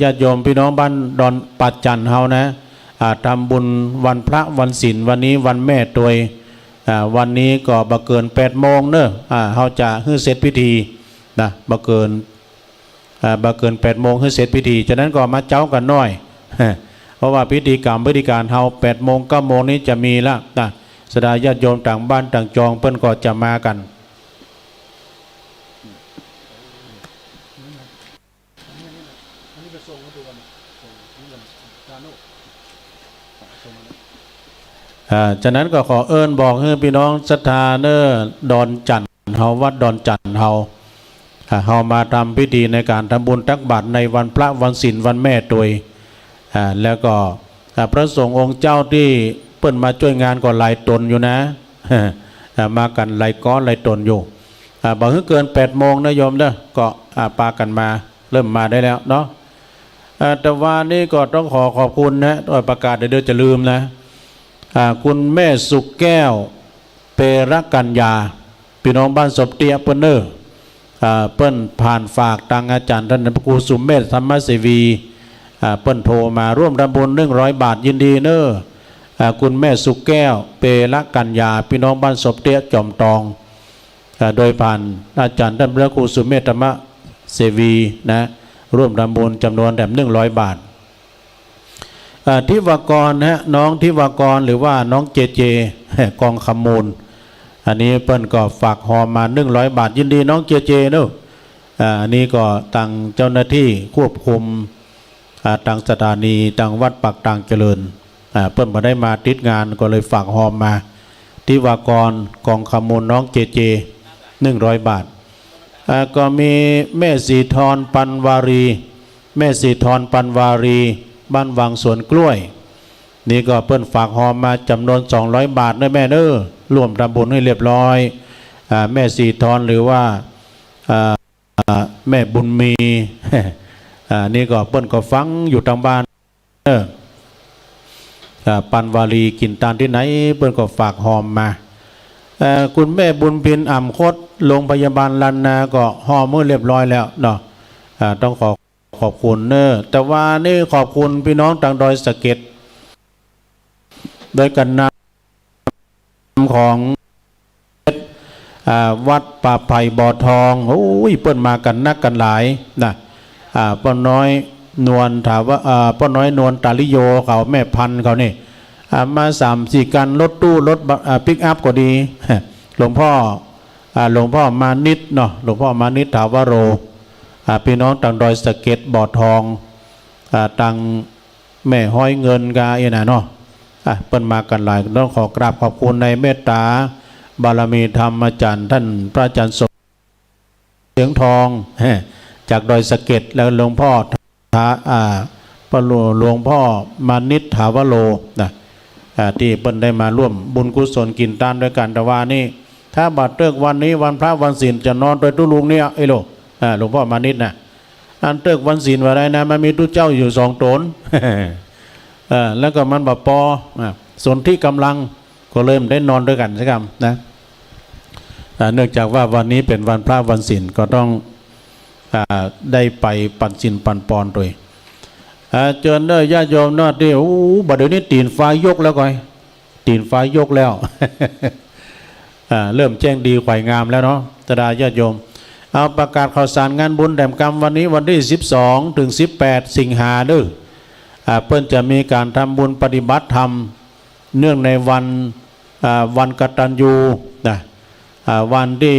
ญาติโยมพี่น้องบ้านดอนปัดจันเฮานะทำบุญวันพระวันศีลวันนี้วันแม่ตัวยวันนี้ก็บ่เกิน8 โมงเนอะเฮาจะให้เสร็จพิธีนะบ่เกิน8 โมงให้เสร็จพิธีฉะนั้นก็มาเจ้ากันหน่อยเพราะว่าพิธีกรรมพิธีการเฮา8 โมง 9 โมงนี้จะมีละนะสดาญาติโยมต่างบ้านต่างจองเพิ่นก็จะมากันฉะนั้นก็ขอเอิ้นบอกให้พี่น้องศรัทธาเนอดอนจันเฮาวัดดอนจันเฮามาทำพิธีในการทำบุญตักบาตรในวันพระวันศีลวันแม่ตัวยแล้วก็พระสงฆ์องค์เจ้าที่เปิ้นมาช่วยงานก็หลายตนอยู่นะมากันหลายก้อนหลายตนอยู่บอกให้เกิน8 โมงนะโยมเด้อก็ปากันมาเริ่มมาได้แล้วเนาะแต่ว่านี่ก็ต้องขอบคุณนะโดยประกาศเดี๋ยวจะลืมนะคุณแม่สุขแก้วเปรกัญญาพี่น้องบ้านศพเตียเปิ้นเนอเปิ้นผ่านฝากทางอาจารย์ท่านพระครูสุมเมธธรรมเสวีเปิ้นโทรมาร่วมทำบุญ100 บาทยินดีเนอคุณแม่สุขแก้วเปรกัญญาพี่น้องบ้านศพเตียจอมตองโดยผ่านอาจารย์ท่านพระครูสุมเมธธรรมเสวีนะร่วมทำบุญจำนวนแบบ100 บาททิวากรนะน้องทิวากรหรือว่าน้องเจเจกองขมูลอันนี้เปิ้นก็ฝากหอมมา100 บาทยินดีน้องเจเจเนอะอันนี้ก็ตั้งเจ้าหน้าที่ควบคุมทางสถานีทางวัดปักต่างเจริญเปิ้นมาได้มาติดงานก็เลยฝากหอมมาทิวากรกองขมูลน้องเจเจ100 บาทก็มีแม่สีทรปันวารีแม่สีทรปันวารีบ้านวังสวนกล้วยนี่ก็เปิ้นฝากหอมมาจำนวน200 บาทนะแม่เนอร่วมทำบุญให้เรียบร้อยแม่สีทรหรือว่าแม่บุญมีนี่ก็เปิ้นก็ฟังอยู่ทางบ้านปันวารีกินตานที่ไหนเปิ้นก็ฝากหอมมาคุณแม่บุญพินอ่ำคดโรงพยาบาลลันนาก็หอมเรียบร้อยแล้วเนาะต้องขอบคุณเนอแต่ว่านี่ขอบคุณพี่น้องทางดอยสะเก็ดโดยกันนำของวัดป่าไผ่บ่อทองโอ้ยเปิ้นมากันนักกันหลายนะป้าน้อยนวลถามว่าป้าน้อยนวลตาลิโยเขาแม่พันเขานี่มา3-4 กันรถตู้รถปิกอัพก็ดีหลวงพ่อมานิดเนาะหลวงพ่อมานิดถาวโรพี่น้องต่างดอยสะเก็ดบ่อทองต่างแม่ห้อยเงินกาเอ็นะเนาะเปิ้นมากันหลายต้องขอกราบขอบคุณในเมตตาบารมีธรรมอาจารย์ท่านพระอาจารย์สมเสียงทองจากดอยสะเก็ดแล้วหลวงพ่อหลวงพ่อมานิดถาวโรนะที่เปิ้นได้มาร่วมบุญกุศลกินตานด้วยกันแต่ว่านี่ถ้าบัดเลิกวันนี้วันพระวันศีลจะนอนโดยตู้ลุงเนี่ยไอ้โลหลวงพ่อมานิดนะอันเติกวันศีลว่าไรนะมันมีตู้เจ้าอยู่2 ตนแล้วก็มันแบบส่วนที่กำลังก็เริ่มได้นอนด้วยกันใช่ไหมนะเนื่องจากว่าวันนี้เป็นวันพระวันศีลก็ต้องได้ไปปันศีลปันปอนด้วยเจริญเด้อญาติโยมเนาะที่บัดเดี๋ยวนี้ตีนฟ้ายกแล้วก่อยตีนฟ้ายกแล้ว เริ่มแจ้งดีไข่งามแล้วเนาะตาญาติโยมเอาประกาศข่าวสารงานบุญแด่มกรรมวันนี้วันที่12 ถึง 18 สิงหาเด้อเพิ่นจะมีการทำบุญปฏิบัติธรรมเนื่องในวันกตัญญูนะวันที่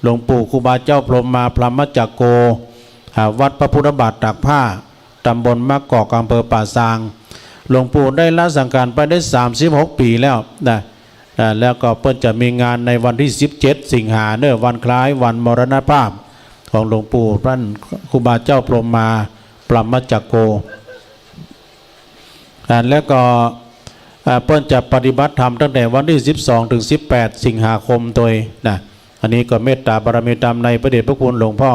หลวงปู่ครูบาเจ้าพรหมมาพรหมจักโกวัดพระพุทธบาทตากผ้าตำบลมะกอกอำเภอป่าซางหลวงปู่ได้ละสังขารไปได้36 ปีแล้วนะแล้วก็เพิ่นจะมีงานในวันที่17 สิงหาเนวันคล้ายวันมรณภาพของหลวงปู่ท่านครูบาเจ้าพรหมมาปรหมจักโกแล้วก็เพิ่นจะปฏิบัติธรรมตั้งแต่วันที่12 ถึง 18 สิงหาคมโดยนะอันนี้ก็เมตตาบารมีธรรมในพระเดชพระคุณหลวงพ่อ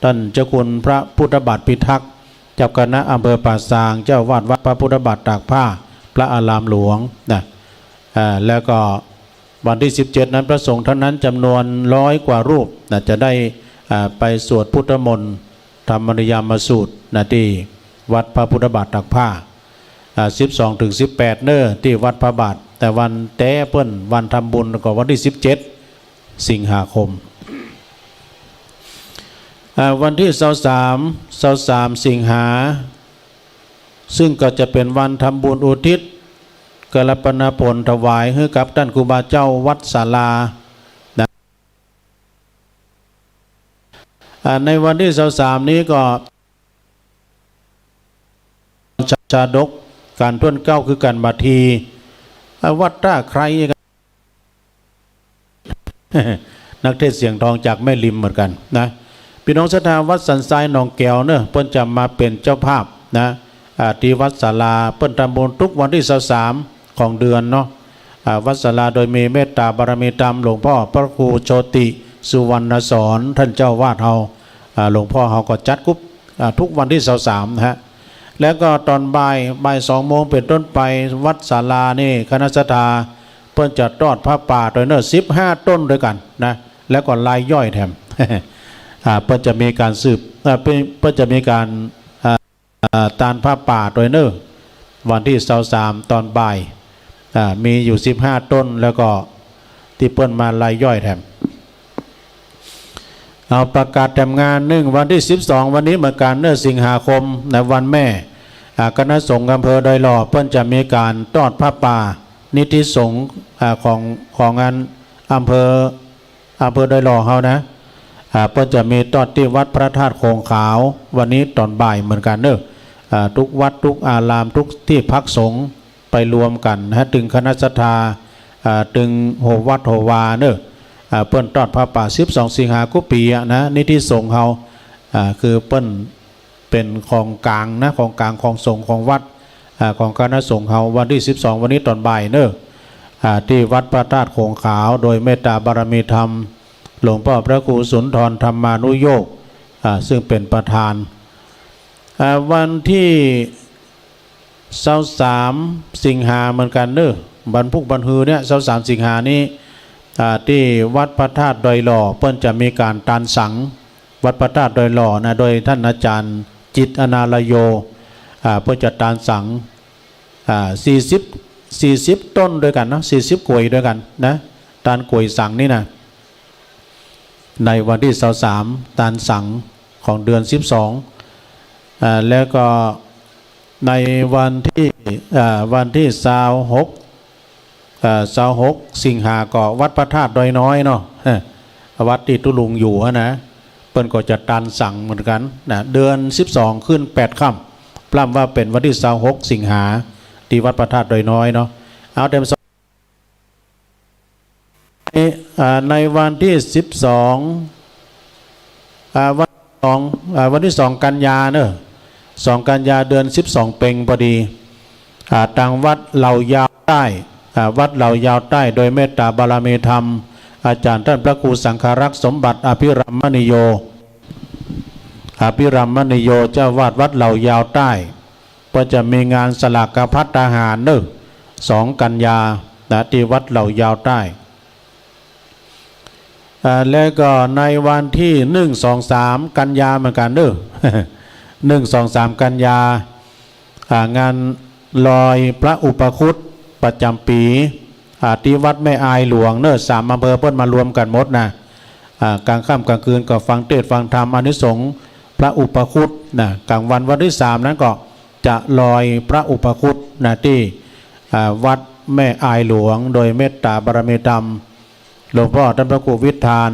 ท่านเจ้าคุณพระพุทธบาทพิทักษ์เจ้าคณะอำเภอป่าซางเจ้าวาดวัดพระพุทธบาทตากผ้าพระอารามหลวงนะแล้วก็วันที่17นั้นพระสงฆ์ท่านนั้นจำนวน100 กว่ารูปจะได้ ไปสวดพุทธมนต์ธรรมนิยามสูตรนะที่วัดพระพุทธบาทตักผ้า12 ถึง 18เนอที่วัดพระบาทแต่วันแต้เปิ้นวันทำบุญก็วันที่17 สิงหาคมวันที่23 สิงหาซึ่งก็จะเป็นวันทำบุญอุทิศกรปนผลถวายให้กับท่านครูบาเจ้าวัดศาลาในวันที่23นี้ก็ชาดกการต้นเก้าคือการบัตทีวัดท่าใครนักเทศเสียงทองจากแม่ริมเหมือนกันนะพี่น้องศรัทธาวัดสันทรายหนองแก้วเนอะเพิ่นจะมาเป็นเจ้าภาพนะที่วัดศาลาเปิ้นทำบุญทุกวันที่23ของเดือนเนาะวัดศาลาโดยมีเมตตาบารมีธรรมหลวงพ่อพระครูโชติสุวรรณสอนท่านเจ้าวาดเฮาหลวงพ่อเฮาก็จัดกุ๊บทุกวันที่23นะฮะแล้วก็ตอนบ่าย2 โมงเป็นต้นไปวัดศาลานี่คณะศรัทธาเพิ่นจะทอดผ้าป่าโดยเนอะ15 ต้นด้วยกันนะแล้วก็ลายย่อยแถม เพิ่นจะมีการสืบเพิ่นจะมีการตานผ้าป่าโดยเนอะวันที่23ตอนบ่ายมีอยู่15 ต้นแล้วก็ที่เปิ้นมาลายย่อยแถมเอาประกาศทำงานวันที่12วันนี้เหมือนกันเนื่อสิงหาคมในวันแม่คณะสงฆ์อำเภอดอยหล่อเพิ่นจะมีการทอดผ้าป่านิติสงฆ์ของงานอำเภอดอยหล่อเฮานะเพิ่นจะมีทอดที่วัดพระธาตุโคงขาววันนี้ตอนบ่ายเหมือนกันเนอะทุกวัดทุกอารามทุกที่พักสงฆ์ไปรวมกันนะถึงคณะศรัทธาถึงโหวัดโหวาเนอะเปิ้นทอดผ้าป่า12 สิงหาคมปีนะนิติสงฆ์เฮาคือเปิ้นเป็นของกลางนะของกลางของสงฆ์ของวัดของคณะสงฆ์เฮาวันที่12วันนี้ตอนบ่ายเนอะที่วัดพระธาตุโคงขาวโดยเมตตาบารมีธรรมหลวงพ่อพระครูสุนทรธรรมานุโยคซึ่งเป็นประธานวันที่23 สิงหาเหมือนกันเนอะบรรพุกบรรฮือเนี่ย23 สิงหานี้ที่วัดพระธาตุดอยหล่อเปิ้นจะมีการตานสังวัดพระธาตุดอยหล่อนะโดยท่านอาจารย์จิตอนาลโยเพื่อจะตานสัง40 ต้นด้วยกันนะ40 กวยด้วยกันนะตานกวยสังนี่นะในวันที่23ตานสังของเดือน12แล้วก็ในวันที่26 สิงหาก็วัดพระธาตุดอยน้อยเนาะวัดที่ตุลุงอยู่นะเปิ้นก็จะตันสั่งเหมือนกันนะเดือน12ขึ้น8 ค่ำปล้ำว่าเป็นวันที่26 สิงหาที่วัดพระธาตุดอยน้อยเนาะเอาเต็มในวันที่วันที่2 กันยาเนอะ2 กันยาเดือน12 เพ็งพอดีทางวัดเหล่ายาวใต้วัดเหล่ายาวใต้โดยเมตตาบารมีธรรมอาจารย์ท่านพระครูสังฆรักษ์สมบัติอภิรัมมณีโยเจ้าวาดวัดเหล่ายาวใต้ก็จะมีงานสลากพัฒนาหารเนอะ2 กันยาที่วัดเหล่ายาวใต้แล้วก็ในวันที่1 2 3 กันยาเหมือนกันเนอะ1 2 3 กันยางานลอยพระอุปคุตประจำปีที่วัดแม่อายหลวงเนอะ3 อำเภอเพิ่นมารวมกันหมดนะกลางค่ำกลางคืนก็ฟังเทศน์ฟังธรรมอานิสงส์พระอุปคุตนะกลางวันที่3นั้นก็จะลอยพระอุปคุตนะที่วัดแม่อายหลวงโดยเมตตาบารมีธรรมหลวงพ่อท่านพระครูวิธาน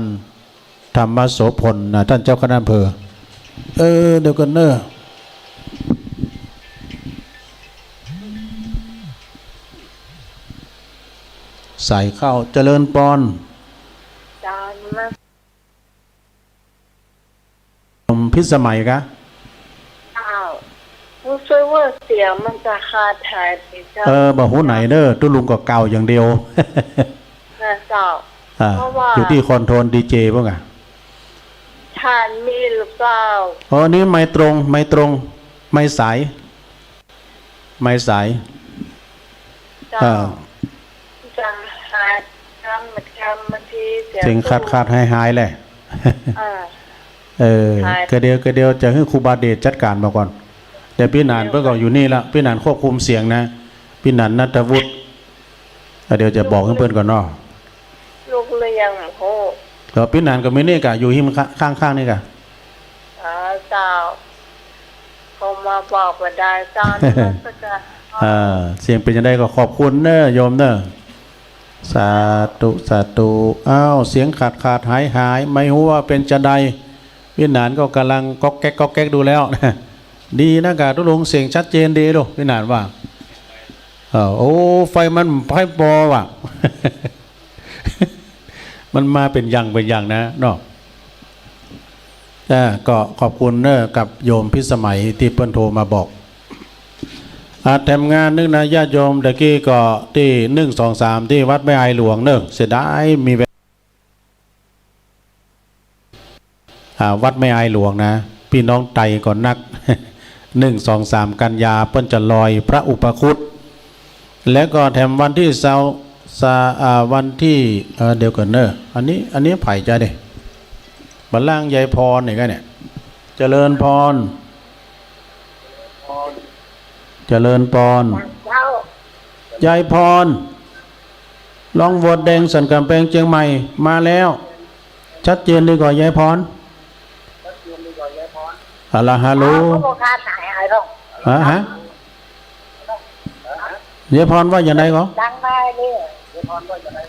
ธรรมโสพลนะท่านเจ้าคณะอำเภอเดี๋ยวกันเนอะใส่เข้าเจริญปอนพิสมัยกะรู้สึกว่าเสียงมันจะขาดหายไปเจ้าบอกหูไหนเด้อตุลุงก็เก่าอย่างเดียวเจ้าเพราะว่าอยู่ที่คอนโทรลดีเจป่ะไงทานมีหรือเปล่านี่ไม่ตรงไม่สายจะหายมันทีเสียงถึงขาดหายเลย ก็เดียวจะให้ครูบาเดชจัดการมาก่อนแต่พี่นานเพื่อก็อยู่นี่ละพี่นานควบคุมเสียงนะพี่นานณัฐวุฒิเดี๋ยวจะบอกเพื่อนก่อนเนาะ ลูกเลยยังโห แล้วพี่นานก็ไม่นี่กะอยู่หิมข้างๆนี่กะ เจ้าเขามาบอกว่าได้ตอนก็จะ เสียงเป็นยังไงก็ขอบคุณเนอะโยมเนอะสาธุอ้าวเสียงขาดหายไม่รู้ว่าเป็นจะใดพี่นานก็กำลังก๊อกแก๊กดูแล้ว ดีนะกะทุลุงเสียงชัดเจนดีดูพี่นานว่าโอ้ไฟมันไฟปอว่ะ มันมาเป็นอย่างนะเนาะก็ขอบคุณเนอะกับโยมพิสมัยที่เปิ้นโทรมาบอกทำงานนึกนะญาติโยมตะกี้ก็ที่1 2 3ที่วัดแม่ไอหลวงเนอะเสียดายมีวัดแม่ไอหลวงนะพี่น้องไตก่อนนัก 1 2 3 กันยาเปิ้นจะลอยพระอุปคุตและก็แถมวันที่วันที่เดียวกันเนอะอันนี้ไผ่ใจเด้บัลลังก์ยายพรนี่ก็เนี่ยเจริญพรยายพรลองโหวตแดงสันกำแพงเชียงใหม่มาแล้วชัดเจนดีกว่ายายพรฮัลโหลฮะยายพรว่าอย่างไรก็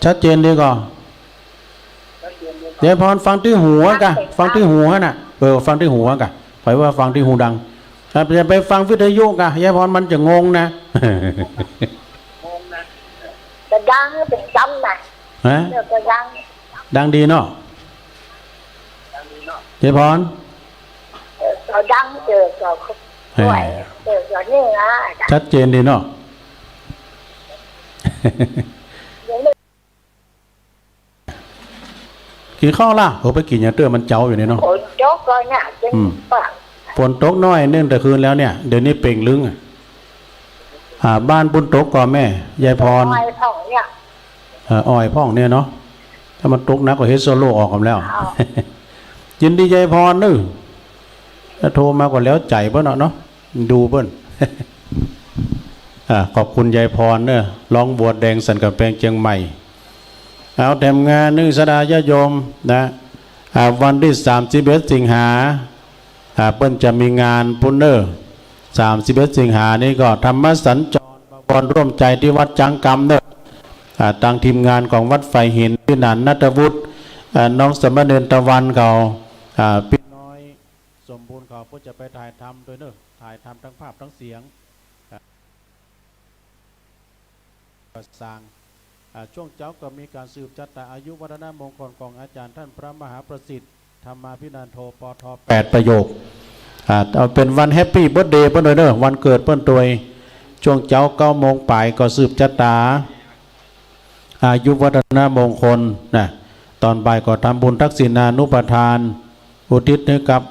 ชัดเจนดีกว่ายายพรฟังที่หัวกะฟังที่หัวน่ะฟังที่หัวกะไปว่าฟังที่หูดังอย่าไปฟังวิทยุกะยายพรมันจะงงนะจะดังเป็นจำนะจะดังดีเนาะยายพรจะดังเจอด้วยเจอนี่นะชัดเจนดีเนาะกินข้าวล่ะไปกินอย่างเตื้อมันเจ้าอยู่นี่เนาะฝนตกก็เนี่ยจริงป่ะฝนตกน้อยเนื่องแต่คืนแล้วเนี่ยเดี๋ยวนี้เป่งลึงบ้านปุ้นตกก่อนแม่ยายพรอ้อยพ่องเนี่ยอ้อยพ่องเนี่ยเนาะถ้ามันตกนักก็เฮดโซโลออกกันแล้วยินดียายพรนึกถ้าโทรมาก่อนแล้วใจเบิ้ลเนาะดูเบิ้ลขอบคุณยายพรเนอะร้องบวชแดงสันกำแพงเชียงใหม่เอาแต่งานนึกสดาญาโยมนะวันที่31 สิงหาเปิ้นจะมีงานพุนเนอร์31 สิงหานี้ก็ธรรมสัญจรบวรร่วมใจที่วัดจังกำเนอะตั้งทีมงานของวัดไฟหินพี่นันณัฐวุฒิน้องสมณเณรตะวันเขาพี่น้อยสมบูรณ์เขาเพื่อจะไปถ่ายทำด้วยเนอะถ่ายทำทั้งภาพทั้งเสียงสร้างช่วงเจ้าก็มีการสืบชะตาอายุวัฒนมงคลของอาจารย์ท่านพระมหาประสิทธิ์ธรรมาภินันโทปท8 ประโยคเอาเป็นวันแฮปปี้เบิร์ธเดย์เปิ้นเลยเนอะวันเกิดเปิ้นตัวช่วงเจ้า9 โมงป่ายก็สืบชะตาอายุวัฒนมงคลนะตอนบ่ายก็ทำบุญทักษิณานุปทานอุทิศให้กับ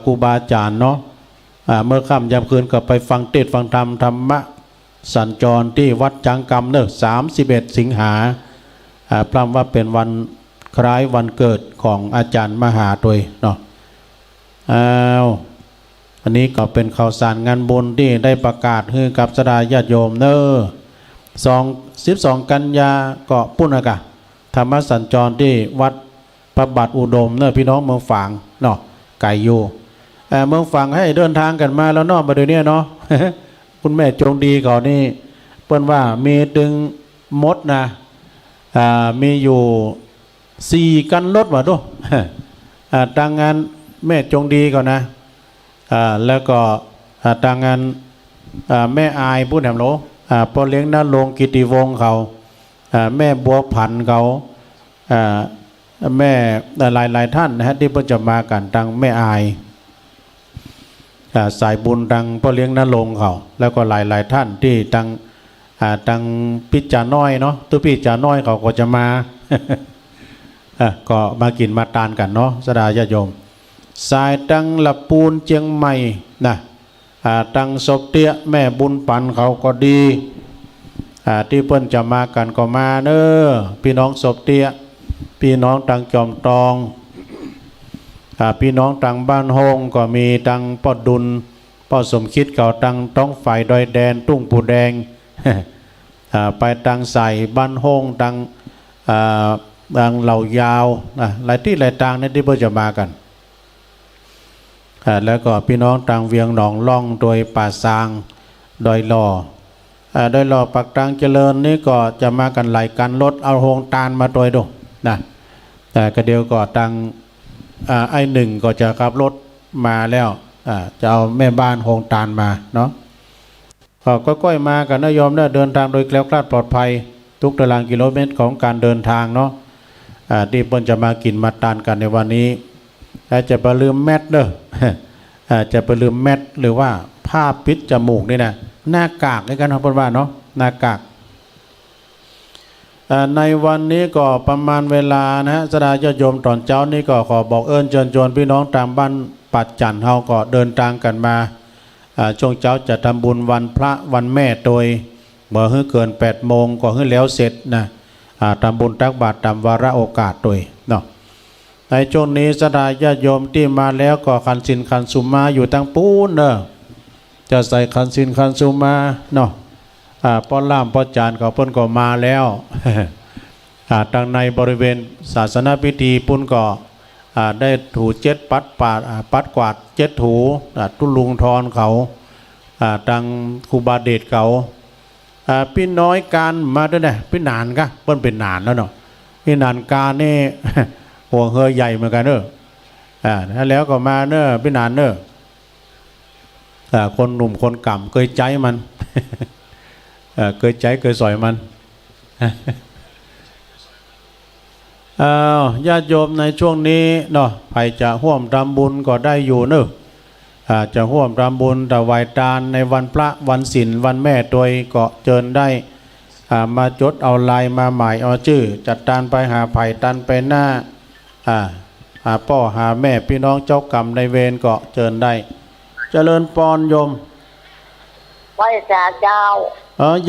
ครูบาอาจารย์เนาะเมื่อค่ำยามคืนก็ไปฟังเทศน์ฟังธรรมธรรมะสัญจรที่วัดจังกำเนอะ31 สิงหาพร่ำว่าเป็นวันคล้ายวันเกิดของอาจารย์มหาตัวเนาะอันนี้ก็เป็นข่าวสารงานบุญที่ได้ประกาศให้กับสดาญาติโยมเนอะ12 กันยาก็ปุ้นอากาศธรรมสัญจรที่วัดพระบาทอุดมเนอะพี่น้องเมืองฝางเนาะไก่อยู่เมืองฝางให้เดินทางกันมาแล้วเนาะมาเดี๋ยวนี้เนาะ คุณแม่จงดีก่อนนี่เปิ้นว่ามีดึงมดนะมีอยู่4 กันรถว่ะดูทางงานแม่จงดีก่อนนะแล้วก็ทางงานแม่อายพูดแหมโลพ่อเลี้ยงน้าลงกิติวงศ์เขาแม่บัวผันเขาแม่หลายท่านนะฮะที่เพิ่งจะมากันทางแม่อายสายบุญดังพ่อเลี้ยงน้าลงเขาแล้วก็หลายท่านที่ดังพิจาน้อยเนาะตัวพิจาน้อยเขาก็จะมา ก็มากินมาทานกันเนาะสดาญาติโยมสายดังละปูนเชียงใหม่นะดังศพเตี้ยแม่บุญปันเขาก็ดีที่เพิ่นจะมากันก็มาเนอพี่น้องศพเตี้ยพี่น้องดังจอมตอง พี่น้องตังบ้านโฮงก็มีตังป้อดุลป้อสมคิดเก่าตังท้องฝ่ายดอยแดนตุ้งปูแดง ไปตังใส่บ้านโฮงตังตังเหล่ายาวหลายที่หลายตังนี่ที่เพื่อจะมากันแล้วก็พี่น้องตังเวียงหนองล่องโดยป่าซางดอยหล่อดอยหล่อปักตังเจริญนี่ก็จะมากันหลายกันรถเอาโฮงตาลมาโดยดูนะแต่กระเดียวก็ตังไอ้หนึ่งก็จะขับรถมาแล้วจะเอาแม่บ้านโฮงตาลมาเนาะก็ก้อยมากันนะโยมเนี่ยเดินทางโดยแคล้วคลาดปลอดภัยทุกตารางกิโลเมตรของการเดินทางเนาะที่เปิ้นจะมากินมาตานกันในวันนี้จะไปลืมแมทเด้อ จะไปลืมแมทหรือว่าผ้าปิดจมูกนี่นะหน้ากากนี่กันครับเพื่อนว่าเนาะหน้ากากในวันนี้ก็ประมาณเวลานะฮะสดาญาติโยมตอนเช้านี้ก็ขอบอกเอิญเชิญชวนพี่น้องตามบ้านปัดจันเฮาก็เดินทางกันมาช่วงเช้าจะทำบุญวันพระวันแม่โดยเมื่อเกิน8 โมงก็ให้แล้วเสร็จนะทำบุญตักบาตรตามวาระโอกาสโดยเนาะในช่วงนี้สดาญาติโยมที่มาแล้วก็คันสินคันสุมาอยู่ตั้งปูนเนอะจะใส่คันสินคันสุมาเนาะป้อนล่ามป้อนจานเขาเพิ่นก็มาแล้ว ทางในบริเวณศาสนพิธีปุ้นก็ได้ถูเจ็ดปัดกวาดเจ็ดถูตุลุงทอนเขาทางครูบาเดชเขาพี่น้อยการมาด้วยนะพี่นานก็เพิ่นเป็นนานแล้วเนาะพี่นานการนี่ หัวเฮยใหญ่เหมือนกันเนอะแล้วก็มาเนอะพี่นานเนอะคนหนุ่มคนก่ำเคยใจมัน เคยใจเคยสอยมัน ญาติโยมในช่วงนี้เนาะใครจะร่วมทำบุญก็ได้อยู่เนอะจะร่วมทำบุญถวายทานในวันพระวันศีลวันแม่โดยก็เชิญได้มาจดเอาลายมาหมายเอาชื่อจัดทานไปหาไผ่ตันไปหน้าหาพ่อหาแม่พี่น้องเจ้ากรรมในเวรก็เชิญได้เจริญปอนโยม ไหว้จ่าเจ้า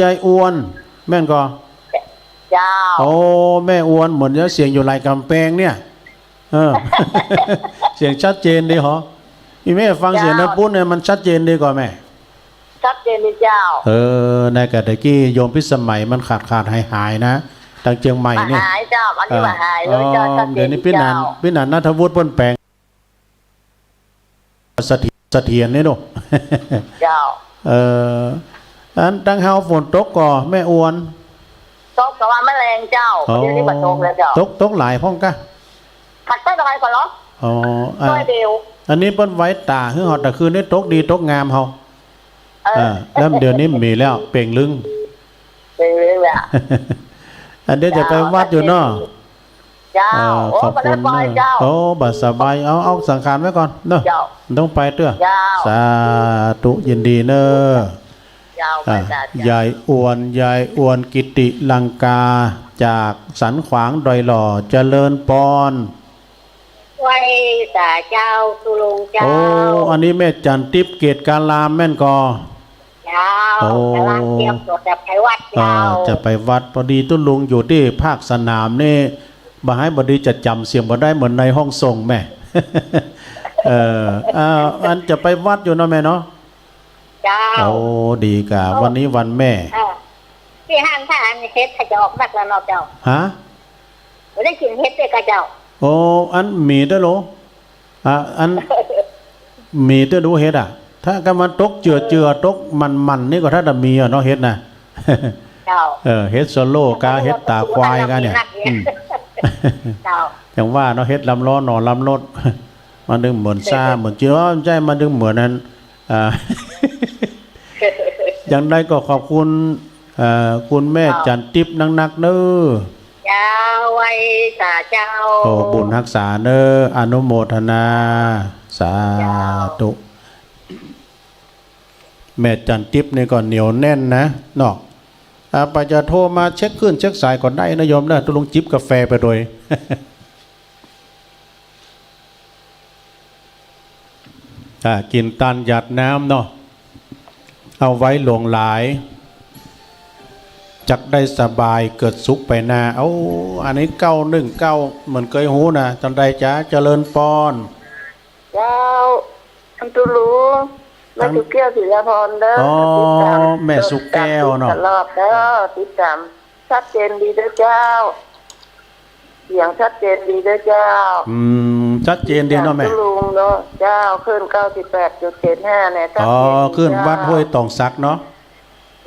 ย ายอ้วนแม่นก็ เจ้า โอ้แม่อ้วนเหมือนจะเสียงอยู่ลายกำแพงเนี่ย เสียงชัดเจนดีเหรอพี่แม่ฟังเสียงนะปุ้นเนี่ยมันชัดเจนดีกว่าแม่ ชัดเจนดีเจ้าในกะตะกี้โยมพิสมัยมันขาดหายนะทางเชียงใหม่เนี่ยหายเจ้าอันนี้ว่าหายเลยเจ้าชัดเจน เดี๋ยวนี้พี่นันนัทวุฒิพ้นแปลงเสถียรนี่ดู เจ้าอันตั้งเฮาฝนตกก่อแม่อ้วนตกกับว่าแมลงเจ้าเดี๋ยวนี้มาตกแล้วเจ้าตกหลายห้องกะผัดใต้ตะไคร้ก่อนเหรอน้อยเดียวอันนี้เปิ้นไว้ตาคือฮอดแต่คืนนี้ตกดีตกงามเฮาแล้วเดี๋ยวนี้มีแล้วเป่งลึงแหละ อันเดี๋ยวจะไปวัดอยู่เนาะเจ้าขอบคุณโอ้บัดสบายเอาสังขารไว้ก่อนเนาะต้องไปเตื้อสาธุยินดีเนอะยายอ้วนกิติลังกาจากสันขวางดอยหล่อเจริญปอนไหว้ตาเจ้าตุลงเจ้าโอ้อันนี้แม่จันทิพย์เกตการามแม่นกอเจ้ากำลังเตรียมตัวจะไปวัดเจ้าจะไปวัดพอดีตุลุงอยู่ที่ภาคสนามนี่บ่ให้บดีจะจำเสียงบ่ได้เหมือนในห้องส่งแม่ อันจะไปวัดอยู่เนาะแม่เนาะเจ้าโอ้ดีกะวันนี้วันแม่ที่ห้างท่านเฮ็ดจะออกนักแล้วเนาะเจ้าฮะไม่ได้กินเฮ็ดด้วยกับเจ้าโอ้อันมีเด้อโลอันมีเด้อดูเฮ็ดถ้ากันมันตกเจือตกมันนี่ก็ถ้าจะมีเนาะเฮ็ดนะเจ้าเฮ็ดโซโล่กาเฮ็ดตาควายกันเนี่ยเจ้าอย่างว่าเนาะเฮ็ดลำล้อหนอลำรถมันดึงเหมือนซ่าเหมือนจีว่าใช่มันดึงเหมือนนั้นอย่างใดก็ขอบคุณคุณแม่จันทิพย์นักเน้อเจ้าไว้สาเจ้าโอ้บุญรักษาเน้ออนุโมทนาสาธุแม่จันทิพย์นี่ก็เหนียวแน่นนะเนาะไปจะโทรมาเช็คขึ้นเช็คสายก่อนได้นะโยมนะตุลงจิบกาแฟไปโดย กินตันหยัดน้ำเนาะเอาไว้หลวงหลายจักได้สบายเกิดสุขไปนาอันนี้919เหมือนเคยหูนะจันใดจ้าเจริญปอน เจ้าทำตุลุงแม่สุกแก้วศิลพรเด้อ อ๋อ ติดตาม แม่สุกแก้วเนาะ ตลอดเด้อติดตามชัดเจนดีเด้อเจ้าเสียงชัดเจนดีเด้อเจ้า ชัดเจนดีเนาะแม่ ตุลุงเนาะเจ้าขึ้น 98.75เนี่ยชัด อ๋อ เจนดี ขึ้นวัดห้วยตองซักเนาะ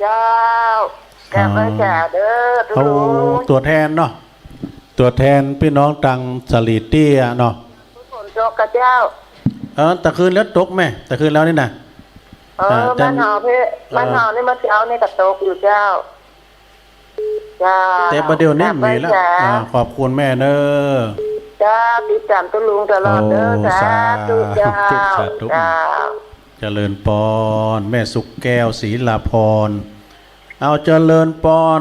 เจ้าแก่ไม่แก่เด้อตุ เอา ลุง ตัวแทนเนาะตัวแทนพี่น้องตังสลีเตี้ยเนาะ ฝนตกกับเจ้า ตะคืนแล้วตกแม่ตะคืนแล้วนี่นะ บ้านเฮาบ้านเฮานี่มาเช้านี่ก็ตกอยู่เจ้าเจ้า แต่ประเดี๋ยวนี้มีแล้ว แก่ไม่ ขอบคุณแม่เนอะ เจ้าติดตามตุลุงตลอดเด้อ โอ้ สาธุเจ้า สาธุ เจ้า เจริญปอนแม่สุกแก้วศรีลาพรเอาเจริญปอน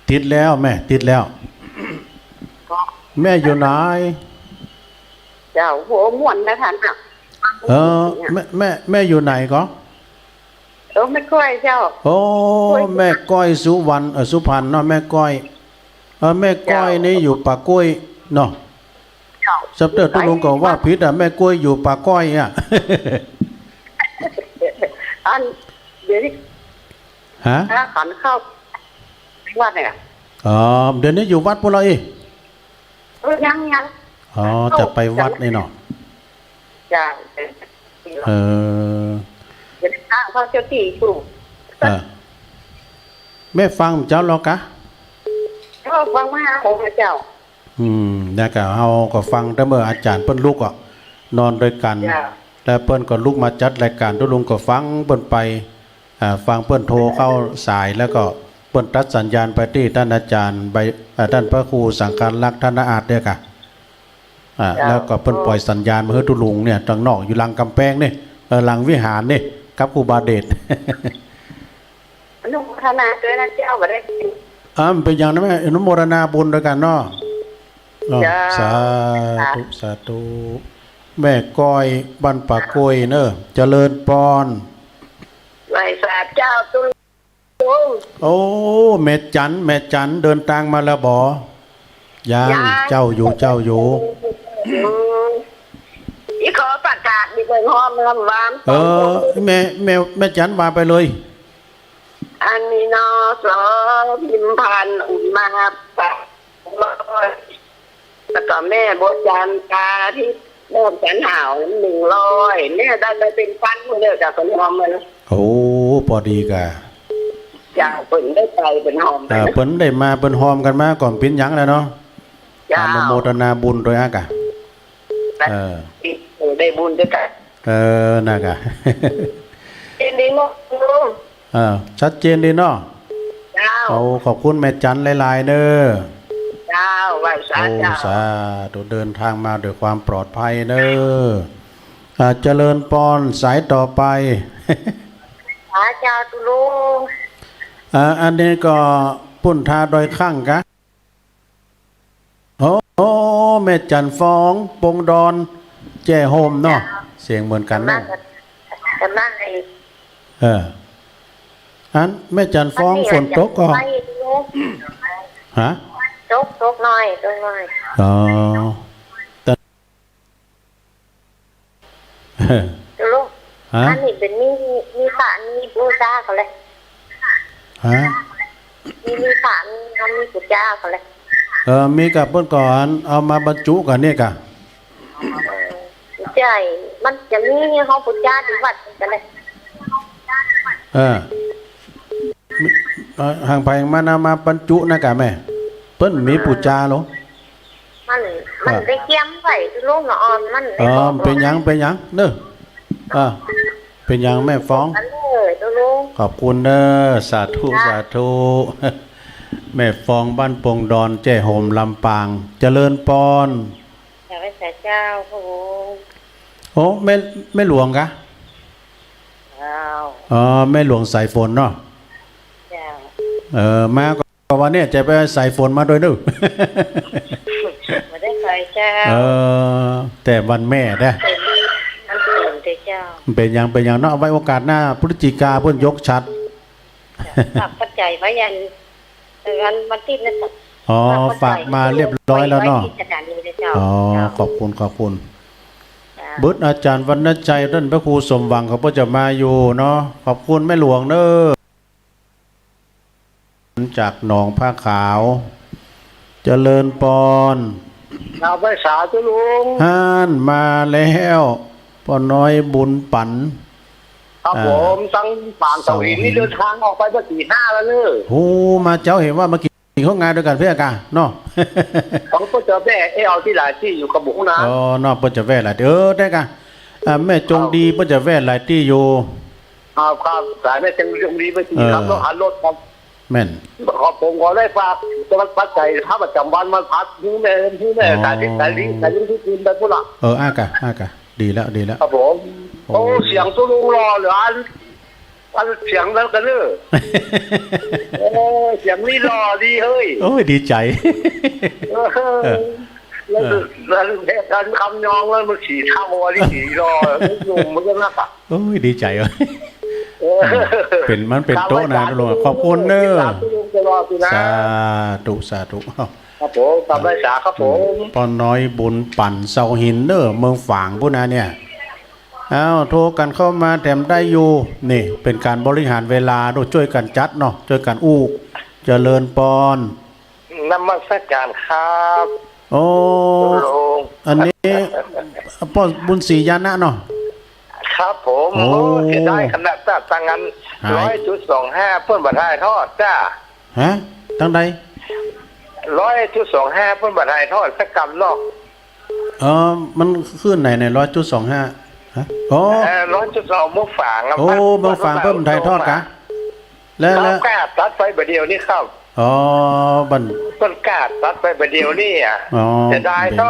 ติดแล้วแม่ติดแล้ว แม่อยู่ไหน เจ้าหัวม่วนนะท่านอ่ะ แม่อยู่ไหนก็ ไม่ค่อยเจ้า โอ้แม่ก้อยสุวรรณสุพรรณเนาะแม่ก้อยแม่ก้อยนี่อยู่ปากกล้วยเนาะสัปดาห์ตุลงก็ว่าผิดแม่กล้วยอยู่ปากก้อยอ่ะ อันเดี๋ยวนี้ ฮะ ถ้าขันเข้าวัดเนี่ย เดี๋ยวนี้อยู่วัดพวกเราเอง ยัง จะไปวัดนี่เนาะ จ้า เออ เดี๋ยวข้าเขาเจ้าที่ถูก แม่ฟังเจ้าหรอกะ ก็ฟังมาของเจ้า แล้วก็เฮาก็ฟังแต่เมื่ออาจารย์เปิ้นลุกอ่ะนอนด้วยกัน แล้วเปิ้นก็ลุกมาจัดรายการทุลุงก็ฟังเปิ้นไปฟังเปิ้นโทรเข้าสายแล้วก็เปิ้นตัดสัญญาณไปที่ท่านอาจารย์ท่านพระครูสังฆลักษณ์ท่านอาจเนี่ยค่ะแล้วก็เปิ้นปล่อยสัญญาณมาให้ทุลุงเนี่ยทางนอกอยู่หลังกำแพงนี่หลังวิหารนี่กับครูบาเดช อนุโมทนาด้วยนะเจ้าบ่ได้กิน มันเป็นอย่างนั้นไหมอนุโมทนาบุญด้วยกันเนาะ จ้า สาธุสาธุแม่ก้อยบ้านปากกล้วยเนอะเจริญปอน ไหว้สาเจ้าตุลุง โอ้แม่จันเดินทางมาแล้วบ่ยังเจ้าอยู่ อีขอประกาศดิเบิ่งหอมลำวาน แม่จันมาไปเลย อันนี้นอสอพิมพันธ์อุ่นมาปะแล้วก็แม่โบจันตาที่โบจันหาว100แม่ได้ไปเป็นพันเดียวจากคนหอมเลย โอ้พอดีกะ จ้าเปิ่นได้ไปเป็นหอม เปิ้นได้มาเปิ้นหอมกันมาก่อนเป็นหยังแล้วเนาะ จ้า อนุโมทนาบุญด้วยอะกะ ได้บุญด้วยกัน น่ะกะ เอ็นดีมั้ง ชัดเจนดีเนาะ เจ้า เอาขอบคุณแม่จันหลายๆเด้อ เจ้าไหว้สาเจ้า สาธุเดินทางมาด้วยความปลอดภัยเนอะเจริญปอนสายต่อไป สาเจ้าตุลุง อันนี้ก็ปุ่นทาดอยข้างกะโอ้แม่จันฟองปงดอนแจ้โฮมเนาะเสียงเหมือนกันเนาะ กันนั่งไอ้ อันแม่จันฟองฝนตกก็ฮะ ตกหน่อย อ๋อแต่ ตุลุง ฮะ อันนี้เป็นมีฝามีปูจ้าเขาเลย ฮะ มีฝามีปูจ้าเขาเลย มีกับเพิ่นก่อนเอามาบรรจุกันเนี่ยกะ ใช่มันจะมีห้องปูจ้าที่วัดกันเลย ห่างไปมานามาบรรจุนะกะแม่เพิ่นมีปูจาเหรอ มันได้เกี่ยมไว้ตุลุงเนาะมัน เป็นหยังเด้อเป็นหยังแม่ฟ้อง กันเลยตุลุง ขอบคุณเด้อสาธุแม่ฟองบ้านปงดอนแจ้โหมลำปางเจริญปอน อยากไปใส่เจ้าโอ้ โอ้แม่หลวงกะ เจ้า แม่หลวงสายฝนเนาะ เจ้า มาก็วันนี้จะไปสายฝนมาด้วยเด้อ มาได้ใส่เจ้า แต่วันแม่เด้อ มันเปลี่ยนเจ้า เป็นอย่างเนาะไว้โอกาสหน้าพฤศจิกาเพิ่นยกชัด ฝากปัจจัยไว้ยันวันที่นั่น อ๋อฝากมาเรียบร้อยแล้วเนาะ ไที่สถานีนะเจ้า อ๋อ เจ้า ขอบคุณขอบคุณ เจ้า บุตรอาจารย์วรรณชัยท่านพระครูสมหวังเขาก็จะมาอยู่เนาะขอบคุณแม่หลวงเด้อจากหนองผ้าขาวเจริญปอน เอาไปสาธุลุง ฮ่านมาแล้วพ่อน้อยบุญปัน ครับผมตั้งปางเสาหินนี่เดินทางออกไปเมื่อตีห้าแล้วเนอะ โอ้มาเจ้าเห็นว่ามากินข้าวงานด้วยกันเพื่อนกันเนาะ ของก็เจอแม่เอาที่หลายที่อยู่กับบุกนะ อ๋อนอกเปิ้นจะแว่หลายได้กันแม่จงดีเปิ้นจะแว่หลายที่อยู่ ครับสายแม่จังเรื่องดีไปทีครับต้องหันรถครับ แม่น ขอผมขอได้ฝากจะมันพัดใจถ้าประจำวันมันพัดหูแม่สายลิ้นที่กินไปพุ่นละ อากะดีแล้วดีแล้ว ครับผมโอ้เสียงตุลุงรอเหลืออันเสียงแล้วกันเนอะโอ้เสียงนี่รอดีเฮ้ย โอ้ยดีใจ แล้วเพชรดันคำยองแล้วมันขี่เท่าวันนี้ขี่รอหนุ่มมันก็นักอ่ะ โอ้ยดีใจเอ้ยเป็นมันเป็นโต๊ะนะทุกคนขอบคุณเด้อ จะรอพี่นะ สาธุครับผมตามได้สาครับผม ป้อนน้อยบุญปั่นเสาหินเด้อเมืองฝางพุ่นนะเนี่ยอ้าวโทรกันเข้ามาแถมได้อยู่นี่เป็นการบริหารเวลาด้วยช่วยกันจัดเนาะช่วยกันอู้เจริญปอน นมัสการครับ โอ้ ลุง อันนี้ป้อนบุญศรียานะเนาะ ครับผม โอ้ เสียได้ขนาดตั้งงั้น หาย 100.25เพื่อนบัตรไทยทอดจ้า ฮะตั้งใด 100.25เพื่อนบัตรไทยทอดสักกำลอก มันขึ้นไหนใน100.25ฮะโอ้ 100.2มุกฝาง โอ้เมืองฝางเพิ่มไทยทอดกะแล้ว เขากล้าตัดไปประเดียวนี่ครับ อ๋อบัน ต้นกล้าตัดไปประเดียวนี่อ่ะ อ๋อ จะได้ก็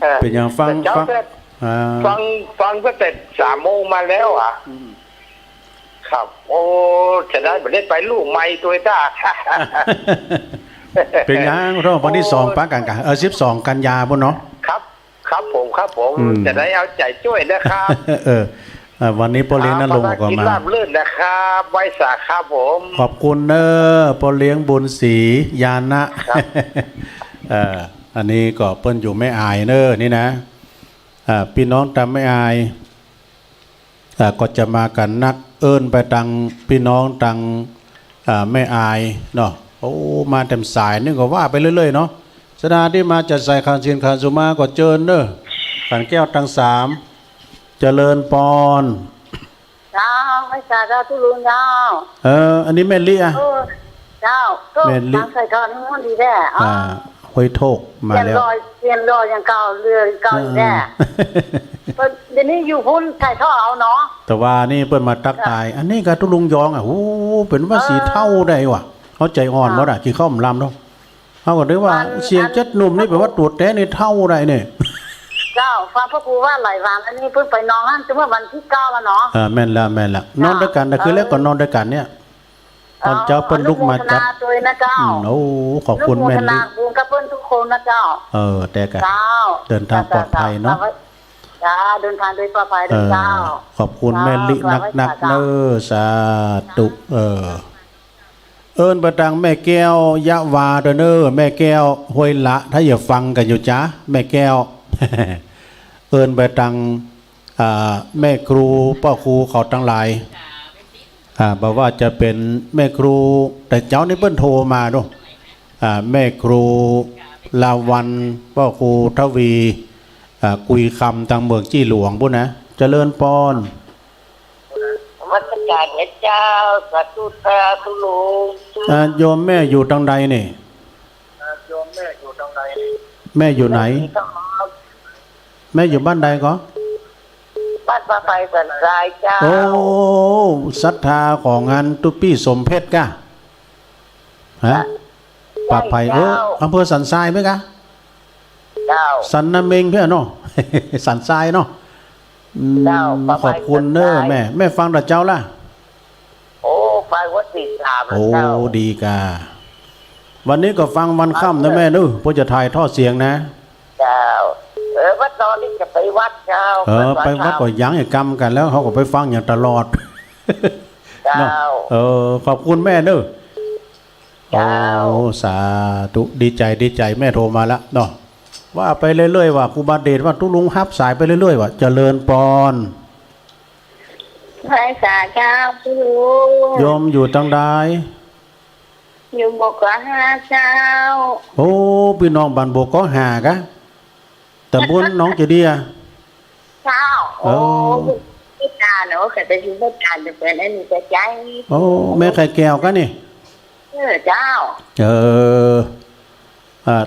เออ เป็นอย่างฟัง แต่เจ้า ฟัง แต่ อ่า ฟังก็เสร็จ3 โมงมาแล้วอ่ะครับ โอ้จะได้ประเด็นไปลูกไม้ตัวจ้า เป็นอย่างรอบวันที่2ปะกันกะ12 กันยาบ่เนาะ ครับ ครับผม อืม จะได้เอาใจช่วยนะครับ วันนี้พ่อเลี้ยงนั่นลงก็ กิน มา ลาบลื่นนะครับไว้สาครับผม ขอบคุณเนอพ่อเลี้ยงบุญศรียานะ อันนี้ก็เปิ้นอยู่ไม่อายเนอนี่นะพี่น้องตามไม่อายก็จะมากันนักเอิ้นไปตังพี่น้องตังไม่อายเนาะโอ้มาเต็มสายนี่ก็ว่าไปเรื่อยๆเนาะสดาที่มาจัดใส่คานเชียนคานสุมาก็เจิญเนอขันแก้วตัง3เจริญปอน เจ้าไม่ทราบเจ้าทุลุงเจ้า อันนี้แม่ลี่อะ เจ้าก็ แม่ลิ ทางใส่ก่อนมันดีแน่อ๋อ ห้วยโทกมา เปลี่ยน แล้ว รอยอย่างเก่าเรือเก่าอยู่แน่เดี๋ยวนี้อยู่พุ่นไข่ท่อเอาเนาะ แต่ว่านี่เปิ้นมาตักตาย อันนี้ก็ตุลุงยองโอ้เป็นว่าสีเท่าได้ว่ะเขาใจอ่อนบ่ล่ะกี่ข้อมลำเนาะเขาก็ได้ว่าเสียงจัดหนุ่มนี่แปลว่าตรวจแท้นี่เท่าได้เนี่ย เจ้าฟังพระครูว่าหลายวันอันนี้เพิ่งไปนอนนั่นจนเมื่อวันที่9แล้วเนาะ แม่นละนอนด้วยกันแต่คือแล้วก็นอนด้วยกันเนี่ยตอนเจ้าเปิ้นลุกมาจัด อนุโทนาด้วยนะเจ้า โอ้ขอบคุณแม่น อนุโท ลิ นาบุญกับเพิ่นทุกคนนะเจ้า แต่ก็ เจ้า เดินทางปลอดภัยเนาะ จ้าเดินทางโดยปลอดภัยด้วยเจ้า ขอบคุณแม่ลินักเนอสาธุเอิ้นประตังแม่แก้วยะวาเด้อเนอแม่แก้วห้วยละถ้าอย่าฟังกันอยู่จ้าแม่แก้ว เอิ้นไปตังแม่ครูพ่อครูเขาทั้งหลายบอกว่าจะเป็นแม่ครูแต่เจ้านี่เพิ่นโทรมาดูแม่ครูลาวันพ่อครูทวีกุยคำทางเมืองจี้หลวงพุ่นนะเจริญปอน มัสการพระเจ้าสาธุพระทุลุง โยมแม่อยู่ทางใดนี่ โยมแม่อยู่ตรงไหน แม่อยู่ไหน แม่อยู่บ้านใดก็ บ้านพระไฟสันทรายเจ้า โอ้ศรัทธาของงานตุปี้สมเพชรกะฮะป่าไผ่อำเภอสันทรายไหมกะ เจ้า สันนาเมงเพื่อนเนาะ สันทรายเนาะ เจ้าป่าไผ่ ขอบคุณเนอ สันทราย แม่ฟังแต่เจ้าล่ะ โอ้ไฟวัดสีสาม โอ้ เจ้า ดีกาวันนี้ก็ฟังวันค่ำนะแม่นู้เพื่อจะถ่ายทอดเสียงนะ เจ้าวัดตอนนี้จะไปวัดเจ้า ไปวัดก็ยังไอ้กรรมกันแล้วเขาก็ไปฟังอย่างตลอด เจ้า เนาะขอบคุณแม่เนอะ โอ้สาธุดีใจแม่โทรมาแล้วเนาะว่าไปเรื่อยๆว่าครูบาเดชว่าทุลุงฮับสายไปเรื่อยๆว่าเจริญปอน พระสาเจ้าผู้รู้ โยมอยู่ตังใด อยู่บอกว่าห้าเจ้า โอ้พี่น้องบ้านโบกก็หากะแต่บุญน้องเจดีย์ เจ้าโอ้ไม่ตาเนาะแต่จะอยู่ไม่ตาจะเป็นอันนี้จะใจ โอ้แม่ไข่แก้วกันนี่ เจ้า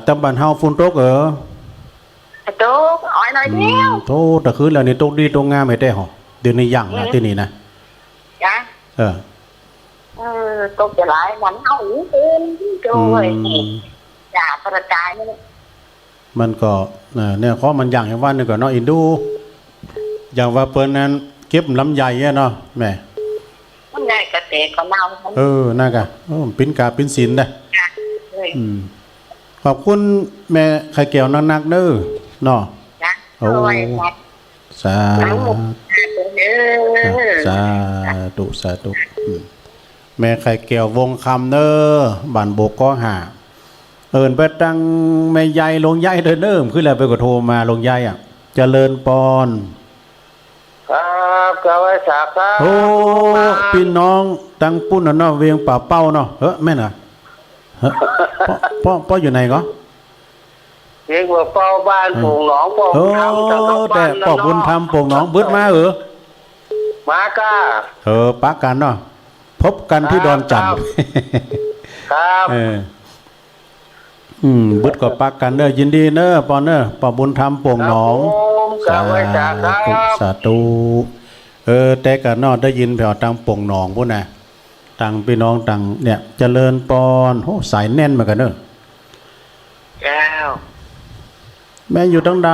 ตำบันเฮาฝุ่นตกโต๊ะอ้อยหน่อยเดียว โทษแต่คืนแล้วนี่ตกดีตกงามไม่ได้หรอเดี๋ยวนี้ยั่งนะที่นี่นะ จ้ะ เออ ตกจะหลายมันเอาหูเป็นโจ้ยจ่าประจายนี่ มันก็เนี่ยข้อมันอย่างอย่างว่านี่ก็เนาะอินดูอย่างว่าเปิ้นนั้นเก็บลำไยอะเนาะแม่ มันไงกระเตะก็เน่า น่ากะปิ้นกาปิ้นศิลป์นะขอบคุณแม่ไข่แก้วนักๆเด้อเนาะ จ้ะ โอ้สาธุแม่ไข่แก้ววงคำเด้อบ้านโบกก็หาเอิ้นไปตั้งแม่ใหญ่ลงใหญ่เด้อเด้อคือแล้วไปก็โทรมาลงใหญ่อ่ะเจริญปอน ครับกวาสาครับ โอ้พี่น้องตั้งปุ้นเนาะเวียงป่าเป้าเนาะแม่นอ่ะพ่ออยู่ไหนก็ เรียกว่าเป้าบ้านโป่งหนองโป่งทำ แต่พ่อบุญธรรมโป่งหนองบึดมามาก้าปักกันเนาะพบกันที่ดอนจันทร์ ครับบึดก็ปักกันเด้อยินดีเด้อปอนเด้อพ่อบุญธรรมโป่งหนองสาธุแต่กันเนาะได้ยินแผ่วตังโป่งหนองพุ่นน่ะตังพี่น้องตังเนี่ยเจริญปอนโหสายแน่นมากันเด้อ เจ้า แม่อยู่ตั้งใด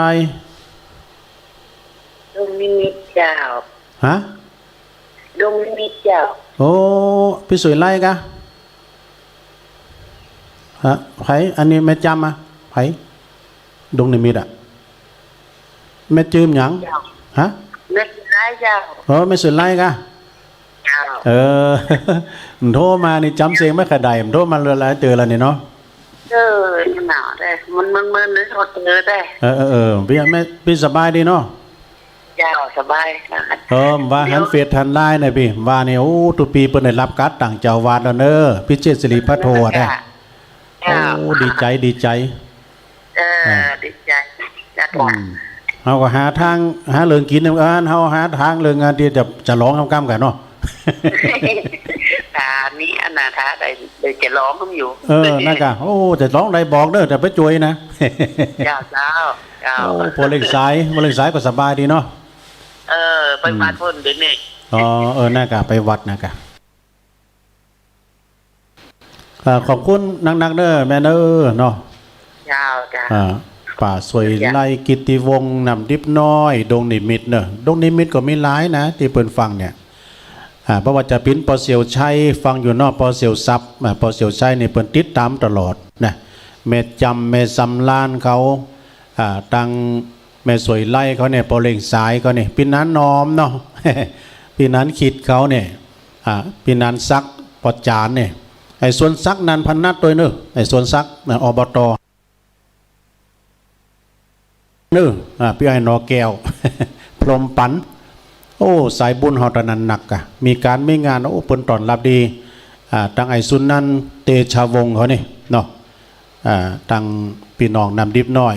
ดงนิมิตเจ้า ฮะ ดงนิมิตเจ้า โอ้พี่สวยไล่กะฮะไผอันนี้แม่จำอ่ะไผดงนิมิตอ่ะแม่จืมหยังฮะ เล็กน้อยเจ้า แม่สวยไล่กะ เจ้า โทรมานี่จำเสียงไม่ขาดใดโทรมาเรื่อยๆเจอแล้วนี่เนาะหนาวได้มันนึกว่าเจอได้พี่แม่พี่สบายดีเนาะเจ้าสบายว่าหันเฟซทันไลน์น่ะพี่ว่านี่โอ้ทุกปีเพิ่นได้รับการตั้งเจ้าวาดแล้วเด้อพี่เจษสิริพัทโทได้โอ้ดีใจดีใจจักว่าเฮาก็หาทางหาเรื่องกินนำกันเฮาหาทางเรื่องงานที่จะร้องกำกันเนาะนี้อนาถาได้จะร้องก็อยู่นั่นกะโอ้จะร้องได้บอกเด้อแต่ไปช่วยนะเจ้าโอ้พอเล็กสายก็สบายดีเนาะไปวัดพุ่นเดี๋ยวนี้น่ากะไปวัดน่ากะขอบคุณนักเด้อแม่เด้อเนาะจ้าป่าสวยไล่กิตติวงศ์นำดิบน้อยดงนิมิตเนอะดงนิมิตก็มีหลายนะที่เปิ้นฟังเนี่ยเพราะว่าจะปิ้นปอเสียวชัยฟังอยู่นอกปอเสียวซับปอเสียวชัยนี่เปิ้นติดตามตลอดนะแม่จำแม่สำลานเขาตังแม่สวยไล่เขาเนี่ยปอเล่งสายเขาเนี่ยปีนั้นน้อมเนาะปีนั้นคิดเขาเนี่ยปีนั้นซักปอจานเนี่ยไอ้ส่วนซักนันพันนัดตัวเนอะไอ้ส่วนซักอบตเนอะพี่ไอ้นอแก้วพรมปันโอ้สายบุญเฮาตะนันหนักอะมีการไม่งานโอ้เปิ้นตอนรับดีตั้งไอ้สุนนันเตชะวงศ์เขานี่เนาะตั้งพี่น้องนำดิบน้อย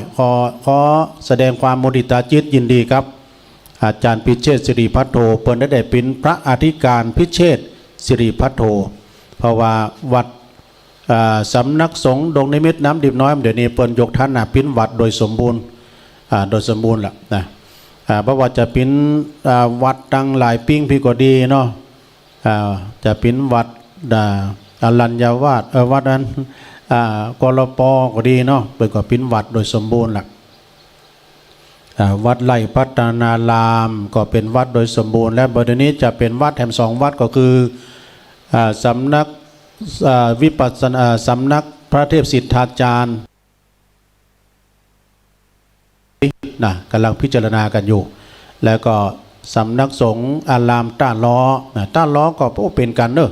ขอแสดงความมุทิตาจิตยินดีครับอาจารย์พิเชษฐ์สิริพัทโทเปิ้นได้เป็นพระอธิการพิเชษฐ์สิริพัทโทเพราะว่าวัดสำนักสงฆ์ดงนิมิตน้ำดิบน้อยเดี๋ยวนี้เปิ้นยกท่านปิ้นวัดโดยสมบูรณ์ล่ะนะเพราะว่าจะปิ้นวัดตั้งหลายปิ้งพี่ก็ดีเนาะจะปิ้นวัดอรัญญาวาสวัดนั้นกลปก็ดีเนาะเปิดก็ปิ้นวัดโดยสมบูรณ์ล่ะวัดไร่พัฒนารามก็เป็นวัดโดยสมบูรณ์และบัดนี้จะเป็นวัดแถม2วัดก็คือสำนักวิปัสสนาสำนักพระเทพสิทธาจารย์นะกำลังพิจารณากันอยู่แล้วก็สำนักสงฆ์อารามต้าล้อก็เป็นกันเนอะ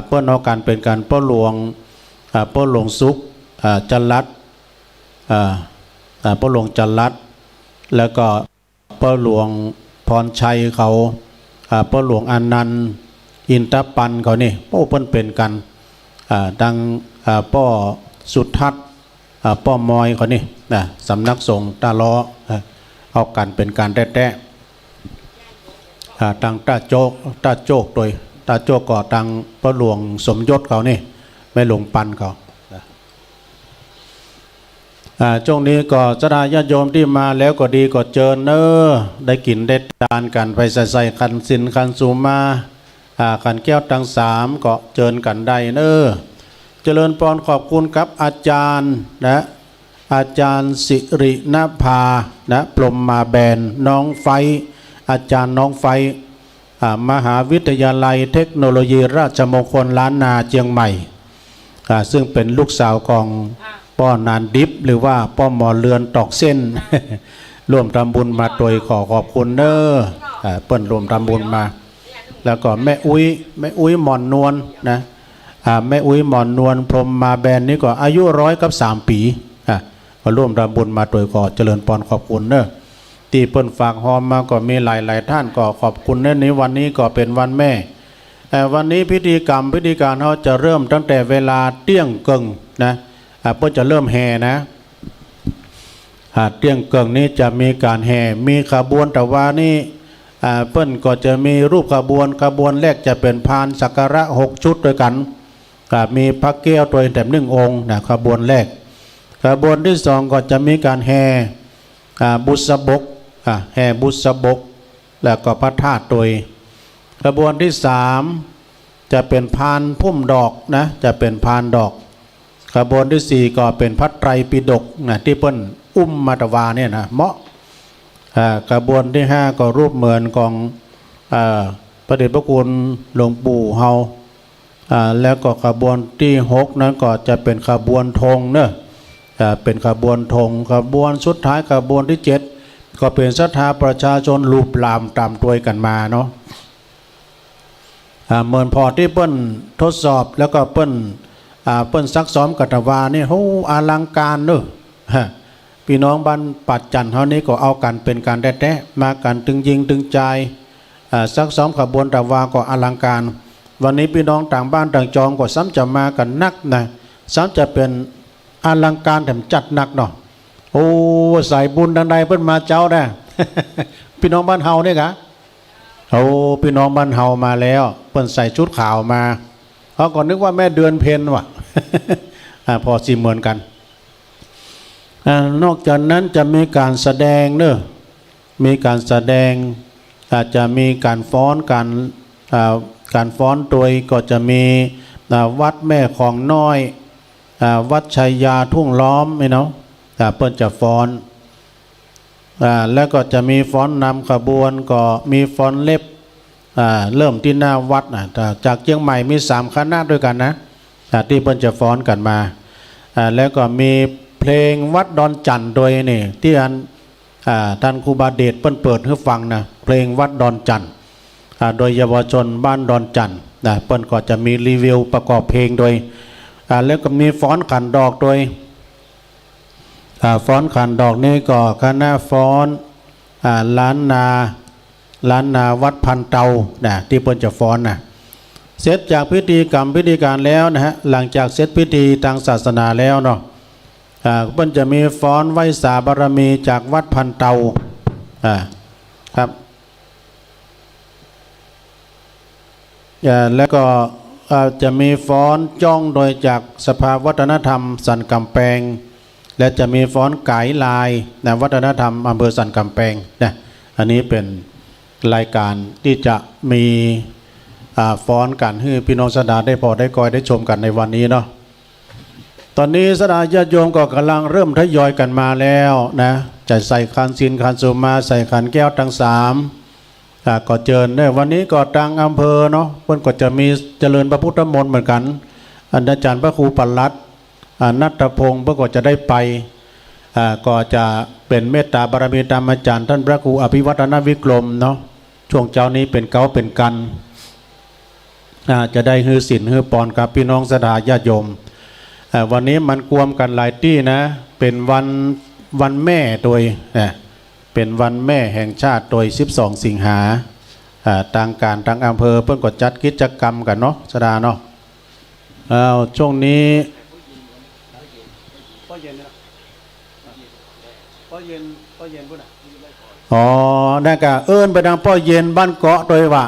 เพื่อนเอาการเป็นการป้อหลวง พ่อหลวงสุขจันรัตน์พ่อหลวงจันรัตน์แล้วก็พ่อหลวงพรชัยเขาพ่อหลวงอนันต์อินทปันเขานี่พ่อเพิ่นเป็นกันดังพ่อสุทัศน์พ่อมอยเขานี่นะสำนักสงฆ์ตาล้อเอากันเป็นการแท้ๆตังตาโจกโดยตาโจกก่อตังพระหลวงสมยศเขานี่ไม่หลวงปันเขาช่วงนี้ก็สดาญาติโยมที่มาแล้วก็ดีก็เจอเนอได้กินได้ทานกันไปใส่คันสินคันสูมาขันแก้วทั้งสามก็เจิญกันได้เนอเจริญพรขอบคุณครับอาจารย์นะอาจารย์สิริณภานะปลมมาแบนน้องไฟอาจารย์น้องไฟมหาวิทยาลัยเทคโนโลยีราชมงคลล้านนาเชียงใหม่ซึ่งเป็นลูกสาวของป้อนานดิบหรือว่าป้อหมอเรือนตอกเส้น ร่วมทำบุญมาโดยขอบคุณเนอเปิ้นรวมทำบุญมาแล้วก็แม่อุ้ยหมอนนวลนะแม่อุ้ยหมอนนวลพรหมมาแบนนี่ก็อายุ103 ปีก็ร่วมทำบุญมาโดยขอเจริญพรขอบคุณเนอที่เปิ้นฝากหอมมาก็มีหลายท่านก็ขอบคุณเนอในวันนี้ก็เป็นวันแม่วันนี้พิธีการเขาจะเริ่มตั้งแต่เวลาเที่ยงกึ่งนะเปิ้นจะเริ่มแห่นะเที่ยงกึ่งนี้จะมีการแห่มีขบวนแต่ว่านี่เปิ้นก็จะมีรูปขบวนแรกจะเป็นพานสักการะ6 ชุดด้วยกันมีพระแก้วตัวแต่1 องค์นะขบวนแรกขบวนที่2ก็จะมีการแห่บุษบกแห่บุษบกแล้วก็พระธาตุตัวขบวนที่3จะเป็นพานพุ่มดอกนะจะเป็นพานดอกขบวนที่4ก็เป็นพระไตรปิฎกนะที่เปิ้นอุ้มมาตวาเนี่ยนะเหมาะขบวนที่5ก็รูปเหมือนของพระเดชพระคุณหลวงปู่เฮาแล้วก็ขบวนที่6นั้นก็จะเป็นขบวนธงเนอะเป็นขบวนธงขบวนสุดท้ายขบวนที่7ก็เป็นศรัทธาประชาชนลูปลามตามตัวกันมาเนาะเหมือนพอที่เปิ้นทดสอบแล้วก็เปิ้นซักซ้อมกัตวานี่โหอลังการเนอะพี่น้องบ้านปัดจันทร์เขานี้ก็เอากันเป็นการแท้ๆมากันตึงยิงตึงใจซักซ้อมขบวนตะวาก็อลังการวันนี้พี่น้องต่างบ้านต่างจองก็ซ้ำจะมากันนักนะซ้ำจะเป็นอลังการแถมจัดหนักเนาะโอ้ใส่บุญดังใดเพิ่นมาเจ้าได้ พี่น้องบ้านเฮาเนี่ยกะโอ้พี่น้องบ้านเฮามาแล้วเพิ่นใส่ชุดขาวมาเขาก็นึกว่าแม่เดือนเพ็ญว่ะ พอสิเหมือนกันนอกจากนั้นจะมีการแสดงเนอะมีการแสดงอาจจะมีการฟ้อนการฟ้อนโดยก็จะมีวัดแม่ของน้อยวัดชัยยาทุ่งล้อมไม่เนาะเปิ้นจะฟ้อนแล้วก็จะมีฟ้อนนำขบวนก็มีฟ้อนเล็บเริ่มที่หน้าวัดจากเชียงใหม่มี3 คณะด้วยกันนะที่เปิ้นจะฟ้อนกันมาแล้วก็มีเพลงวัดดอนจันทร์โดยนี่ที่ท่านครูบาเดชเปิ้นเปิดให้ฟังนะเพลงวัดดอนจันทร์โดยเยาวชนบ้านดอนจันทร์เปิ้นก็จะมีรีวิวประกอบเพลงโดยแล้วก็มีฟ้อนขันดอกโดยฟ้อนขันดอกนี่ก็คณะฟ้อนล้านนาวัดพันเตาที่เปิ้นจะฟ้อนนะเสร็จจากพิธีการแล้วนะฮะหลังจากเสร็จพิธีทางศาสนาแล้วเนาะเปิ้นจะมีฟ้อนไหว้สาบารมีจากวัดพันเตาครับแล้วก็จะมีฟ้อนจ้องโดยจากสภาวัฒนธรรมสันกำแพงและจะมีฟ้อนไก่ลายวัฒนธรรมอำเภอสันกำแพงนะอันนี้เป็นรายการที่จะมีฟ้อนกันให้พี่น้องสดาได้พอได้คอยได้ชมกันในวันนี้เนาะตอนนี้สดาญาติโยมก็กำลังเริ่มทยอยกันมาแล้วนะจะใส่คันสินคันสุมาใส่ขันแก้วทั้ง3ก็เจิญเนี่ยวันนี้ก็ทางอำเภอเนาะเพิ่นก็จะมีเจริญพระพุทธมนต์เหมือนกันอาจารย์พระครูปลัดนัทพงศ์เพิ่นก็จะได้ไปก็จะเป็นเมตตาบารมีตามอาจารย์ท่านพระครูอภิวัฒนวิกรมเนาะช่วงเจ้านี้เป็นเก้าเป็นกันจะได้ฮือศีลฮือปอนกับพี่น้องสดาญาติโยม วันนี้มันกวมกันหลายที่นะเป็นวันแม่โดยเป็นวันแม่แห่งชาติโดย12 สิงหาทางการทางอำเภอเพิ่นก็จัดกิจกรรมกันเนาะสดาเนาะช่วงนี้ป้อเย็นนะป้อเย็นพุ่นอ๋อนั่นก็เอิ้นไปทางป้อเย็นบ้านเกาะโดยว่า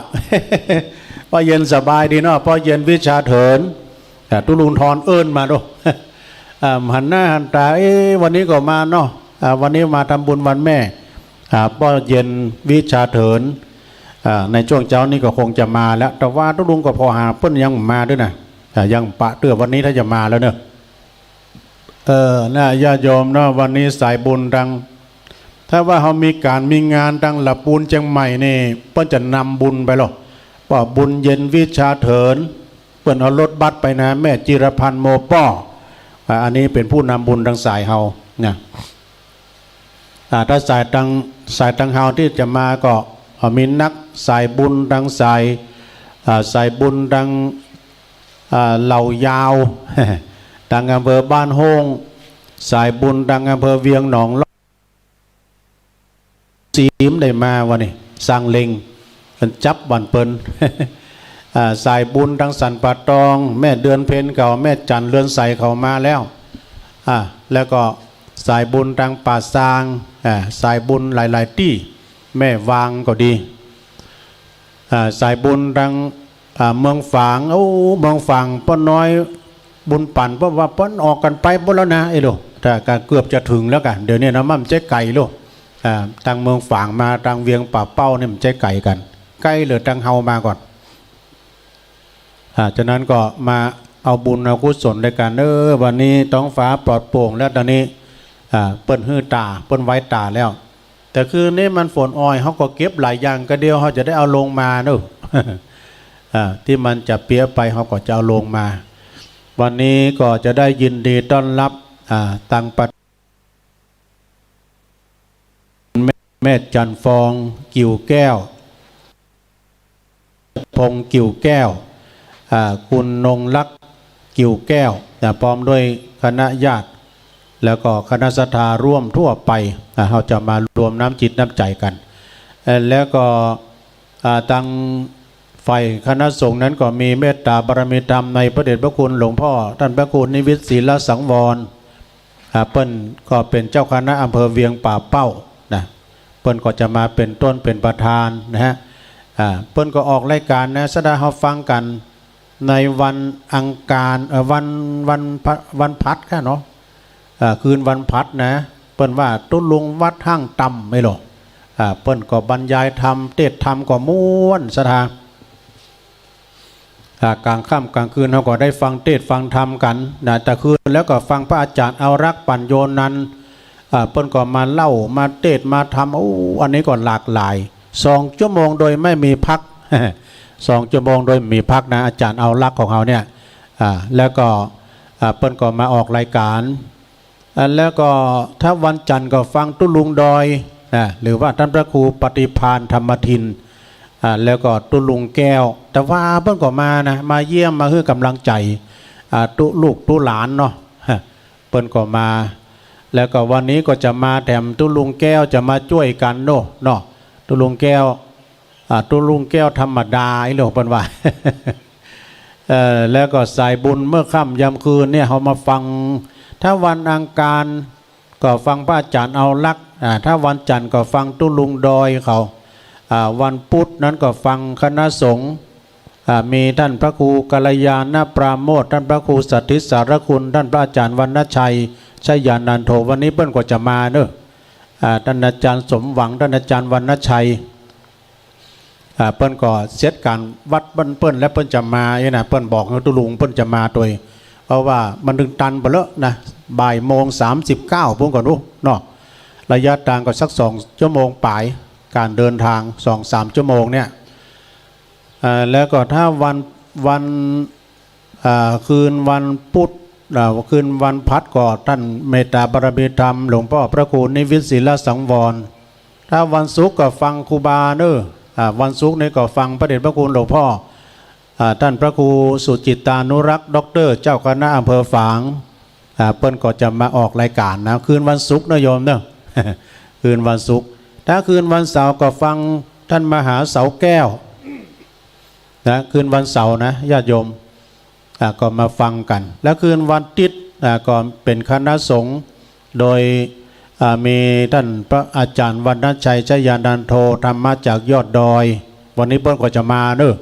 ป้อเย็นสบายดีเนาะป้อเย็นวิชาเถินตุลุงทอนเอิ้นมาดู หันหน้าหันตาวันนี้ก็มาเนาะวันนี้มาทำบุญวันแม่ป้อเย็นวิชาเถินในช่วงเช้านี้ก็คงจะมาแล้วแต่ว่าตุลุงก็พอหาเพิ่นยังมาด้วยนะยังปะเตื้อวันนี้ถ้าจะมาแล้วเนอะน่าญาติโยมเนาะวันนี้สายบุญดังถ้าว่าเขามีการมีงานดังหลับบุญเชียงใหม่นี่เพิ่นจะนำบุญไปหรอกว่าบุญเย็นวิชาเถินเปิ้นเอารถบัสไปนะแม่จิรพันธ์โมป้ออันนี้เป็นผู้นำบุญทางสายเฮาเนี่ยถ้าสายทางเฮาที่จะมาก็มีนักสายบุญทางสายบุญทางเหล่ายาวทางอำเภอบ้านโฮงสายบุญทางอำเภอเวียงหนองลซีมได้มาวันนี้สร้างเล็งเป็นจับวันเปิ้น สายบุญทางสันป่าตองแม่เดือนเพ็ญเก่าแม่จันเรือนใสเขามาแล้วแล้วก็สายบุญทางป่าซางสายบุญหลายๆที่แม่วางก็ดีสายบุญทางเมืองฝางเมืองฝางป้นน้อยบุญปั่นเพราะว่าป้นออกกันไปหมดแล้วนะลูกแต่ก็เกือบจะถึงแล้วกันเดี๋ยวนี้นะมันใจไก่ลูกทางเมืองฝางมาทางเวียงป่าเป้าเนี่ยมันใจไก่กันใกล้เหลือทางเฮามาก่อนฉะนั้นก็มาเอาบุญเอากุศลด้วยกันวันนี้ท้องฟ้าปลอดโปร่งแล้วตอนนี้เปิ้นหื้อตาเปิ้นไว้ตาแล้วแต่คือนี่มันฝนอ้อยเขาก็เก็บหลายอย่างก็เดียวเขาจะได้เอาลงมาเนอะ ที่มันจะเปียไปเขาก็จะเอาลงมาวันนี้ก็จะได้ยินดีต้อนรับตังปัดแม่จันฟองกิ่วแก้วพงกิ่วแก้วคุณนงลักษ์กิ่วแก้วพร้อมด้วยคณะญาติแล้วก็คณะศรัทธาร่วมทั่วไปเราจะมารวมน้ำจิตน้ำใจกันแล้วก็ทางฝ่ายคณะสงฆ์นั้นก็มีเมตตาบารมีธรรมในพระเดชพระคุณหลวงพ่อท่านพระคุณนิวิตศีลสังวรเปิ้นก็เป็นเจ้าคณะอำเภอเวียงป่าเป้านะเปิ้นก็จะมาเป็นต้นเป็นประธานนะฮะเปิ้นก็ออกรายการนะสดาเฮาฟังกันในวันอังคารวันพัดค่ะเนาะคืนวันพัดนะเปิ้นว่าตุ้ลุงวัดห้างต่ำไม่หรอกเปิ้นก็บรรยายธรรมเทศธรรมก็ม้วนสดากลางค่ำกลางคืนเราก็ได้ฟังเทศฟังธรรมกันนะแต่คืนแล้วก็ฟังพระอาจารย์เอารักปัญโยนันเปิ้นก็มาเล่ามาเทศมาธรรมอันนี้ก็หลากหลาย2 ชั่วโมงโดยไม่มีพัก 2 ชั่วโมงโดยมีพักนะอาจารย์เอารักของเขาเนี่ยแล้วก็เปิ้นก็มาออกรายการแล้วก็ถ้าวันจันทร์ก็ฟังตุลุงดอยหรือว่าท่านพระครูปฏิภาณธรรมทินแล้วก็ตุลุงแก้วแต่ว่าเพิ่งก็มานะมาเยี่ยมมาให้กำลังใจตุลูกตุหลานเนาะเพิ่นก็มาแล้วก็วันนี้ก็จะมาแถมตุลุงแก้วจะมาช่วยกันเนาะตุลุงแก้วธรรมดาไอ้หลวงเพิ่นว่า แล้วก็สายบุญเมื่อค่ำยามคืนเนี่ยเขามาฟังถ้าวันอังคารก็ฟังพระอาจารย์เอาลักถ้าวันจันทร์ก็ฟังตุลุงดอยเขาวันพุธนั้นก็ฟังคณะสงฆ์มีท่านพระครูกัลยาณปราโมทย์ท่านพระครูสัทธิสารคุณท่านพระอาจารย์วรรณชัยชัยยานันโทวันนี้เปิ้นก็จะมาเนอะท่านอาจารย์สมหวังท่านอาจารย์วรรณชัยเปิ้นก็เซตการวัดเปิ้นและเปิ้นจะมาเนี่ยนะเปิ้นบอกตุลุงเปิ้นจะมาตัวเพราะว่ามันถึงตันไปแล้วนะ13:39พุ่งก่อนเนาะระยะทางก็สัก2 ชั่วโมงปลายการเดินทาง 2-3 ชั่วโมงเนี่ยแล้วก็ถ้าวันคืนวันพุธคืนวันพัดก็ท่านเมตตาบารมีธรรมหลวงพ่อพระครูนิวิตศีลสังวรถ้าวันศุกร์ก็ฟังครูบาเนอะวันศุกร์นี้ก็ฟังพระเดชพระคุณหลวงพ่อท่านพระครูสุจิตานุรักษ์ด็อกเตอร์เจ้าคณะอำเภอฝาง เปิ้นก็จะมาออกรายการนะคืนวันศุกร์นะโยมเนาะ คืนวันศุกร์ถ้าคืนวันเสาร์ก็ฟังท่านมหาเสาแก้วนะคืนวันเสาร์นะญาติโยมก็มาฟังกันแล้วคืนวันอาทิตย์ก็เป็นคณะสงฆ์โดยมีท่านพระอาจารย์วรรณชัยชยานันโทธรรมะจากยอดดอยวันนี้เปิ้นก็จะมาเนอะ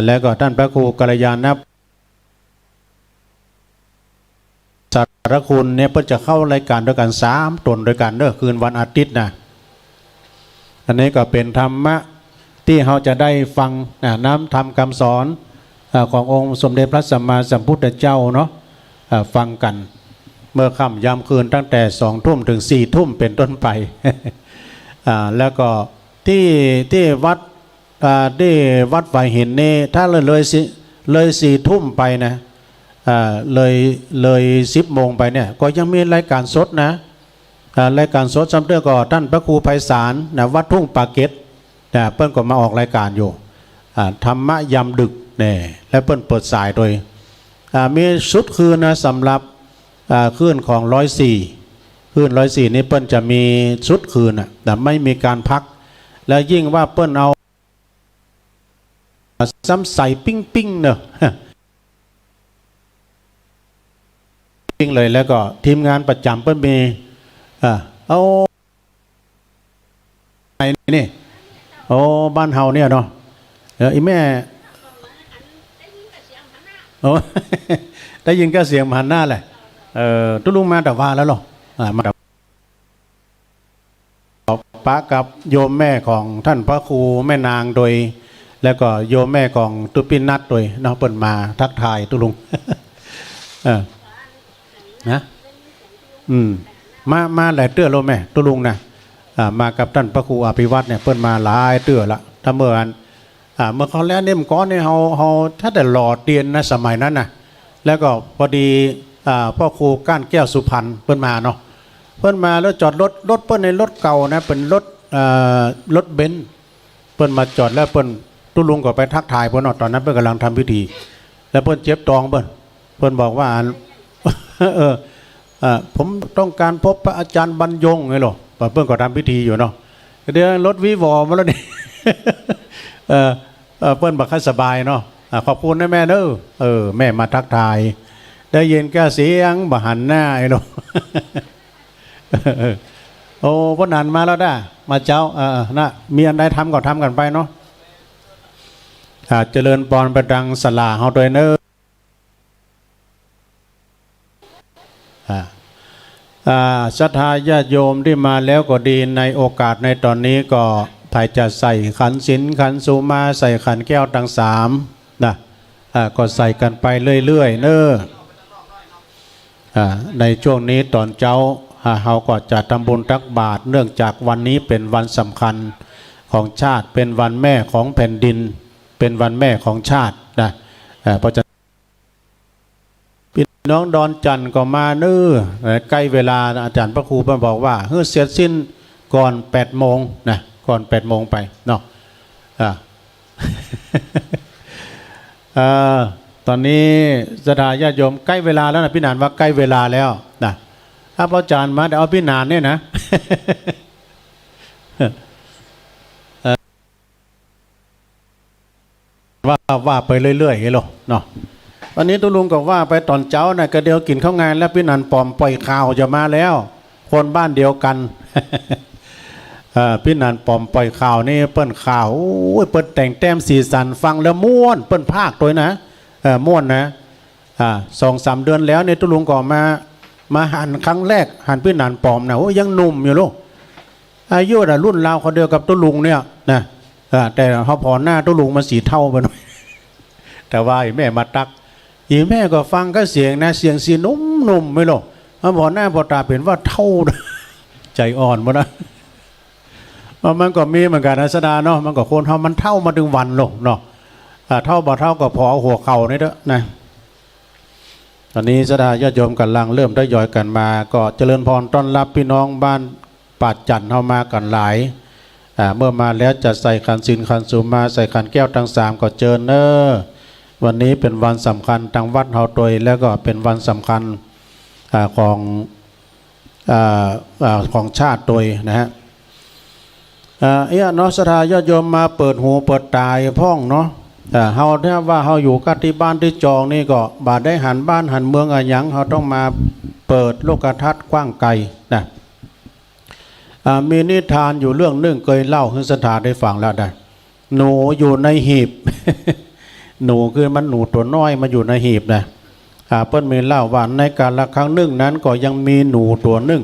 แล้วก็ท่านพระครูกัลยาณสารคุณเนี่ยเปิ้นจะเข้ารายการด้วยกัน3 ตนด้วยกันเนอะคืนวันอาทิตย์นะอันนี้ก็เป็นธรรมะที่เราจะได้ฟังน้ำธรรมคำสอนขององค์สมเด็จพระสัมมาสัมพุทธเจ้าเนาะฟังกันเมื่อค่ำยามคืนตั้งแต่20 ทุ่มถึง4 ทุ่มเป็นต้นไป แล้วก็ที่วัดฝ่ายหินนี่ถ้าเลย4 ทุ่มไปนะเลย10 โมงไปเนี่ยก็ยังมีรายการสดนะรายการสดซ้ำเตื้อก็ท่านพระครูไพศาลนะวัดทุ่งปาเก็ตเปิ้นก็มาออกรายการอยู่ธรรมะยามดึกเนี่ยและเปิ้นเปิดสายโดยมีชุดคืนนะสำหรับคลื่นของ104คลื่น104นี่เปิ้นจะมีชุดคืนแต่ไม่มีการพักแล้วยิ่งว่าเปิ้นเอาซ้ำใส่ปิ้งเนอะปิ้งเลยแล้วก็ทีมงานประจำเปิ้นมีเอาไอ้นี่โอ้บ้านเฮาเนี่ยเนาะอีแม่โอ้ ได้ยินก็เสียงหันหน้าแหละตุลุงมาแต่ว่าแล้วหรอมาปะกับโยมแม่ของท่านพระครูแม่นางโดยแล้วก็โยมแม่ของตุปินัทโดยน้องเปิ่นมาทักทายตุลุง นะมาหลายเตื้อโลแม่ตุลุงนะมากับท่านพระครูอภิวัตเนี่ยเปิ่นมาหลายเตื้อละถ้าเมื่อเขาแล้วเนี่ยมันก้อนเนี่ยเขาถ้าแต่หล่อเตียนนะสมัยนั้นนะแล้วก็พอดีพ่อครูก้านแก้วสุพรรณเปิ้นมาเนาะเปิ้นมาแล้วจอดรถเปิ้นในรถเก่านะเป็นรถเบนซ์เปิ้นมาจอดแล้วเปิ้นตุลุงก็ไปทักทายเปิ้นเนาะตอนนั้นเปิ้นกำลังทำพิธีแล้วเปิ้นเจ็บตองเปิ้นบอกว่า ผมต้องการพบพระอาจารย์บรรยงไงหรอเปิ้นก็ทำพิธีอยู่เนาะเดี๋ยวรถวิวอมาแล้วนี่ เปิ้นบอกให้สบายเนาะขอบคุณนะแม่เด้อแม่มาทักทายได้ยินแค่เสียงบหันหน้าไอ้หนู โอ้พ่อนันมาแล้วได้มาเจ้านะมีอันใดทำก็ทำกันไปเนาะเจริญปอนประดังสลาเฮาโดยเนศรัทธาญาติโยมที่มาแล้วก็ดีในโอกาสในตอนนี้ก็ไผ่จะใส่ขันศีลขันสุมาใส่ขันแก้วทั้ง3นะก็ใส่กันไปเรื่อยๆเนอะในช่วงนี้ตอนเช้าเราก็จะทำบุญตักบาตรเนื่องจากวันนี้เป็นวันสำคัญของชาติเป็นวันแม่ของแผ่นดินเป็นวันแม่ของชาตินะเพราะฉะนั้นพี่น้องดอนจันทร์ก็มาเนื้อใกล้เวลาอาจารย์พระครูบอกว่าเฮ้ยเสร็จสิ้นก่อน8 โมงนะก่อน8 โมงไปเนาะตอนนี้ศรัทธาญาติโยมใกล้เวลาแล้วนะพี่นานว่าใกล้เวลาแล้วนะถ้าพระอาจารย์มาเดี๋ยวเอาพี่นานเนี่ยนะ ว่าไปเรื่อยๆเหรอเนาะวันนี้ตุลุงก็ว่าไปตอนเช้านะก็เดียวกินข้าวงานแล้วพี่นานปลอมปล่อยข่าวจะมาแล้วคนบ้านเดียวกัน พี่นันปอมปล่อยข่าวนี่เปิ้นข่าวเปิ้นแต่งแต้มสีสันฟังแล้วม่วนเปิ้นภาคตัวนะม่วนนะ2-3 เดือนแล้วเนี่ยตุลุงก็มาหันครั้งแรกหันพี่นันปอมนะโอ้ยังหนุ่มอยู่ลูกอายุรุ่นราวเขาเดียวกับตุลุงเนี่ยนะแต่เขาพอหน้าตุลุงมาสีเท่าไปหน่อย แต่ว่าแม่มาตักอีแม่ก็ฟังก็เสียงนะเสียงสีนุ่มไม่หรอกเขาพอหน้าพอตาเป็นว่าเท่า ใจอ่อนหมดนะมันก็มีเหมือนกันนะสดาเนาะมันก็คนมันเท่ามาถึงวันลงเนาะเท่าบ่เท่าก็พอหัวเข่านี่เด้อนะตอนนี้สดาญาติโยมกำลังเริ่มได้ย่อยกันมาก็เจริญพรต้อนรับพี่น้องบ้านปาดจันทร์เข้ามากันหลายเมื่อมาแล้วจะใส่ขันศีลขันสุมาใส่ขันแก้วทั้ง3ก็เจิญเนอวันนี้เป็นวันสำคัญทางวัดเฮาโดยแล้วก็เป็นวันสำคัญ ของของชาติโดยนะฮะเนาะศรัทธาญาติโยมมาเปิดหูเปิดตาพ่องเนาะเฮาถ้าว่าเฮาอยู่กันที่บ้านที่จองนี่ก็บาดได้หันบ้านหันเมืองอะไรยังเฮาต้องมาเปิดโลกทัศน์กว้างไกลนะมีนิทานอยู่เรื่องนึงเคยเล่าให้ศรัทธาได้ฟังแล้วได้หนูอยู่ในหีบ หนูคือมันหนูตัวน้อยมาอยู่ในหีบนะเปิ้นมีเล่าว่าในกาลครั้งหนึ่งนั้นก็ยังมีหนูตัวหนึ่ง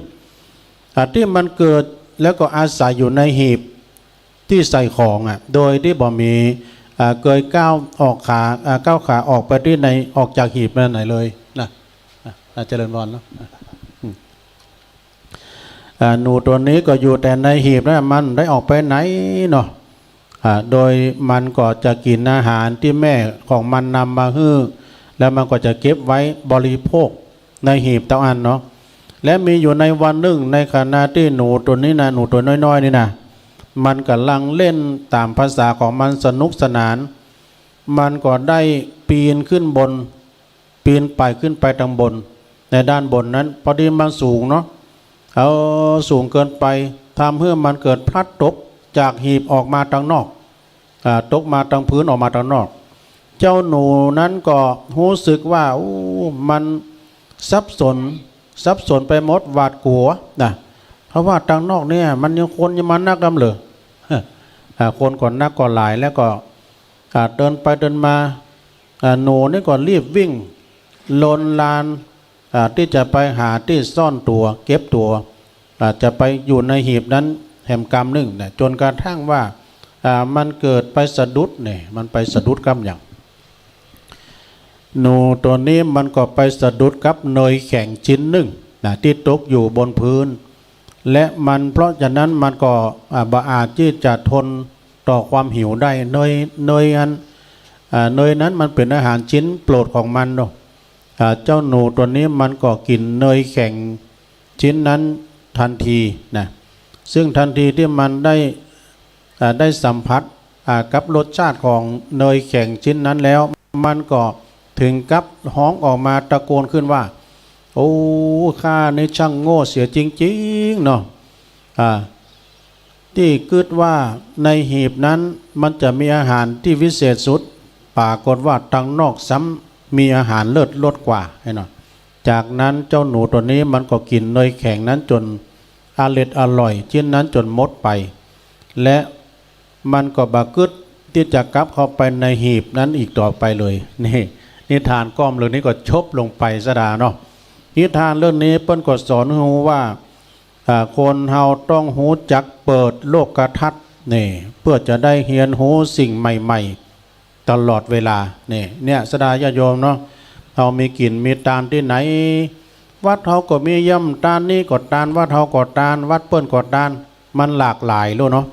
ที่มันเกิดแล้วก็อาศัยอยู่ในหีบที่ใส่ของโดยที่บ่มีเกยก้าวออกขาก้าวขาออกไปที่ในออกจากหีบนั่นไหนเลยนะเจริญพรเนาะหนูตัวนี้ก็อยู่แต่ในหีบนะมันได้ออกไปไหนเนาะโดยมันก็จะกินอาหารที่แม่ของมันนำมาให้แล้วมันก็จะเก็บไว้บริโภคในหีบเต้าอันเนาะและมีอยู่ในวันหนึ่งในขณะที่หนูตัวนี้นะหนูตัวน้อยๆนี่นะมันกำลังเล่นตามภาษาของมันสนุกสนานมันก็ได้ปีนขึ้นบนปีนไปขึ้นไปทางบนในด้านบนนั้นพอดีมันสูงเนาะเอาสูงเกินไปทำให้มันเกิดพลัดตกจากหีบออกมาทางนอกตกมาทางพื้นออกมาทางนอกเจ้าหนูนั้นก็รู้สึกว่ามันสับสนไปหมดหวาดกลัวนะเพราะว่าทางนอกเนี่ยมันยังคนยังมันนักดำเลยคนก่อนนักก่อนหลายแล้วก็เดินไปเดินมาหนูนี่ก็รีบวิ่งลนลานที่จะไปหาที่ซ่อนตัวเก็บตัวจะไปอยู่ในหีบนั้นแห่งกรรมหนึ่งเนี่ยจนกระทั่งว่ามันเกิดไปสะดุดเนี่ยมันไปสะดุดกรรมอย่างหนูตัวนี้มันก็ไปสะดุดกับเนยแข็งชิ้นหนึ่งที่ตกอยู่บนพื้นและมันเพราะฉะนั้นมันก็บ่อาจที่จะทนต่อความหิวได้เนยนั้นมันเป็นอาหารชิ้นโปรดของมันเนาะเจ้าหนูตัวนี้มันก็กินเนยแข็งชิ้นนั้นทันทีนะซึ่งทันทีที่มันได้สัมผัสกับรสชาติของเนยแข็งชิ้นนั้นแล้วมันก็ถึงกับฮ้องออกมาตะโกนขึ้นว่าโอ้ข้านี่ช่างโง่เสียจริงๆเนาะที่คิดว่าในหีบนั้นมันจะมีอาหารที่วิเศษสุดปรากฏว่าทางนอกซ้ำมีอาหารเลิศรสกว่าให้หน่อยจากนั้นเจ้าหนูตัวนี้มันก็กินเนยแข็งนั้นจนอร่อยชิ้นนั้นจนหมดไปและมันก็บากึดที่จะกลับเข้าไปในหีบนั้นอีกต่อไปเลยนี่นิทานก้อมเรื่องนี้ก็ชบลงไปซะดาเนาะนิทานเรื่องนี้เปิ้นก็สอนให้รู้ว่าคนเฮาต้องหูจักเปิดโลกทัศน์นี่เพื่อจะได้เรียนรู้สิ่งใหม่ๆตลอดเวลาเนี่ยสดาญาโยมเนาะเฮามีกินมีตานที่ไหนวัดเฮาก็มีย่ำตานนี้ก็ตานวัดเฮาก็ตานวัดเปิ้นก็ตานมันหลากหลายโลเนาะ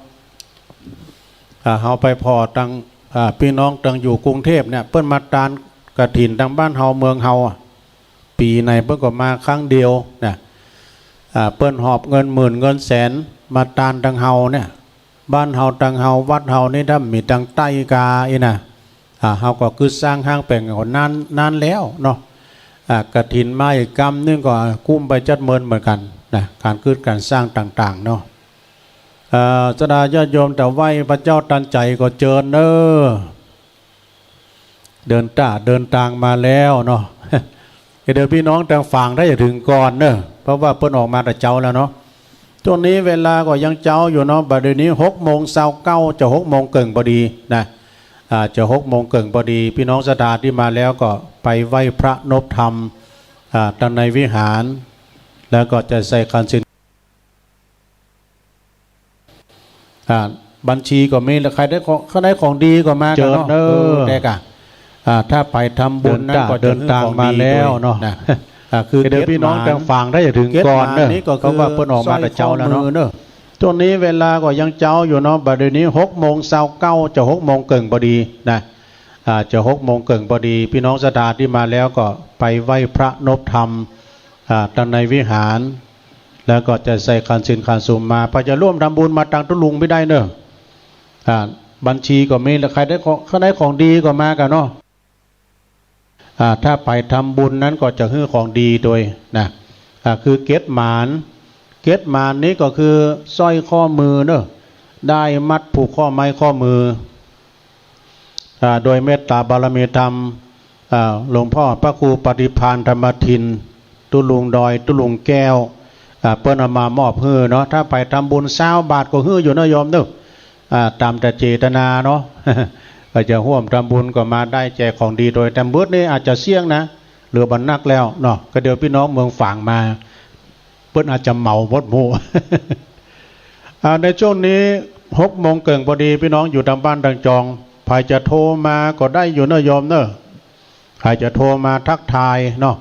เฮาไปพอตังพี่น้องตังอยู่กรุงเทพเนี่ยเปิ้นมาตานกฐินทางบ้านเฮาเมืองเฮาปีไหนเปิ้นก็มาครั้งเดียวนะเปิ้นหอบเงินหมื่นเงินแสนมาตานทางเฮาเนี่ยบ้านเฮาทางเฮาวัดเฮานี่ถ้ามีทางใต้กาอีนะเฮาก็คือสร้างห้างแปลงก่อนนานแล้วเนาะกฐินมาอีกกรรมนึงก็กุ้มไปจัดเมินเหมือนกันนะการคืดการสร้างต่างๆเนาะสดาญาติโยมแต่ไหวพระเจ้าตันใจก็เจิญเนอเดินทางมาแล้วเนาะเดี๋ยวพี่น้องทางฝั่งได้จะถึงก่อนเนอะเพราะว่าเพิ่นออกมาแต่เจ้าแล้วเนาะช่วงนี้เวลาก็ยังเจ้าอยู่เนาะบัดนี้6:29จะ6:00พอดีนะจะ6:00พอดีพี่น้องศรัทธาที่มาแล้วก็ไปไหว้พระนพธรรมทางในวิหารแล้วก็จะใส่คันสินบัญชีก็มีใครได้ของดีก็มากันเนาะได้กะถ้าไปทำบุญนั้นก็เดินทางมาแล้วเนาะคือเดี๋ยวพี่น้องทางฝั่งได้จะถึงก่อนเนอะเพราะว่าเพิ่นออกมาแต่เจ้าแล้วเนาะช่วงนี้เวลาก็ยังเจ้าอยู่เนาะบัดนี้6:29จะ6:00พอดีนะจะ6:00พอดีพี่น้องศรัทธาที่มาแล้วก็ไปไหว้พระนพธรรมทางในวิหารแล้วก็จะใส่คันสินคันสุมมาพอจะร่วมทำบุญมาตังตุลุงไม่ได้เนอะบัญชีก็มีใครได้ของดีก็มากันเนาะถ้าไปทำบุญนั้นก็จะให้ของดีโดยนะ คือเกศหมานเกศหมานนี้ก็คือสร้อยข้อมือเนอะได้มัดผูกข้อไม้ข้อมือโดยเมตตาบารมีธรรมหลวงพ่อพระครูปฏิภาณธรรมทินตุลุงดอยตุลุงแก้วเปิ้นเอามามอบฮื้อเนาะถ้าไปทำบุญ20 บาทก็ฮื้ออยู่นะโยมเด้อตามแต่เจตนาเนาะ ก็จะร่วมทำบุญก็มาได้แจกของดีโดยแต่เบิดนี่อาจจะเสี่ยงนะเหลือบรรนักแล้วเนาะก็เดี๋ยวพี่น้องเมืองฝางมาเปิ้นอาจจะเมาหมดหมู่ ในช่วงนี้6 โมงเกิงพอดีพี่น้องอยู่ทางบ้านทางจองใครจะโทรมาก็ได้อยู่เนอะโยมเนอะใครจะโทรมาทักทายเนาะ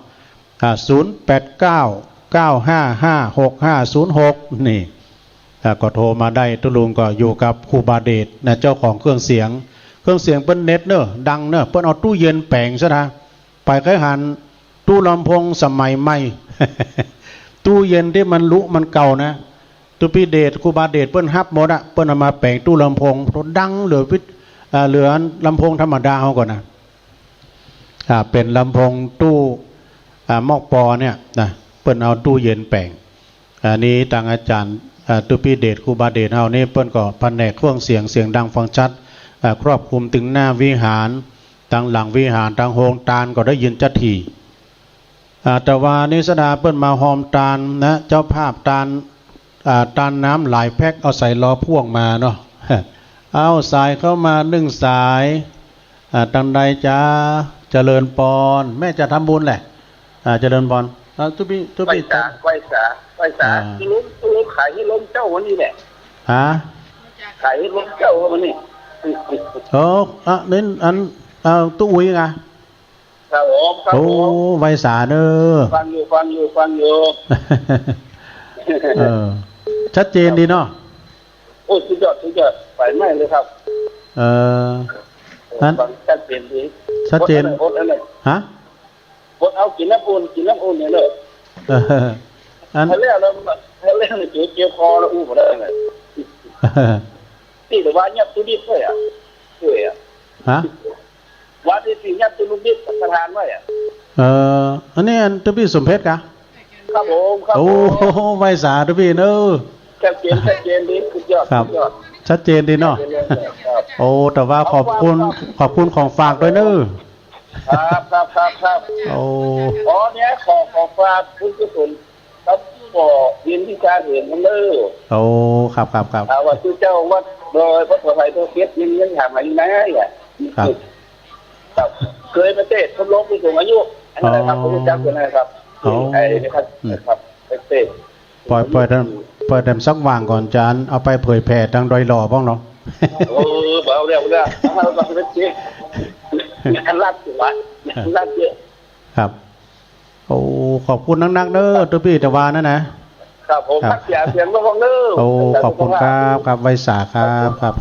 089-955-6506นี่ก็โทรมาได้ตุลุงก็อยู่กับครูบาเดชนะเจ้าของเครื่องเสียงเปิ้นเน็ตเนอะดังเนอะเปิ้นเอาตู้เย็นแปลงซะนะไปเคยหันตู้ลำโพงสมัยใหม่ ตู้เย็นที่มันลุมันเก่านะตุปีเดชครูบาเดชเปิ้นฮับหมดอะเปิ้นเอามาแปลงตู้ลำโพงดังเหลือลำโพงธรรมดาเฮาก่อนนะเป็นลำโพงตู้มอกปอเนี่ยนะเปิ้นเอาตู้เย็นแปลงอันนี้ทางอาจารย์ตุปีเดชครูบาเดชเฮานี่เปิ้นก็แผนกเครื่องเสียงดังฟังชัดครอบคลุมถึงหน้าวิหารทางหลังวิหารทางโฮงตาลก็ได้ยินจัดทีแต่ว่านิสดาเปิ้นมาหอมตาลนะเจ้าภาพตาลน้ำหลายแพ็คเอาใส่ล้อพ่วงมาเนาะ เอาสายเข้ามา1 สายตังใดจ้าเจริญปอนแม่จะทำบุญแหละเจริญปอนทุบีไหว้สาที่ล้มขายที่ล้มเจ้าวันนี้แหละขายที่ล้มเจ้าวันนี้นี่อันตู้อุ้ยไงครับผมโอ้ไวสาเนอฟังอยู่ ชัดเจนดีเนาะโอ้สุดยอดไปไม่เลยครับนั้นชัดเจนดีชัดเจนฮะบดเอากินน้ำอุ่นเนี่ยเลยอันถ้าเล่นเนี่ยเจียวคอแล้วอู้หมดเลยที่แต่ว่าเนี่ยตุดิบด้วยฮะว่าที่สิ่งเนี่ยตุดิบประทานไว้อันนี้อันตุบีสมเพชรกะครับผมโอ้ไวสาตุบีเนอะชัดเจนดีสุดยอดชัดเจนดีเนาะโอ้แต่ว่าขอบคุณของฝากด้วยเนอะครับโอ้เนี่ยขอฝากคุณกุศลครับบ่เรียนที่การเห็นมันเด้อโอ้ครับว่าชื่อเจ้าวัดโดยพระไตรตัวเกียรติยังถามอะไรนะครับเคยมาเทศทดลองผู้สูงอายุอันนั้นครับผู้จักเป็นอะไรครับไอ้ครับเทศปล่อยแดมสักว่างก่อนจานเอาไปเผยแผ่ทางดอยหล่อบ้างเนาะเบาเร็วเราต้องเป็นจริงงานรัดอยู่วะรัดเยอะครับโอ้ขอบคุณนักเด้อตัวพี่ตะวานะครับผมทักเสียงน้องเด้อโอ้ขอบคุณครับไวสาครับ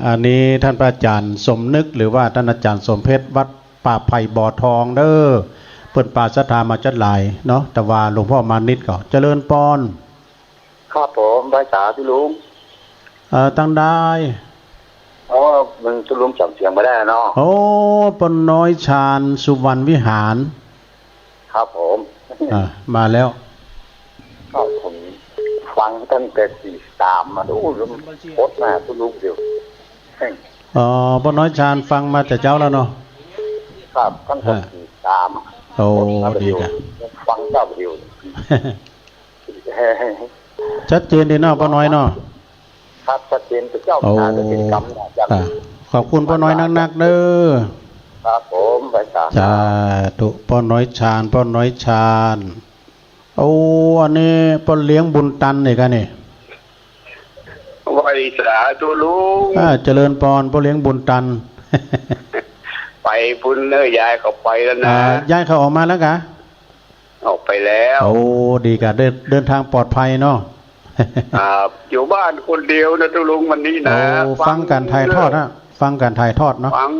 อันนี้ท่านพระอาจารย์สมนึกหรือว่าท่านอาจารย์สมเพชรวัดป่าไผ่บ่อทองเด้อเปิดป่าศรัทธามาจัดหลายเนาะแต่ว่าหลวงพ่อมานิดก็เจริญปอนครับผมไวสาพี่ลุงตั้งได้มันจะลุงจับเสียงไม่ได้เนาะโอ้ปนน้อยชาญสุวรรณวิหารครับผมมาแล้วครับผมฟังตั้งแต่43มาดูโคตรมาทุลุงเดียวปนน้อยชาญฟังมาแต่เจ้าแล้วเนาะครับตั้งแต่43โอ้ดีนะฟังเจ้าเดียวชัดเจนดีเนาะปนน้อยเนาะครับชัดเจนเป็นเจ้าหน้าที่กรรมขอบคุณป้าน้อยนักเด้อครับผมไปจ้าตุป้าน้อยชาญโอ้อันนี้ป้าเลี้ยงบุญตันนี่กันนี่ไวสาตุลุงเจริญปอนป้าเลี้ยงบุญตันไปพุ่นเนยายเขาไปแล้วนะยายเขาออกมาแล้วกะออกไปแล้วโอ้ดีกะเดินทางปลอดภัยเนาะอยู่บ้านคนเดียวนะตุลุงวันนี้นะฟังการถ่ายทอดนะฟังการถ่ายทอดเนาะฟัง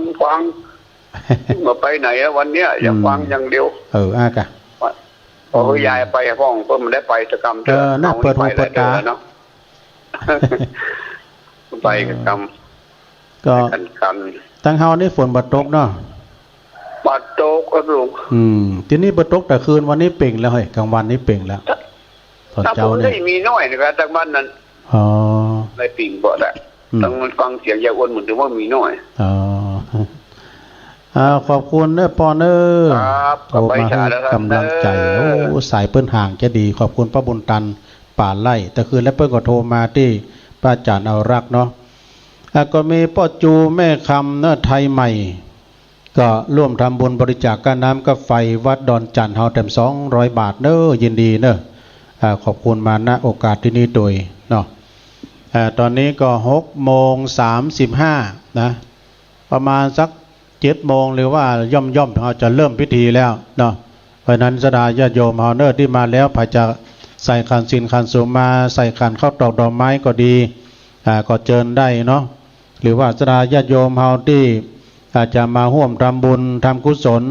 มาไปไหนวันเนี้ยอยากฟังอย่างเดียวกะพอยายไปห้องเพิ่มได้ไปกิจกรรมน่าเปิดหูเปิดตาเนาะไปกิจกรรมก็ตั้งเฮานี่ฝนบัดตกเนาะ ปัดโต๊ะก็ลุง ทีนี้บ่ตกแต่คืนวันนี้เป่งแล้วเฮ้ยกลางวันนี้เป่งแล้วตอน ถ้า เจ้า ผม เนี่ ได้ ย มีน้อยนะครับทางบ้านนั้น อ๋อ ได้ปิ่งบ่ได้ต้องฟังเสียงยาอ้วนเหมือนถึงว่ามีน้อย อ๋อขอบคุณเด้อปอนเด้อ ครับ โทรมาให้กำลังใจโอ้สายเปิ้นห่างจะดีขอบคุณป้าบุญตันป่าไล่แต่คืนแล้วเปิ้นก็โทรมาที่ป้าจานเอารักเนาะก็มีป้อจูแม่คำเนาะไทยใหม่ก็ร่วมทำบุญบริจาคค่าน้ำกับไฟวัดดอนจันทร์เฮาเต็ม200 บาทเด้อยินดีเด้อขอบคุณมาณโอกาสที่นี้โดยเนาะตอนนี้ก็6:35นะประมาณสัก7 โมงหรือว่าย่อมเราจะเริ่มพิธีแล้วเนาะเพราะนั้นสดาญาติโยมเฮาเนอที่มาแล้วพาจะใส่ขันศีลขันสุมาใส่ขันข้าวตอกดอกไม้ก็ดีก็เจิญได้เนาะหรือว่าสดาญาติโยมเฮาที่อาจจะมาร่วมทำบุญทำกุศล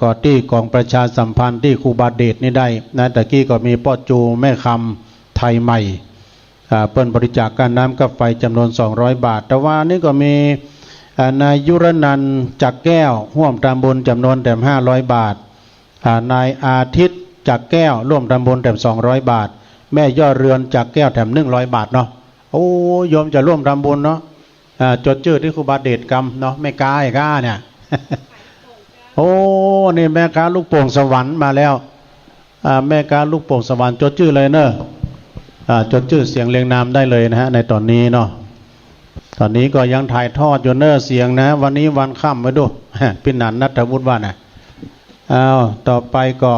ก็ที่กองประชาสัมพันธ์ที่ครูบาเดชนี่ได้นะตะกี้ก็มีป้อจูแม่คำไทยใหม่เปิ้นบริจาคการน้ำกับไฟจำนวน200 บาทแต่ว่านี่ก็มีนายยุรนันท์จักแก้วร่วมทำบุญจำนวนแต่500 บาทนายอาทิตย์จักแก้วร่วมทำบุญแต่200 บาทแม่ย่อเรือนจักแก้วแถม100 บาทเนาะโอ้โยมจะร่วมทำบุญเนาะจดชื่อที่ครูบาเดชกรรมเนาะแม่กายก้าเนี่ย โอ้นี่แม่กาลูกโป่งสวรรค์มาแล้วแม่กาลูกโป่งสวรรค์จดชื่อเลยเนอะจดชื่อเสียงเรียงนามได้เลยนะฮะในตอนนี้เนาะตอนนี้ก็ยังถ่ายทอดอยู่เนอะเสียงนะวันนี้วันค่ำไว้ดูพี่นันนัทวุฒิว่าน่ะต่อไปก็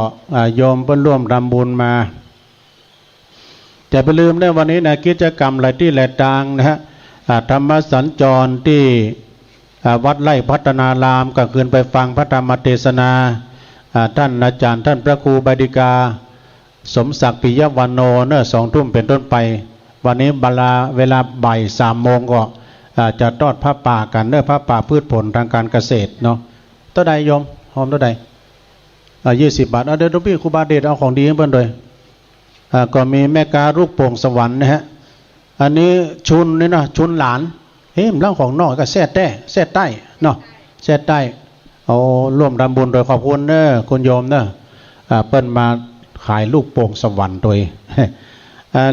โยมเพิ่นร่วมทำบุญมาจะไปลืมได้วันนี้นะกิจกรรมอะไรที่แหลกต่างนะฮะธรรมสัญจรที่วัดไร่พัฒนารามกลางคืนไปฟังพระธรรมเทศนาท่านอาจารย์ท่านพระครูบดิกาสมศักดิ์ปิยวันโนเนอะ2 ทุ่มเป็นต้นไปวันนี้เวลาบ่าย3 โมงก็จะทอดผ้าป่ากันเนอะผ้าป่าพืชผลทางการเกษตรเนาะตัวใดโยมหอมตัวใด20 บาทเดี๋ยวพี่ครูบาเดชเอาของดีให้เพิ่นด้วยก็มีแม่กาลูกโป่งสวรรค์นะฮะอันนี้ชุนนี่นะชุนหลานเฮ้ยเรื่องของนอกก็แซ่ใต้เนาะแซ่ใต้เอาร่วมทำบุญโดยขอบคุณเนอะคุณโยมเนอะเปิ้นมาขายลูกโป่งสวรรค์โดย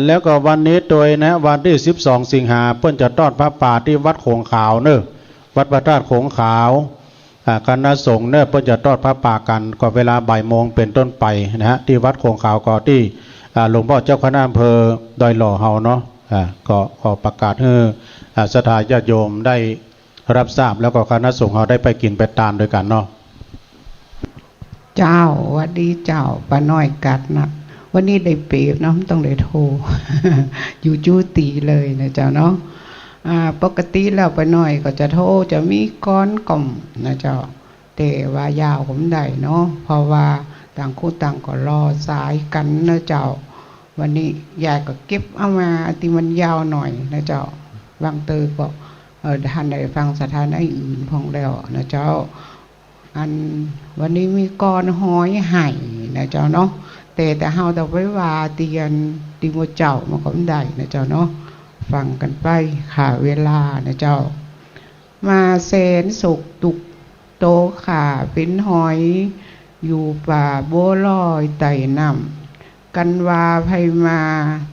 แล้วก็วันนี้โดยนะวันที่12 สิงหาเปิ้นจะทอดพระป่าที่วัดโขงขาวเนอะวัดพระธาตุโขงขาวคณะสงฆ์เนอะเปิ้นจะทอดพระป่ากันก็เวลาบ่ายโมงเป็นต้นไปนะฮะที่วัดโขงขาวก็ที่หลวงพ่อเจ้าคณะอำเภอดอยหล่อเฮาเนาะก็ขอประกาศให้ศรัทธาญาติโยมได้รับทราบแล้วก็คณะสงฆ์เฮาได้ไปกินไปทานด้วยกันเนาะเจ้าวัดดีเจ้าป้าน้อยกัดนะวันนี้ได้เปรียบเนาะต้องได้โทร อยู่จู้ตีเลยนะเจ้าเนาะปกติแล้วป้าน้อยก็จะโทรจะมีก้อนกล่อมนะเจ้าแต่ว่ายาวผมได้เนาะเพราะว่าต่างคู่ต่างก็รอสายกันนะเจ้าวันนี้ยายก็เก็บเอามาที่มันยาวหน่อยนะเจ้าบางเตอก็ท่านได้ฟังสถานะอื่นพองแล้วนะเจ้าอันวันนี้มีก้อนห้อยไห่นะเจ้าเนาะแต่เฮาต้องไว้ว่าเตียนติโมเจ้ามาก็ได้นะเจ้าเนาะฟังกันไปค่ะเวลานะเจ้ามาแสนสุกตุกโตขาเป็นหอยอยู่ป่าโบลอยไต่น้ำกันว่าไผมา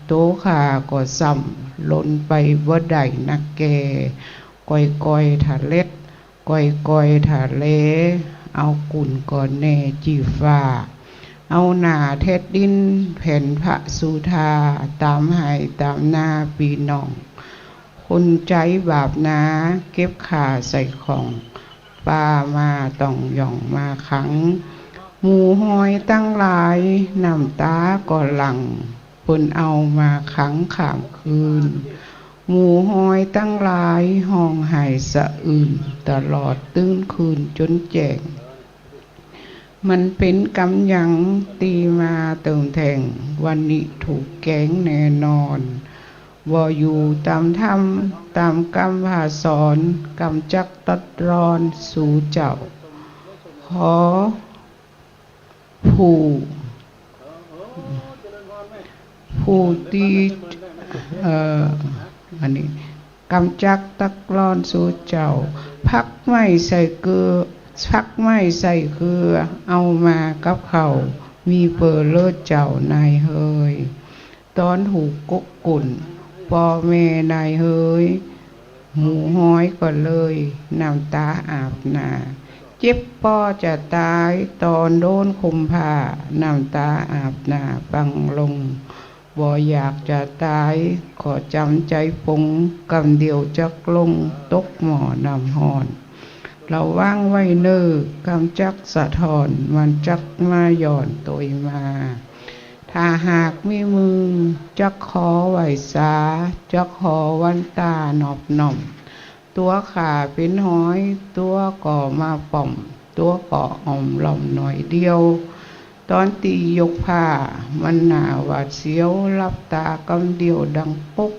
โตขาก็ซ้ำล้นไปบ่ได้นักแก่ก้อยถาเล็ดก้อยถาเลเอากุ่นก่อนแน่จีฟ้าเอาหน้าเท็ดดินแผ่นพระสุธาตามให้ตามหน้าปีน้องคนใจบาปนาเก็บขาใส่ของป้ามาต้องย่องมาขังหมู่หอยตั้งหลายน้ำตาก็หลั่งเพิ่นเอามาขังข้ามคืนหมู่หอยตั้งหลายห้องไห้สะอื่นตลอดตื่นคืนจนแจ้งมันเป็นกำยังตีมาเติมแทงวันนี้ถูกแกงแน่นอนว่าอยู่ตามธรรมตามกรรมพาสอนกำจักตัดรอนสู่เจ้าขอผู้ตีอันนี้กำจักตักรอนสู่เจ้าพักไม่ใส่เกลือ ชักไม้ใส่เกลือเอามากับเขามีเปิดเลิศเจ้านายเฮยตอนถูกกกกุ่นพ่อแม่นายเฮยหมูห้อยก็เลยน้ำตาอาบหน้าเจ็บป้อจะตายตอนโดนคุมผ้าน้ำตาอาบหน้าบังลงบ่อยากจะตายขอจำใจปงกำเดียวจักลงตกหมอนำหอนเราว่างไว้เน้อกำจักสะทอนมันจักมาหย่อนตัวมาถ้าหากมีมือจักขอไหวสาจักขอวันตาหนอบหน่อมตัวขาเป็นห้อยตัวก่อมาป่อมตัวก่ออ่อมหล่อมหน่อยเดียวตอนตียกผ้ามันหนาหวาดเสียวรับตากำเดียวดังปุ๊ก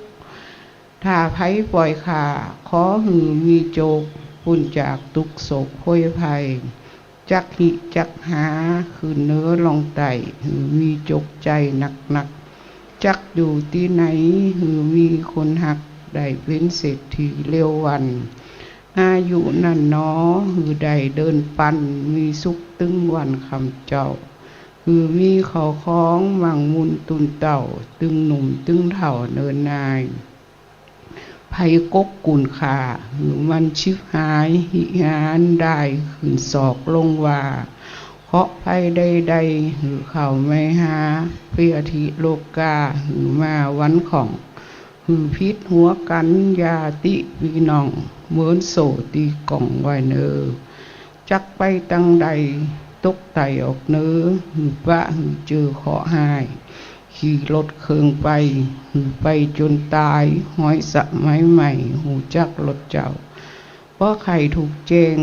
ถ้าไผปล่อยขาขอหือมีโจกปุ่นจากตุกโศกโพยภัยจักหิจักหาคือเนื้อลองไต่หือมีจกใจหนักจักอยู่ที่ไหนหือมีคนหักได้เป็นเศรษฐีเร็ววันอายุนั่นหนอหือได้เดินปันมีสุขตึงวันคำเจ้าหือมีเขาคล้องมั่งมุนตุนเต่าตึงหนุ่มตึงเถ่าเนินนายไผกกกุนขาหือมันชิบหายหิหานได้ขืนศอกลงว่าเพราะไผใดหือเข่าไม่หาเพียธิโลกาหือมาวันของหือพิษหัวกันยาติวีน้องเหมือนโสตีกล่องไว้เนอจักไปตั้งใดตกไตออกเนื้อหือปะหือเจอขอหายขี่รถเครื่องไปหือไปจนตายห้อยสะไม้ใหม่หูจักรถเจ้าเพราะไข่ถูกเจง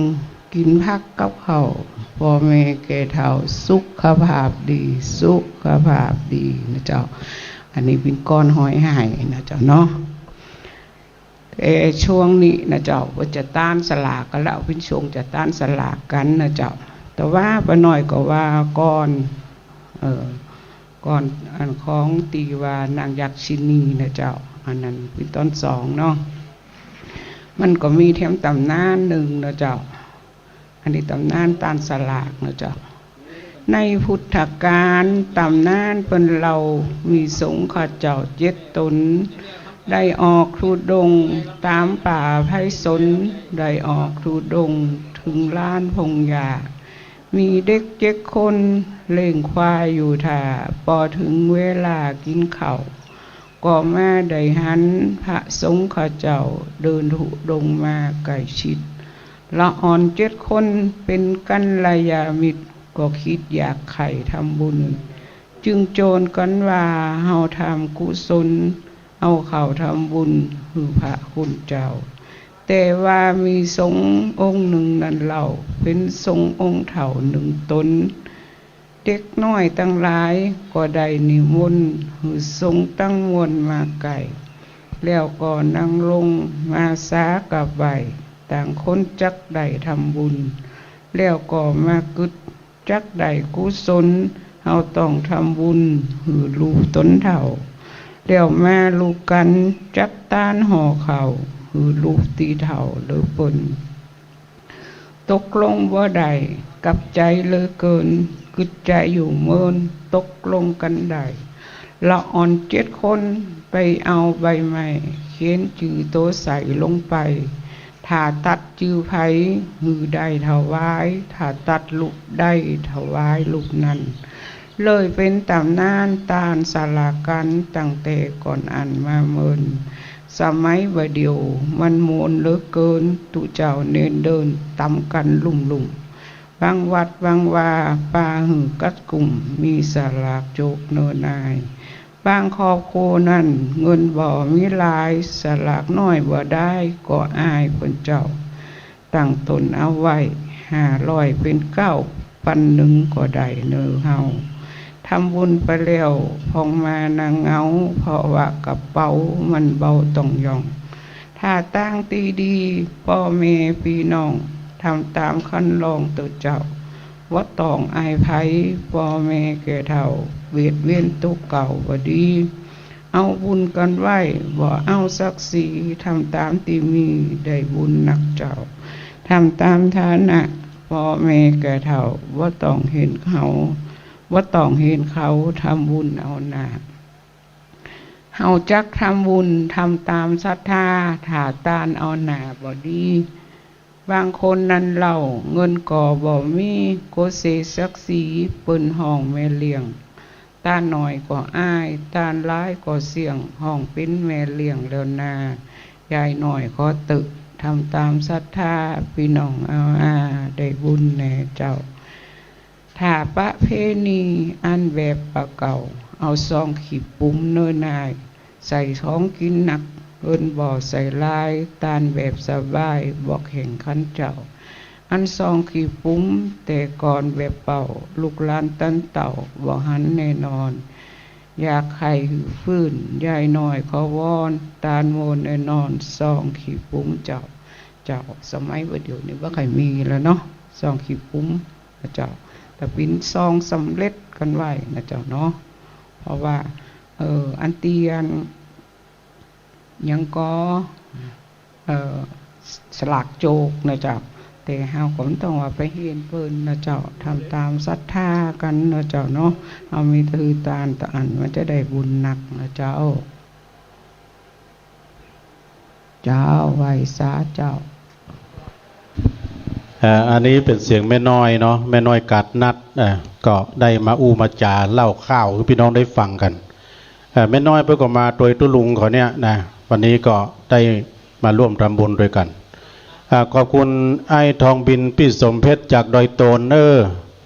กินพักกับเขาพ่อแม่แก่เฒ่าสุขภาพดีสุขภาพดีนะเจ้าอันนี้เป็นก้อนห้อยหายนะเจ้าเนาะช่วงนี้นะเจ้าว่าจะต้านสลากกันแล้วเป็นช่วงจะต้านสลากกันนะเจ้าแต่ว่าป้าน้อยก็ว่าก่อนอันของตีวานางยักษ์ชินีนะเจ้าอันนั้นเป็นตอนสองเนาะมันก็มีแถมตำนานหนึ่งนะเจ้าอันนี้ตำนานต้านสลากนะเจ้าในพุทธกาลตำนานเป็นเรามีสงฆ์ข้าเจ้า7 ตนได้ออกทุดงตามป่าไพศาลได้ออกทุดงถึงล้านพงหญ้ามีเด็ก7 คนเล่งควายอยู่ท่าพอถึงเวลากินข้าวก็มาได้หันพระสงฆ์ข้าเจ้าเดินทุดงมาใกล้ชิดละอ่อน7 คนเป็นกัลยาณมิตรก็คิดอยากไข่ทำบุญจึงโจรกันว่าเฮาทำกุศลเอาข้าวทำบุญคือพระคุณเจ้าแต่ว่ามีสงฆ์องค์หนึ่งนั่นเล่าเป็นสงฆ์องค์เฒ่า1 ตนเด็กน้อยตั้งหลายก็ได้นิมนต์คือสงฆ์ตั้งมวลมาไก่แล้วก็นั่งลงมาสากับไหวต่างคนจักได้ทำบุญแล้วก็มากึดจักได้กุศลเฮาต้องทำบุญหือลูกตนเฒ่าแล้วมาลูกกันจักต้านห่อเข่าหือลูกตีเฒ่าหรือปนตกลงบ่ได้กับใจเหลือเกินกึดใจอยู่เมินตกลงกันได้ละอ่อน7 คนไปเอาใบไม้เขียนชื่อโตใส่ลงไปถ้าตัดจื้อไผหือได้ถวายถ้าตัดลูกได้ถวายลูกนั้นเลยเป็นตำนานตาลสลากันตั้งแต่ก่อนอันมาเมินสมัยว่าเดียวมันโมนเหลือเกินตุเจ้าเน้นเดินตำกันลุ่มบางวัดบางว่าป่าหือกัดกลุ่มมีสลากโจกเนินนายบางครอบครัวนั่นเงินบ่มีหลายสลากน้อยบ่ได้ก็อายเพิ่นเจ้าตั้งตนเอาไว้500เป็น9 ปันหนึ่งก็ได้เนื้อเฮาทำบุญไปแล้วพองมานางเงาเพราะว่ากระเป๋ามันเบาต้องยองถ้าตั้งตีดีพ่อแม่พี่น้องทำตามขั้นลองตัวเจ้าว่าต้องอายไผพ่อแม่แก่เฒ่าเวียดเวียนตุกเก่าบ่ดีเอาบุญกันไว้บ่เอาศักดิ์ศรีทำตามที่มีได้บุญนักเจ้าทำตามฐานะ พ่อแม่แก่เฒ่าว่าต้องเห็นเขาว่าต้องเห็นเขาทำบุญเอาหน้าเฮาจักทำบุญทำตามศรัทธาถาตานเอาหน้าบ่ดีบางคนนั้นเล่าเงินก่อบ่มีโกเสศักดิ์ศรีเปิ้นห้องแม่เลี้ยงตาหน่อยก็อ้ายตาร้ายก็เสี่ยงห้องเป็นแม่เลี้ยงแล้วนายายหน่อยขอตึกทำตามศรัทธาพี่น้องเอาได้บุญแน่เจ้าถ้าประเพณีอันแบบปะเก่าเอาซองขีดปุ้มเนิ่นนายใส่ท้องกินหนักเอิ้นบ่อใส่ลายตานแบบสบายบอกแห่งขันเจ้าอันซองขีดปุ้มแต่ก่อนแบบเป่าลูกหลานตันเต่าบ่หันแน่นอนอยากไข่หือฟื้นยายน้อยขอวอนตาลโมนแน่นอนซองขีดปุ้มเจ้าสมัยเดี๋ยวนี้ว่าใครมีแล้วเนาะซองขีดปุ้มนะเจ้าแต่เป็นซองสำเร็จกันไว้นะเจ้าเนาะเพราะว่าอันเตียนยังก็สลากโจกนะเจ้าแต่เฮาก็ต้องว่าไปเห็นเพิ่นนะเจ้าทำตามศรัทธากันนะเจ้าเนาะเอามีถือตาลตะอันมันจะได้บุญหนักนะเจ้าไหวสาเจ้าอันนี้เป็นเสียงแม่น้อยเนาะแม่น้อยกัดนัดก็ได้มามาจาเล่าข้าวให้พี่น้องได้ฟังกันแม่น้อยเพิ่งก็มาโดยตุลุงเขาเนี่ยนะวันนี้ก็ได้มาร่วมทำบุญด้วยกันขอบคุณไอ้ทองบินพี่สมเพชรจากดอยโตน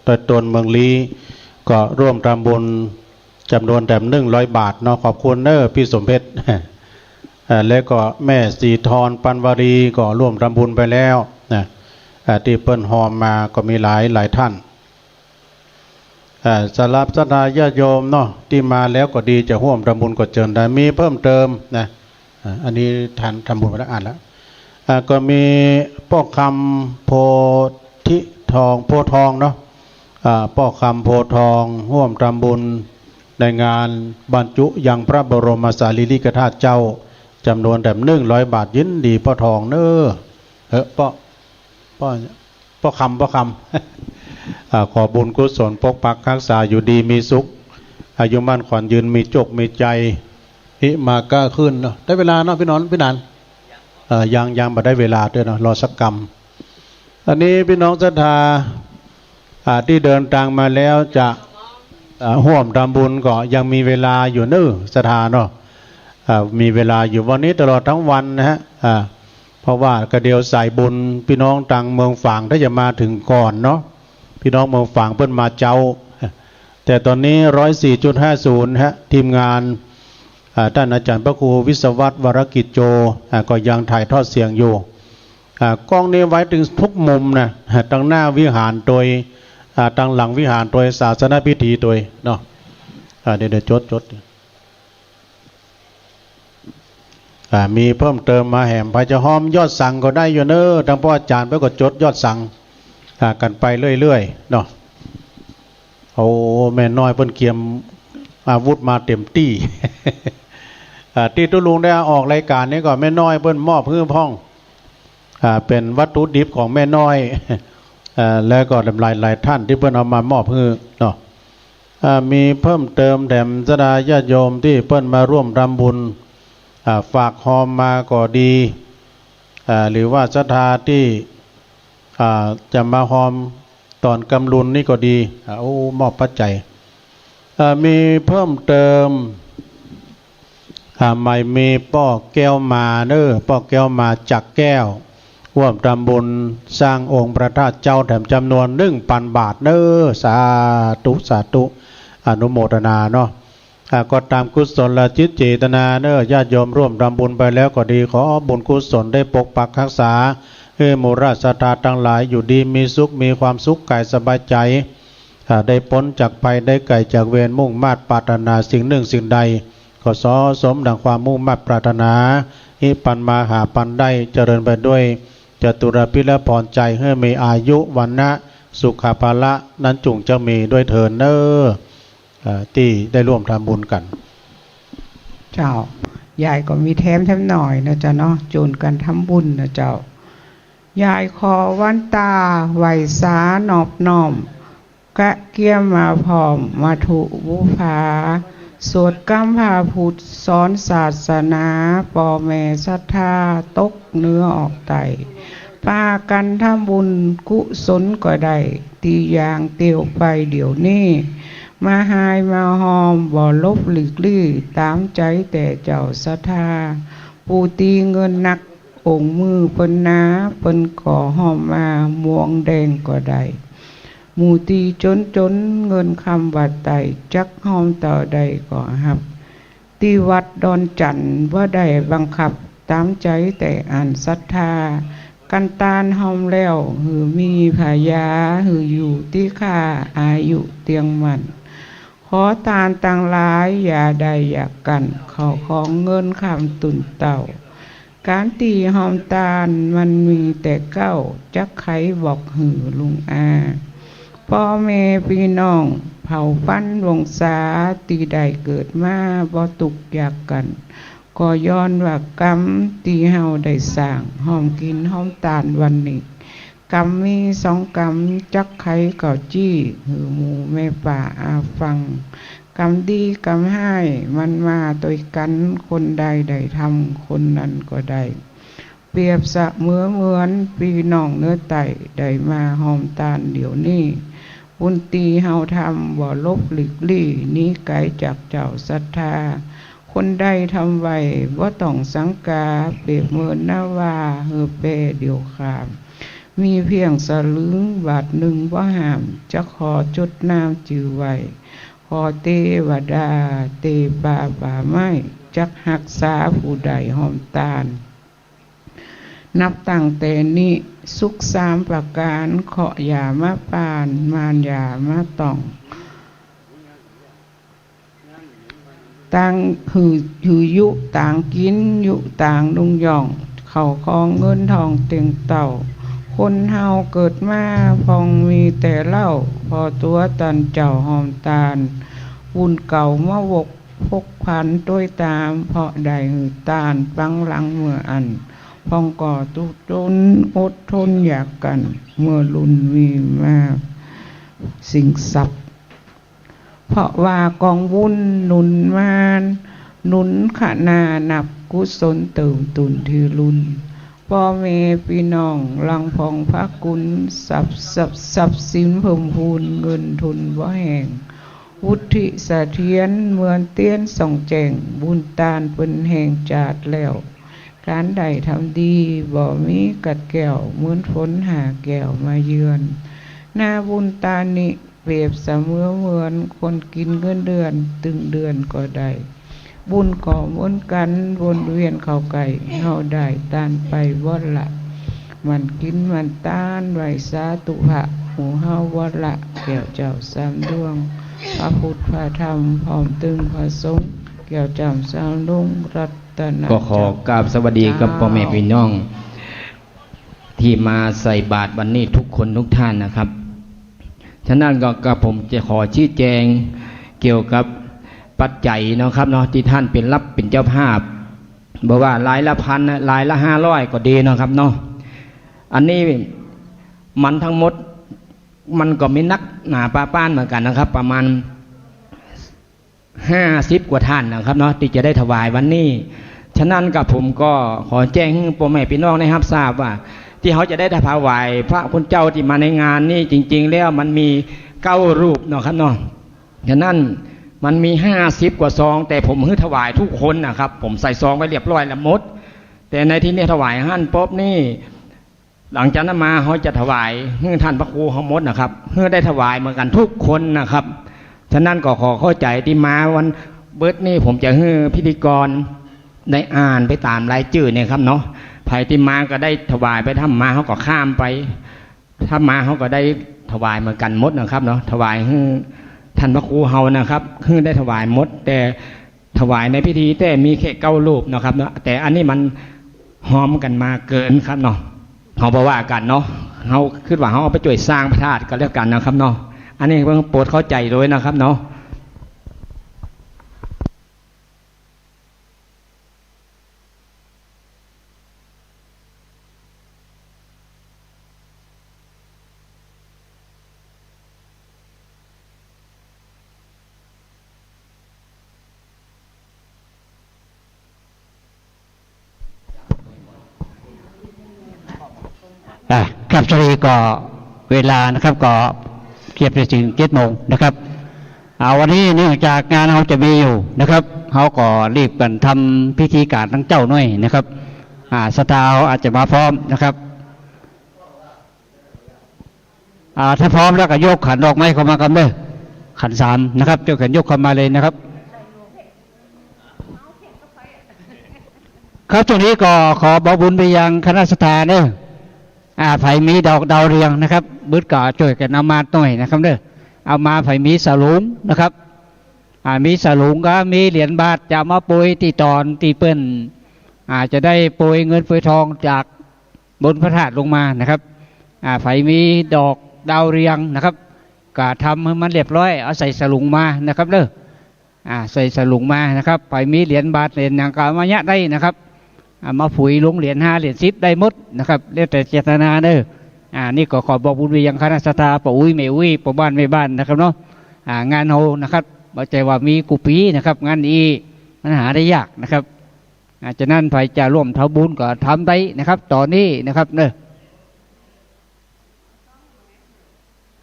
ดอยโตนเมืองลีก็ร่วมทำบุญจำนวนแต่100 บาทเนาะขอบคุณพี่สมเพชรแล้วก็แม่สีทรปันวารีก็ร่วมทำบุญไปแล้วนะที่เปิ้นหอมมาก็มีหลายท่านสำหรับศรัทธาญาติโยมเนาะที่มาแล้วก็ดีจะร่วมทำบุญก็เชิญได้มีเพิ่มเติมนะอันนี้ท่านทำบุญไปแล้วอ่านแล้วก็มีป้อคำโพธิทองโพทองเนาะป้อคำโพทองร่วมทำบุญในงานบรรจุยังพระบรมสารีริกธาตุเจ้าจำนวนแต่100 บาทยินดีป้อทองป้อคำขอบุญกุศลปกปักรักษาอยู่ดีมีสุขอายุมั่นขวัญยืนมีจกมีใจหิมาก้าขึ้นเนาะได้เวลาเนาะพี่นันยังมาได้เวลาด้วยเนาะรอสักกรรมอันนี้พี่น้องศรัทธาที่เดินทางมาแล้วจะร่วมทำบุญก็ยังมีเวลาอยู่ศรัทธาเนาะมีเวลาอยู่วันนี้ตลอดทั้งวันนะฮะเพราะว่ากระเดียวสายบุญพี่น้องต่างเมืองฝางถ้าจะมาถึงก่อนเนาะพี่น้องเมืองฝางเพิ่นมาเจ้าแต่ตอนนี้ 104.50 ฮะทีมงานท่านอาจารย์พระครูวิศวัตรวรกิจโจก็ยังถ่ายทอดเสียงอยู่กล้องนี้ไว้ถึงทุกมุมนะตั้งหน้าวิหารโดยตั้งหลังวิหารโดยศาสนพิธีโดยเนาะเดี๋ยวจดมีเพิ่มเติมมาแหมพระเจ้าหอมยอดสั่งก็ได้อยู่ทั้งพ่ออาจารย์ไปก็จดยอดสั่งกันไปเรื่อยๆเนาะเอาแม่น้อยเพิ่นเกียมอาวุธมาเต็มที่ ที่ตุลุงได้ออกรายการนี้ก่อนแม่น้อยเพิ่นมอบเพื่อพ่องเป็นวัตถุดิบของแม่น้อย แล้วก็หลายท่านที่เพิ่นเอามามอบเพื่อเนาะมีเพิ่มเติมแถมศรัทธาญาติโยมที่เพิ่นมาร่วมทำบุญฝากหอมมาก็ดีหรือว่าศรัทธาที่จะมาหอมตอนกำลุนนี่ก็ดีมอบปัจจัยมีเพิ่มเติมไม่มีป้อแก้วมาป้อแก้วมาจักแก้วร่วมทำบุญสร้างองค์พระธาตุเจ้าแถมจำนวน1,000 บาทสาธุอนุโมทนาเนาะก็ตามกุศลจิตเจตนาญาติโยมร่วมทำบุญไปแล้วก็ดีขอบุญกุศลได้ปกปักรักษาให้หมู่ราชศรัทธาทั้งหลายอยู่ดีมีสุขมีความสุขกายสบายใจได้พ้นจากภัยได้ไกลจากเวรมุ่งมาตรปรารถนาสิ่งหนึ่งสิ่งใดก็สอสมดังความมุ่งมาตรปรารถนาหิปันมาหาปันได้เจริญไปด้วยจตุรพิรพรใจให้มีอายุวันนะสุขภาละนั้นจุงจะมีด้วยเถิดที่ได้ร่วมทำบุญกันเจ้ายายก็มีแถมหน่อยนะเจ้าเนาะจูนกันทำบุญนะเจ้า ยายขอวันตาไหวสาหนอบน้อมกะเกียมมาพร้อมมาถุบุภาสวดกำพาพุทธสอนศาสนาปอแม่ศรัทธาตกเนื้อออกไตปากันทำบุญกุศลก็ได้ตีอย่างเตียวไปเดี๋ยวนี้มาหายมาหอมบ่ลบหลีกลี่ตามใจแต่เจ้าศรัทธาปูตีเงินนักองค์มือเปิ้นนาเปิ้นก่อหอมมาม่วงแดงก็ได้หมู่ตีจนเงินคำวัดไตจักหอมต่อใดก็หับตีวัดดอนจันทร์ว่าได้บังคับตามใจแต่อ่านศรัทธากันตานหอมแล้วหือมีผายาหืออยู่ที่ข้าอายุเตียงมันขอตานต่างหลายอย่าใดอยากกันขอของเงินคำตุนเต่าการตีหอมตาลมันมีแต่เก้าจักไขบอกหือลุงอาพ่อแม่พี่น้องเผ่าพันธุ์วงศาตีใดเกิดมาบ่ตุกอยากกันก็ย้อนว่ากรรมตีเฮาได้สร้างหอมกินหอมตาลวันนี้กรรมมีสองกรรมจักไขเก่าจี้หือหมูแม่ป่าอาฟังกรรมดีกรรมให้มันมาโดยกันคนใดได้ทำคนนั้นก็ได้เปรียบเสมือนพี่น้องเนื้อไตได้มาหอมตาลเดี๋ยวนี้บุญตีเฮาทำบ่ลบหลีกลี่นี้ไกลจากเจ้าศรัทธาคนใดทำไว้บ่ต้องสังกาเปรียบเหมือนนาวาเฮือเปเดียวขามมีเพียงสลึงบาทหนึ่งบ่ห้ามจะขอจดน้ำจือไว้ขอเทวดาเตปาป่าไม้จักหักษาผู้ใดหอมตาลนับตั้งแต่นี้สุขสามประการเคาะยามาปานมารยามาต้องต่างหือยุต่างกินยุต่างลุงย่องเข่าคองเงินทองเต็งเต่าคนเฮาเกิดมาพองมีแต่เล่าพอตัวตันเจ้าหอมตาลบุญเก่ามาวกพกพันด้วยตามเพราะใดหือตาลปังหลังเมื่ออันพองก่อตุจนอดทนอยากกันเมื่อลุนมีมาสิ่งศัพท์เพราะว่ากองวุ่นหนุนมานหนุนขนานับกุศลเติมตุนที่ลุนพ่อแม่พี่น้องลังพองพระกุลทรัพย์สินเพิ่มพูนเงินทุนบ่แห่งวุฒิเสถียรเหมือนเตี้ยนส่องแจงบุญตาลเป็นแห่งจาดแล้วการใดทำดีบ่มีกัดแก้วเหมือนฝนหาแก้วมาเยือนหน้าบุญตานิเปรียบเสมือนเหมือนคนกินเงินเดือนตึงเดือนก็ได้บุญก่อม้วนกันวนเวียนเข้าไก่เฮาได้ตานไปวัดละมันกินมันตานไหวสาตุภะหูเฮาวัดละแก้วเจ้าสามดวงพระพุทธพระธรรมพร้อมตึงพระสงฆ์แก้วจำสามลุงรัตน ก็ขอกราบสวัสดีกับพ่อแม่พี่น้องที่มาใส่บาตรวันนี้ทุกคนทุกท่านนะครับฉะนั้นก็กับผมจะขอชี้แจงเกี่ยวกับปัจจัยนะครับเนาะที่ท่านเป็นรับเป็นเจ้าภาพบอกว่ารายละพันรายละ500ก็ดีนะครับเนาะอันนี้มันทั้งหมดมันก็ไม่นักหนาป้านเหมือนกันนะครับประมาณ50กว่าท่านนะครับเนาะที่จะได้ถวายวันนี้ฉะนั้นกับผมก็ขอแจ้งให้พ่อแม่พี่น้องนะครับทราบว่าที่เขาจะได้ถวายพระคุณเจ้าที่มาในงานนี่จริงๆแล้วมันมี9รูปเนาะครับเนาะฉะนั้นมันมี50กว่าซองแต่ผมให้ถวายทุกคนนะครับผมใส่ซองไว้เรียบร้อยแล้วหมดแต่ในที่นี้ถวายหั่นป๊อบนี่หลังจากนั้นมาเขาจะถวายให้ท่านพระครูเขาหมดนะครับเพื่อได้ถวายเหมือนกันทุกคนนะครับฉะนั้นก็ขอเข้าใจที่มาวันเบิร์ดนี่ผมจะให้พิธีกรได้อ่านไปตามรายชื่อเนี่ยครับเนาะไผ่ที่มาก็ได้ถวายไปถ้ามาเขาก็ข้ามไปถ้ามาเขาก็ได้ถวายเหมือนกันหมดนะครับเนาะถวายให้ท่านพระครูเฮานะครับให้ได้ถวายหมดแต่ถวายในพิธีแต่มีแค่9รูปนะครับเนาะแต่อันนี้มันหอมกันมาเกินครับเนาะเขาบอกว่ากันเนาะเขาคิดว่าเขาเอาไปช่วยสร้างพระธาตุก็แล้วกันนะครับเนาะอันนี้เพิ่งโปรดเข้าใจด้วยนะครับเนาะ ครับสวัสดีก็เวลานะครับก็เทียบไปถึง7 โมงนะครับวันนี้เนื่องจากงานเราจะมีอยู่นะครับเขาก็รีบกันทำพิธีการทั้งเจ้าหน่อยนะครับสตาร์อาจจะมาพร้อมนะครับถ้าพร้อมแล้วก็ยกขันดอกไม้เข้ามากันเลยขัน3นะครับเจ้าขันยกเข้ามาเลยนะครับครับช่วงนี้ก็ขอบอกบุญไปยังคณะสตาร์เนอะไผ่มีดอกดาวเรืองนะครับบึดก่อช่วยกันเอามาหน่อยนะครับเด้อเอามาไผ่มีสลุงนะครับมีสลุงก็มีเหรียญบาทจะมาโปรยตีตอนตีเปิ้นจะได้โปรยเงินโปรยทองจากบนพระธาตุลงมานะครับไผ่มีดอกดาวเรืองนะครับก็ทำให้มันเรียบร้อยเอาใส่สลุงมานะครับเด้อใส่สลุงมานะครับไผ่มีเหรียญบาทเหรียญอย่างก็มาเนี้ยได้นะครับมาผุยลงเหรียญ5 เหรียญ10ได้หมดนะครับเรียกแต่เจตนาเด้อนี่ก็ขอบอกบุญไปยังคณะสตาร์ปะอุ้ยไม่อุ้ยปะบ้านไม่บ้านนะครับเนาะงานโฮนะครับบอกใจว่ามีกุปีนะครับงานอีมันหาได้ยากนะครับฉะนั้นใครจะร่วมทำบุญก็ทำได้นะครับตอนนี้นะครับเนอะ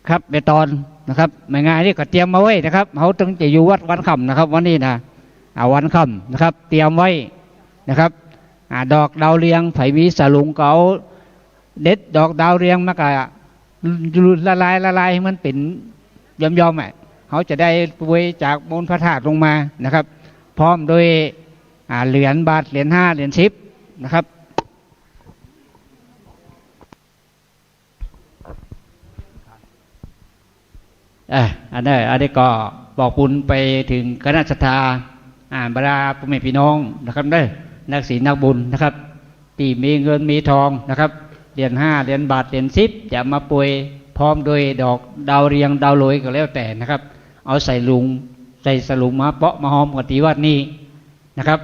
ครับเบตอนนะครับไม่ง่ายนี่ก็เตรียมมาไว้นะครับเขาต้องจะอยู่วัดวันค่ำนะครับวันนี้นะวันค่ำนะครับเตรียมไว้นะครับดอกดาวเรืองไผ่มีสลุงเก่าเด็ดดอกดาวเรืองมากะละลายมันเป็นยอมเขาจะได้โปรยจากบนพระธาตุลงมานะครับพร้อมโดยเหรียญบาทเหรียญ5 เหรียญ10นะครับอันนี้ก็บอกบุญไปถึงคณะศรัทธาบรรดาพ่อแม่พี่น้องนะครับได้นักศีลนักบุญนะครับที่มีเงินมีทองนะครับเหรียญ5 เหรียญบาทเหรียญ10จะมาโปรยพร้อมโดยดอกดาวเรืองดาวโรยก็แล้วแต่นะครับเอาใส่สลุงมาเปาะมาหอมกับที่วัดนี้นะครับ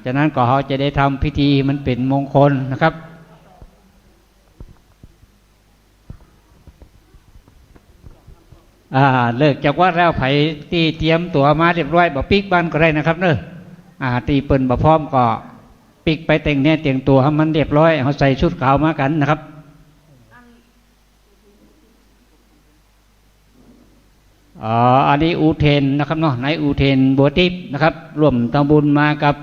จากนั้นก็เขาจะได้ทำพิธีมันเป็นมงคลนะครับเลิกจากวัดแล้วไผ่ตีเตรียมตัวมาเรียบร้อยบ่ปิกบ้านก็ได้นะครับเนอะตีเปิ่นบ่พร้อมก็ปิกไปแต่งเนี่ยแต่งตัวให้มันเรียบร้อยเขาใส่ชุดขาวมากันนะครับอันนี้อูเทนนะครับเนาะในอูเทนบัวทิพย์นะครับร่วมทำบุญมากับ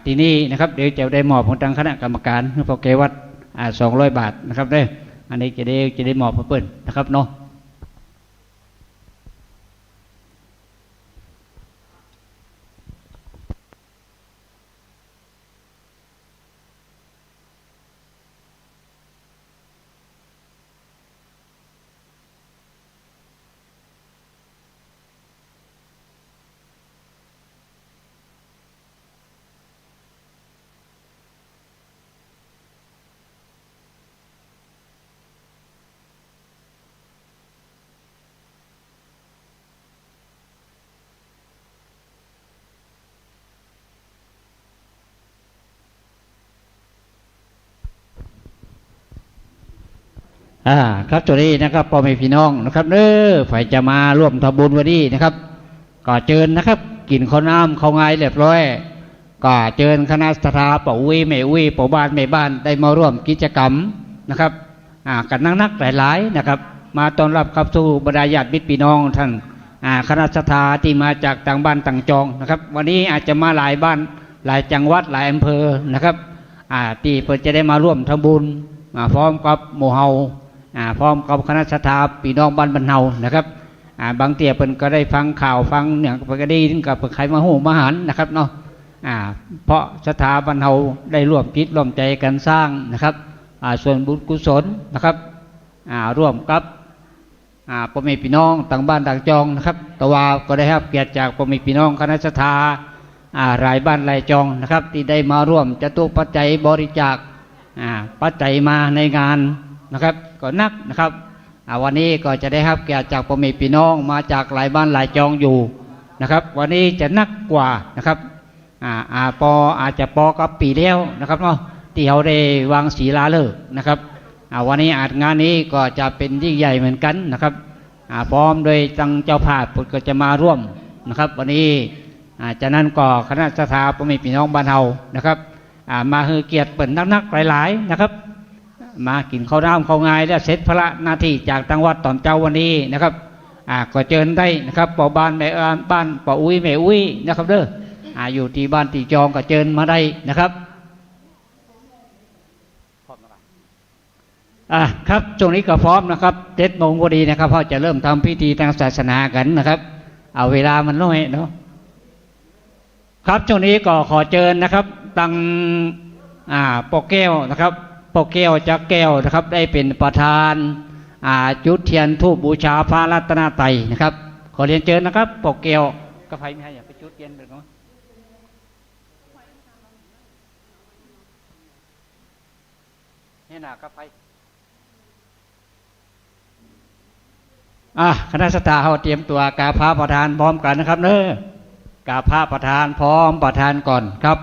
ที่นี่นะครับเดี๋ยวจะได้มอบของทางคณะกรรมการพอเกวัด200 บาทนะครับได้อันนี้จะได้มอบเพิ่นนะครับเนาะครับตัวนี้นะครับพ่อแม่พี่น้องนะครับฝ่ายจะมาร่วมทำบุญวันนี้นะครับก็เชิญนะครับกินข้าวน้ำข้าวงายเรียบร้อยก็เชิญคณะสถาปอุ้ยแม่อุ้ยปู่บ้านแม่บ้านได้มาร่วมกิจกรรมนะครับกันนักหลายๆนะครับมาต้อนรับเข้าสู่บรรดาญาติมิตรพี่น้องท่านคณะสถาที่มาจากต่างบ้านต่างจองนะครับวันนี้อาจจะมาหลายบ้านหลายจังหวัดหลายอำเภอนะครับที่เพื่อจะได้มาร่วมทำบุญพร้อมกับหมู่เฮาพร้อมกับคณะสถาพี่น้องบ้านบรรเทานะครับบางเตี่ยเพิ่นก็ได้ฟังข่าวฟังเนี่ยเพิ่นก็ได้ถึงกับใครมาหูมาหันนะครับเนาะเพราะสถาบรรเทาได้ร่วมคิดร่วมใจกันสร้างนะครับส่วนบุญกุศลนะครับร่วมกับพ่อแม่พี่น้องต่างบ้านต่างจองนะครับแต่ว่าก็ได้รับเกียรติจากพ่อแม่พี่น้องคณะสถารายบ้านรายจองนะครับที่ได้มาร่วมจตุปัจจัยบริจาคปัจจัยมาในงานนะครับก็นักนะครับวันนี้ก็จะได้รับเกียรติจากพ่อแม่พี่น้องมาจากหลายบ้านหลายจองอยู่นะครับวันนี้จะนักกว่านะครับอาจจะปอกับปีแล้วนะครับเนาะที่เขาได้วางศีลาฤกษ์นะครับวันนี้งานนี้ก็จะเป็นยิ่งใหญ่เหมือนกันนะครับพร้อมโดยจังเจ้าภาพก็จะมาร่วมนะครับวันนี้จากนั้นก็คณะสถาพ่อแม่พี่น้องบ้านเฮานะครับมาให้เกียรติเปิดนักหลายๆนะครับ มากินข้าวน้ำข้าวงายแล้วเสร็จภาระหน้าที่จากทางวัดตอนเจ้าวันนี้นะครับก็เชิญได้นะครับป่อบ้านแม่บ้านป่ออุ้ยแม่อุ้ยนะครับเด้ออยู่ที่บ้านตีจองก็เชิญมาได้นะครับครับช่วงนี้ก็พร้อมนะครับ7 โมงพอดีนะครับเขาจะเริ่มทำพิธีทางศาสนากันนะครับเอาเวลามันน้อยเนาะครับช่วงนี้ก็ขอเชิญนะครับตังปกแก้วนะครับปกแก้วจักแก้วนะครับได้เป็นประธานจุดเทียนธูปบูชาพระรัตนตรัยนะครับขอเรียนเชิญนะครับปกแก้วก็ไฟไม่ให้อย่าไปจุดเทียนเป็นไงนี่นะก็ไฟคณะสัตยาเขาเตรียมตัวกราบพระประธานพร้อมกันนะครับเนอะกราบพระประธานพร้อมประธานก่อนครับ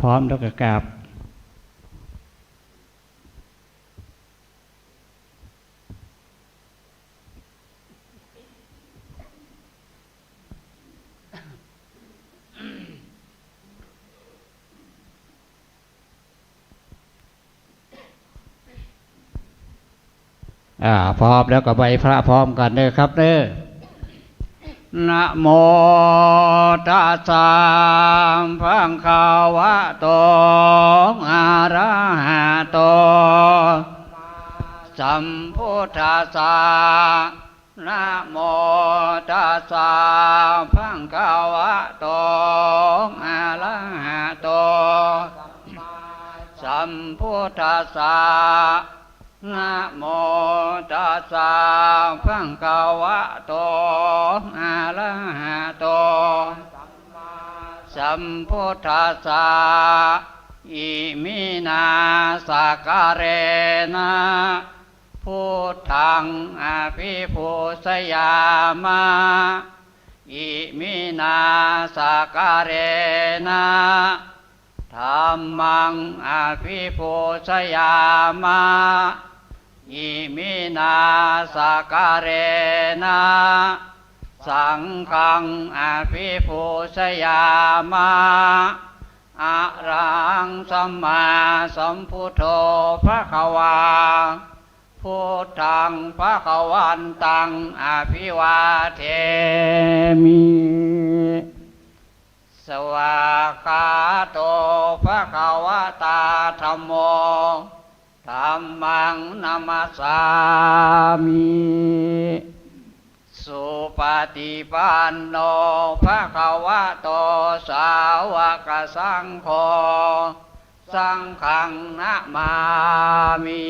พร้อมแล้วก็กราบพร้อมแล้วก็ใบพระพร้อมกันเด้อครับเด้อนะโมตัสสะภะคะวะโตอะระหะโตสัมพุทธัสสะนะโมตัสสะภะคะวะโตอะระหะโตสัมพุทธัสสะนะโมตัสสะภะคะวะโตอะระหะโตสัมพุทธัสสะอิมินาสการเรนะพุทธังอภิปูชยามะอิมินาสการเรนะธัมมังอภิปูชยามะอิมินาสการเรนะสังฆังอภิปูชยามะอะระหังสัมมาสัมพุทโธภควาพุทธังภควันตังอภิวาเทมิสวากขาโตภควตาธัมโมธัมมังนัมสสามิสุปฏิปันโนภควโตสาวกสังโฆสังฆังนะมามิ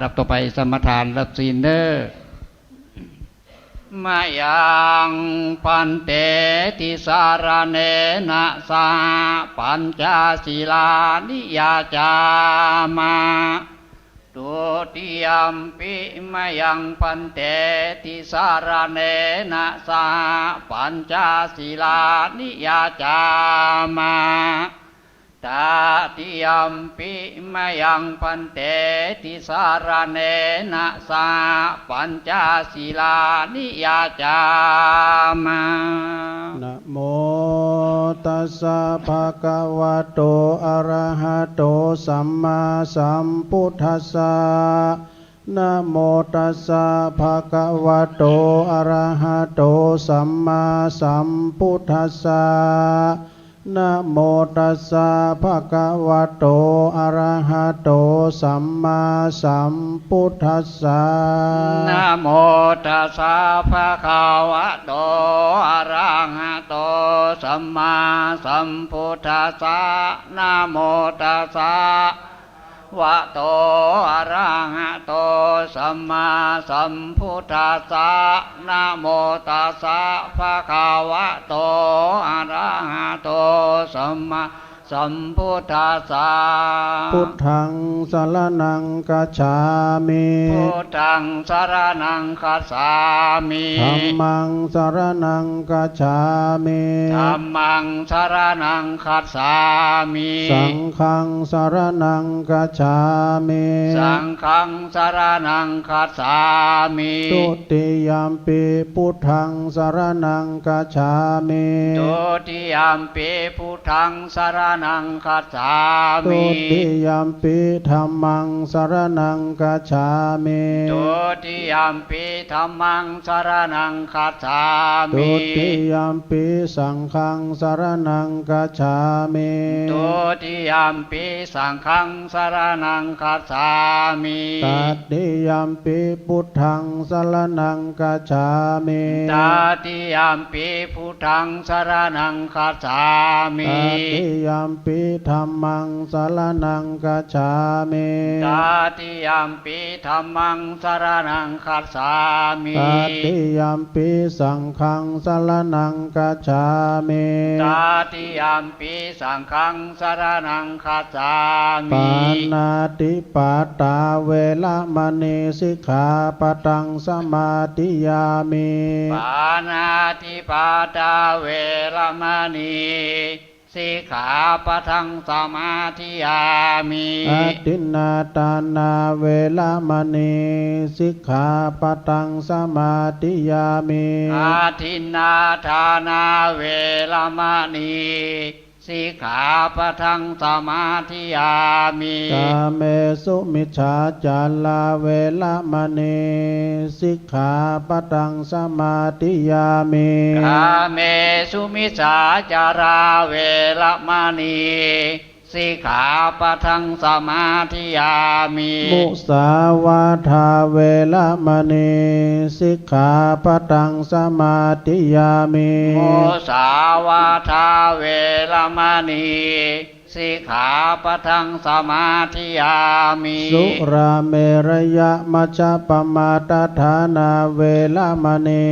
รับต่อไปสมทานรับศีลเด้อมายังปันเตติสารเนนะสาปัญจศีลานิยาจามาตุติยมปิมายังปันเตติสารเนนะสาปัญจศีลานิยาจามาตาติยมปิมายังปันเตติสารเนนะสาปัญจศีลานิยาจามานะโมตัสสะภะคะวะโตอะระหะโตสัมมาสัมพุทธัสสะ นะโมตัสสะภะคะวะโตอะระหะโตสัมมาสัมพุทธัสสะนะโมตัสสะภะคะวะโตอะระหะโตสัมมาสัมพุทธัสสะ นะโมตัสสะภะคะวะโตอะระหะโตสัมมาสัมพุทธัสสะนะโมตัสสะวะโตอะระหะโตสัมมาสัมพุทธัสสะนะโมตัสสะภะคะวะโตอะระหะโตสัมมาสัมพุทธัสสะ พุทธังสรณังกัจฉามิ พุทธังสรณังคัจฉามิ ธัมมังสรณังกัจฉามิ ธัมมังสรณังคัจฉามิ สังฆังสรณังกัจฉามิ สังฆังสรณังคัจฉามิ ตุติยมปิพุทธังสรณังกัจฉามิ ตุติยมปิพุทธังสรณังคัจฉา ตุ มิ ติยมปิธัมมังสรณังกัจฉามิ ตุติยมปิธัมมังสรณังคัจฉา ตุ มิ ติยมปิสังฆังสรณังกัจฉามิ ตุติยมปิสังฆังสรณังคัจฉามิ ตัดติยมปิพุทธังสรณังกัจฉามิ ตาติยมปิพุทธังสรณังคัจฉามิ ตัดติยมปิธัมมังสรณังกัจฉามิ ตาติยมปิธัมมังสรณังคัจฉามิ ตัดติยมปิสังฆังสรณังกัจฉามิ ตาติยมปิสังฆังสรณังคัจฉามิ ปานาติปาตาเวละมณีสิกขาปะตังสมาธิยามิ ปานาติปาตาเวรมณีสิกขาปะทังสมาธิยามิ อตินนาตานาเวละมณีสิกขาปะตังสมาธิยามิ อาทินนาทานาเวรมณีสิกขาปะทังสมาธิยามิ กาเมสุมิจฉาจาราเวละมณีสิกขาปะตังสมาธิยามิ กาเมสุมิจฉาจาราเวรมณีสิกขาปะทังสมาธิยามิ มุสาวาทาเวละมณีสิกขาปะตังสมาธิยามิ โมสาวาทาเวรมณีสิกขาปะทังสมาธิยามิ สุราเมรยะมัชฌปมาตฐานาเวละมณี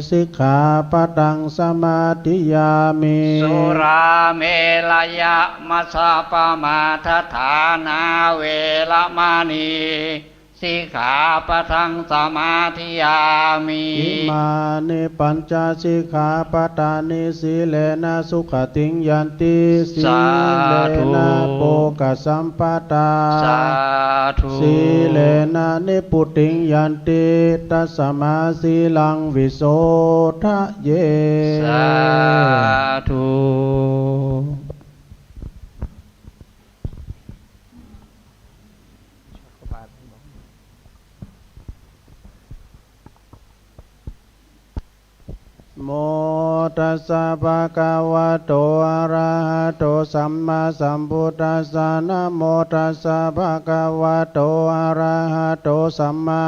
สิกขาปะตังสมาธิยามิ สุราเมลยะมัสสะปมาทฐานาเวรมณีสิกขาปะทังสมาธิยามิ อิมานิปัญจสิกขาปทานิสีเลนะสุขติงยันติสีเลนะโภคสัมปทา สาธุ สีเลนะนิพุติงยันติตัสสมาสีลังวิโสทะเย สาธุ โมตัสสะภะคะวะโตอะระหะโตสัมมาสัมพุทธัสสะนะโมตัสสะภะคะวะโตอะระหะโตสัมมา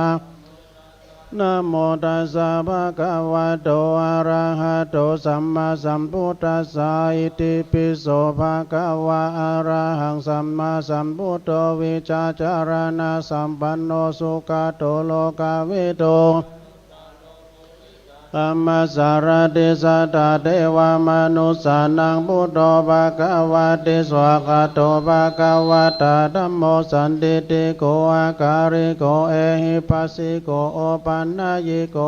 นะโมตัสสะภะคะวะโตอะระหะโตสัมมาสัมพุทธัสสะอิติปิโสภะคะวะอะระหังสัมมาสัมพุทโธวิชาจารณะสัมปันโนสุขโตโลกวิโตธัมมัสสารติสัทธาเทวมนุสสานังพุทโธภะคะวะติสวากขาโตภะคะวะตาธัมโมสันติติโกอาการิโกเอหิปัสสิโกโอปันนายิโก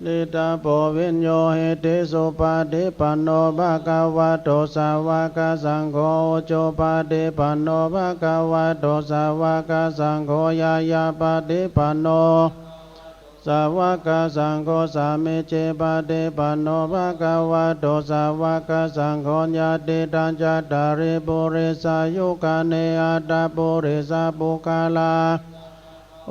นิตาโพวิญโยหิติสุปาฏิปันโนภะคะวะโตสาวกสังโฆอุจจุปาฏิปันโนภะคะวะโตสาวกสังโฆยายาปาฏิปันโนสาวกสังโฆสามิจิปาฏิปันโนภะคะวะโตสาวกสังโฆญาติตัญจตาริปุริสายุกาเนอัตตปุริสาปุคาลา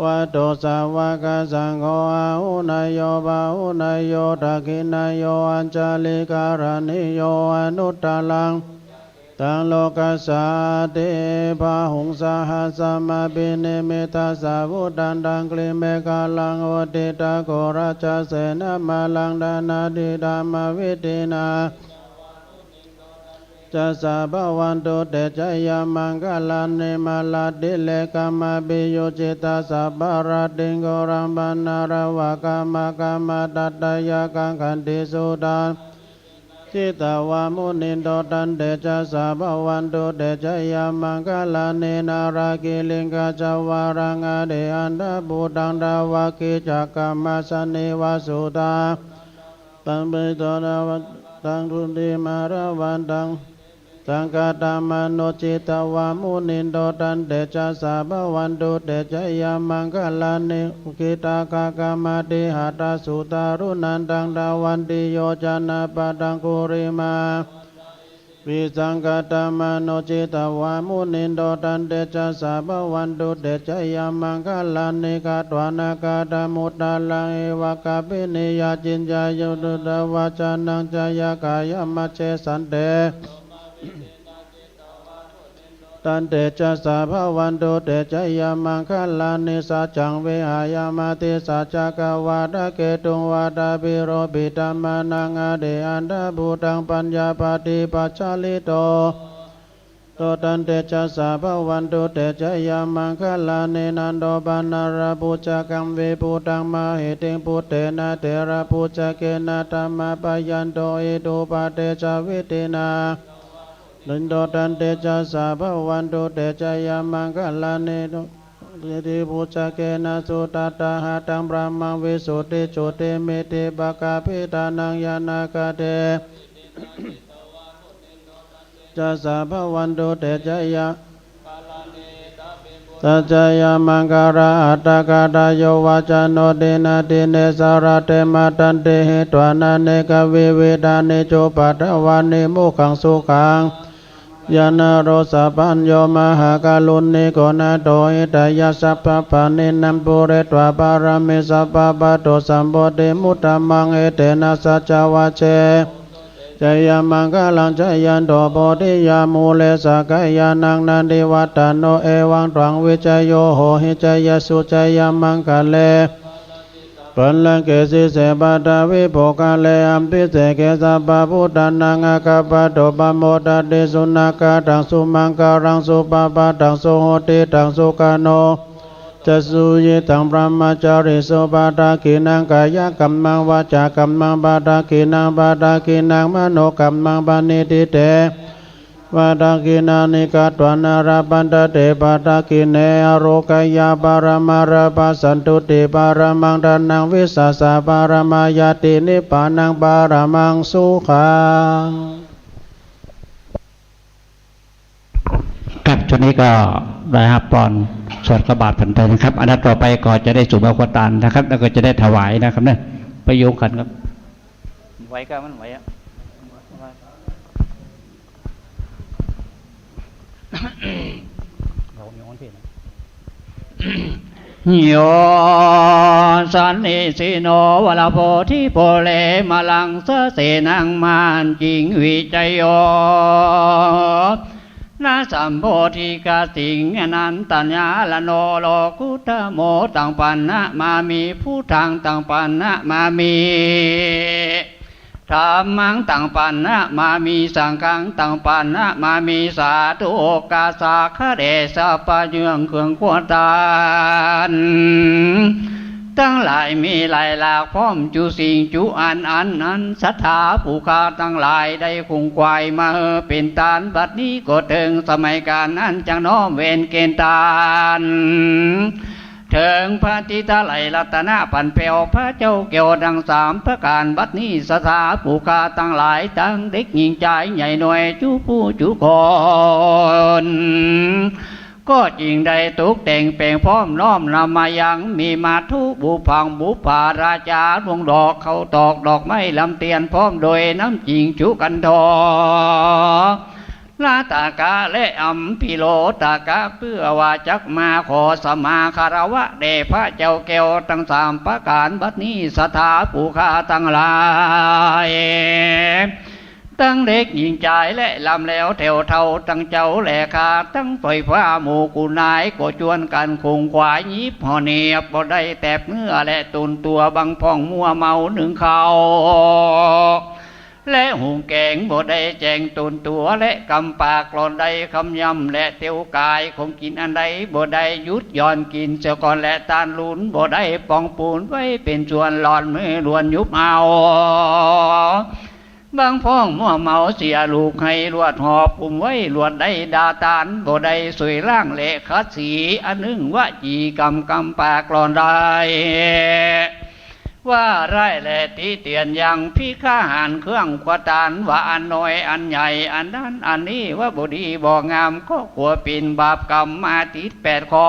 วัตโตสาวกสังโฆอาหุนายโยบาหุนายโยทักขินายโยอัญจาลิการณิโยอนุตตลังตังโลกัสสาเตภาหุงสาหัสมาปิเนมิตาสาวุตันตังกลิเมกาลังโอติตาโกราชเสนามาลังดานาดิดามวิตินาจะสาบวันตุเตจยามังกาลานิมาลาดิเลกามาบิโยจิตาสัพพาราติงโกรัมปนารวะกามตัตตยากังขันติสุดาจิตาวามุนินโตตันเตจสาบวันตุเตจยามังกาลานินารากิลิงกาจาวารังอเดอันดาบูตังดาวากิจักกัมมาสนิวาสุตาตังเบโตนาวัตังทุติมาราวันตังสังฆตามโนจิตาวามุนินโตตันเตจสาบวันตุเตจยามังคลานิกิตากากามาติหัตสุตารุนันตังดาวันติโยจนะปะตังคุริมาวิสังฆตามโนจิตาวามุนินโตตันเตจสาบวันตุเตจยามังคลานิกาตวานากาตมุตตาลังเอวะกาปินิยาจินจายุตตวาจานังจายกายมัจเจสันเตตันเตจสาภวันตุเตจยามังคลานิสัจจังเวหายามาติสัจจกวาดเกตุงวาดาบิโรบิตัมมานังอเดอันดาบูตังปัญญาปฏิปัจจาลิโตโตตันเตจสาภวันตุเตจยามังคลานินันโดปนาราปุจกัมเวปุตังมาเหติงปุเตนะเตระปุจเกนะธัมมาปยันโตเอตุปะเตจาวิตินาลินโดตันเตจสาภวันตุเตจยามังคลานิโตติปุจเกนะสุตตาหะตังพระมังวิสุทธิโชติเมติปะกาภิตานังยานากาเตจะสาภวันตุเตจยาตัจยามังคาราอัตตกาตโยวาจโนตินาติเนสารเตมาตันเตหิตวานาเนกวิเวดานิโจปัตตวานิมุขังสุขังยานาโรสปัญโยมหากาลุนิโกนาโตอิตายาสัพพปานินัมปุเรตวาปารามิสัพพปะโตสัมโพธิมุตตมังเอเตนะสัจจวาเชจยามังคลังจยันโตโพธิยามูเลสกายานังนันติวัตโนเอวังตรังวิจโยโหหิจยสุจยามังคะเลปัลลังเกสิเสปตาวิโภคาเลอัมปิเสเกสัพพพุทธานังอาคาปะโตปโมตติสุนักาตังสุมังการังสุปปะตังสุโหติตังสุกาโนจะสุยิตังพระมจาริสุปาตากินังกายกัมมังวาจากัมมังปาตากินังปาตากินังมโนกัมมังปานิติเตวาตากินานิกาตวานาราปันตเตปาตากิเนอโรกายาปารมาราปัสสันตุติปารมังดานังวิสัสสะปารมายาตินิปานังปารมังสุขังครับช่วงนี้ก็ได้รับพรสวดกบาทผันไปนะครับอันนั้นต่อไปก็จะได้สุภาพตานนะครับแล้วก็จะได้ถวายนะครับเนี่ยไปโยงกันครับไหวก็มันไหวอ่ะโยสันนิสิโนวลาโพธิโพเลมาลังเสเสนังมานจิงวิจโยนาสัมโพธิกาสิงอนันตัญญาลโนโลกุตโมตังปันนะมามีผู้ทางตังปันนะมามีธรรมังตังปันนะมามีสังฆังตังปันนะมามีสาธุโอกาสาคะเดสะปะเยืองเครื่องควตานทั้งหลายมีหลายหลากพร้อมจุสิ่งจุอันศรัทธาผู้ข้าทั้งหลายได้คงควายมาเป็นตานบัดนี้ก็ถึงสมัยการนั้นจังน้อมเวนเกณฑ์ตานถึงพระทิตาไหลรัตนะปันเปวพระเจ้าเกี่ยวดังสามประการบัดนี้ศรัทธาผู้ข้าทั้งหลายทั้งเด็กหญิงใจใหญ่หน่วยจุผู้จุคนก็จริงได้ตุกแต่งเปลงพร้อมน้อมนำมายังมีมาทุบุพังบุปาราชาดวงดอกเขาตอกดอกไม้ลำเตียนพร้อมโดยน้ำจริงจุกันทอ ลาตากาและอัมพิโลตากาเพื่อว่าจักมาขอสมาคารวะเดพระเจ้าแก้วทั้งสามประการบัดนี้สถาผู้ข้าทั้งหลายตั้งเด็กหญิงชายและลำแล้วแถวเท่าตั้งเจ้าแหลขาตั้งไฟฟ้าหมู่กุนายก็ชวนกันคงขวายยิบห่อเนียบบ่ได้แตบเนื้อและตุนตัวบังพองมัวเมาหนึ่งเขาและหุงแกงบ่ได้แจงตุนตัวและกำปากกลอนใดคำยำและเตียวกายคงกินอันใดบ่ได้ยุดย่อนกินเสียก่อนและตานลุนบ่ได้ปองปูนไว้เป็นส่วนหลอนมือล้วนยุบเอาบางพ้องมัวเมาเสียลูกให้ลวดหอบปุ่มไว้ลวดได้ดาตานบ่ได้สวยร่างเละคัดสีอันหนึ่งว่าจีกำปากกลอนได้ว่าไร่แลตีเตียนยังพี่ข้าหานเครื่องขวตานว่าอันน้อยอันใหญ่อันนั้นอันนี้ว่าบดีบ่งามก็กลัวปินบาปกรรมมาติด8 ข้อ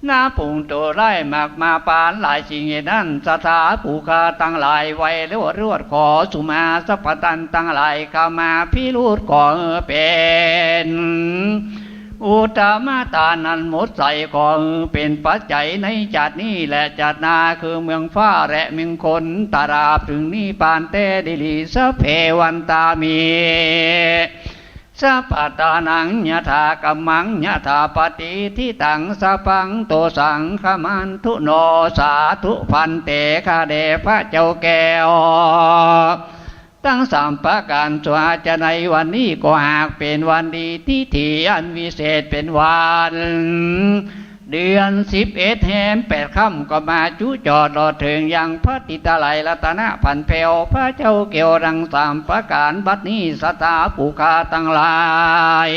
หน้าปุ่งตัวไร่มากมาปานหลายสิ่งนั้นสถาผู้ข้าตั้งหลายไว้แล้วรวดขอสุมาสัพพตันตั้งหลายข้ามาพิรูดก่อเป็นอุตมะตานันหมดใส่ของเป็นปัจจัยในจัดนี้และจัดนาคือเมืองฟ้าและเมืองคนตาราบถึงนี้ปานเตดิลิสเพวันตามีสัพพตานังยะถากัมมังยะถาปฏิทิตังสัพพังโตสังขมันทุโนสาธุพันเตคาเดพระเจ้าแก้วตั้งสามประการสวาจะในวันนี้ก็หากเป็นวันดีที่อันวิเศษเป็นวันเดือน11 แห่ง8 ค่ำก็มาจุจอดรอถึงยังพระติตาไลรัตนะพันเพวพระเจ้าเกี่ยวดังสามประการบัดนี้สถาผู้ข้าตั้งหลาย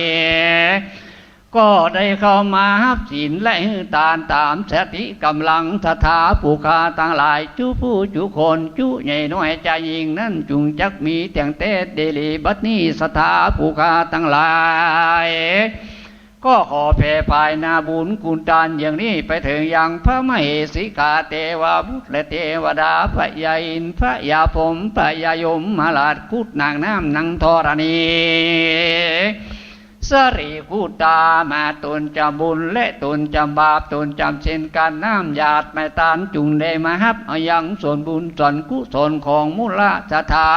ก็ได้เข้ามาหับศีลและตานตามสติกำลังสถาผู้ข้าตั้งหลายจุผู้จุคนจุใหญ่น้อยใจยิงนั่นจุงจักมีเตียงเตเดลีบัดนี้สถาผู้ข้าตั้งหลายก็ขอแผ่ภายนาบุญกุณตานอย่างนี้ไปถึงยังพระมเหสีกาเทวบุตรและเทวดาพระยาอินพระยาพรหมพระยายมมาลาดคุดนางน้ำนางธรณีสรีคูตามาตนจำบุญและตนจำบาปตนจำเช่นกันน้ำหยาดไม่ตานจุงได้มาฮับเอายังส่วนบุญส่วนกุศลของมุลศรัทธา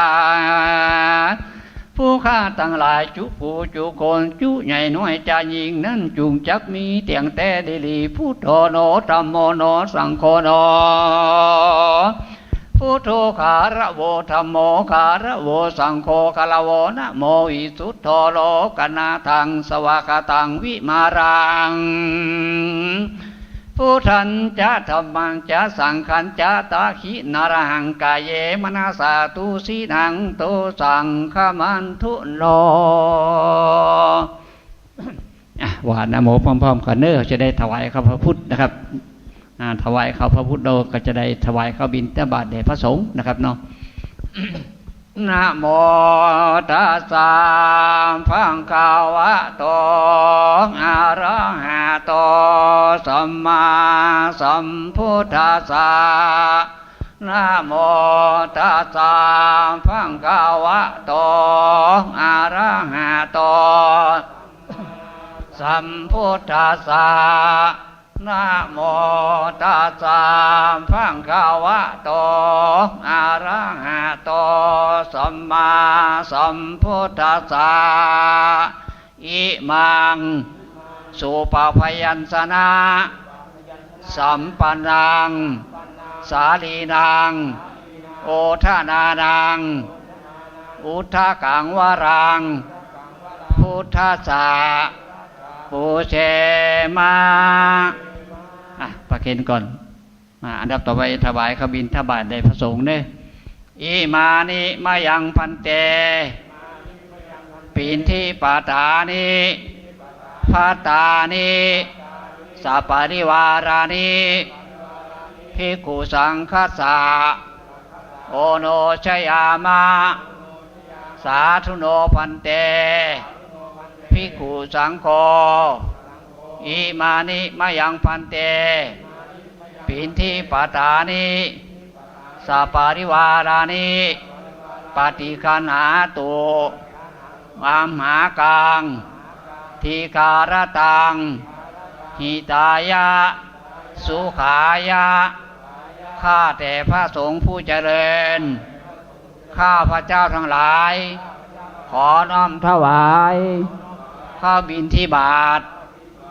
ผู้ข้าตั้งหลายจุผู้จุคนจุใหญ่น้อยจะยิงนั้นจุงจักมีเตียงแต่ดีลีพุทโธโนธัมโมโนสังโฆโนพุทโธขาระโวธัมโมขาระโวสังโฆคารโวนะโมอิสุทโธโลกนาทังสวากตังวิมารังพุทธันจะธรรมังจะสังขันจะตาขินารังกายเยมนาสาตุสีนังโตสังขมันทุโนว่านะโมพร้อมๆกันเนอจะได้ถวายข้าพระพุทธนะครับถวายข้าพระพุทธโดก็จะได้ถวายข้าวบิณฑบาตแด่พระสงฆ์นะครับเนาะ นะโมตัสสะภะคะวะโตอะระหะโตสัมมาสัมพุทธัสสะนะโมตัสสะภะคะวะโตอะระหะโตสัมพุทธัสสะนะโมตัสสะภะคะวะโตอะระหะโตสัมมาสัมพุทธัสสะอิมังสุปพยัญชนะสัมปันนังสาลีนังโอทานานังอุทธกังวรังพุทธัสสะปูเชมาประเคนก่อนอันดับต่อไปถวายข้าวบิณฑบาตแด่พระสงฆ์เนี่ยอิมานิมายังพันเตปินทิปาตานิภัตตานิสัปปะริวารานิภิกขุสังฆัสสะโอโนชยามะสาธุโนพันเตภิกขุสังโฆอิมานิมายังพันเตปินทิปาตานิสัปปะริวารานิปฏิคันหาตุ อัมหากังทีการตังหิตายะสุขายะข้าแต่พระสงฆ์ผู้เจริญข้าพระเจ้าทั้งหลายขอน้อมถวายข้าวบิณฑบาต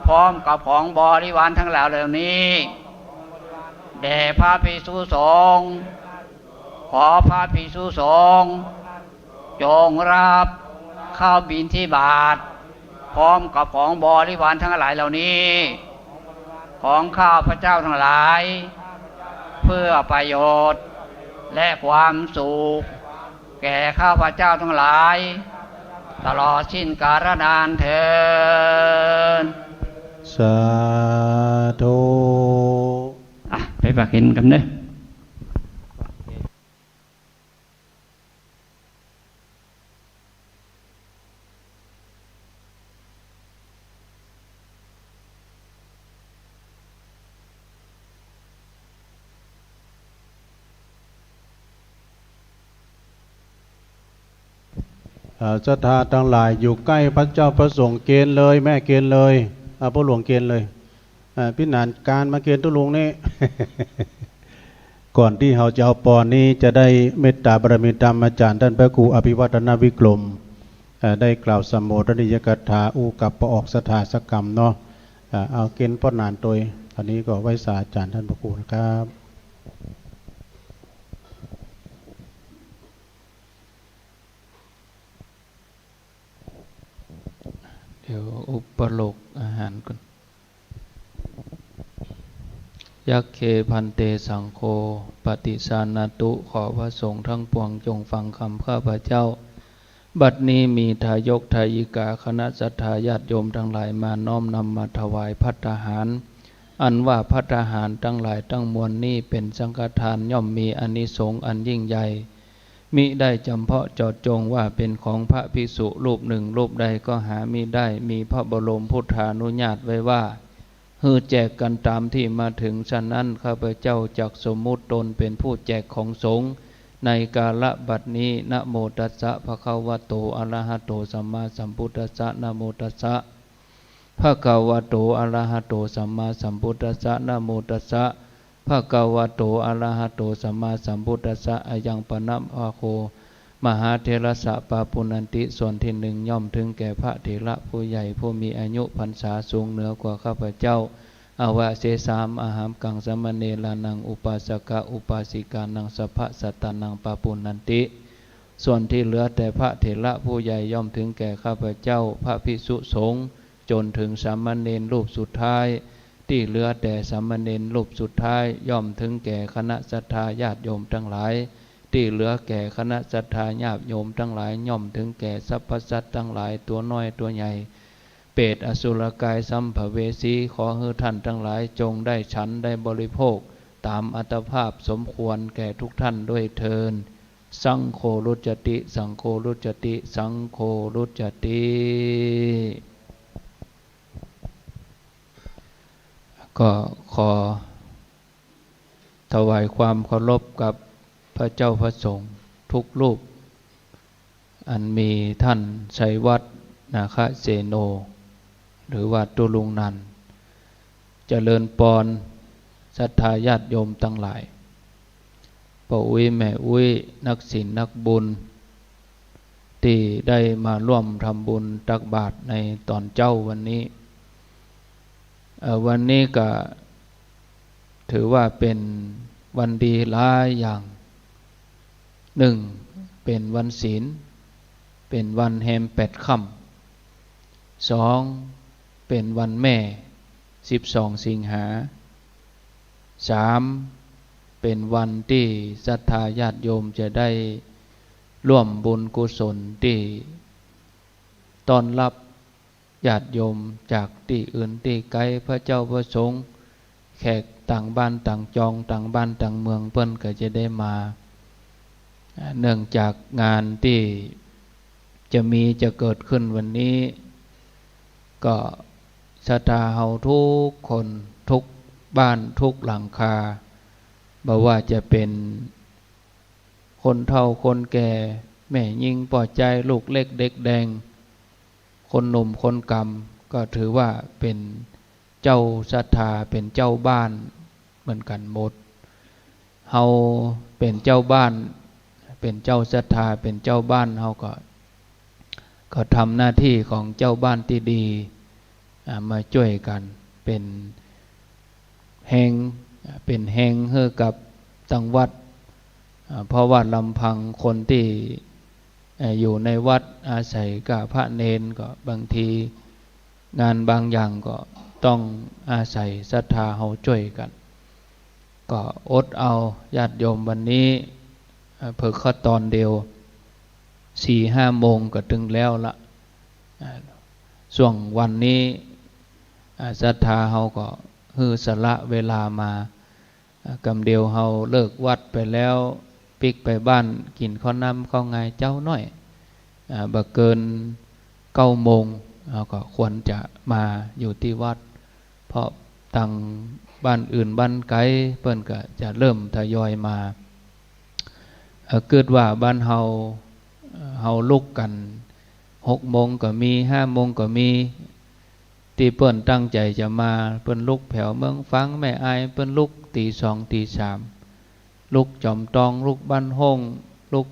พร้อมกับของบริวารทั้งหลายเหล่านี้แด่พระภิกษุสงฆ์ขอพระภิกษุสงฆ์จงรับข้าวบิณฑบาตพร้อมกับของบริวารทั้งหลายเหล่านี้ของข้าพระเจ้าทั้งหลายเพื่อประโยชน์และความสุขแก่ข้าพเจ้าทั้งหลายตลอดสิ้นกาลนานเถิด สาธุ ไปฝากเห็นกันเด้อ ศรัทธาทั้งหลายอยู่ใกล้พระเจ้าพระสงฆ์เกณฑ์เลยแม่เกณฑ์เลยพระหลวงเกณฑ์เลยพี่นานการมาเกณฑ์ตุลุงนี่ ก่อนที่เราจะเอาปอนนี้จะได้เมตตาบารมีธรรมอาจารย์ท่านพระครูอภิวัฒนวิกรมได้กล่าวสมโภชนิยกถาอู้กับประออกสถาสกรรมเนาะเอาเกณฑ์พ่อนานตัวอันนี้ก็ไว้สาอาจารย์ท่านพระครูนะครับเดี๋ยวอุปโลกอาหารก่อนยักเคพันเตสังโฆปฏิสานาตุขอพระสงฆ์ทั้งปวงจงฟังคำข้าพเจ้าบัดนี้มีทายกทายิกาคณะศรัทธาญาติโยมทั้งหลายมาน้อมนำมาถวายภัตตาหารอันว่าภัตตาหารทั้งหลายทั้งมวลนี้เป็นสังฆทานย่อมมีอานิสงส์อันยิ่งใหญ่มิได้จำเพาะเจาะจงว่าเป็นของพระภิกษุรูปหนึ่งรูปใดก็หามิได้มีพระบรมพุทธานุญาตไว้ว่าฮือแจกกันตามที่มาถึงฉะนั้นข้าพเจ้าจักสมมุติตนเป็นผู้แจกของสงฆ์ในกาลบัดนี้นะโมตัสสะภะคะวะโตอะระหะโตสัมมาสัมพุทธัสสะนะโมตัสสะภะคะวะโตอะระหะโตสัมมาสัมพุทธัสสะนะโมตัสสะภะคะวะโตอะระหะโตสัมมาสัมพุทธัสสะอะยังปะนะภะโคมหาเถรสะปาปุนันติส่วนที่หนึ่งย่อมถึงแก่พระเถระผู้ใหญ่ผู้มีอายุพรรษาสูงเหนือกว่าข้าพเจ้าอาวะเสสามอาหามกังสมเนลานังอุปาสกะอุปาสิกานังสัพพะสัตตานังปาปุนันติส่วนที่เหลือแต่พระเถระผู้ใหญ่ย่อมถึงแก่ข้าพเจ้าพระภิกษุสงฆ์จนถึงสามเณรรูปสุดท้ายที่เหลือแต่สามเณรรูปสุดท้ายย่อมถึงแก่คณะศรัทธาญาติโยมทั้งหลายที่เหลือแก่คณะศรัทธาญาติโยมทั้งหลายย่อมถึงแก่สรรพสัตว์ทั้งหลายตัวน้อยตัวใหญ่เปรตอสุรกายสัมภเวสีขอให้ท่านทั้งหลายจงได้ฉันได้บริโภคตามอัตภาพสมควรแก่ทุกท่านด้วยเทินสังโฆรุจติสังโฆรุจติสังโฆรุจติก็ขอถวายความเคารพกับพระเจ้าพระสงฆ์ทุกรูปอันมีท่านชัยวัฒน์นาคเสโนหรือว่าตุลุงนันเจริญปอนศรัทธาญาติโยมทั้งหลายป้าอุ้ยแม่อุ้ยนักศีลนักบุญที่ได้มาร่วมทำบุญตักบาตรในตอนเจ้าวันนี้วันนี้ก็ถือว่าเป็นวันดีหลายอย่างหนึ่งเป็นวันศีลเป็นวันแฮม8 ค่ำ 2เป็นวันแม่12 สิงหา 3เป็นวันที่ศรัทธาญาติโยมจะได้ร่วมบุญกุศลที่ต้อนรับญาติโยมจากที่อื่นที่ไกลพระเจ้าพระสงฆ์แขกต่างบ้านต่างจองต่างบ้านต่างเมืองเพิ่นก็จะได้มาเนื่องจากงานที่จะเกิดขึ้นวันนี้ก็ศรัทธาเฮาทุกคนทุกบ้านทุกหลังคาบ่ว่าจะเป็นคนเฒ่าคนแก่แม่ยิ่งปอดใจลูกเล็กเด็กแดง คนหนุ่มคนกำก็ถือว่าเป็นเจ้าศรัทธาเป็นเจ้าบ้านเหมือนกันหมดเฮาเป็นเจ้าบ้านเป็นเจ้าศรัทธาเป็นเจ้าบ้านเฮาก็ทำหน้าที่ของเจ้าบ้านที่ดีมาช่วยกันเป็นแห่งให้กับจังหวัดเพราะว่าลำพังคนที่อยู่ในวัดอาศัยกับพระเนนก็บางทีงานบางอย่างก็ต้องอาศัยศรัทธาเฮาช่วยกันก็อดเอาญาติโยมวันนี้เพิ่งเข้าตอนเดียว 4-5 โมงก็ถึงแล้วละช่วงวันนี้ศรัทธาเฮาก็ฮือสละเวลามากำเดียวเฮาเลิกวัดไปแล้วปิกไปบ้านกินข้าวน้ำข้าวงายเจ้าน้อยบ่เกิน9 โมงเราก็ควรจะมาอยู่ที่วัดเพราะต่างบ้านอื่นบ้านไกลเพิ่นก็จะเริ่มทยอยมาเกิดว่าบ้านเฮาลุกกัน6 โมงก็มี5 โมงก็มีที่เปิ้นตั้งใจจะมาเปิ้นลุกแผ่วเมืองฟังแม่อายเปิ้นลุกตี 2 ตี 3ลุกจอมตองลุกบ้านห้องลุก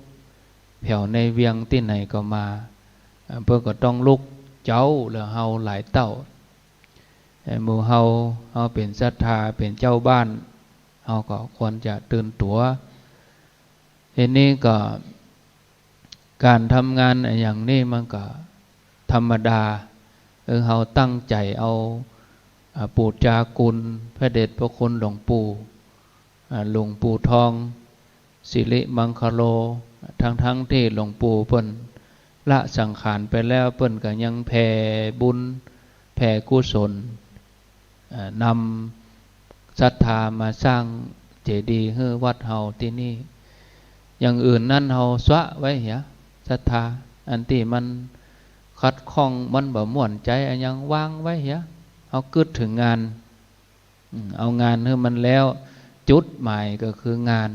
แผ่วในเวียงที่ไหนก็มาเปิ้นก็ต้องลุกเจ้าแล้วเฮาหลายเต้าหมู่เฮาเป็นศรัทธาเป็นเจ้าบ้านเฮาก็ควรจะตื่นตัวทีนี้ก็การทำงานอย่างนี้มันก็ธรรมดาเฮาตั้งใจเอาปูจาคุณพระเดชพระคุณหลวงปู่ทองสิริมังคโลทั้งที่หลวงปู่เปิ้นละสังขารไปแล้วเปิ้นก็ยังแผ่บุญแผ่กุศลนำศรัทธามาสร้างเจดีย์ให้วัดเฮาที่นี่อย่างอื่นนั่นเฮาสวะไว้เหียศรัทธาอันที่มันคัดข้องมันบ่ม่วนใจอันยังวางไว้เหียเอากึดถึงงานเอางานให้มันแล้วจุดหมายก็คืองาน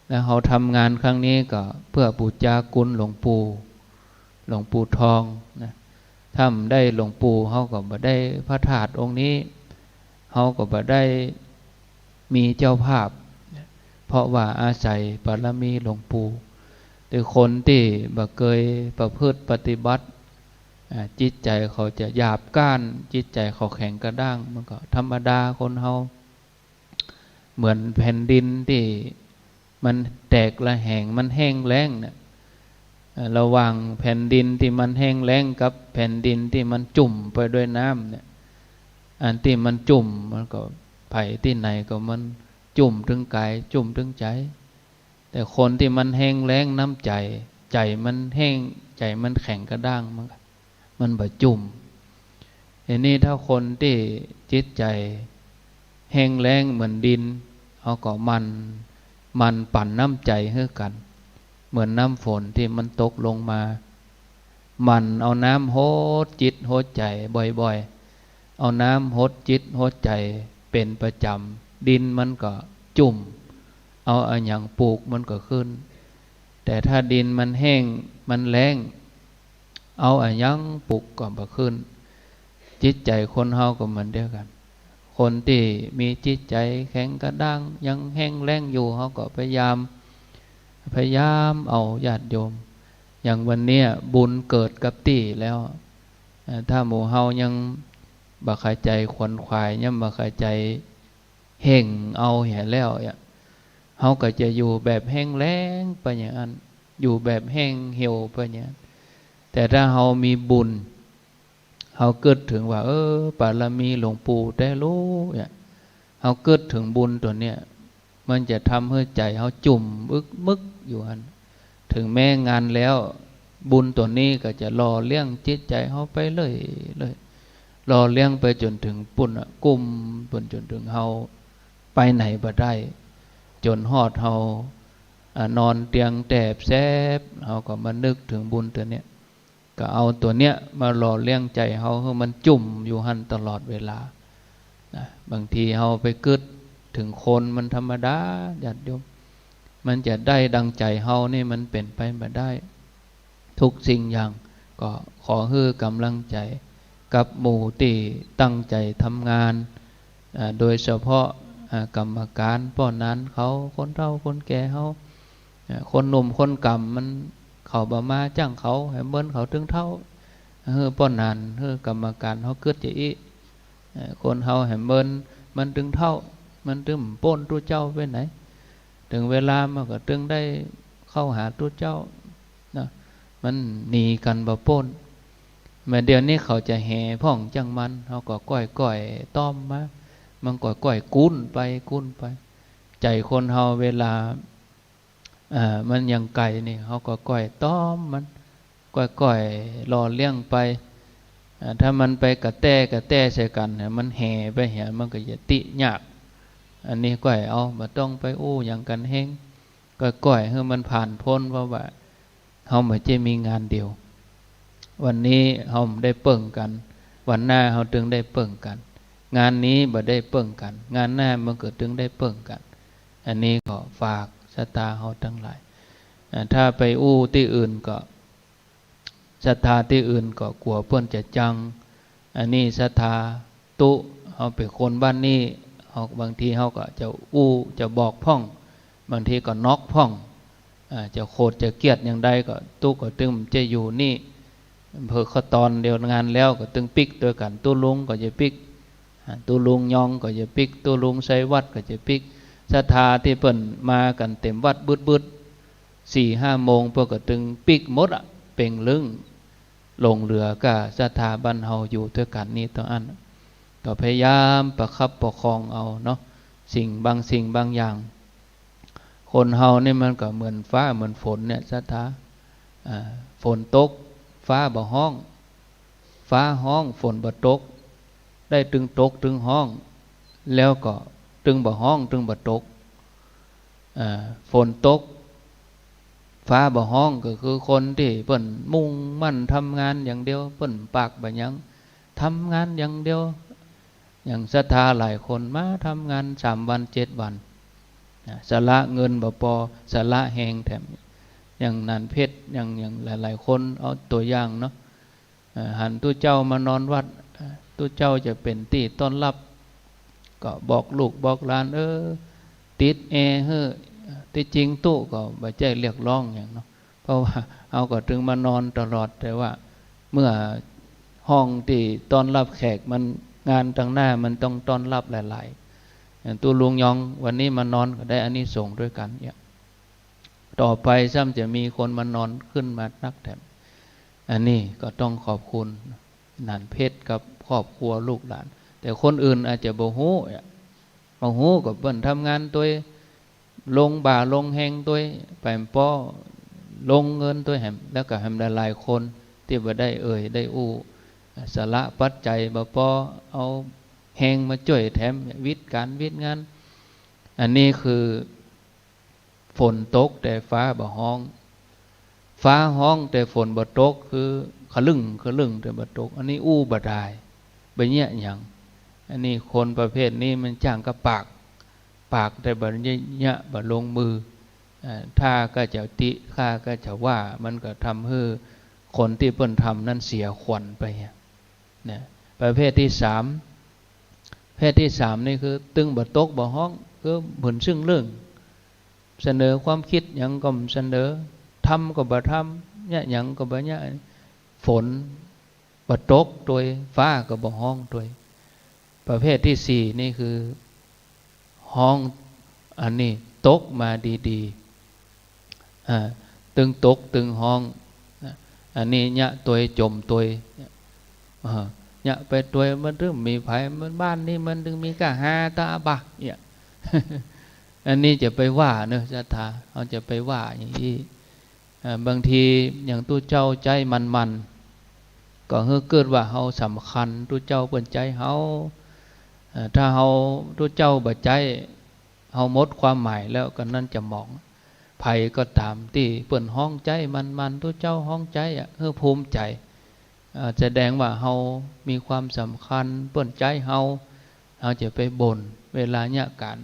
แล้วเฮาทำงานครั้งนี้ก็เพื่อบูชาคุณหลวงปู่ทองนะถ้าได้หลวงปู่เฮาก็บ่ได้พระธาตุองค์นี้เฮาก็บ่ได้มีเจ้าภาพเพราะว่าอาศัยบารมีหลวงปู่แต่คนที่บ่เคยประพฤติปฏิบัติจิตใจเขาจะหยาบก้านจิตใจเขาแข็งกระด้างมันก็ธรรมดาคนเฮาเหมือนแผ่นดินที่มันแตกละแหงมันแห้งแล้งเนี่ยระหว่างแผ่นดินที่มันแห้งแล้งกับแผ่นดินที่มันจุ่มไปด้วยน้ำเนี่ยอันที่มันจุ่มมันก็ไผ่ที่ไหนก็มันจุ่มถึงกายจุ่มถึงใจแต่คนที่มันแห้งแล้งน้ำใจมันแห้งใจมันแข็งกระด้างมันบ่จุ่มอันนี้ถ้าคนที่จิตใจแห้งแล้งเหมือนดินเขาก็มันปั่นน้ำใจให้กันเหมือนน้ำฝนที่มันตกลงมามันเอาน้ำโหดจิตโหดใจบ่อยๆเอาน้ำโหดจิตโหดใจเป็นประจำดินมันก็จุ่มเอาอย่างปลูกมันก็ขึ้นแต่ถ้าดินมันแห้งมันแล้งเอาอย่างปลูกก็บ่ขึ้นจิตใจคนเฮาก็เหมือนเดียวกันคนที่มีจิตใจแข็งกระด้างยังแห้งแล้งอยู่เขาก็พยายามเอาญาติโยมอย่างวันนี้บุญเกิดกับตี้แล้วถ้าหมู่เฮายังบ่เข้าใจขวนขวายยังบ่เข้าใจแห้งเอาเหี้ยแล้วเฮาก็จะอยู่แบบแห้งแล้งไปอย่างนั้นอยู่แบบแห้งเหี่ยวไปอย่างนั้นแต่ถ้าเฮามีบุญเฮาเกิดถึงว่าบารมีหลวงปู่ได้รู้เฮาเกิดถึงบุญตัวเนี้ยมันจะทำให้ใจเฮาจุ่มมึกอยู่หั่นถึงแม้งานแล้วบุญตัวนี้ก็จะรอเลี้ยงจิตใจเฮาไปเลยรอเลี้ยงไปจนถึงปุ่นกุมปุ่นจนถึงเฮาไปไหนบ่ได้จนฮอดเฮานอนเตียงแตบแซบเฮาก็มานึกถึงบุญตัวเนี้ยก็เอาตัวเนี้ยมาหล่อเลี้ยงใจเฮาให้มันจุ่มอยู่หั่นตลอดเวลานะบางทีเฮาไปกึดถึงคนมันธรรมดาญาติโยมมันจะได้ดังใจเฮานี่มันเป็นไปบ่ได้ทุกสิ่งอย่าง ก็ขอให้กำลังใจกับหมู่ที่ตั้งใจทำงานโดยเฉพาะกรรมการป้อนนั้นเขาคนเฒ่าคนแก่เขาคนหนุ่มคนกำมันเขาบ่มาจ้างเขาให้เบิ้นเขาถึงเท่าป้อนนั้นกรรมการเขาเกิดจะอีคนเฮาให้เบิ้นมันถึงเท่ามันถึงป้นตัวเจ้าไปไหนถึงเวลามันก็ถึงได้เข้าหาตัวเจ้านะมันหนีกันบ่ป้นเมื่อเดี๋ยวนี้เขาจะแห่พ่องจังมันเขาก็ก้อยต้อมมามันก้อยกุ้นไปใจคนเฮาเวลามันยังไก่นี่เขาก็ก้อยต้อมมันก้อยรอเลี้ยงไปถ้ามันไปกระแต้ใส่กันมันแห่ไปเห็นมันก็จะติยากอันนี้ก้อยเอาบ่ต้องไปอู้อย่างกันเฮงก้อยให้มันผ่านพ้นเพราะว่าเขาไม่ใช่มีงานเดียววันนี้เขาได้เปิ่งกันวันหน้าเขาถึงได้เปิ่งกันงานนี้บ่ได้เปิ่งกันงานหน้ามันก็ถึงได้เปิ่งกันอันนี้ก็ฝากศรัทธาเขาทั้งหลายถ้าไปอู้ที่อื่นก็ศรัทธาที่อื่นก็กลัวเพื่อนจะจังอันนี้ศรัทธาตุเขาเป็นคนบ้านนี้เขาบางทีเขาก็จะอู้จะบอกพ่องบางทีก็น็อกพ่องจะโคตรจะเกียดอย่างใดก็ตุก็ตึงจะอยู่นี่เพื่อเขาตอนเดียวงานแล้วก็ตึงปิกตัวกันตู้ลุงก็จะปิกตู้ลุงยองก็จะปิกตู้ลุงใช้วัดก็จะปิกศรัทธาที่เปิ่นมากันเต็มวัดบึด4-5 โมงเพื่อก็ตึงปิกหมดเป่งลึงลงเรือก็ศรัทธาบ้านเฮาอยู่ด้วยกันนี้ตัวอันก็พยายามประคับประคองเอาเนาะสิ่งบางอย่างคนเฮานี่มันก็เหมือนฟ้าเหมือนฝนเนี่ยศรัทธาฝนตกฟ้าบ่ห้องฟ้าห้องฝนบ่ตกได้ตึงตกตึงห้องแล้วก็ตึงบ่ห้องตึงบ่ตกฝนตกฟ้าบ่ห้องก็คือคนที่เพิ่นมุ่งมั่นทำงานอย่างเดียวเพิ่นปากบ่หยังทำงานอย่างเดียวอย่างศรัทธาหลายคนมาทำงาน3 วัน 7 วันสละเงินบ่พอสละแหงแถมอย่างนันเพชรอย่างหลายๆคนเอาตัวอย่างเนาะหันตู้เจ้ามานอนวัดตู้เจ้าจะเป็นที่ต้อนรับก็บอกลูกบอกหลานติดแอร์ที่จริงตู้ก็บ่ใจเรียกร้องอย่างเนาะเพราะว่าเอาก็ถึงมานอนตลอดแต่ว่าเมื่อห้องที่ต้อนรับแขกมันงานทางหน้ามันต้องต้อนรับหลายๆอย่างตู้ลุงยองวันนี้มานอนก็ได้อานิสงส์ด้วยกันเนี่ยต่อไปซ้ำจะมีคนมานอนขึ้นมานักแถมอันนี้ก็ต้องขอบคุณนันเพชรกับครอบครัวลูกหลานแต่คนอื่นอาจจะบ่ฮู้ก็เพิ่นทำงานตัวลงบ่าลงแหงตัวไปป้อลงเงินตัวแหมแล้วก็แหมหลายๆคนที่บ่ได้ได้อู้สละปัจจัยบ่พอเอาแหงมาช่วยแถมวิทย์งานอันนี้คือฝนตกแต่ฟ้าบ่ห้องฟ้าห้องแต่ฝนบ่ตกคือขลึ่งแต่บ่ตกอันนี้อู้บ่ได้ไปเนี่ยหยังอันนี้คนประเภทนี้มันจ้างกับปากแต่บ่เนี่ยบ่ลงมือถ้าก็จะติข้าก็จะว่ามันก็ทำให้คนที่เพิ่นทำนั้นเสียขวัญไปนะประเภทที่3นี่คือตึงบ่ตกบ่ห้องคือเหมือนซึ่งเรื่องเสนอความคิดหยังก็เสนอทำก็บ่ทำเนี่ยหยังก็บ่เนี่ยฝนบ่ตกโดยฟ้าก็บ่ห้องโดยประเภทที่4นี่คือห้องอันนี้ตกมาดีๆตึงตกตึงห้องอันนี้เนี่ยตัวจมตัวเนี่ยไปตัวมันถึงมีไผมันบ้านนี้มันถึงมีกะหาตาบักเนี่ยอันนี้จะไปว่าเนอะศรัทธาเขาจะไปว่าอย่างนี้บางทีอย่างตู้เจ้าใจมันก็เกิดว่าเฮาสำคัญตู้เจ้าเปิ้นใจเฮาถ้าเฮาตู้เจ้าบ่ใจเฮาหมดความหมายแล้วก็นั่นจะมองไผก็ตามที่เปิ้นห้องใจมันตู้เจ้าห้องใจภูมิใจแสดงว่าเฮามีความสำคัญเปิ้นใจเฮาจะไปบ่นเวลาเนี่ยกัน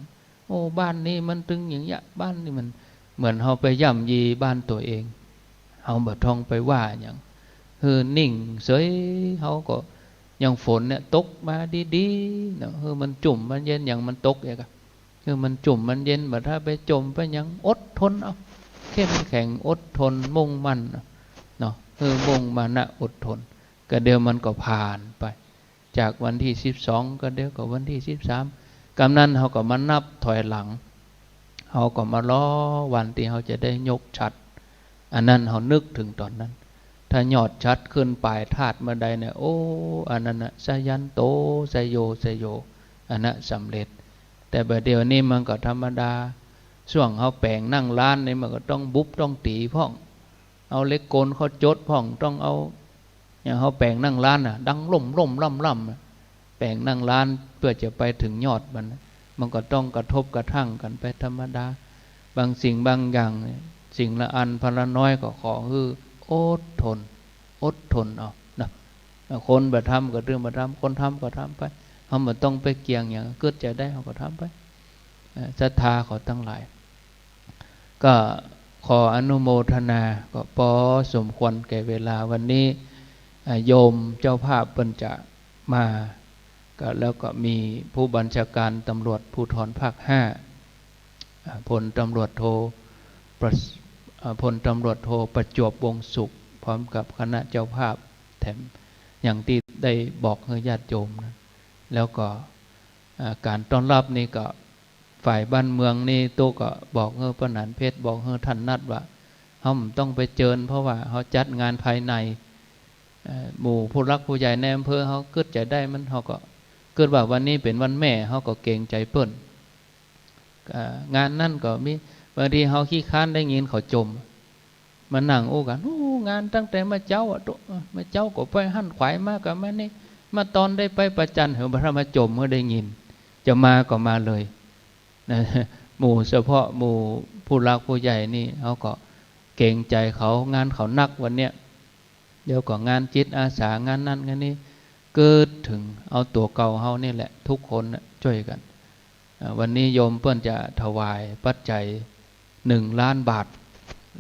โอ้บ้านนี้มันตึงอย่างเงี้ยบ้านนี้มันเหมือนเฮาไปย่ำยีบ้านตัวเองเฮาบ่ท่องไปว่าอย่าง คือนิ่งเฉยเขาก็อย่างฝนเนี่ยตกมาดีๆเนาะคือมันจุ่มมันเย็นอย่างมันตกอย่างกันคือมันจุ่มมันเย็นแบบถ้าไปจมไปยังอดทนเอาเข้มแข็งอดทนมุ่งมั่นเนาะคือมุ่งมั่นนะอดทนก็เดี๋ยวมันก็ผ่านไปจากวันที่12ก็เดี๋ยวก็วันที่13กำนั้นเขาก็มานับถอยหลังเขาก็มารอวันที่เขาจะได้ยกฉัตรอันนั้นเขานึกถึงตอนนั้นถ้ายอดชัดขึ้นปลายธาตุเมื่อใดเนี่ยโอ้อันนั้นนะสยันโตสยโยสยโยอันนั้นสำเร็จแต่บัดเดี๋ยวนี้มันก็ธรรมดาช่วงเขาแปลงนั่งร้านนี่มันก็ต้องบุบต้องตีพ่องเอาเล็กโกนเขาจดพ่องต้องเอาอย่างเขาแปลงนั่งร้านน่ะดังล่มล่ำแปลงนั่งร้านเพื่อจะไปถึงยอดมันก็ต้องกระทบกระทั่งกันไปธรรมดาบางสิ่งบางอย่างสิ่งละอันพละน้อยก็ขอคืออดทนเอานะคนบ่ทำก็เรื่องบ่ทำคนทำก็ทำไปเขาบ่ต้องไปเกี่ยงอย่างเกิดจะได้เขาก็ทำไปศรัทธาเขาทั้งหลายก็ขออนุโมทนาก็พอสมควรแก่เวลาวันนี้โยมเจ้าภาพเพิ่นจะมาก็แล้วก็มีผู้บัญชาการตำรวจภูธรภาค5พลตำรวจโทประจวบวงสุขพร้อมกับคณะเจ้าภาพแถมอย่างที่ได้บอกให้ญาติโยมนะแล้วก็การต้อนรับนี่ก็ฝ่ายบ้านเมืองนี่โตก็บอกให้ปนันเพชรบอกให้ท่านนัดว่าเขาต้องไปเจิญเพราะว่าเขาจัดงานภายในหมู่ผู้รักผู้ใหญ่ในอำเภอเขาเกิดจะได้มันเขาก็เกิดว่าวันนี้เป็นวันแม่เขาก็เกรงใจเปิ้นงานนั่นก็มีบางทีเขาขี้ค้านได้ยินเขาจมมานั่งโอ้กันงานตั้งแต่มาเจ้ามาเจ้าก็ไปหั่นขวายมากกับแม่นี่มาตอนได้ไปประจันเหรอพระมาจมเมื่อได้ยินจะมาก็มาเลยนะหมู่เฉพาะหมู่ผู้รักผู้ใหญ่นี่เขาก็เกรงใจเขางานเขานักวันเนี้ยเดี๋ยวก็งานจิตอาสางานนั้นงานนี้เกิดถึงเอาตัวเก่าเขานี่แหละทุกคนช่วยกันวันนี้โยมเปิ้นจะถวายปัจจัย1 ล้านบาท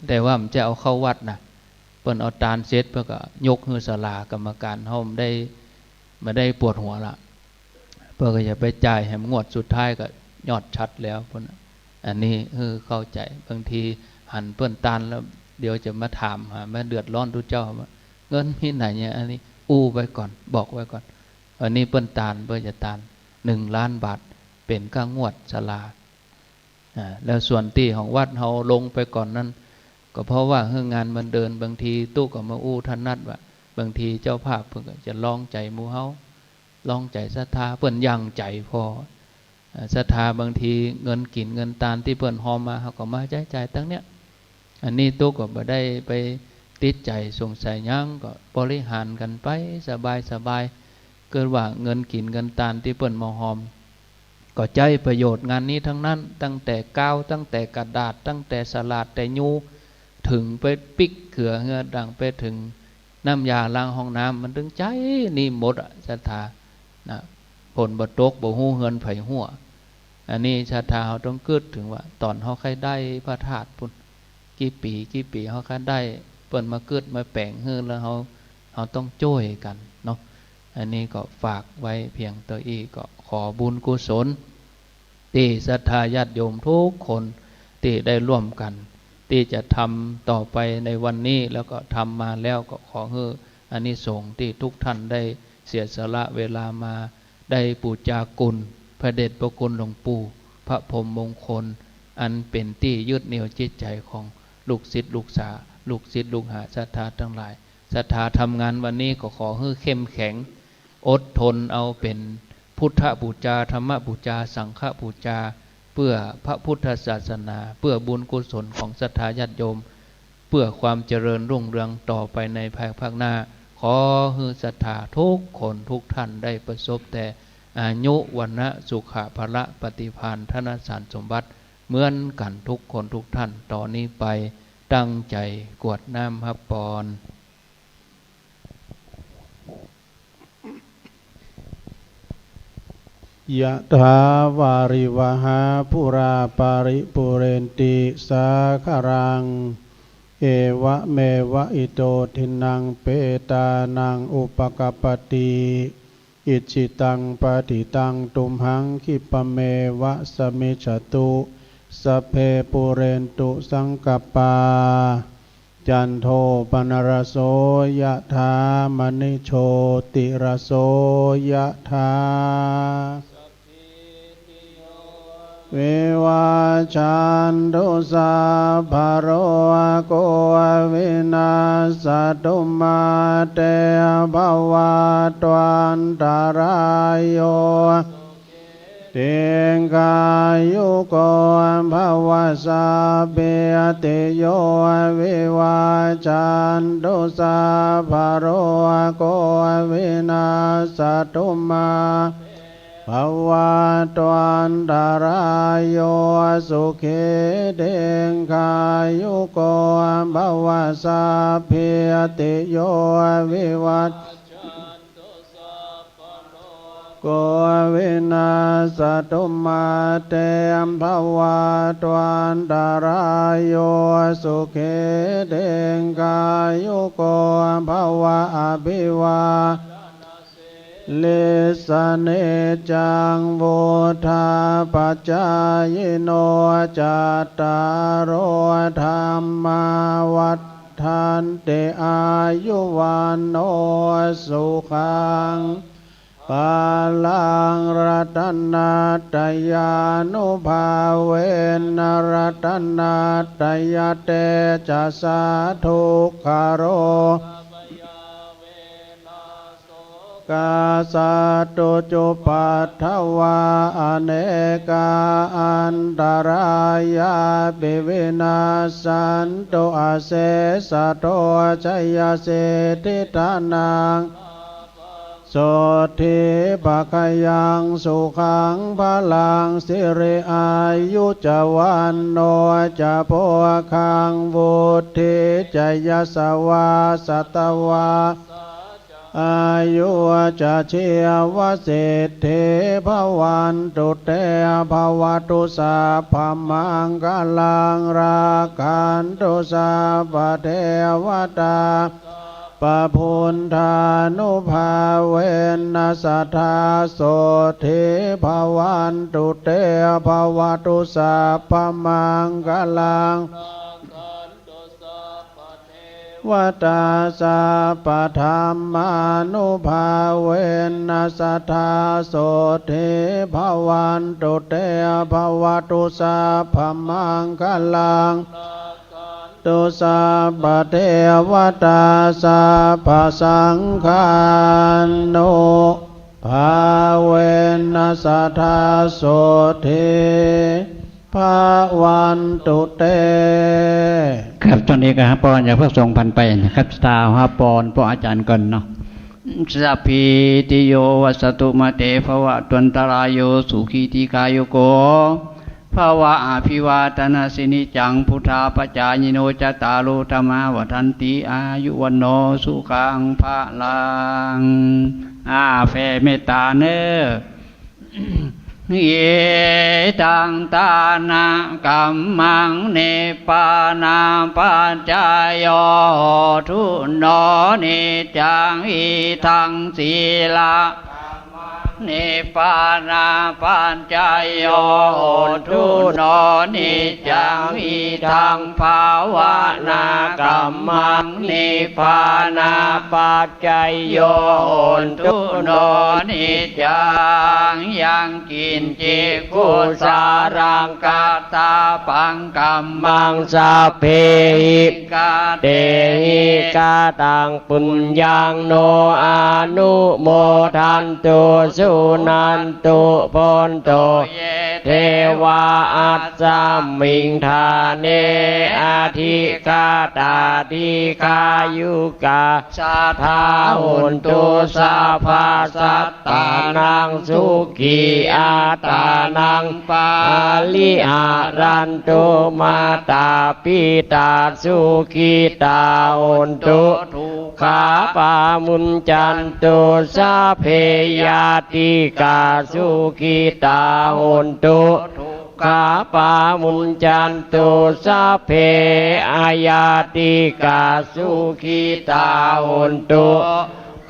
แต่ว่ามันจะเอาเข้าวัดนะเปิ้นเอาตาลเซตเพื่อก็ยกฮือศาลากรรมการเฮามาได้ปวดหัวละเพื่อก็จะไปจ่ายให้งวดสุดท้ายก็ยอดชัดแล้วเพิ่นอันนี้คือเข้าใจบางทีหันเปิ้นตาลแล้วเดี๋ยวจะมาถามหามาเดือดร้อนทุกเจ้าว่าเงินมีไหนเนี่ยอันนี้อู้ไว้ก่อนบอกไว้ก่อนอันนี้เปิ้นตาลเปิ้นจะตาล1 ล้านบาทเป็นค่างวดศาลาแล้วส่วนที่ของวัดเฮาลงไปก่อนนั้นก็เพราะว่าเรื่องงานมันเดินบางทีตู้ก็มาอู้ท่านนัดว่าบางทีเจ้าภาพเพิ่นก็จะลองใจหมู่เฮาลองใจศรัทธาเพิ่นยังใจพอศรัทธาบางทีเงินกินเงินตาลที่เพิ่นหอมมาเฮาก็มาจ่ายตั้งเนี้ยอันนี้ตู้ก็บ่ได้ไปติดใจสงสัยยังก็บริหารกันไปสบายเกิดว่าเงินกินเงินตาลที่เพิ่นมาหอมก็ใจประโยชน์งานนี้ทั้งนั้นตั้งแต่กาวตั้งแต่กระดาษตั้งแต่สลาดแต่ยูถึงไปปิกเขือเหือดังไปถึงน้ำยาล้างห้องน้ำมันถึงใจนี่หมดศรัทธานะผลบ่ตกบ่ฮู้เฮือนไผหัวอันนี้ศรัทธาเฮาต้องเกิดถึงว่าตอนเฮาใครได้พระธาตุพุ่นกี่ปีเฮาคันได้เปิ้นมาเกิดมาแปลงเฮือแล้วเฮาต้องช่วยกันเนาะอันนี้ก็ฝากไว้เพียงตัวอีกก็ขอบุญกุศลที่ศรัทธาญาติโยมทุกคนที่ได้ร่วมกันที่จะทำต่อไปในวันนี้แล้วก็ทำมาแล้วก็ขอให้อานิสงส์ที่ทุกท่านได้เสียสละเวลามาได้บูชาคุณพระเดชพระคุณหลวงปู่พระพรหมมงคลอันเป็นที่ยึดเหนี่ยวจิตใจของลูกศิษย์ลูกหาศรัทธาทั้งหลายศรัทธาทำงานวันนี้ก็ขอให้เข้มแข็งอดทนเอาเป็นพุทธบูชาธรรมบูชาสังฆบูชาเพื่อพระพุทธศาสนาเพื่อบุญกุศลของศรัทธาญาติโยมเพื่อความเจริญรุ่งเรืองต่อไปในภายภาคหน้าขอให้ศรัทธาทุกคนทุกท่านได้ประสบแต่อายุวันนะสุขะพละปฏิภาณธนสารสมบัติเหมือนกันทุกคนทุกท่านต่อนนี้ไปตั้งใจกวดน้ำฮับปอนยะถาวาริวหาปุราปาริปุเรนติสาคารัง เอวะเมวะอิโตทินังเปตานังอุปกปปติอิจิตังปฏิตังตุมหังคิปะเมวะสมิจฉตุสัพเพปุเรนตุสังกปาจันโทปนรโสยะถามณิโชติรโสยะถาเววาชันตุสัพพะโรโกวินาศตุมาเตภวัตวันตรายโยเตกายุโกภวสัพเพติโยวิวาจันตุสัพพะโรโกวินาศตุมาภวตวันตรายโยสุขีเตกายุโกภวสัพเพติโยวิวัตโกวินาศตุมาเตมภวตวันตรายโยสุขีเตกายุโกภวะอภิวาเลสเนจังโวธาปัจจายโนจัตตารโอธรรมาวัฏฐานเตอายุวันโนสุขังปาลังรัตนาตยานุภาเวนรัตนาตยเตจะสาทุกขโรกาสาตุจุปัฏฐวาอเนกาอันตรายาปิวินาสันตุอาเสสะโตชัยเสติทานังโสทิภคยังสุขังพลังสิริอายุจวันโนจะโพคังวุธิจยสวาสัตวาอายุจะเชียวสิทธิภวันตุเตภวตุสัพพมังคลังราคันตุสัพพเทวตาปะพุนธานุภาเวนัสสทธาโสทิภวันตุเตภวตุสัพพมังคลังวัตตาสัพพธรรมานุภาเวนัสสทธาโสทิภวันตุเตภวตุสัพพมังคลังตุสัพพเทวตาสัพพสังฆานุภาเวนัสสทธาโสทิภวันตุเตครับตอนนี้ก็ปอนอย่าเพิ่งส่งพันไปนะครับสตาร์ฮะปอนพวกอาจารย์ก่อนเนาะสัพพิติโยวัสตุมาเตภวะตวันตรายโยสุขีติกายโกภวะอภิวาทนาสินิจังพุทธาปจายโนจตารุธรรมาวัฏันติอายุวันโนสุขังภะลังแผ่เมตตาเนเยตังตานะกัมมังเนปานาปัจจายโยทุโนนิจังอิทังศีลาเนปานาปัจจายโยทุโนนิจังอิทังภาวนากัมมังเนปานาปัจจายโยทุโนนิจังยังกินจิกุสารังกาตาปังกัมมังสัพเพหิกาเตหิกาตังปุญญังโนอานุโมทันตุสุนันตุพนโตเทวาอัสสมิงธาเนอาทิกาตาทิกายุกาสัทธาหุนตุสัพพสัตตานังสุขีอาตานังปาลิอารันตุมาตาปิตาสุขีตาหุนตุขาปามุญจันตุสัพเพยาติกาสุขีตาหุนตุ ขาปามุญจันตุสัพเพอายาติกาสุขิตาหุนตุ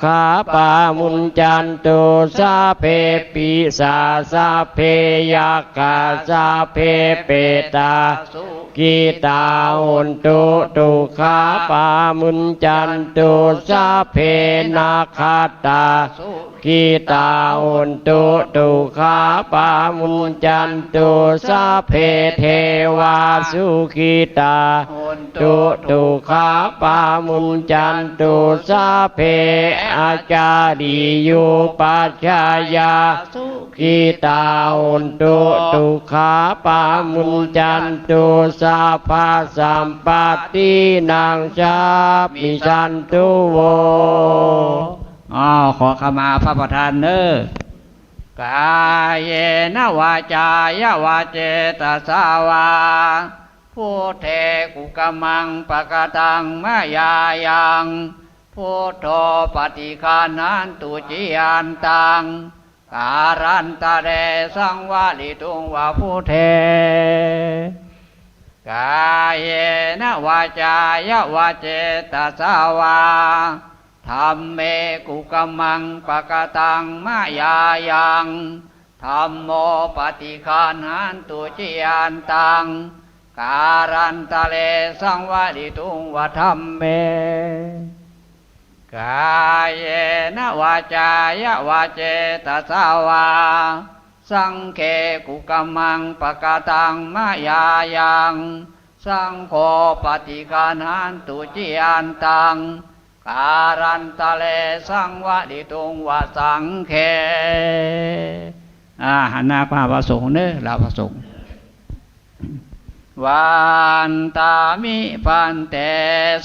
ขาปามุญจันตุสัพเพปิสาสัพเพยักขาสัพเพเปตากิตาหุนตุตุขาปามุญจันตุสัพเพนาคาตากิตาหุนตุตุขาปามุญจันตุสัพเพเทวาสุขิตาตุตุขาปามุญจันตุสัพเพอาจาริยุปัจจายากิตาหุนตุตุขาปามุญจันตุสัพพะสัมปตินังชาปิสันตุโวขอขมาพระประธานเนอกายเยนวาจายาวาเจตสาวาพุทเทกุกมังปะกตังมายายังพุทโธปฏิคานันตุจิยันตังการันตะเรสังวาลิตุงวาพุทเทกายเยนวาจายาวาเจตสาวาธัมเมกุกมังปะกตังมายายังธัมโมปฏิคานันตุจิยันตังการันตะเลสังวาลิตุงวะธัมเมกายเยนวาจายาวาเจตสาวาสังเคกุกมังปะกตังมายายังสังโฆปฏิคานันตุจิยันตังการันตะเลสังวะลิตุงวะสังเคหันหน้าพระสงฆ์เด้อลาพระสงฆ์วันตามิปันเต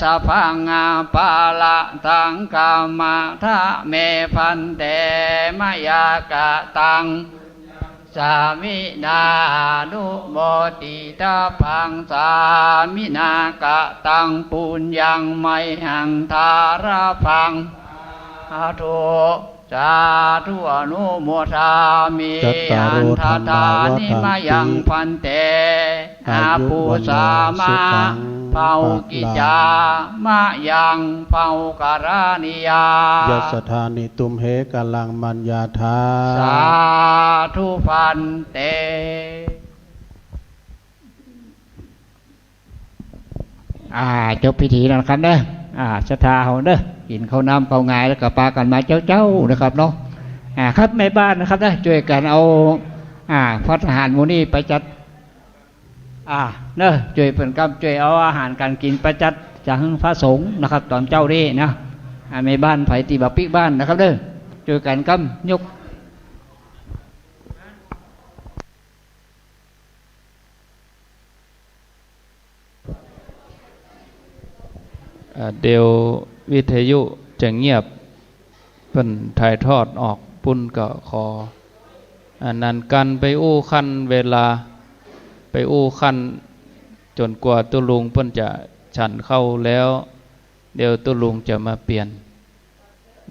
สัพพังอาปาละตังกามะทะเมพันเตมยากะตังสามินานุโมติตาพังสามินากะตังปุญญังไมหังทาราพังอาทุสาธุอนุโมทามิอันทตานิมายังพันเตอาภูสามาเภากิจามะยังเภาการานิยายัสธานิตุมเหกลังมัญญาธาสาธุพันเตจบพิธีแล้วนะครับเด้อศรัทธาเฮาเด้อกินข้าวน้ำข้าวงายแล้วก็ปากันมาเจ้านะครับเนาะครับแม่บ้านนะครับนะช่วยกันเอาพระทหารหมู่นี้ไปจัดเนอะช่วยเป็นกำช่วยเอาอาหารการกินไปจัดจากพระสงฆ์นะครับตอนเจ้านี่นะแม่บ้านไผตีบักปิกบ้านนะครับเด้อช่วยกันกำยกเดี๋ยววิทยุจะเงียบเพิ่นถ่ายทอดออกปุ่นก็ขอนันกันไปอู้ขั้นเวลาไปอู้ขั้นจนกว่าตุลุงเพิ่นจะฉันเข้าแล้วเดี๋ยวตุลุงจะมาเปลี่ยน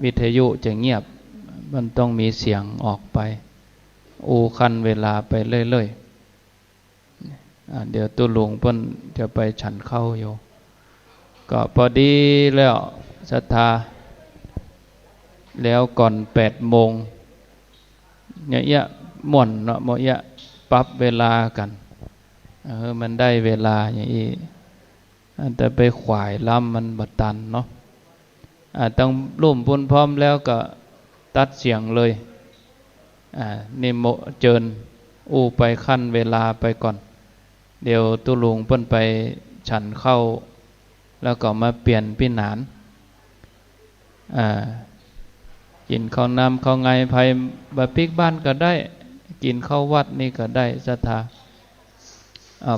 วิทยุจะเงียบมันต้องมีเสียงออกไปอู้ขั้นเวลาไปเรื่อยๆเดี๋ยวตุลุงเพิ่นจะไปฉันเข้าอยู่ก็พอดีแล้วศรัทธาแล้วก่อน8 โมงเนี่ยม่วนเนาะบ่ยะปรับเวลากันมันได้เวลาอย่างนี้แต่ไปขวายล้ำมันบัดตันเนาะต้องร่วมบุญพร้อมแล้วก็ตัดเสียงเลยนิโมเจิญอู้ไปขั้นเวลาไปก่อนเดี๋ยวตุลุงเพิ่นไปฉันเข้าแล้วก็มาเปลี่ยนพี่หนานกินข้าวน้ำข้าวไงไผ่บะพริกบ้านก็ได้กินข้าววัดนี่ก็ได้ศรัทธา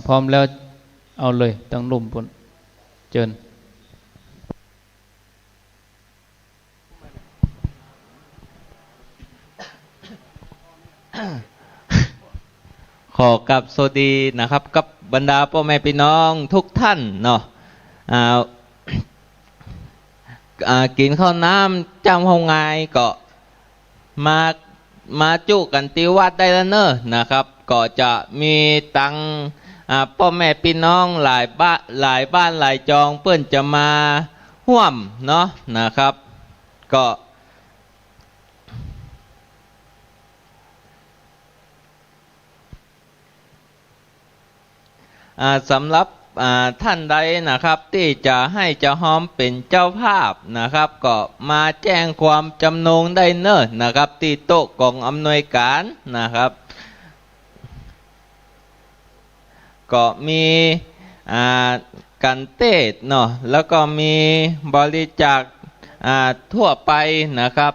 พร้อมแล้วเอาเลยตั้งลุ่มปุ่นเจิญขอกับสวัสดีนะครับกับบรรดาพ่อแม่พี่น้องทุกท่านเนาะกินข้าวน้ำจำห้องไงก็มาจุกันที่วัดได้แล้วเนอะนะครับ ก็จะมีตังพ่อแม่พี่น้องหลายบ้านหลายจองเปิ้นจะมาห่วมเนาะนะครับก็สำหรับท่านใดนะครับที่จะให้เจ้าหอมเป็นเจ้าภาพนะครับก็มาแจ้งความจำนงได้เนิ่นนะครับที่โต๊ะกองอำนวยการนะครับก็มีกันเทศเนาะแล้วก็มีบริจาคทั่วไปนะครับ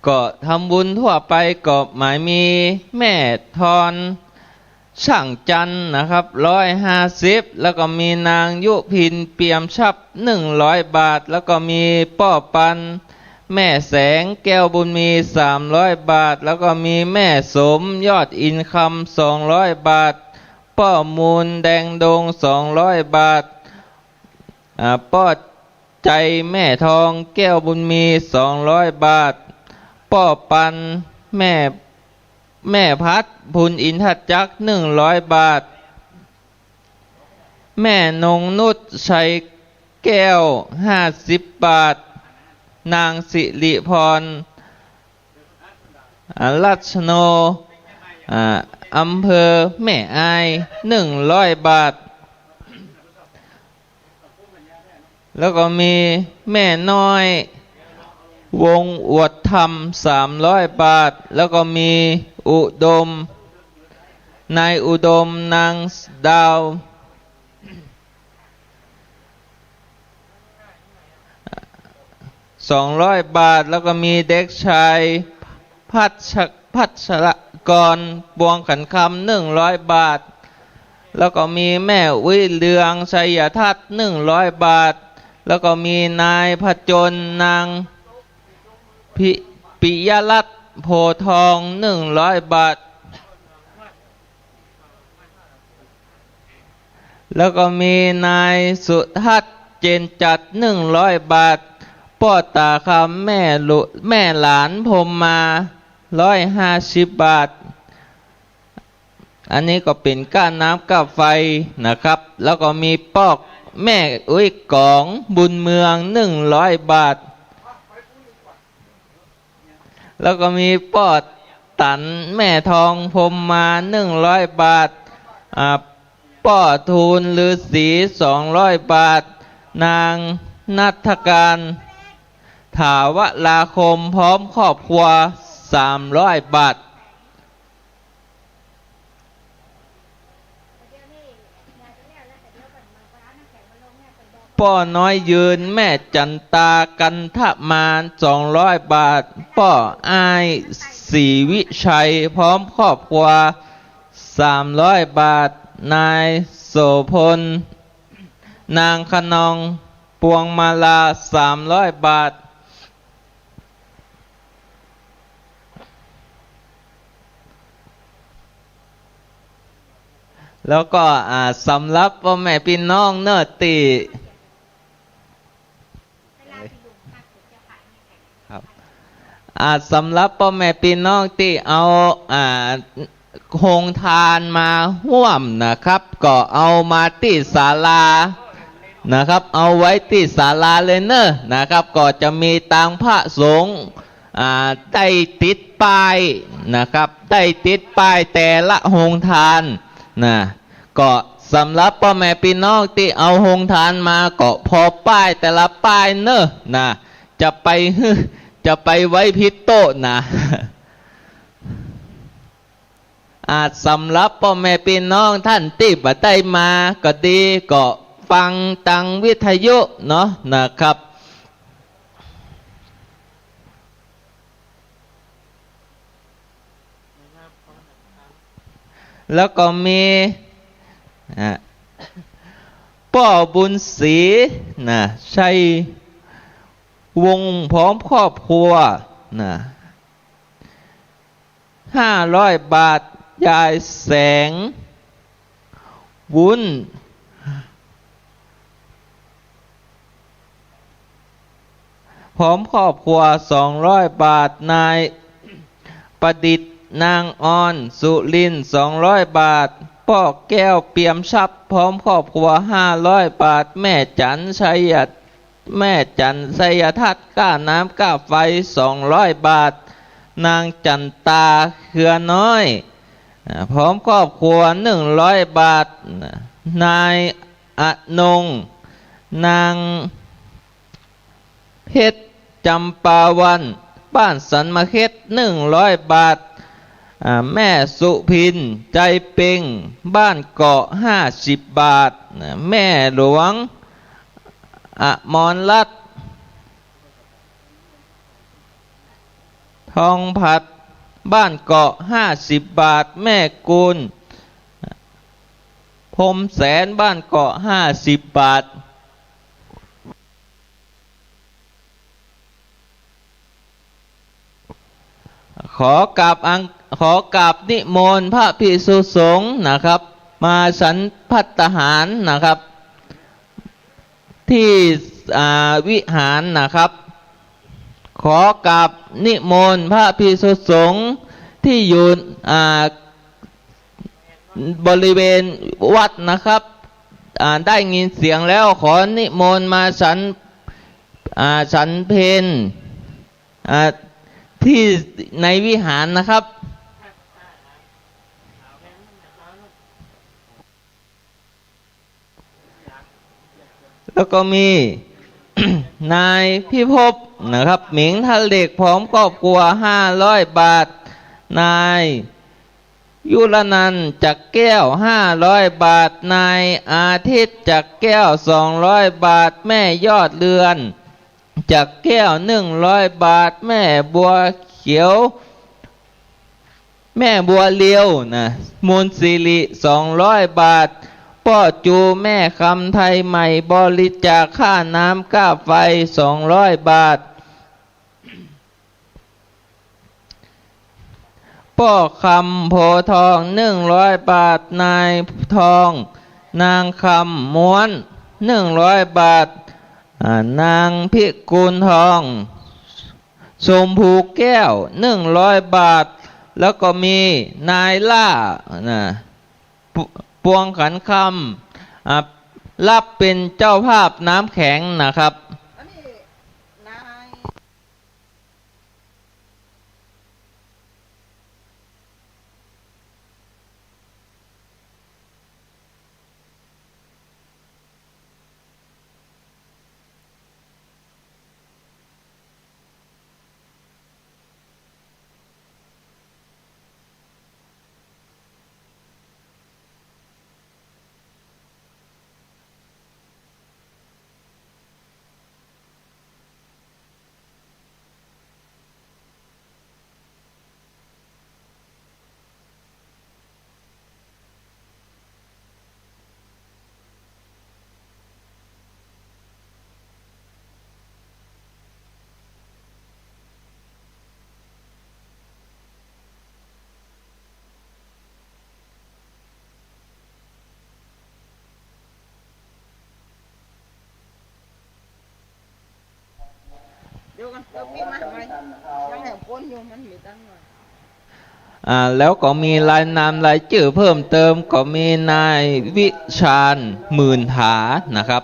ก็ทำบุญทั่วไปก็หมายมีแม่ทอนช่างจันนะครับ150แล้วก็มีนางยุพินเปี่ยมชับ100 บาทแล้วก็มีป้อปันแม่แสงแก้วบุญมี300 บาทแล้วก็มีแม่สมยอดอินคำ200 บาทป้อมูลแดงดง200 บาทป้อใจแม่ทองแก้วบุญมี200 บาทป้อปันแม่พัดพุนอินทัดจัก100 บาทแม่นงนุชชัยแก้ว50 บาทนางสิริพรรัชโนอำเภอแม่อาย100 บาทแล้วก็มีแม่น้อยวงอวดธรรม300 บาทแล้วก็มีอุดมนายอุดมนางดาว200 บาทแล้วก็มีเด็กชายพัชรกรบวงขันคำ100 บาทแล้วก็มีแม่วิเลืองชัยทัศน์100 บาทแล้วก็มีนายผจญนางปิยรัตน์โพทอง100 บาทแล้วก็มีนายสุทัศน์เจนจัด100 บาทป้อตาคำแม่หลานพรมมา150 บาทอันนี้ก็เป็นก้านน้ำก้าไฟนะครับแล้วก็มีปอกแม่อุ้ยกองบุญเมือง100 บาทแล้วก็มีปอดตันแม่ทองพรมมา100 บาทป้อทูลฤาษี200 บาทนางนัฐการถาวลาคมพร้อมครอบครัว300 บาทป้อน้อยยืนแม่จันตากันทะมาน200 บาทป้ออายศรีวิชัยพร้อมครอบครัว300 บาทนายโสพลนางขนองปวงมาลา300 บาทแล้วก็สำหรับพ่อแม่พี่น้องเนอตีครับสำหรับพ่อแม่พี่น้องที่เอาโครงทานมาห่วมนะครับก็เอามาที่ศาลานะครับเอาไว้ที่ศาลาเลยเนอะนะครับก็จะมีตังพระสงฆ์ได้ติดป้ายนะครับได้ติดป้ายแต่ละโรงทานนะก็สำหรับพ่อแม่พี่น้องที่เอาโรงทานมาก็พอป้ายแต่ละป้ายเนอะนะจะไปไว้พิษโต๊ะนะสำหรับพ่อแม่พี่น้องท่านที่บ่ได้มาก็ดีก็ฟังตังวิทยุเนาะนะครับแล้วก็มีป้อบุญศรีนะชัย วงพร้อมครอบครัวนะ500 บาทยายแสงวุ้นพร้อมครอบครัว200 บาทนายประดิษฐ์นางออนสุรินทร์200 บาทพ่อแก้วเปี่ยมทรัพย์พร้อมครอบครัว500 บาทแม่จันชัยทัศน์ก้าน้ำก้าไฟ200 บาทนางจันตาเครือน้อยพร้อมครอบครัว100 บาทนายอนงนางเพชรจำปาวันบ้านสันมะเข็ด100 บาทแม่สุพินใจเป่งบ้านเกาะ50 บาทแม่หลวงอมรรัตน์ทองผัดบ้านเกาะ50 บาทแม่กุลพรมแสนบ้านเกาะ50 บาทขอกราบนิมนต์พระภิกษุสงฆ์นะครับ มาฉันภัตตาหารนะครับ ที่วิหารนะครับ ขอกราบนิมนต์พระภิกษุสงฆ์ที่อยู่บริเวณวัดนะครับได้ยินเสียงแล้วขอนิมนต์มาฉันเพลที่ในวิหารนะครับแล้วก็มี นายพิภพนะครับหมิงทะเลกพร้อมครอบครัว500 บาทนายยุรนันท์จักแก้ว500 บาทนายอาทิตย์จักแก้ว200 บาทแม่ยอดเรือนจักแก้ว100 บาทแม่บัวเขียวแม่บัวเลียวนะมูลสิริ200 บาทพ่อจูแม่คำไทยใหม่บริจาคค่าน้ำค่าไฟ200 บาทพ่อคำโพทอง100 บาทนายทองนางคำม้วน100 บาทนางพิกุลทองชมพูแก้ว100 บาทแล้วก็มีนายล่าปวงขันคำรับเป็นเจ้าภาพน้ำแข็งนะครับ แล้วก็มีรายนามรายชื่อเพิ่มเติมก็มีนายวิชาญหมื่นถานะครับ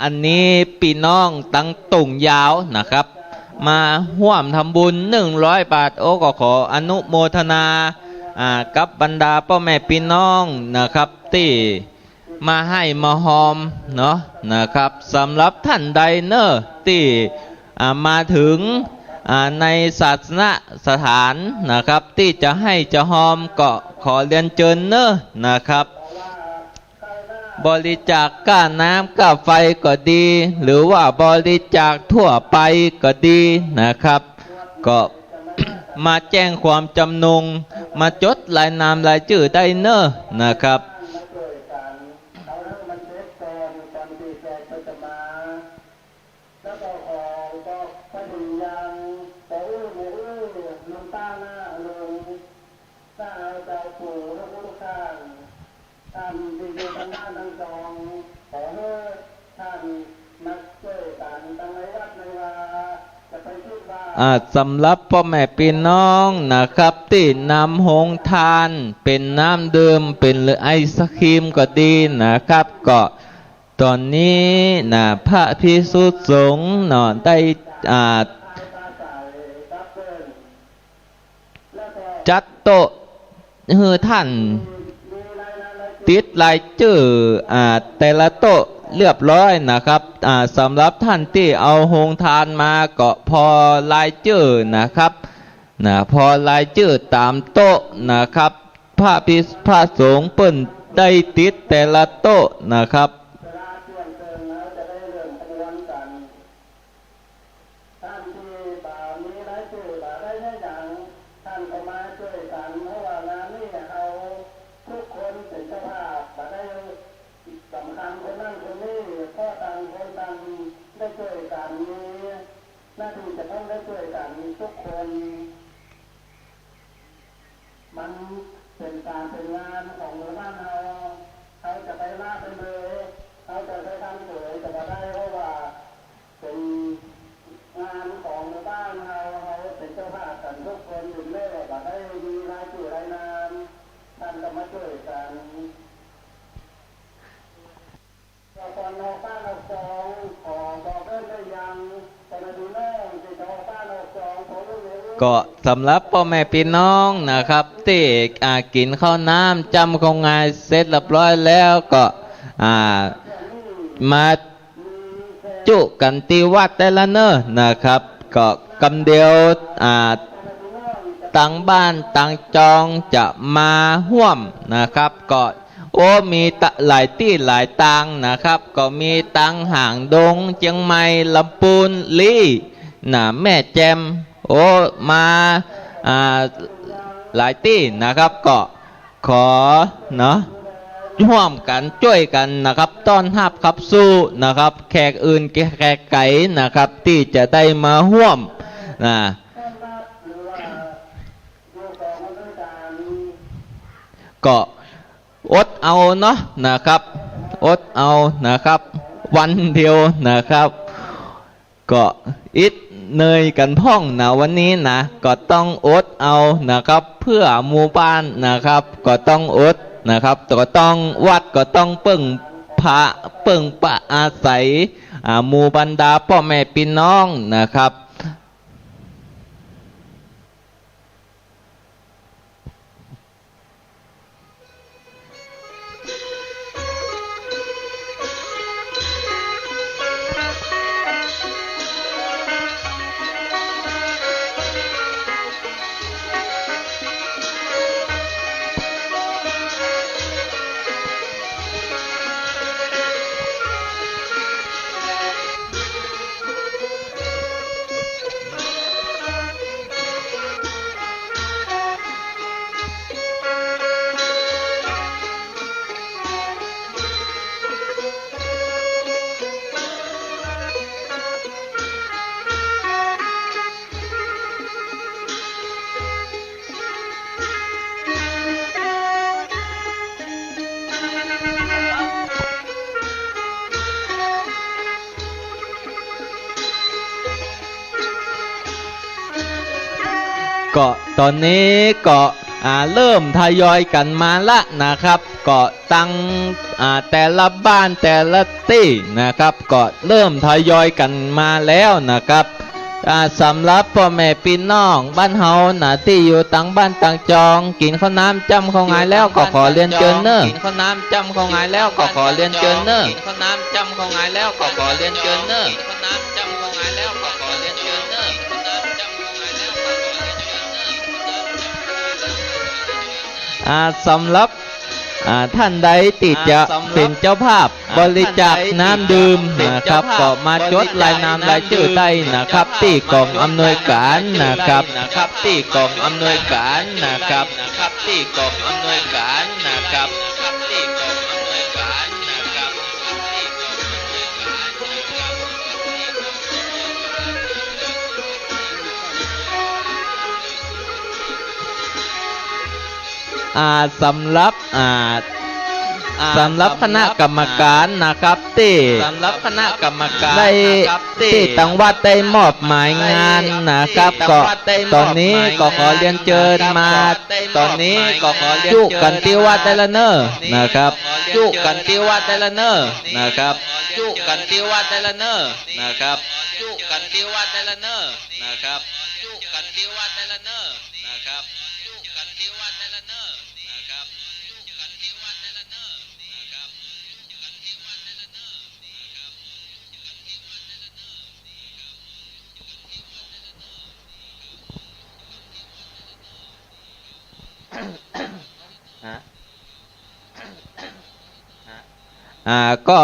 อันนี้พี่น้องตั้งตุ่งยาวนะครับมาร่วมทำบุญ100 บาทโอ้ก็ขออนุโมทนากับบรรดาพ่อแม่พี่น้องนะครับที่มาให้มาหอมเนาะนะครับสำหรับท่านใดเนอะที่มาถึงในศาสนสถานนะครับที่จะให้จะหอมก็ขอเรียนเชิญเนอะนะครับบริจาคค่าน้ำค่าไฟก็ดีหรือว่าบริจาคทั่วไปก็ดีนะครับก็ มาแจ้งความจำนงมาจดรายนามรายชื่อได้เนอะนะครับ ท่านที่อยู่ทางด้านทั้งสองขอให้ท่านมาช่วยกันตั้งในวัดในวาจะไปที่บ้าน สำหรับพ่อแม่พี่น้องนะครับที่นำหงทานเป็นน้ำดื่มเป็นหรือไอศครีมก็ดีนะครับก็ตอนนี้นะพระภิกษุสงฆ์เนาะได้จัดโต๊ะให้ท่านติดรายชื่อแต่ละโต๊ะเรียบร้อยนะครับสำหรับท่านที่เอาโฮงทานมาก็พอรายชื่อนะครับพอรายชื่อตามโต๊ะนะครับพระสงฆ์เปิ้นได้ติดแต่ละโต๊ะนะครับมันเป็นการเป็นงานของหมู่บ้านเขาจะไปลาไปเลยเขาจะไปทำสวยจะมาได้เพราะว่าเป็นงานของหมู่บ้านเขาเป็นเจ้าภาพกันทุกคนอยู่เรื่อยมาได้มีรายชื่อรายนามท่านก็มาช่วยกันเราตอนเราบ้านเราสองขอบอกเพิ่มได้ยังแต่มาดูแน่ที่เราบ้านเราสองผมรู้ ก็สำหรับพ่อแม่พี่น้องนะครับที่กินข้าวน้ำจำของงานเสร็จเรียบร้อยแล้วก็มาจุกันที่วัดได้ละเนอะนะครับก็กำเดียวต่างบ้านต่างจองจะมาห่วมนะครับก็มีหลายที่หลายตังนะครับก็มีตังห่างดงเชียงใหม่ลำพูนลี่แม่แจ่มมาหลายที่นะครับก็ขอเนาะร่วมกันช่วยกันนะครับต้อนรับขับสู้นะครับแขกอื่นแขกไก่นะครับที่จะได้มาร่วมก็อดเอาเนาะนะครับอดเอานะครับวันเดียวนะครับก็อิดเนยกันพ่องนะวันนี้นะก็ต้องอดเอานะครับเพื่อหมู่บ้านนะครับก็ต้องอดนะครับก็ต้องวัดก็ต้องเปิ่งพระเปิ่งปะอาศัยหมู่บรรดาพ่อแม่พี่น้องนะครับก็ตอนนี้ก็เริ่มทยอยกันมาละนะครับก็ตั้งแต่ละบ้านแต่ละที่นะครับก็เริ่มทยอยกันมาแล้วนะครับสำหรับพ่อแม่พี่น้องบ้านเฮาที่อยู่ต่างบ้านต่างจองกินข้าวน้ำจำข้าวงายแล้วก็ขอเรียนเชิญเนอะกินข้าวน้ำจำข้าวงายแล้วก็ขอเรียนเชิญเนอะกินข้าวน้ำจำข้าวงายแล้วก็ขอเรียนเชิญเนอะข้าวน้ำจำข้าวงายแล้วก็ขอเรียนเชิญเนอะสำหรับท่านใดติดจะเป็นเจ้าภาพบริจาคน้ำดื่มนะครับก็มาจดรายนามรายชื่อได้นะครับที่กองอำนวยการนะครับที่กองอำนวยการนะครับที่กองอำนวยการนะครับที่กองอำนวยการนะครับสำหรับ สำหรับคณะกรรมการนะครับที่สำหรับคณะกรรมการได้ที่ตังวัดได้มอบหมายงานนะครับก็ตอนนี้ก็ขอเรียนเชิญมาตอนนี้ก็ขอเรียนจุกันที่วัดได้ละเนอนะครับจุกันที่วัดได้ละเนอนะครับจุกันที่วัดได้ละเนอนะครับจุกันที่วัดได้ละเนอนะครับจุกันที่วัดได้ละเนอนะครับจุกันที่วัดได้ละเนอนะครับจุกันที่วัดได้ละเนอนะครับจุกันที่วัดได้ละเนอนะครับจุกันที่วัดได้ละเนอก็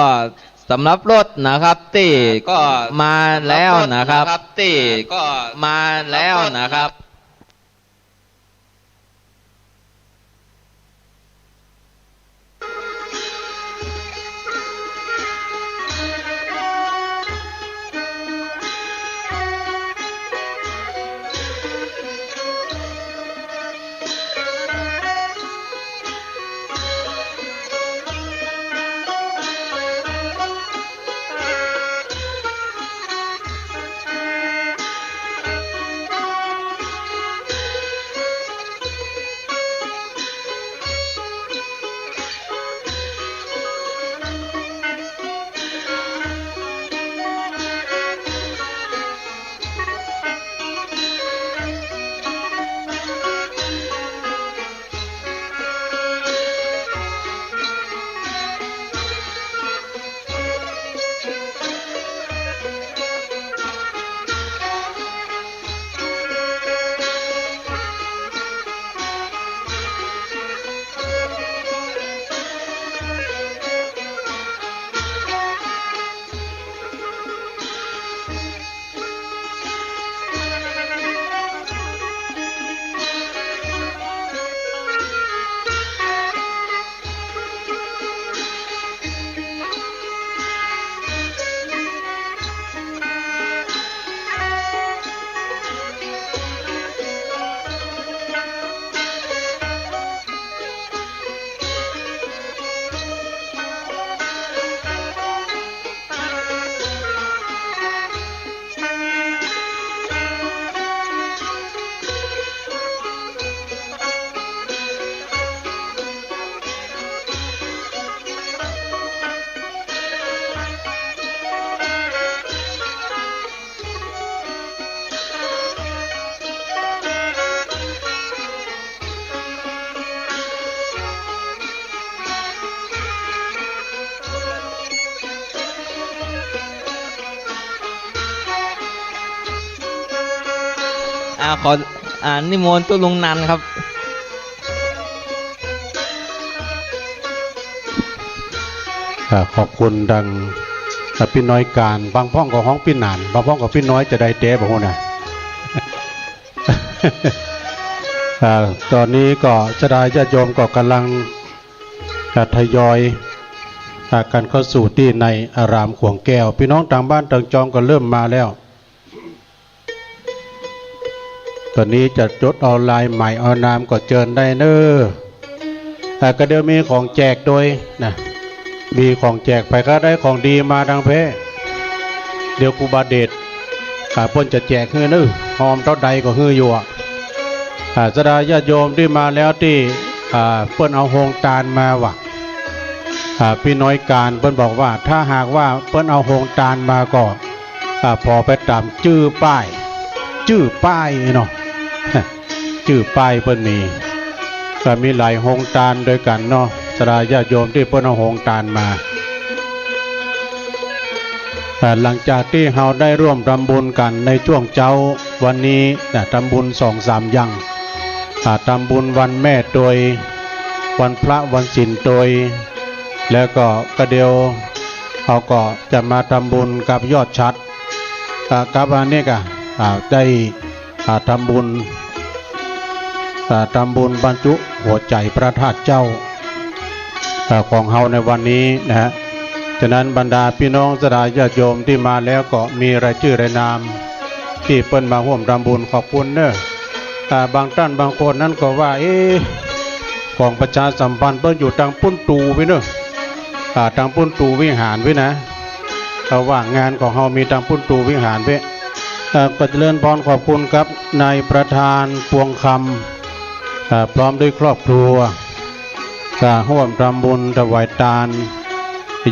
สำหรับรถนะครับที่ก็มาแล้วนะครับที่ก็มาแล้วนะครับ ขอนิมนต์ตุลุงนันครับ ขอบคุณดังพี่น้อยการบางพ้องกับห้องพี่หนานบางพ้องกับพี่น้อยจะได้เตะบอกว่านะ ตอนนี้ก็จะได้ญาติโยมก็กำลังทยอยกันเข้าสู่ที่ในอารามขวงแก้วพี่น้องต่างบ้านต่างจองก็เริ่มมาแล้วตอนนี้จะจดเอาลายใหม่เอานามก็เจิญได้เนอก็เดี๋ยวมีของแจกโดยนะมีของแจกไปก็ได้ของดีมาทางเพเดี๋ยวครูบาเดชเพิ่นจะแจกฮื้อนึหอมเท่าใดก็ฮื้ออยู่สดาญาติโยมที่มาแล้วที่เพิ่นเอาโฮงตาลมาว่ะพี่น้อยการเพิ่นบอกว่าถ้าหากว่าเพิ่นเอาโฮงตาลมาก็พอไปตามชื่อป้ายเนาะ ชื่อป้ายเพิ่นมีก็มีหลายโฮงตาลด้วยกันเนาะสดาญาติโยมที่เพิ่นเอาโฮงตาลมาหลังจากที่เราได้ร่วมทำบุญกันในช่วงเช้าวันนี้ทำบุญ2-3อย่างทำบุญวันแม่โดยวันพระวันศีลโดยแล้วก็กระเดียวเขาก็จะมาทำบุญกับยอดชัดกับอันนี้ก็ได้ทำบุญบรรจุหัวใจพระธาตุเจ้าของเฮาในวันนี้นะฮะฉะนั้นบรรดาพี่น้องสดาญาติโยมที่มาแล้วก็มีรายชื่อรายนามที่เปิ้นมาร่วมทำบุญขอบคุณเนอะบางท่านบางคนนั้นก็ว่าของประชาสัมพันธ์เปิ้นอยู่ทางปุ้นตูไปเนอะ ทางปุ้นตูวิหารไว้นะระหว่างงานของเฮามีทางปุ้นตูวิหารไว้ก็เจริญพรขอบคุณครับนายประธานปวงคำพร้อมด้วยครอบครัวร่วมทำบุญถวายทาน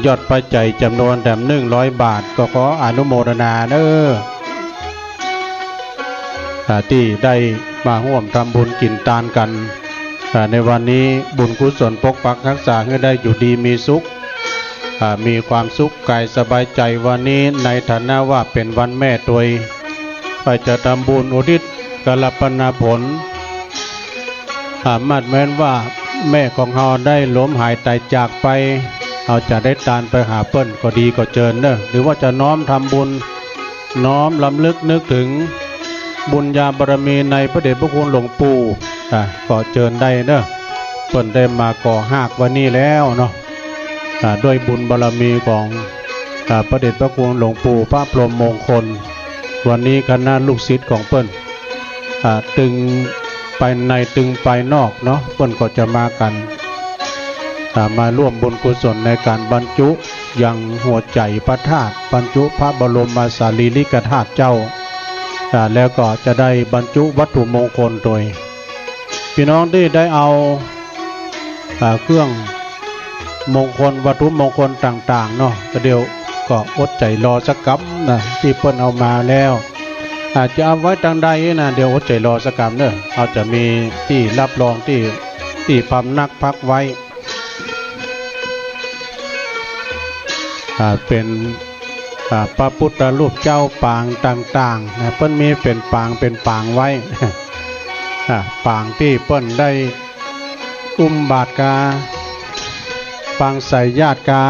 ยอดปัจจัยจำนวนแต่100 บาทก็ขออนุโมทนาเด้อที่ได้มาร่วมทำบุญกินทานกันในวันนี้บุญกุศลปกปักรักษาให้ได้อยู่ดีมีสุขมีความสุขกายสบายใจวันนี้ในฐานะว่าเป็นวันแม่ตัวไปจะทำบุญอุทิศกัลปนาผลมาดแม้นว่าแม่ของเราได้ล้มหายตายจากไปเราจะได้ตานไปหาเปิ้นก็ดีก็เจิญเนอะหรือว่าจะน้อมทำบุญน้อมลำลึกนึกถึงบุญญาบารมีในพระเดชพระคุณหลวงปู่ก็เจิญได้เนอะเปิ้นได้มาก่อหากวันนี้แล้วเนาะด้วยบุญบารมีของพระเดชพระคุณหลวงปู่พระพรหมมงคลวันนี้คณะลูกศิษย์ของเปิ้นตึงไปในตึงไปนอกเนาะเปิ้นก็จะมากันมาร่วมบุญกุศลในการบรรจุยังหัวใจพระธาตุบรรจุพระบรมสารีริกธาตุเจ้าแล้วก็จะได้บรรจุวัตถุมงคลโดยพี่น้องที่ได้เอาเครื่องมงคลวัตถุมงคลต่างๆเนาะก็เดี๋ยวก็อดใจรอสักกั๊บนะที่เปิ้นเอามาแล้วอาจจะเอาไว้ทางใดนะเดี๋ยวอดใจรอสักกั๊บเนอะเอาจะมีที่รับรองที่พำนักพักไว้เป็นพระพุทธรูปเจ้าปางต่างๆนะเปิ้นมีเป็นปางไว้ ปางที่เปิ้นได้อุ้มบาทกาปางใส่ญาติกา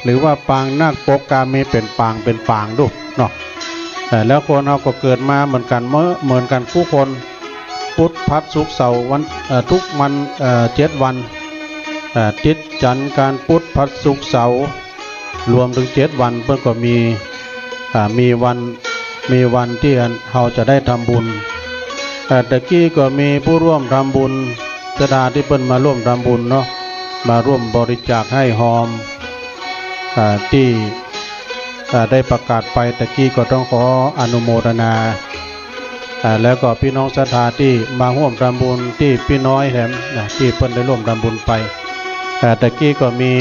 หรือว่าปางนาคปกกามีเป็นปางดูเนาะแล้วคนเราก็เกิดมาเหมือนกันผู้คนพุธพัดศุกร์เสาร์วันทุกวัน7 วันจิตจันทร์การพุธพัดศุกร์เสาร์รวมถึง7 วันเพื่อก็มีวันที่เราจะได้ทำบุญตะกี้ก็มีผู้ร่วมทำบุญสถานที่เพิ่นมาร่วมทำบุญเนาะมาร่วมบริจาคให้หอมที่ได้ประกาศไปตะกี้ก็ต้องขออนุโมทนาแล้วก็พี่น้องศรัทธาที่มาร่วมทำบุญที่พี่น้อยแถมที่เพิ่นได้ร่วมทำบุญไปตะกี้ก็มี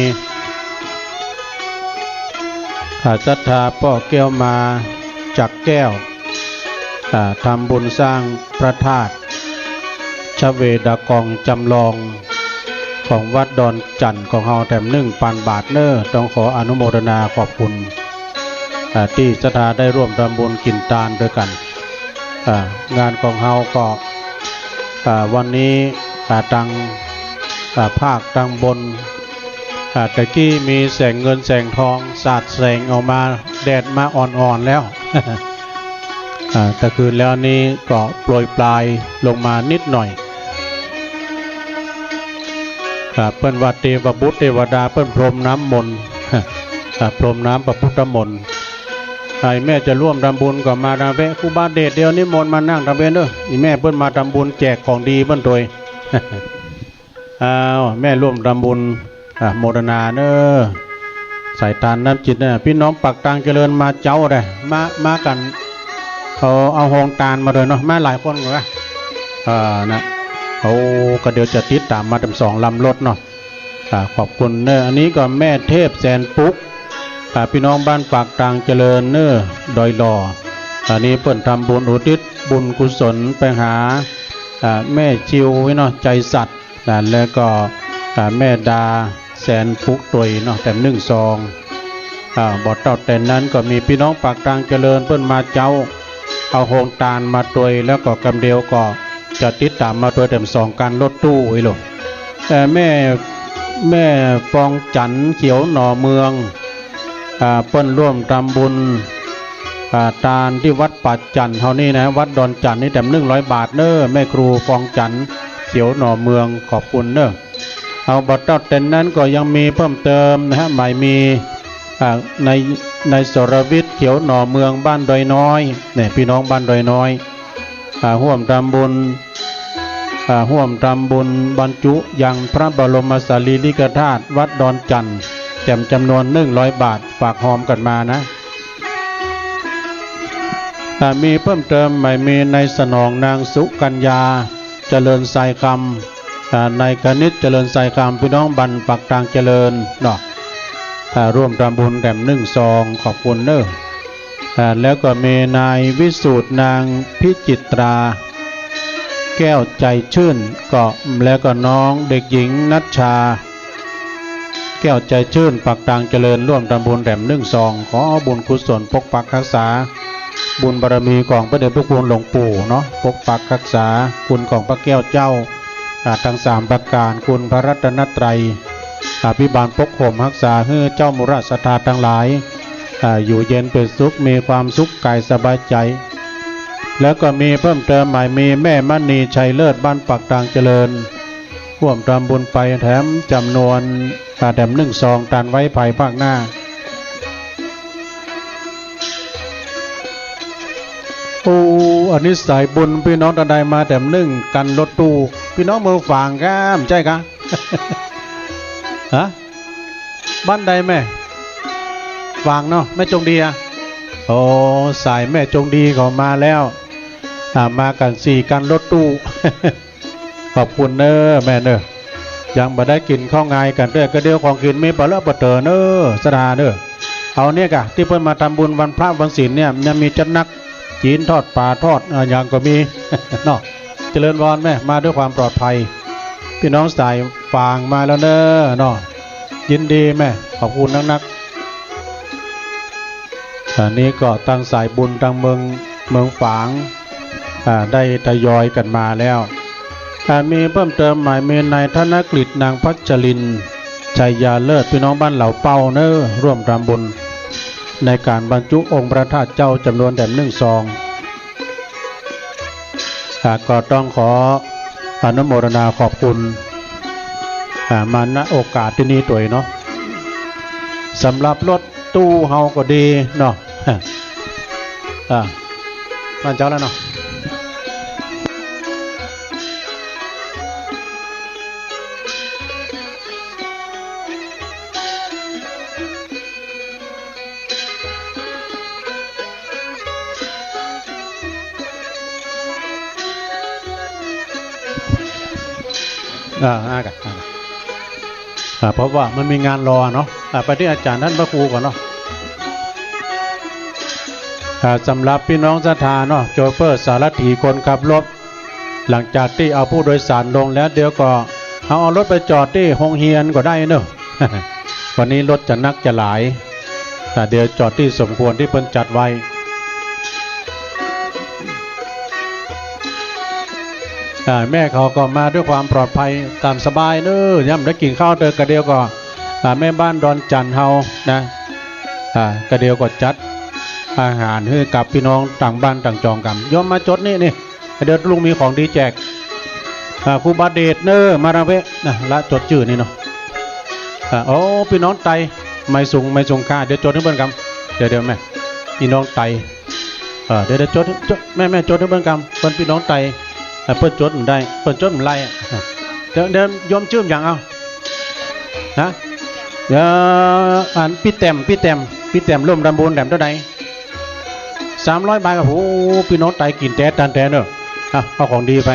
ศรัทธาป้อแก้วมาจากแก้วทำบุญสร้างพระธาตุชเวดากองจำลองของวัดดอนจันทร์ของเฮาแถม1,000 บาทเนอต้องขออนุโมทนาขอบคุณที่ศรัทธาได้ร่วมทำบุญกินทานด้วยกันงานของเฮาก็วันนี้ตั้งภาคตั้งบนตะกี้มีแสงเงินแสงทองสาดแสงออกมาแดดมาอ่อนๆแล้ว แต่คืนแล้วนี้ก็โปรยปลายลงมานิดหน่อยเปิ้นว่าเทวบุตรเทวดาเปิ้นพรมน้ำมนต์ พรมน้ำประพุทธมนต์ไอ้แม่จะร่วมทำบุญก็มาทำเวครูบาเดชเดียวนิมนต์มานั่งทำเวเด้ออีแม่เปิ้นมาทำบุญแจกของดีเปิ้นโดย แม่ร่วมทำบุญโมทนาเนอใส่ทานน้ำจิตเนี่ยพี่น้องปักตังเจริญมาเจ้าเลยมากันเขาเอาหงตาลมาเลยเนาะมาหลายคนเลยนะเขาก็เดี๋ยวจะติดตามมาทั้ง2 ลำรถเนาะขอบคุณเนออันนี้ก็แม่เทพแสนปุ๊กพี่น้องบ้านปากตังเจริญเนอดอยหล่ออันนี้เปิ่นทำบุญอุทิศบุญกุศลไปหาแม่จิวเนาะใจสัตว์แล้วก็แม่ดาแสนปุกตุยเนาะแต่1 ซองบ่เต่าแต่นั้นก็มีพี่น้องปากตังเจริญเปิ้นมาเจ้าเอาโฮงตาลมาตุยแล้วก็กำเดียวก็จะติดตามมาตัวเต็ม2 การรถตู้ไว้ลูกแม่ฟองจันเขียวหน่อเมืองเปิ้นร่วมทำบุญทานที่วัดป่าจันทร์เฮานี่นะวัดดอนจันทร์นี่แต่100 บาทเน้อแม่ครูฟองจันเขียวหน่อเมืองขอบคุณเน้อเอาบัตรเต็นนั้นก็ยังมีเพิ่มเติมนะฮะหมายมีในสรวิทย์เขียวหน่อเมืองบ้านดอยน้อยเนี่ยพี่น้องบ้านดอยน้อยร่วมทำบุญบรรจุยังพระบรมสารีริกธาตุวัดดอนจันทร์ แจ่มจำนวน100 บาทฝากหอมกันมานะมีเพิ่มเติมใหม่มีในสนองนางสุกัญญาเจริญไซคำในกนิษเจริญไซคำพี่น้องบันปักตางเจริญเนาะร่วมทำบุญแด่ม1 ซองขอบคุณเนอะแล้วก็มีนายวิสูตรนางพิจิตราแก้วใจชื่นก็แล้วก็น้องเด็กหญิงนัชชาแก้วใจชื่นปักตางเจริญร่วมทำบุญแด่ม1 ซองขอบุญกุศลปกปักรักษาบุญบารมีของพระเดชพระคุณหลวงปู่เนาะปกปักรักษาคุณของพระแก้วเจ้าทั้ง3 ประการคุณพระรัตนตรัยอภิบาลปกข่มรักษาให้เจ้ามุราศรัทธาทั้งหลายอยู่เย็นเป็นสุขมีความสุขกายสบายใจแล้วก็มีเพิ่มเติมใหม่มีแม่มณีชัยเลิศบ้านปักตางเจริญร่วมทำบุญไปแถมจำนวนแถม1 ซองตันไว้ภายภาคหน้าโอ้อันนี้สายบุญพี่น้องตาใดมาแถม1กันรถตู้พี่น้องมือฝางครับใช่ครับ ฮะบ้านใดแม่ฝางเนาะแม่จงดีอะโอ้สายแม่จงดีเขามาแล้วมากัน4 กันรถตู้ ขอบคุณเนอะแม่เนอะยังบ่ได้กินข้าวงายกันด้วยก็เดียวของกินมีปลาเลาะปลาเตอเนอะสดาเนอะเอาเนี่ยกะที่เพิ่นมาทำบุญวันพระวันศีลเนี่ยยังมีจัดนักจีนทอดปลาทอดอย่างก็มี เนาะเจริญวรแม่มาด้วยความปลอดภัยพี่น้องสายฝางมาแล้วเนอะเนาะยินดีแม่ขอบคุณนักอันนี้ก็ตั้งสายบุญทางเมืองฝางได้ทยอยกันมาแล้วมีเพิ่มเติมหมายมีนายธนกฤษนางพัชรินชัยยาเลิศพี่น้องบ้านเหล่าเป้าเนอะร่วมทำบุญในการบรรจุองค์พระธาตุเจ้าจำนวนแด่ม1 ซองก็ต้องขออนุโมทนาขอบคุณมาณโอกาสที่นี้ตัวเนาะสำหรับรถตู้เฮาก็ดีเนาะบ้านเจ้าแล้วเนาะเพราะว่ามันมีงานรอเนาะไปที่อาจารย์ท่านพระครูก่อนเนาะสำหรับพี่น้องศรัทธาเนาะโชเฟอร์สารถีคนขับรถหลังจากที่เอาผู้โดยสารลงแล้วเดี๋ยวก็เอารถไปจอดที่โรงเรียนก็ได้เนอะ วันนี้รถจะนักจะหลายเดี๋ยวจอดที่สมควรที่เพิ่นจัดไว้แม่เขาก็มาด้วยความปลอดภัยตามสบายเนอะย่ำได้กินข้าวเตอกระเดียวก็แม่บ้านดอนจันเฮานะกระเดียวก็จัดอาหารให้กับพี่น้องต่างบ้านต่างจองกันยอมมาจดนี่เดี๋ยวลุงมีของดีแจกครูบาเดชเนอะมาราเวนะละจดชื่อนี่เนาะโอ้พี่น้องไตไม่ส่งค่าเดี๋ยวจดให้เบิ่งกันเดี๋ยวแม่พี่น้องไตเดี๋ยวจดแม่จดให้เบิ่งกันเพิ่นพี่น้องไตเพิ่นจดมันได้เพิ่นจดมันไล่เดี๋ยวยอมชื่ออย่างเอานะเดี๋ยวอ่านพี่แต้มร่วมรำบุญแต้มเท่าไหร่300 บาทครับโอ้พี่น้องไตกินแต่ตันแต่เนอะเอาของดีไป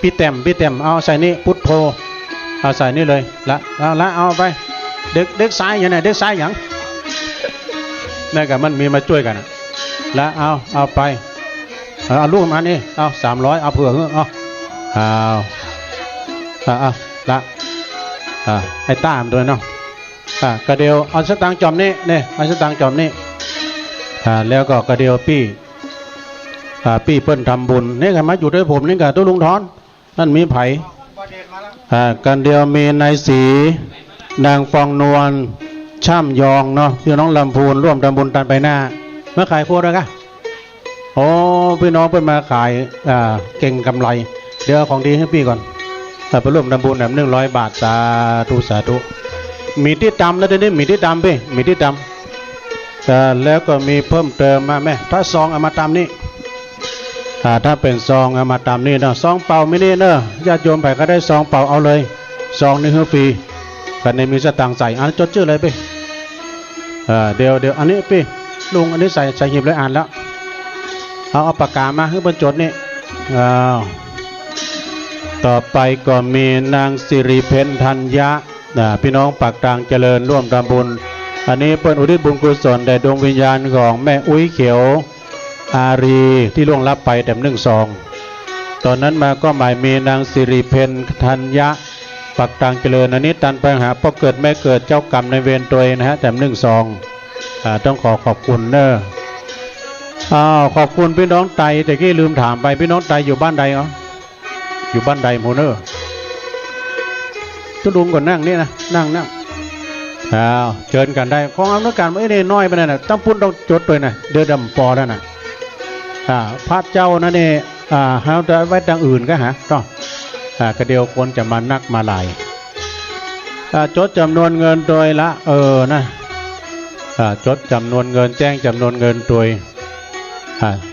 พี่แต้มเอาใส่นี่พุทโธเอาใส่นี่เลยละเอาไปเด็กซ้ายอย่างไหนเด็กซ้ายอย่างนั่นก็มันมีมาช่วยกันแล้วเอาไปเอาลูกมานี่เอา300เอาเผื่อเอาละไอ้ต้ามด้วยเนาะกระเดียวเอาสตางค์จอมนี่เอาสตางค์จอมนี่แล้วก็กระเดียวปี้เปิ้นทำบุญนี่ก็มาอยู่ด้วยผมนี่ก็ตัวลุงทอนนั่นมีไผ่กันเดียวมีนายศรีนางฟองนวลช่ำยองเนาะพี่น้องลำพูนร่วมทำบุญตันไปหน้าเมื่อขายโคตรกันโอ้พี่น้องเพิ่นมาขายเก่งกำไรเดี๋ยวของดีให้พี่ก่อนไปร่วมทำบุญแบบ100 บาทสาธุมีที่ตำแล้วเดี๋ยวนี้มีที่ตำพี่มีที่ตำแล้วก็มีเพิ่มเติมมาแม่ถ้าซองเอามาตำนี่ถ้าเป็นซองเอามาตำนี่เนาะซองเป่าไม่นี่เนาะญาติโยมไปก็ได้ซองเป่าเอาเลยซองนี่คือฟรี กันในมีสตางค์ใส่จดชื่อเลยพี่เดี๋ยวอันนี้พี่ลุงอันนี้ใส่หีบเลยอ่านแล้วเอาปากกามาให้บรรจดนี่ต่อไปก็มีนางสิริเพ็ญธัญญะพี่น้องปากกลางเจริญร่วมทำบุญอันนี้เปิ้นอุทิศบุญกุศลแด่ดวงวิญญาณของแม่อุ้ยเขียวอารีที่ล่วงลับไปแต่1 ตอนนั้นมาก็หมายมีนางสิริเพ็ญธัญญะปักตังเจริญอันนี้ตันไปหาพ่อเกิดแม่เกิดเจ้ากรรมในเวรตัวเองนะฮะแต่ต้องขอบคุณเนอะขอบคุณพี่น้องไตแต่กี้ลืมถามไปพี่น้องไตอยู่บ้านใดเหรออยู่บ้านใดโมเนอร์ตุลุงก่อนนั่งนี่นะนั่งเชิญกันได้ของอำนวยการไม่ได้น้อยไปนั่นนะต้องพูดต้องจดด้วยนะเดือดำปอนั่นนะพระเจ้านั่นเองหาไว้ดังอื่นก็หาต้องกระเดียวคนจะมานักมาหลายจดจำนวนเงินโดยละนะจดจำนวนเงินแจ้งจำนวนเงินโดย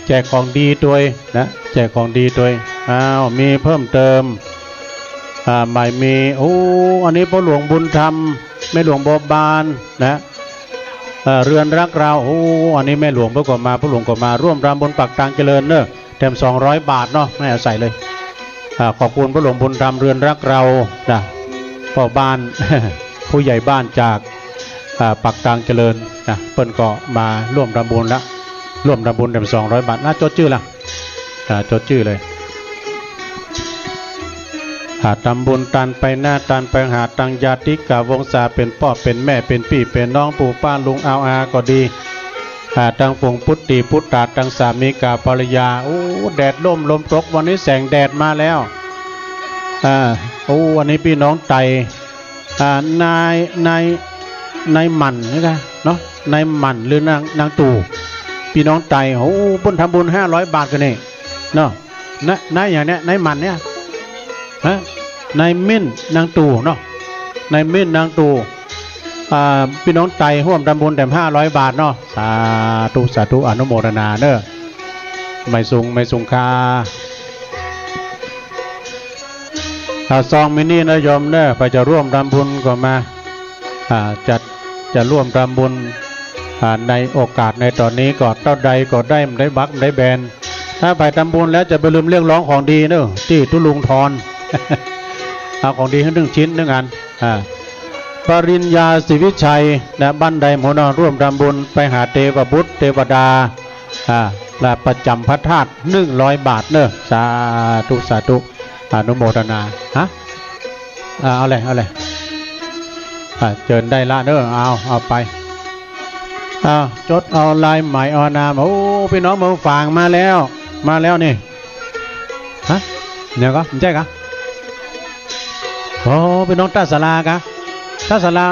แจกของดีตัวนะแจกของดีตัวมีเพิ่มเติมหมายมีอันนี้พ่อหลวงบุญธรรมแม่หลวงบอบานนะเรือนรักเราอันนี้แม่หลวงพ่อก็มาพ่อหลวงก็มาร่วมรำบนปักตังเจริญเนอะแถม200 บาทเนาะไม่เอาใส่เลยขอบคุณพ่อหลวงบุญธรรมเรือนรักเรานะพ่อบ้าน ผู้ใหญ่บ้านจากปักตังเจริญนะเปิ้นก็มาร่วมรำบุญละร่วมรำบุญแถม200 บาทจดชื่อละจดชื่อเลยทำบุญตันไปหน้าตันไปหาตังญาติกาวงศาเป็นพ่อเป็นแม่เป็นพี่เป็นน้องปู่ป้าลุงอาก็ดีตังฝงพุทธิพุทธาตังสามีกาภรรยาแดดลมตกวันนี้แสงแดดมาแล้ววันนี้พี่น้องไตนายหมั่นนี่ค่ะเนาะนายหมั่นหรือนางตู่พี่น้องไตบุญทำบุญ500 บาทกันนี่เนาะนายอย่างเนี้ยนายหมั่นเนี่ยนายมิ้นนางตู่เนาะนายมิ้นนางตู่พี่น้องไตร่วมทำบุญแต่500 บาทเนาะสาธุอนุโมทนาเนอะไม่สูงค่าซองมินินะโยมเนอะไปจะร่วมทำบุญก็มาจะร่วมทำบุญในโอกาสในตอนนี้ก็เท่าใดก็ได้บักได้แบนถ้าไปทำบุญแล้วจะไปลืมเรียกร้องของดีเนอะที่ทุลุงทอนเอาของดีให้1 ชิ้น1 อันปริญญาศิวิชัยและบ้านใดหมอนร่วมทำบุญไปหาเทวบุตรเทวดาและประจำพระธาตุ100 บาทเนอะสาธุอนุโมทนาเอาเลยเชิญได้ละเนอะเอาไปจดเอาลายหมายนามพี่น้องเมืองฝางมาแล้วนี่เนี่ยก็ใช่กะพี่น้องตาสลากะตาสลา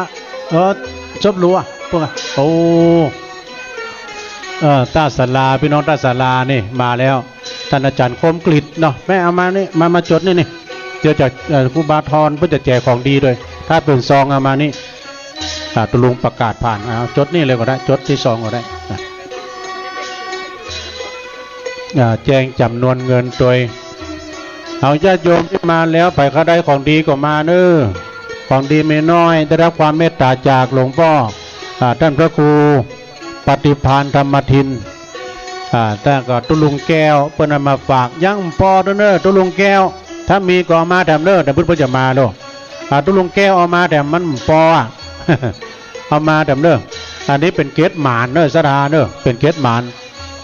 จบรู้พวกตาสลาพี่น้องตาสลานี่มาแล้วท่านอาจารย์คมกฤษเนาะแม่เอามานี่มาจดนี่เดี๋ยวจะครูบาทรเพื่อจะแจกของดีด้วยถ้าเป็นซองเอามานี่ตุลุงประกาศผ่านจดนี่เลยก็ได้จดที่ซองก็ได้แจ้งจำนวนเงินโดยเอาญาติโยมที่มาแล้วไปเขาได้ของดีก็มาเนอะของดีไม่น้อยได้รับความเมตตาจากหลวงพ่อท่านพระครูปฏิภาณธรรมทินแต่ก็ตุลุงแก้วเพิ่นมาฝากยังพอเนอะตุลุงแก้วถ้ามีก็มาแถมเนอะแต่เพิ่นจะมาโลตุลุงแก้วเอามาแต่มันพอเอามาแถมเนอะอันนี้เป็นเกศหมานเนอะสราเนอะเป็นเกศหมาน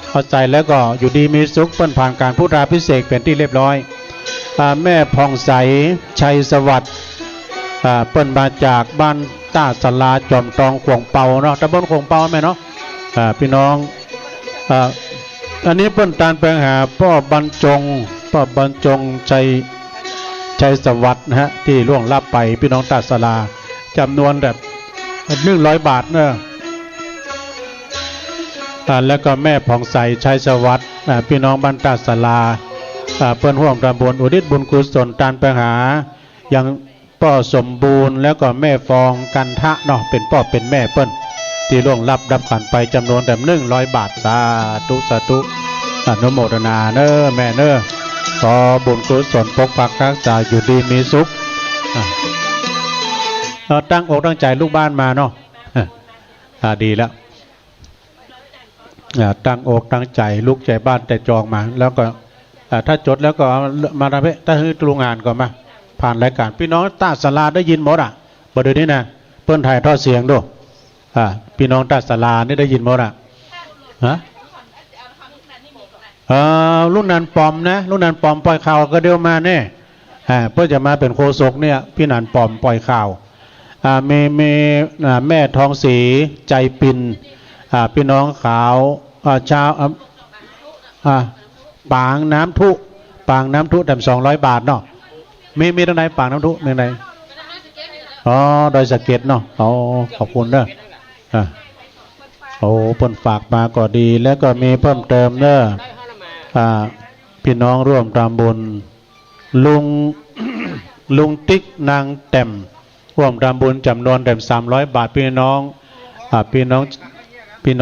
เอาใจแล้วก็อยู่ดีมีสุขเพิ่นผ่านการพุทธาภิเษกเป็นที่เรียบร้อยแม่ผ่องใสชัยสวัสดิ์เปิ้นมาจากบ้านต้าสลาจอมตองขวงเปาเนาะตำบลขวงเปาแม่เนาะพี่น้องอันนี้เปิ้นตานไปหาพ่อบรรจงชัยสวัสดิ์นะฮะที่ล่วงลับไปพี่น้องต้าสลาจำนวนแบบ100 บาทเนอะแล้วก็แม่ผ่องใสชัยสวัสดิ์พี่น้องบ้านต้าสลาเปิ้นร่วมทำบุญอุทิศบุญกุศลตานไปหายังพ่อสมบูรณ์แล้วก็แม่ฟองกันทะเนาะเป็นพ่อเป็นแม่เปิ้นที่ล่วงลับดับขันไปจำนวนแต่100 บาทสาธุอนุโมทนาเนอะแม่เนอะขอบุญกุศลปกปักรักษาอยู่ดีมีสุข ตั้งอกตั้งใจลูกบ้านมาเนาะดีแล้วตั้งอกตั้งใจลูกใจบ้านแต่จองมาแล้วก็ถ้าจดแล้วก็มาทำให้ถ้าให้ตรงงานก็มาผ่านรายการพี่น้องตาสลาได้ยินหมดประเดี๋ยวนี้นะเปิ้นถ่ายทอดเสียงด้วยพี่น้องตาสลานี่ได้ยินหมดฮะลูกนันปอมนะลูกนันปอมปล่อยข่าวก็เดียวมาเนี่ยเพื่อจะมาเป็นโฆษกเนี่ยพี่นันปอมปล่อยข่าวมีแม่ทองศรีใจปินพี่น้องขาวชาวปางน้ำทุแต่200 บาทเนาะมีตรงไหนปางน้ำทุมีตรงไหนดอยสะเก็ดเนาะขอบคุณเด้อปนฝากมาก็ดีแล้วก็มีเพิ่มเติมเด้อพี่น้องร่วมทำบุญลุงติ๊กนางแต้มร่วมทำบุญจำนวนแต้ม300 บาทพี่น้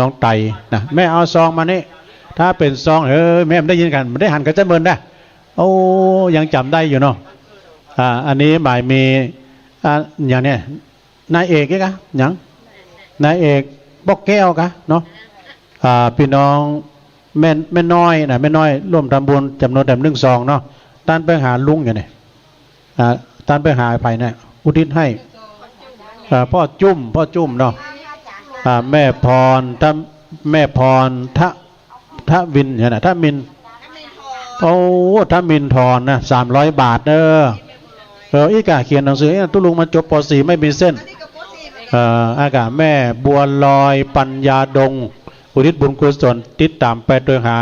องไตนะแม่เอาซองมานี่ถ้าเป็นซองแม่ได้ยินกันไม่ได้หันกันจะเมินได้ยังจำได้อยู่เนาะอันนี้หมายมีอย่างเนี้ยนายเอกกะอย่างนายเอกบอกแก้วกะเนาะพี่น้องแม่น้อยนะแม่น้อยร่วมทำบุญจำนวนแต่1 ซองเนาะท่านไปหาลุงอย่างนี้ท่านไปหาไผ่เนี่ยอุทิศให้พ่อจุ้มเนาะแม่พรทะวินเนี่ยนะทะมินทะมินทรนะ300 บาทเด้ออีกาเขียนหนังสือตุลุงมาจบป .4 ไม่มีเส้นอากาแม่บัวลอยปัญญาดงอุทิศบุญกุศลติดตามไปโดยหา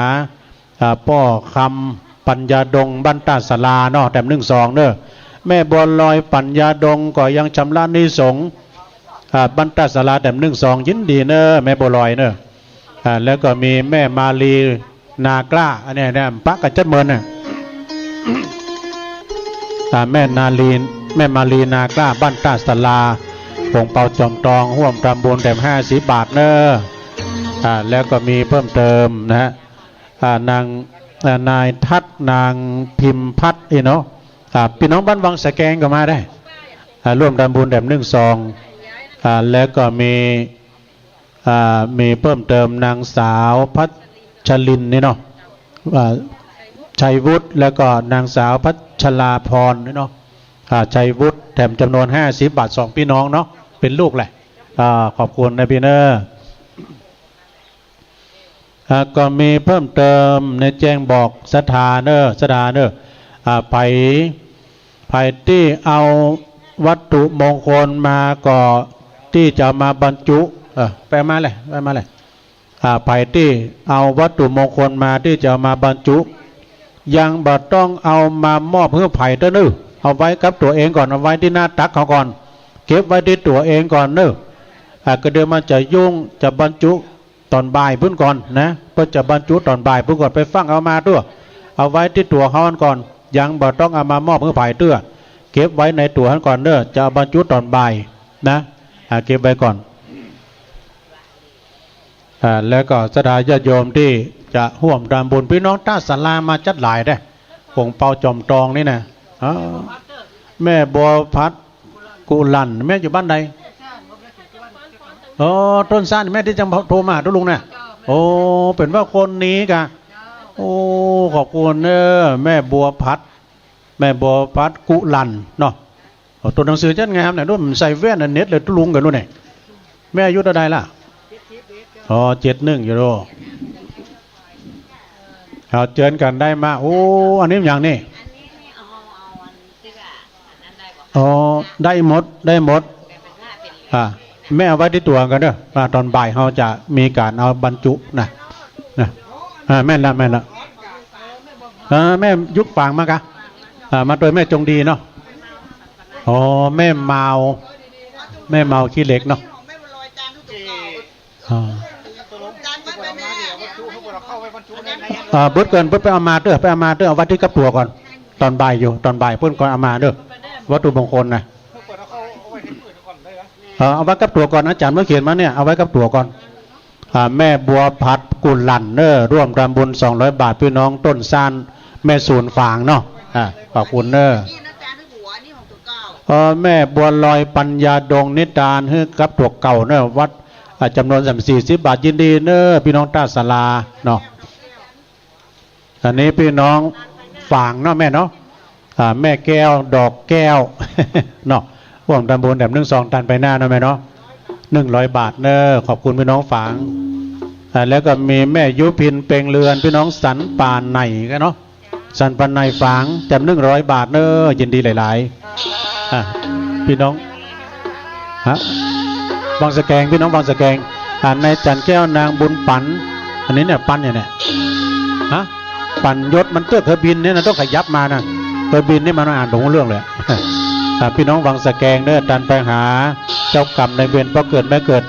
ป้อคำปัญญาดงบ้านตาสลาเนาะแต่1 ซองเด้อแม่บัวลอยปัญญาดงก็ยังชำระนิสงบ้านตาสลาแต่1 ซองยินดีเนอะแม่บัวลอยเนอะแล้วก็มีแม่มาลีนากล้าอันนี้เนี่ยปะกับจัดเมินน่ะแม่มาลีนากล้าบ้านตาสลาผงเปาจอมตองห่วมทำบุญแต่50 บาทเนอะแล้วก็มีเพิ่มเติมนะฮะนายทัศนางพิมพัฒน์เนาะพี่น้องบ้านวังสะแกงก็มาได้ร่วมทำบุญแต่1 ซองแล้วก็มีเพิ่มเติมนางสาวพัชรินนี่เนาะชัยวุฒิแล้วก็นางสาวพัชราพรนี่เนาะชัยวุฒิแถมจำนวน50 บาท2 พี่น้องเนาะเป็นลูกแหละขอบคุณนะพี่เนอก็มีเพิ่มเติมในแจ้งบอกสถาเนอไปที่เอาวัตถุมงคลมาก็ที่จะมาบรรจุไปมาเลยไปที่เอาวัตถุมงคลมาที่จะมาบรรจุยังบ่ต้องเอามามอบเพื่อไผ่เด้อนึเอาไว้กับตัวเองก่อนเอาไว้ที่หน้าตักเขาก่อนเก็บไว้ที่ตัวเองก่อนเนอะก็เดี๋ยวมันจะยุ่งจะบรรจุตอนบ่ายพุ่นก่อนนะเพื่อจะบรรจุตอนบ่ายพุ่นก่อนไปฟังเอามาด้วยเอาไว้ที่ตัวเขาก่อนยังบ่ต้องเอามามอบเพื่อไผ่เตื้อเก็บไว้ในตัวเขาก่อนเนอะจะบรรจุตอนบ่ายนะเก็บไว้ก่อนแล้วก็สถานญาติโยมที่จะห่วมทำบุญพี่น้องตาสลามาจัดหลายได้ผงเปาจอมตองนี่นะแม่บัวพัดกุลันแม่อยู่บ้านใดต้นซ่านแม่ที่จังโทรมาทุลุงเนี่ยเป็นว่าคนนี้กะขอบคุณแม่บัวพัดกุลันเนาะตัวหนังสือจัดงามเนี่ยด้วยมันใส่แว่นเน็ตเลยทุลุงกันด้วยเนี่ยแม่อายุเท่าใดล่ะ71อยู่ด้วยเจิญกันได้มาอันนี้อย่างนี้ได้หมดแม่เอาไว้ที่ตัวกันเด้อตอนบ่ายเขาจะมีการเอาบรรจุนะแม่ละแม่ยุกปางมากะมาโดยแม่จงดีเนาะแม่เมาขี้เหล็กเนาะบุญเกินไปเอามาเด้อเอาวัดที่กับตัวก่อนตอนบ่ายเพิ่นก่อนเอามาเด้อวัตถุมงคลนะเอาไว้กับตัวก่อนอาจารย์เมื่อเขียนมาเนี่ยเอาไว้กับตัวก่อนแม่บัวพัดกุลันร่วมทำบุญ200 บาทพี่น้องต้นซานแม่ศูนย์ฝางเนาะขอบคุณ แม่บัวลอยปัญญาดงนิดานให้กับตัวเก่าเนอะวัดจำนวน40 บาทยินดีเนอะพี่น้องตาสลาเนาะอันนี้พี่น้องฝางเนาะแม่เนาะแม่แก้วดอกแก้ว เนาะร่วมตำบลแบบ1-2 ตันไปหน้าเนาะแม่เนาะ100 บาทเนอะขอบคุณพี่น้องฝางแล้วก็มีแม่ยุพินเปลงเรือนพี่น้องสันป่านไหนกันเนาะสันป่านไหนฝางแจม100 บาทเนอะยินดีหลายๆพี่น้องบางสะแกงพี่น้องบางสะแกงในจันแก้วนางบุญปันอันนี้เนี่ยปันเนี่ยปันยศมันเตื้อเคยบินเนี่ยนะต้องขยับมานะเคยบินนี่มันอ่านผมเรื่องเลยพี่น้องวังสะแกงเด้อดันไปหาเจ้ากรรมในเวรเพราะเกิดไม่เกิด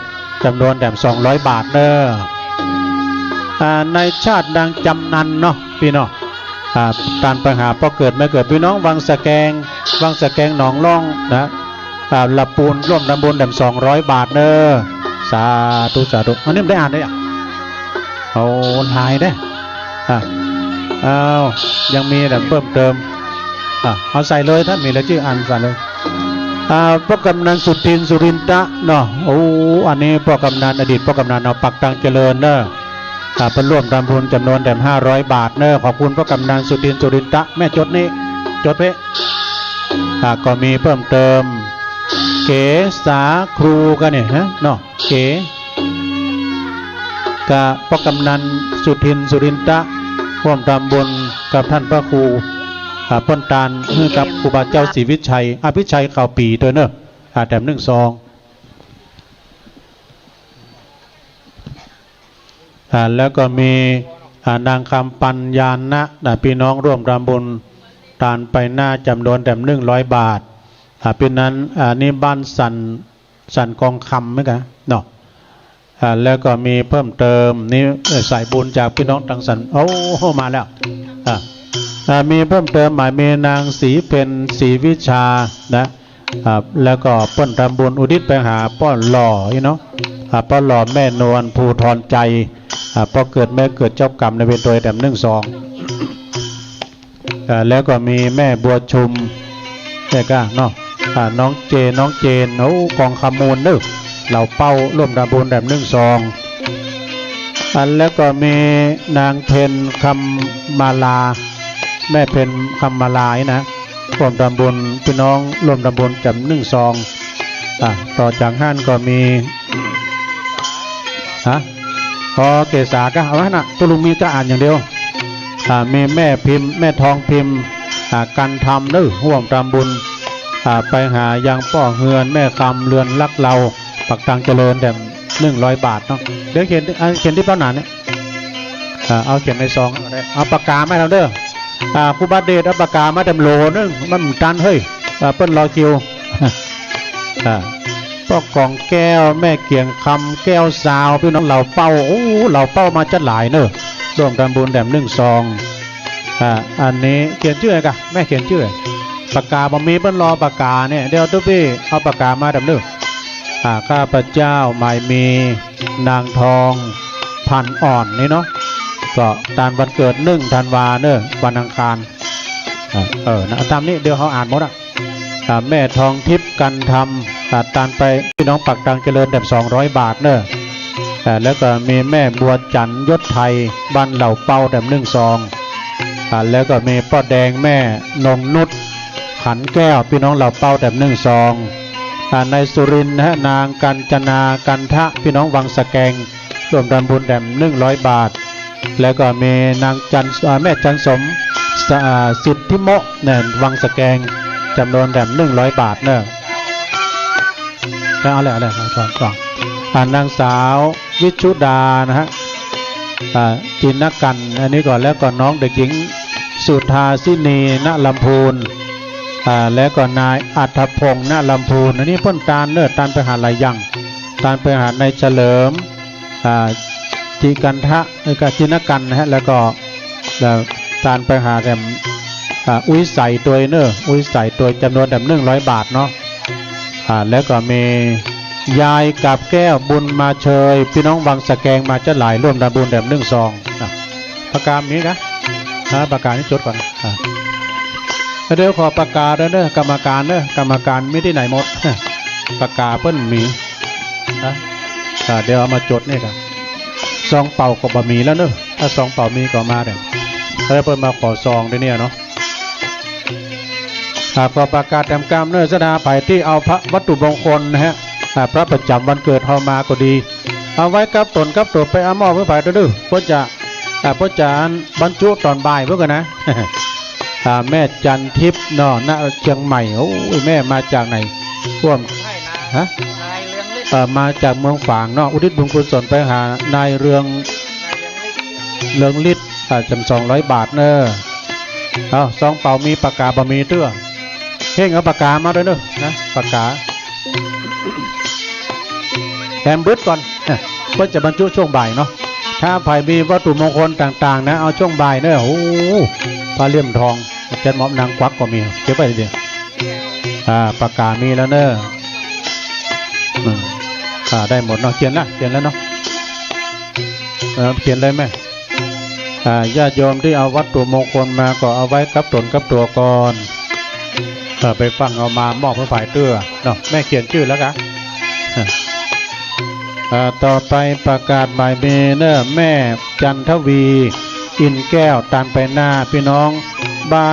จำนวน200 บาทเด้อในชาติดังจำนันเนาะพี่น้องการไปหาเพราะเกิดไม่เกิดพี่น้องวังสะแกงหนองล่องนะละปูนร่วมตำบล200 บาทเด้อสาธุสาธุอันนี้ไม่ได้อ่านได้อ่ะเอาหายได้ยังมีเพิ่มเติมเอาใส่เลยถ้ามีแล้วชื่ออ่านใส่เลยพ่อกำนันสุทินสุรินทะเนาะโอ้อันนี้พ่อกำนันอดีตพ่อกำนันเอาปักตังเจริญเนอะเป็นร่วมทำบุญจำนวน500 บาทเนอะขอบคุณพ่อกำนันสุทินสุรินทะแม่จดนี่จดไว้ก็มีเพิ่มเติมเก๋สาครูกันเนี่ยเนาะเก๋กับพ่อกำนันสุทินสุรินทะร่วมทำบุญกับท่านพระครูพ้นตาลให้กับครูบาเจ้าศรีวิชัยอภิชัยข่าวปีตัวเนอะแถม1 ซองแล้วก็มีนางคำปัญญานะพี่น้องร่วมทำบุญทานไปหน้าจำนวน100 บาทเป็นนั้นนี่บ้านสันกองคำไหมกันเนาะแล้วก็มีเพิ่มเติมนี่สายบุญจากพี่น้องตังสันโอ้มาแล้วมีเพิ่มเติมหมายมีนางศรีเป็นศรีวิชานะแล้วก็ป้นทำบุญอุทิศไปหาป้อนหล่อเนาะป้อนหล่อแม่นวลภูทรใจพอเกิดแม่เกิดเจ้ากรรมในเวรตัว1 ซองแล้วก็มีแม่บัวชุมเนี่ยก็เนาะน้องเจนโอ้กองขมูลเนอะเหล่าเป้าร่วมทำบุญ1 ซองแล้วก็มีนางเพนคำมาลาแม่เพนคำมาลายนะร่วมทำบุญพี่น้องร่วมทำบุญ1 ซองต่อจากห้านก็มีเกษาก็เอาไว้นะตุลุมีก็อ่านอย่างเดียวมีแม่พิมพ์แม่ทองพิมพ์กันทำเนอะร่วมทำบุญไปหายังป้อเฮือนแม่คำเรือนลักเราปักตังเจริญ100 บาทเนาะเดี๋ยวเขียนที่เป้าหนาเนี่ยเอาเขียนในซองเอาปากกาไม่เราเด้อครูบาเดชเอาปากกามาโหลนึงมันเหมือนกันเฮ้ยเปิ้ลรอคิวพ่อกองแก้วแม่เกียงคำแก้วสาวพี่น้องเหล่าเป้าโอ้เหล่าเป้ามาจะหลายเนอะร่วมทำบุญ1 ซองอันนี้เขียนชื่อไงกันแม่เขียนชื่อปากกาบะมีเปิ้ลรอปากกาเนี่ยเดี๋ยวทุกพี่เอาปากกามา1ข้าพเจ้าหมายมีนางทองพันอ่อนนี่เนาะก็ตามวันเกิด1 ธันวาเนอะวันอังคารนะตามนี้เดี๋ยวเขาอ่านหมดแม่ทองทิพย์กันทำตานไปพี่น้องปักตังเจริญ200 บาทเนอะแล้วก็มีแม่บัวจันยศไทยบ้านเหล่าเป้า1 ซองแล้วก็มีป้าแดงแม่นงนุชขันแก้วพี่น้องเหล่าเป้า1 ซองในสุรินทร์นางกัญจนากันทะพี่น้องวังสะแกงร่วมทำบุญ100 บาทแล้วก็มีนางแม่จันสมสิทธิโมะเนี่ยวังสะแกงจำนวน100 บาทเนอะแล้วอะไรก่อนนางสาววิชุดานะฮะจินกันอันนี้ก่อนแล้วก็น้องเด็กหญิงสุธาสินีณลำพูนแล้วก็นายอัธพงษ์ณลำพูนอันนี้พ้นตาลเนอะตาลไปหาหลายอย่างตาลไปหาในเฉลิมจิกันทะกับจินกันนะฮะแล้วก็ตาลไปหาอุ้ยใส่ตัวเนอะอุ้ยใส่ตัวจำนวน100 บาทเนาะแล้วก็มียายกับแก้วบุญมาเชยพี่น้องวังสะแกงมาจะหลายร่วมทำบุญ1 ซองปากกามีนะปากกานี่จดก่อน เดี๋ยวขอประกาศเด้อกรรมการเด้อกรรมการไม่ที่ไหนหมด ประกาศเพิ่นมีนะเดี๋ยวเอามาจดนี่กันซองเป่าก็บะหมี่แล้วเนอะถ้าซองเป่ามีก็มาเดี๋ยวเพิ่นมาขอซองด้วยเนี่ยเนาะขอประกาศแถมกรรมเนอะสดาไปที่เอาพระวัตถุมงคลนะฮะพระประจำวันเกิดเฮามาก็ดีเอาไว้กับตนกับตัวไปเอามอบเพื่อฝ่ายดื้อเพื่อจะบรรจุตอนบ่ายเพื่อกันนะ แม่จันทิพย์เนาะณเชียงใหม่โอ้ยแม่มาจากไหนท่วมฮะมาจากเมืองฝางเนาะอุทิศบุญกุศลไปหานายเรืองฤทธิ์จำ200 บาทเนอะเอาซองเป่ามีปากกาบะมีเตื้อเพ่งเอาปากกามาด้วยเนอะนะปากกาแถมบึ้ดก่อนก็จะบรรจุช่วงบ่ายเนาะถ้าไผ่มีวัตถุมงคลต่างๆนะเอาช่วงบ่ายเนอะโอ้ปลาเลี่ยมทองเจ็ดหมอบนางควักก็มีเก็บไปเดียวปากกามีแล้วเนอะได้หมดเนาะเขียนแล้วเนาะเขียนเลยไหมญาติโยมที่เอาวัตถุมงคลมาก็เอาไว้กับตนกับตัวก่อนไปฟังเอามามอบให้ฝ่ายเตื้อเนาะแม่เขียนชื่อแล้วกันต่อไปประกาศหมายเมเนอร์แม่จันทวีอินแก้วตานไปหน้าพี่น้องบ้า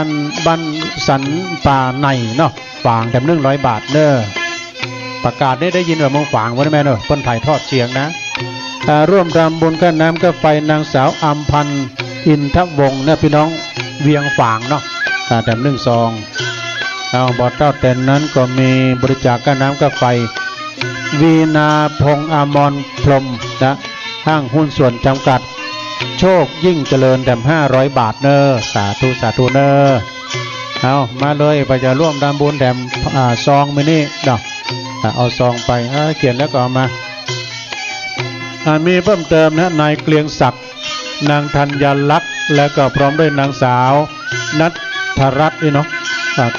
นสันป่าในเนาะฝางแถม100 บาทเนอประกาศได้ยินว่ามึงฝางวะแม่เนอะเพิ่นถ่ายทอดเสียงนะร่วมทำบุญค่าน้ำค่าไฟนางสาวอัมพันธ์อินทวงศ์เนี่ยพี่น้องเวียงฝางเนาะแถม1 ซองเอาบอดเต้าเต็นนั้นก็มีบริจาคค่าน้ำค่าไฟวีนาพงษ์อมรพรหมนะห้างหุ้นส่วนจำกัดโชคยิ่งเจริญแถม500 บาทเนอสาธุสาธุเนอเอามาเลยไปจะร่วมทำบุญแถมซองมินี่เนาะเอาซองไปเขียนแล้วก็เอามามีเพิ่มเติมนะนายเกลียงศักดิ์นางธัญลักษณ์และก็พร้อมด้วยนางสาวนัทธรัตน์เนาะ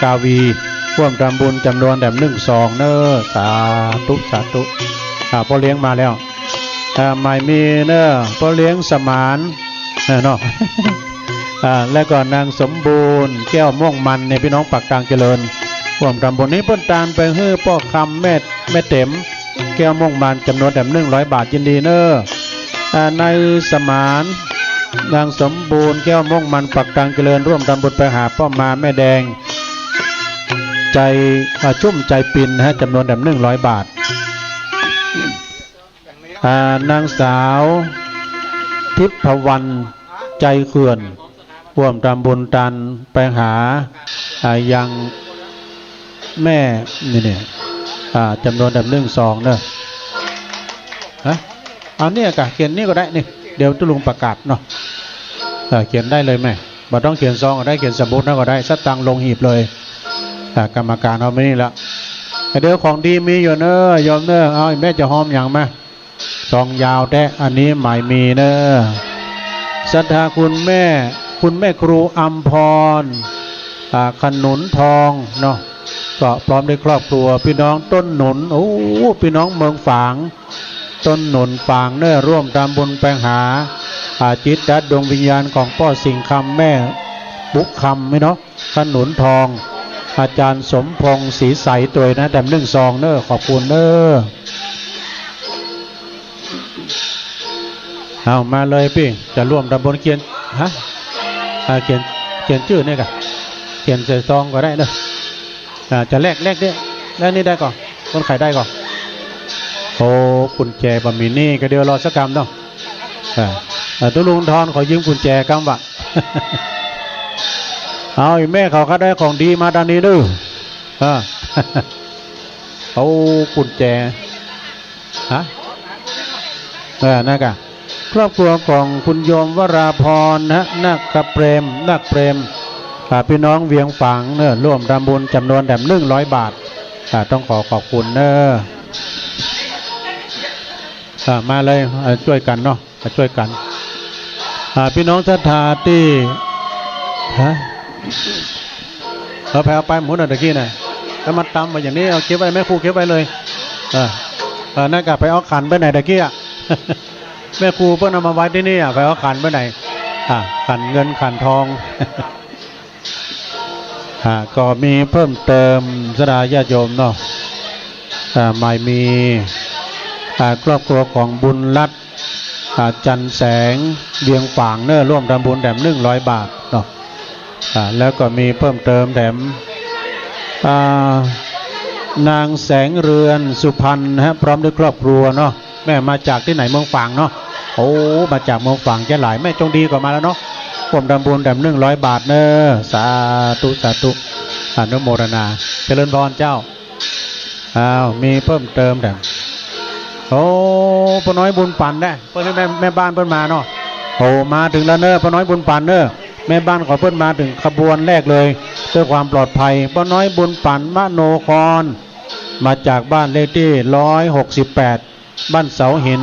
กาวีร่วมทำบุญจำนวนแถม1 ซองเนอสาธุสาธุพ่อเลี้ยงมาแล้วไม่มีเนอพ่อเลี้ยงสมานเนาะและก็นางสมบูรณ์แก้วม่วงมันในพี่น้องปากกลางเจริญร่วมทำบุญนี้เพิ่นตามไปให้พ่อคำแม่เต็มแก้วม่วงมันจำนวนแถม100 บาทยินดีเนอนายสมานนางสมบูรณ์แก้วม่วงมันปากกลางเจริญร่วมทำบุญไปหาพ่อมาแม่แดงใจชุ่มใจปินจำนวนแถม100 บาทนางสาวทิพวรรณใจเขื่อนร่วมทำบุญตันไปหายังแม่นี่เนี่ยจำนวนแถม1 ซองเนอะเอาเนี่ยกะเขียนนี่ก็ได้นี่เดี๋ยวตุลุงประกาศเนาะเขียนได้เลยแม่บ่ต้องเขียนซองก็ได้เขียนสมุดนั่นก็ได้สตังลงหีบเลยกรรมการเอาไม่นี่ละเดี๋ยวของดีมีอยู่เนอะยอมเนอะเอาแม่จะหอมอย่างไหมซองยาวแต่อันนี้หมายมีเนอะศรัทธาคุณแม่ครูอัมพรขนุนทองเนาะก็พร้อมด้วยครอบครัวพี่น้องต้นหนุนโอ้พี่น้องเมืองฝางต้นหนุนฝางเนอะร่วมทำบุญไปหาจิตดัดดวงวิญญาณของพ่อสิงห์คำแม่บุกคำไหมเนาะขนุนทองอาจารย์สมพงศ์ศรีใสตัวนะแถม1 ซองเนอะขอบคุณเนอะเอามาเลยพี่จะร่วมทำบุญเขียนเขียนชื่อเนี่ยกันเขียนใส่ซองก็ได้เนอะจะแลกเนี่ยแลกนี่ได้ก่อนคนขายได้ก่อนโอ้กุญแจบะหมี่นี่ก็เดี๋ยวรอสักกรรมเนาะตุลุงทอนขอยืมกุญแจกำวะ เอาแม่เขาได้ของดีมาด้านนี้ดูเอากุญแจนั่นกะครอบครัวของคุณโยมวราพรนะนักเปรมพี่น้องเวียงฝางเนอะร่วมทำบุญจำนวนแถม100 บาทต้องขอบคุณเนอะมาเลยช่วยกันเนาะช่วยกันพี่น้องศรัทธาที่เอาไปหมุนตะกี้น่ะแล้วมาตำมาอย่างนี้เอาเก็บไว้แม่ครูเก็บไว้เลยนั่นกะไปเอาขันไปไหนตะกี้แม่ครูเพิ่นเอามาไว้ที่นี่ไปเอาขันไปไหนขันเงินขันทอง ก็มีเพิ่มเติมสดาญาติโยมเนาะไม่มีครอบครัวของบุญรัตน์จันแสงเวียงฝางเนอร่วมทำบุญแถม100 บาทเนาะแล้วก็มีเพิ่มเติมแถมนางแสงเรือนสุพรรณฮะพร้อมด้วยครอบครัวเนาะแม่มาจากที่ไหนเมืองฝางเนาะโอ้มาจากเมืองฝางแค่หลายแม่จงดีกว่ามาแล้วเนาะร่วมทำบุญแถม100 บาทเนอสาธุสาธุอนุโมทนาเจริญพรเจ้ามีเพิ่มเติมแถมโอ้ป้าน้อยบุญปันได้เพิ่นแม่บ้านเพิ่นมาเนาะโอ้มาถึงแล้วเนอป้าน้อยบุญปันเนอแม่บ้านขอเพิ่นมาถึงขบวนแรกเลยเพื่อความปลอดภัยป้าน้อยบุญปันมโนครมาจากบ้านเลขที่168บ้านเสาหิน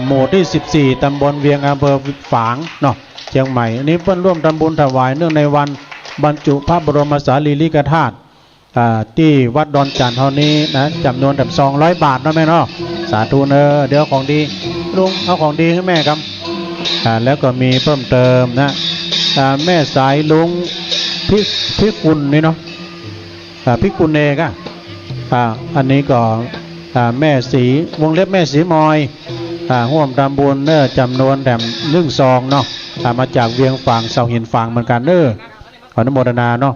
หมู่ที่14ตำบลเวียงอำเภอฝางเนาะเชียงใหม่อันนี้เพิ่นร่วมทำบุญถวายเนื่องในวันบรรจุพระบรมสารีริกธาตุที่วัดดอนจันทร์เท่านี้นะจำนวนแบบ200 บาทนะแม่เนาะสาธุเนอเดี๋ยวของดีลุงเอาของดีให้แม่ครับแล้วก็มีเพิ่มเติมนะแม่สายลุงพิกุลนี่เนาะพิกุลเอกอันนี้ก็แม่สีวงเล็บแม่สีมอยร่วมทำบุญเนอจำนวนแบบ1 ซองเนาะมาจากเวียงฝางเสาหินฝางเหมือนกันเนอขออนุโมทนาเนาะ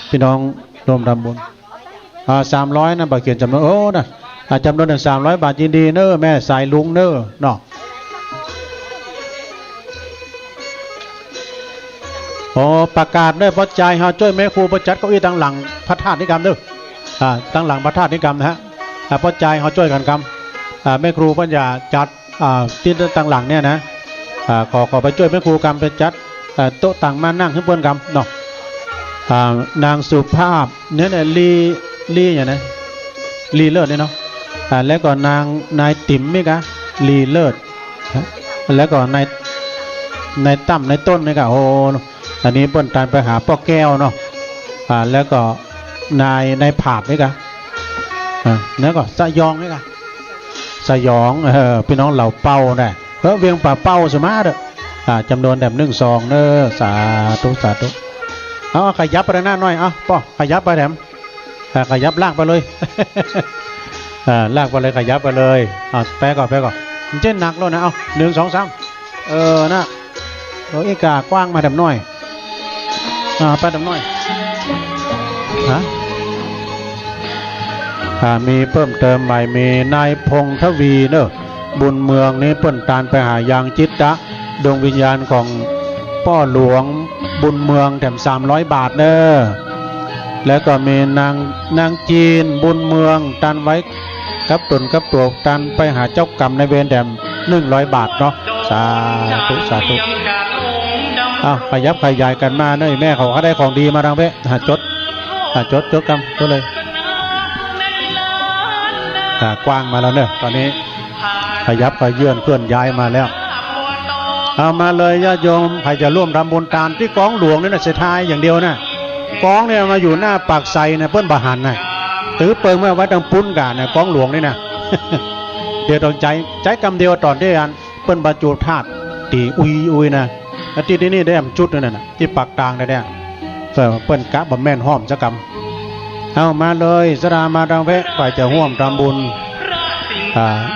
พี่น้องร่วมทำบุญ300นะบาเขียนจำนวนโอ้นะจำนวนถึง300 บาทยินดีเนอแม่สายลุงเนอเนาะโอ้ประกาศด้วยพระใจเฮาช่วยแม่ครูประจัดเก้าอี้ตั้งหลังพระธาตุนิกรรมเด้อตั้งหลังพระธาตุนิกรรมนะฮะพระใจเฮาช่วยกันกรรมแม่ครูปัญญาจัดที่ตั้งหลังเนี่ยนะขอไปช่วยแม่ครูกรรมไปจัดโต๊ะต่างมานั่งให้เพื่อนกรรมเนาะนางสุภาพเนี่ยลีอย่างนะลีเลิศเนี่ยเนาะแล้วก็นายติ๋มนี่กะลีเลิศแล้วก็นายตั้มนายต้นนี่กะโอ้อันนี้เปิ้นตามไปหาพ่อแก้วเนาะแล้วก็นายผาดนี่กะแล้วก็สยองนี่กะสยองพี่น้องเหล่าเป้าได้เวียงป่าเป้าสมาเด้อจำนวนแบบ1 ซองเนอสาธุสาธุเอาขยับไปหน้าหน่อยป้อขยับไปแถมขยับลากไปเลยลากไปเลยขยับไปเลยแปะก่อนมันเจ๊หนักแล้วนะ1 2 3นะอีกากว้างมาแถมน้อยไปแถมน้อยมีเพิ่มเติมใหม่มีนายพงษ์ทวีเนอะบุญเมืองนี้เปิ้นตานไปหายางจิตตะดวงวิญญาณของพ่อหลวงบุญเมืองแถม300 บาทเนอะแล้วก็มีนางจีนบุญเมืองตันไว้กับตนกับตัวตันไปหาเจ้ากรรมในเวรแถม100 บาทเนาะสาธุสาธุขยับขยายกันมาเนอะแม่เขาได้ของดีมาทางเพจดกรรมตัวเลยกว้างมาแล้วเนอะตอนนี้ขยับขยื่นเคลื่อนย้ายมาแล้วเอามาเลยญาติโยมใครจะร่วมทำบุญตามที่กองหลวงนี่นะเสียท้ายอย่างเดียวนะกองเนี่ยมาอยู่หน้าปากไซนะเปิ้นบาหันนะถือเปิงเมื่อวัดตังปุ้นกันนะกองหลวงนี่นะเดี๋ยวต้องใจกรรมเดียวตอนที่อันเปิ้นบรรจุธาตุตีอุยนะแล้วที่นี่ได้จุดนั่นน่ะที่ปากกลางได้เนี่ยเปิ้นกะบ่แม่นห้อมสักกรรมเอามาเลยสรามาดังเพะไปจะร่วมทำบุญ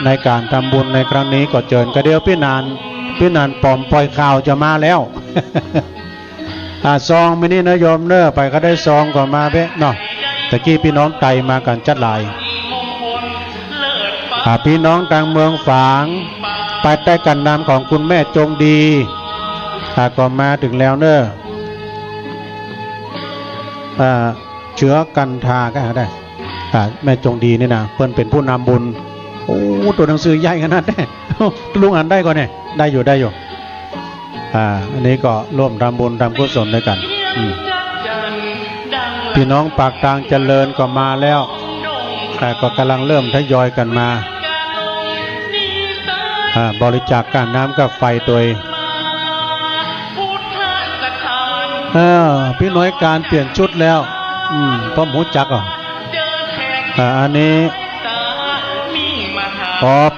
ในการทำบุญในครั้งนี้ก็เจิญกระเดียวพี่นานปอมปล่อยข่าวจะมาแล้วซองมินี่นะโยมเนอไปก็ได้ซองก่อนมาเพะเนาะตะกี้พี่น้องไต่มากันจัดลายพี่น้องต่างเมืองฝางไปใต้กันนามของคุณแม่จงดีก็มาถึงแล้วเนอเชื้อกันทาก็หาได้แม่จงดีนี่นะเพื่อนเป็นผู้นำบุญโอ้ตัวหนังสือใหญ่ขนาดนี้ลุงอ่านได้ก่อนเนี่ยได้อยู่อันนี้ก็ร่วมทำบุญทำกุศลด้วยกันพี่น้องปากทางเจริญก็มาแล้วแต่ก็กำลังเริ่มทยอยกันมาบริจาคการน้ำกับไฟตัวพี่น้อยการเปลี่ยนชุดแล้วพร้อมหูจักอันนี้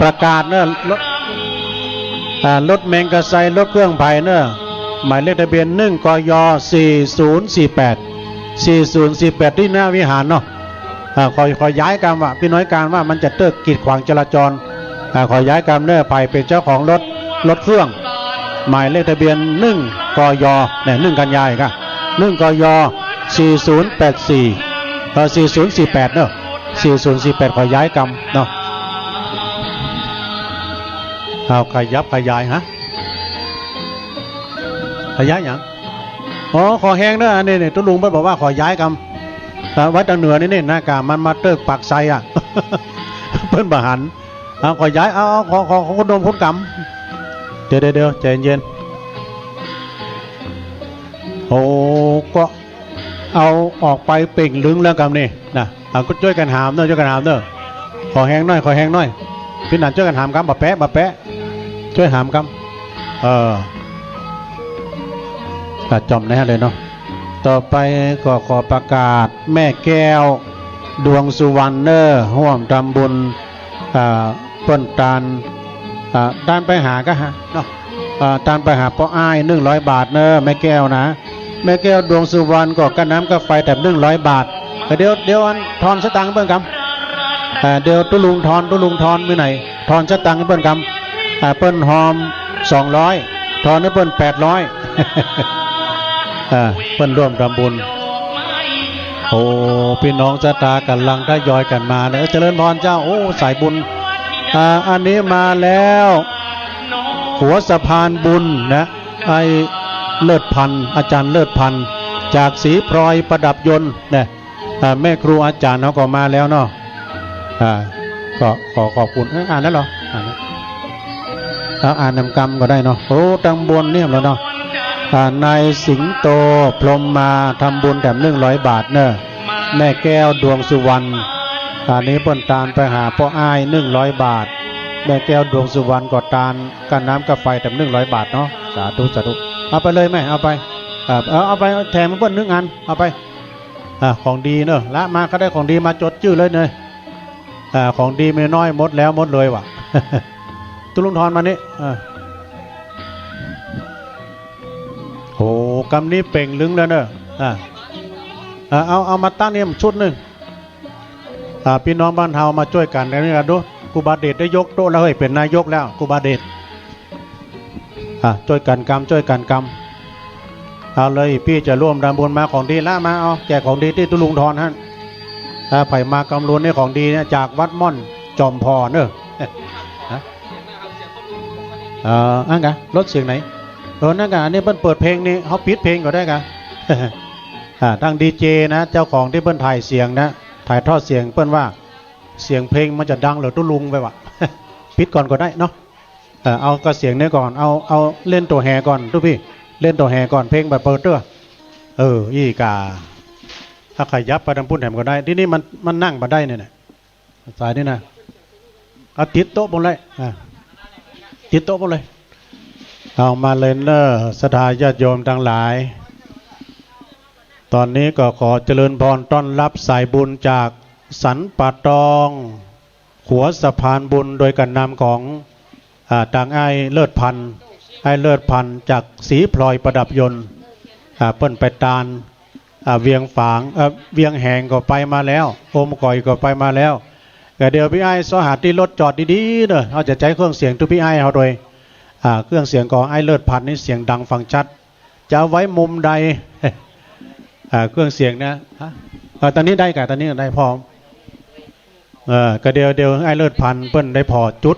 ประกาศเนอะรถแมงกะไซรถเครื่องไผ่เนอะ หมายเลขทะเบียน1กย4048ที่หน้าวิหารเนาะขอย้ายกรรมว่าพี่น้อยการว่ามันจะเติกกีดขวางจราจรขอย้ายกรรมเนื้อไปเป็นเจ้าของรถเครื่องหมายเลขทะเบียน1กยเนี่ย1กันยายค่ะ1กย40844048เนาะ4048ขอย้ายกรรมเนาะเอาขยับขยายฮะขยายอย่างอ๋อขอแห้งเนอะนี่ตุ้ลุงเพิ่นบอกว่าขอย้ายกรรมวัดทางเหนือนี่หน้ากามันมาเติกปากไซอ่ะ เพิ่นบหันขอย้ายขอคุณโดมคุณกรรมเดี๋ยวใจเย็นโอ้ก็เอาออกไปเป่งลึงแล้วกรรมนี่นะก็ช่วยกันหามเนอะช่วยกันหามเนอะขอแห้งหน่อยพี่นันช่วยกันหามกรรมบะแปะช่วยหามกรรมจอมแน่เลยเนาะต่อไปก็ขอประกาศแม่แก้วดวงสุวรรณเนอร์ร่วมทำบุญเปิ้นตาลด้านไปหาก็ฮะเนาะตานไปหาป้ออ้าย100 บาทเนอแม่แก้วนะแม่แก้วดวงสุวรรณก็กันน้ำกับไฟแต่100 บาทเดี๋ยวอันทอนสตังค์เปิ้นกำเดี๋ยวตุลุงทอนมื้อไหนทอนสตังค์เปิ้นกำเปิ้นหอม200ทอนให้เปิ้น800เพิ่นร่วมทำบุญโอ้พี่น้องศรัทธากำลังทยอยกันมาเจริญพรเจ้าโอ้สายบุญอันนี้มาแล้วหัวสะพานบุญนะไอเลิศพันธ์อาจารย์เลิศพันธ์จากศรีพลอยประดับยนต์นะแม่ครูอาจารย์เขาก็มาแล้วเนาะก็ขอขอบคุณอ่านแล้วเหรออ่านนำกรรมก็ได้เนาะโอ้ตังบนเนี่ยแล้วเนาะนายสิงโตพรหมมาทำบุญแต่100 บาทเนอะแม่แก้วดวงสุวรรณอันนี้เปิ้นตาลไปหาพ่ออ้าย100 บาทแม่แก้วดวงสุวรรณก็ตาลกันน้ำกับไฟแต่100 บาทเนาะสาธุเอาไปเลยแม่เอาไปเอาไปแถมเปิ้น1 อันเอาไปของดีเนอะละมาก็ได้ของดีมาจดชื่อเลยเนยของดีไม่น้อยหมดแล้วหมดเลยว่ะ ตุลุงทอนมานี่โอ้กำนี้เป่งลึงแล้วเนอะเอามาตั้งนี่ชุดหนึ่งพี่น้องบ้านเฮามาช่วยกันนี่กันดูกูบาเดชได้ยกโต๊ะแล้วเฮ้ยเป็นนายกแล้วกูบาเดชช่วยกันกำเอาเลยพี่จะร่วมทำบุญมาของดีละมาเอาแจกของดีที่ตุลุงทอนฮะไผ่มากำลวนในของดีเนี่ยจากวัดม่อนจอมพอเนอะอันกะรถเสียงไหนนั่นกะนี่เพิ่นเปิดเพลงนี่เขาปิดเพลงก็ได้กะ ทางดีเจนะเจ้าของที่เพิ่นถ่ายเสียงนะถ่ายทอดเสียงเพิ่นว่าเสียงเพลงมันจะดังเหรือตุลุงไปวะ ปิดก่อนก็ได้เนาะเอากระเสียงนี้ก่อนเอาเล่นตัวแห่ก่อนทุกพี่เล่นตัวแห่ก่อนเพลงแบบเปิดเด้ออีกาถ้าขยับไปทางพุ่นแหมก็ได้ที่นี่มันนั่งมาได้เนี่ยสายนี่นะเอาติดโต๊ะบนเลยติดโต๊ะบนเลยเอามาเลยเนอศรัทธาญาติโยมทั้งหลายตอนนี้ก็ขอเจริญพรต้อนรับสายบุญจากสันป่าตองหัวสะพานบุญโดยการนำของต่างไอเลิศพันธ์จากศรีพลอยประดับยนต์เปิ้นไปตาลเวียงฝางเวียงแหงก็ไปมาแล้วโอมก่อยก็ไปมาแล้วแต่เดี๋ยวพี่ไอสหัสที่รถจอดดีๆเนอะเขาจะใช้เครื่องเสียงทุกพี่ไอเขาโดยเครื่องเสียงของไอเลิศพันธ์นี่เสียงดังฟังชัดจะเอาไว้มุมใด เครื่องเสียงนะตอนนี้ได้กับตอนนี้ได้พอก็เดี๋ยวไอเลิศพันธ์เปิ้นได้พอจุ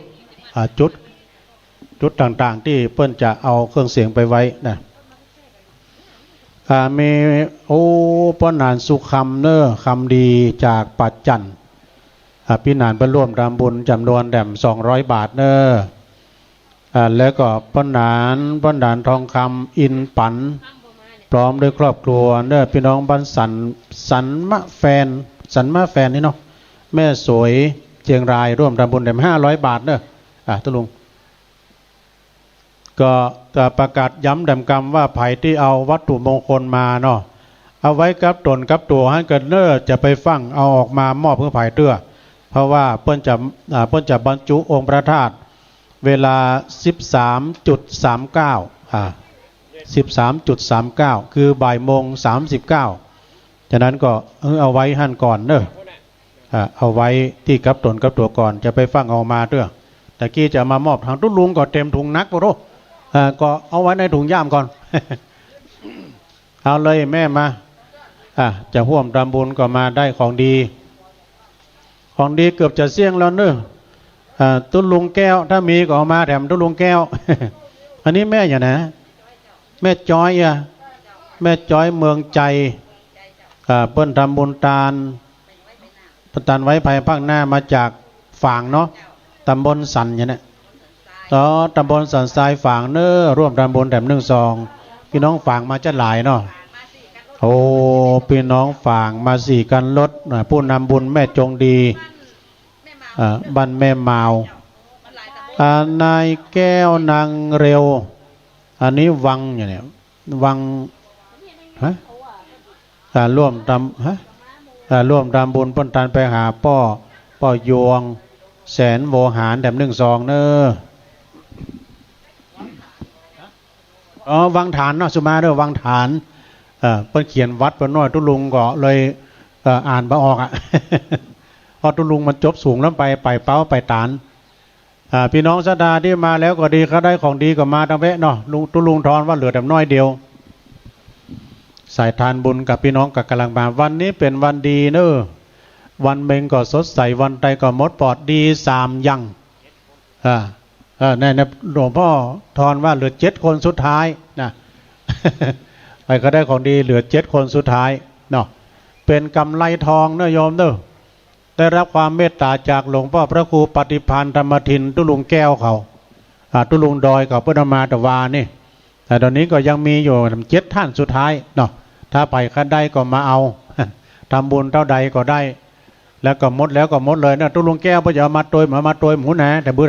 ดต่างๆที่เปิ้นจะเอาเครื่องเสียงไปไว้นะมีป้อนนานสุคำเนอคำดีจากปัจจันพี่นานไปร่วมทำบุญจำนวน200 บาทเนอแล้วก็ป้อนนานทองคำอินปันพร้อมด้วยครอบครัวเนอพี่น้องบ้านสันมะแฟนนี่เนาะแม่สวยเชียงรายร่วมทำบุญ500 บาทเนอตุลุงก็ประกาศย้ำดำกรรมว่าไผ่ที่เอาวัตถุมงคลมาเนาะเอาไว้กับตนกับตัวให้กันเนอจะไปฟังเอาออกมามอบเพื่อไผ่เตื้อเพราะว่าเปิ้นจะบรรจุองค์พระธาตุเวลา 13.39 13.39 คือบ่ายโมง39ฉะนั้นก็เอาไว้หั่นก่อนเนอะเอาไว้ที่กับตนกับตัวก่อนจะไปฟังเอามาเด้อตะกี้จะมามอบทางตุ้ลุงก็เต็มถุงนักบ่รู้ก็เอาไว้ในถุงย่ามก่อน เอาเลยแม่มาจะร่วมทำบุญก็มาได้ของดีเกือบจะเสี่ยงแล้วเนอะตุ้ลุงแก้วถ้ามีก็เอามาแถมตุ้ลุงแก้ว อันนี้แม่อย่างนะแม่จ้อยแม่จ้อยเมืองใจเปิ้นทำบุญทานไว้ภายภาคหน้ามาจากฝางเนาะตำบลสันอย่างนี้ตำบลสันทรายฝางเนอะร่วมทำบุญแถม1 ซองพี่น้องฝางมาจะหลายเนาะโอ้พี่น้องฝางมา4 กันรถผู้นำบุญแม่จงดีบ้านแม่เมา นายแก้วนางเร็วอันนี้วังอย่างเนี้ยวังร่วมทำบุญพ้นทานไปหาป้อยวงแสนโวหารแถม1 ซองเนอะวังฐานเนาะสุมาเด้อวังฐานเพิ่นเขียนวัดเพิ่นน้อยตุลุงก็เลยอ่านบ่ออกอ่ะ พอตุลุงมันจบสูงแล้วไปเป้าไปตานพี่น้องศรัทธาที่มาแล้วก็ดีเขาได้ของดีก็มาทั้งแวะเนาะตุลุงทอนว่าเหลือแต่น้อยเดียวสายทานบุญกับพี่น้องกับกำลังมาวันนี้เป็นวันดีเนอะวันเมงก็สดใสวันใดก็มดปลอดดี3 อย่างในหลวงพ่อทอนว่าเหลือ7 คนสุดท้ายนะ ไอ้ก็ได้ของดีเหลือ7 คนสุดท้ายเนาะเป็นกำไลทองเนอะโยมเนอะได้รับความเมตตาจากหลวงพ่อพระครูปฏิภาณธรรมทินตุลุงแก้วเขาตุลุงดอยกับพุทธมาตวานี่แต่ตอนนี้ก็ยังมีอยู่7 ท่านสุดท้ายเนาะถ้าไปคันได้ก็มาเอา ทำบุญเท่าใดก็ได้แล้วก็หมดเลยนะตุลุงแก้วพอจะมาโดยหมูนะแต่บุญ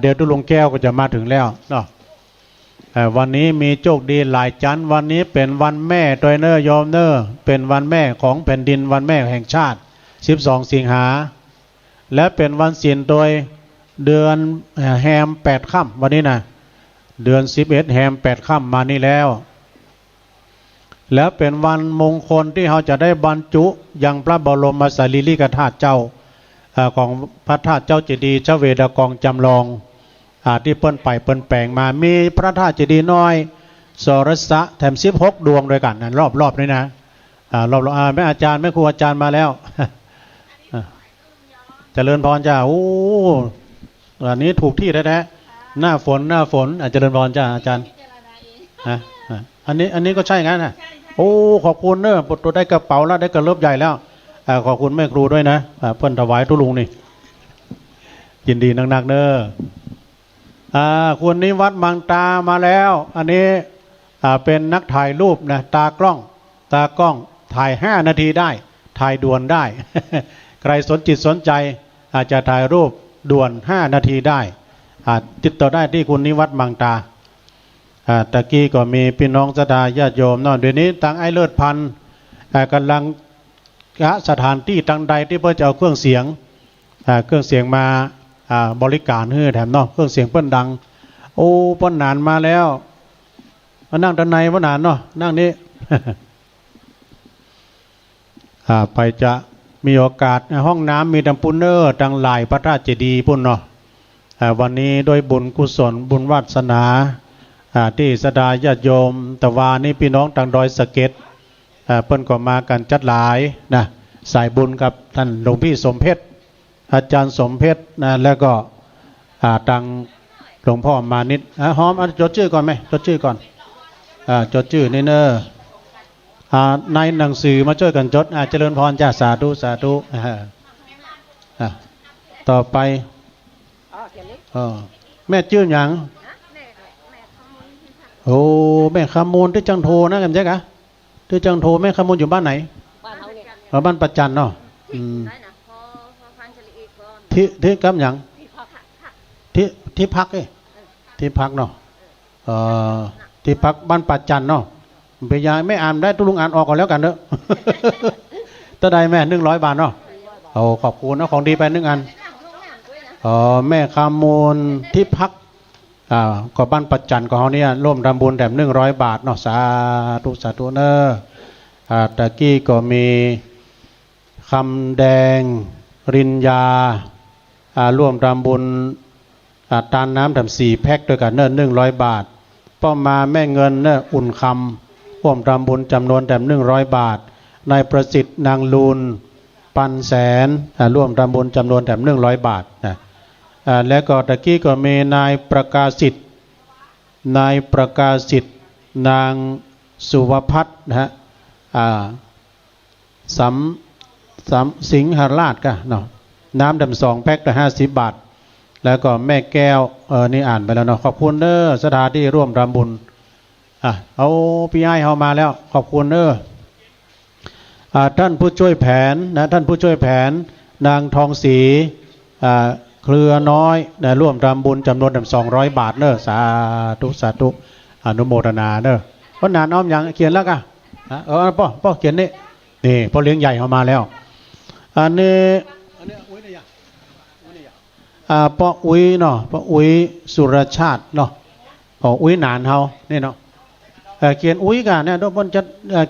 เดี๋ยวตุลุงแก้วก็จะมาถึงแล้วเนาะวันนี้มีโชคดีหลายจันวันนี้เป็นวันแม่โดยเนอโยมเนอเป็นวันแม่ของแผ่นดินวันแม่แห่งชาติ12 สิงหาและเป็นวันศีลโดยเดือนแฮม8 ค่ำวันนี้นะเดือน11แฮม8 ค่ำมานี่แล้วเป็นวันมงคลที่เราจะได้บรรจุยังพระบรมสารีริกธาตุเจ้าของพระธาตุเจ้าเจดีย์เจ้าเวดากองจำลองที่เปิ้นแปลงมามีพระธาตุเจดีย์น้อยสรสะแถม16 ดวงด้วยกันรอบนี้นะแม่อาจารย์แม่ครูอาจารย์มาแล้วเจริญพรจ้าโอ้อันนี้ถูกที่แท้ๆหน้าฝนเจริญพรจ้าอาจารย์อันนี้ก็ใช่งั้นนะโอ้ขอบคุณเนอะปลดตัวได้กระเป๋าแล้วได้กระเลิบใหญ่แล้วขอบคุณแม่ครูด้วยนะเพิ่นถวายตุลุงนี่ยินดีนักๆเนอะคุณนิวัฒน์มังตามาแล้วอันนี้เป็นนักถ่ายรูปนะตากล้องถ่าย5 นาทีได้ถ่ายด่วนได้ ใครสนใจอาจจะถ่ายรูปด่วน5 นาทีได้ติดต่อได้ที่คุณนิวัฒน์มังตาตะกี้ก็มีพี่น้องศรัทธาญาติโยมเนาะเดี๋ยวนี้ตั้งไอ้เลิศพันธุ์กำลังสถานที่ตั้งใดที่เพื่อจะเอาเครื่องเสียงมาบริการให้แถมเนาะเครื่องเสียงเปิ้นดังโอ้เปิ้นนานมาแล้วมานั่งด้านในเปิ้นนานเนาะนั่งนี้ ไปจะมีโอกาสห้องน้ำมีดังปุนเนอร์ดังหลายพระธาตุเจดีย์พุ่นเนาะวันนี้โดยบุญกุศลบุญวาสนาที่ศรัทธาญาติโยมแต่ว่านี่พี่น้องทางดอยสะเก็ดเพิ่นก็มากันจัดหลายนะสายบุญกับท่านหลวงพี่สมเพชรอาจารย์สมเพชรนะแล้วก็ทางหลวงพ่อมานิดหอมจดชื่อก่อนไหมจดชื่อก่อนจดชื่อนี่เนอะในหนังสือมาช่วยกันจดเจริญพรจ้าสาธุต่อไปแม่ชื่อหยังโอ้แม่คำมูลที่จังโทนะกันใช่กะที่จังโทแม่คำมูลอยู่บ้านไหนบ้านประจันเนาะที่กำหยังที่พักที่พักเนาะที่พักบ้านประจันเนาะไปยายไม่อ่านได้ตุลุงอ่านออกก่อนแล้วกันเนอะตะใดแม่100 บาทเนาะโอ้ขอบคุณนะของดีไป1 อันแม่คำมูลที่พัก ก็บ้านปัจจันของเขาเนี่ยร่วมทำบุญแต่100 บาทเนาะสาธุสาธุเนอะตะกี้ก็มีคำแดงรินยาร่วมทำบุญตานน้ำทำ4 แพ็คด้วยกันเนอะ100 บาทป้อมมาแม่เงินเนอะอุ่นคำร่วมทำบุญจำนวนแต่100 บาทนายประสิทธิ์นางลูนปันแสนร่วมทำบุญจำนวนแต่100 บาทนะแล้วก็ตะกี้ก็มีนายประกาศสิทธิ์นางสุวพัฒน์นะฮะสิงหราชก็เนาะน้ำดำ2 แพ็คละ50 บาทแล้วก็แม่แก้วนี่อ่านไปแล้วเนาะขอบคุณเด้อสถานที่ร่วมทำบุญเอาพี่ไอ้เข้ามาแล้วขอบคุณเด้อท่านผู้ช่วยแผนนะท่านผู้ช่วยแผนนางทองศรีเครือน้อยนะร่วมทำบุญจำนวน200 บาทเนอะสาธุสาธุอนุโมทนาเนอะเพราะนานอ้อมอย่างเขียนแล้วกันพ่อเขียนนี่พ่อเลี้ยงใหญ่เข้ามาแล้วอันนี้ป้าอุ้ยเนาะป้าอุ้ยสุรชาติเนาะอุ้ยหนานเฮานี่เนาะเขียนอุ้ยกันเนี่ยทุกคนจะ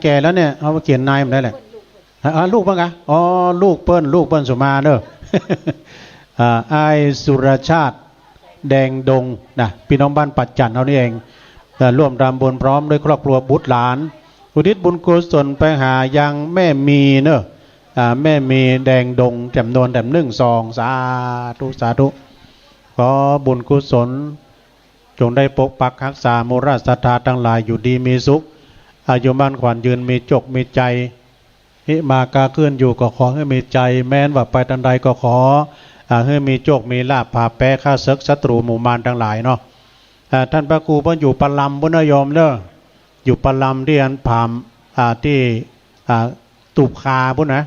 แก่แล้วเนี่ยเอาเขียนนายมันได้แหละลูกเพิ่งอะลูกเปิ้ลสุมาเนอะไอสุรชาติแดงดงนะพี่น้องบ้านปัจจันเขานี่เองร่วมทำบุญพร้อมด้วยครอบครัวบุตรหลานอุทิศบุญกุศลไปหายังแม่มีเนอะแม่มีแดงดงจำนวนแต่1 2สาธุสาธุขอบุญกุศลจงได้ปกปักรักษาโมราศรัทธาทั้งหลายอยู่ดีมีสุขอายุมั่นขวัญยืนมีจกมีใจหิมากาเคลื่อนอยู่ก็ขอให้มีใจแม้นว่าไปทันใดก็ขอให้มีโชคมีลาภผ่าแพ้ข้าศึกศัตรูหมู่มารทั้งหลายเนาะท่านพระครูเพิ่นอยู่ปลำบุญโยมเด้ออยู่ปลำที่อันผามที่ตูบคาบุญนะ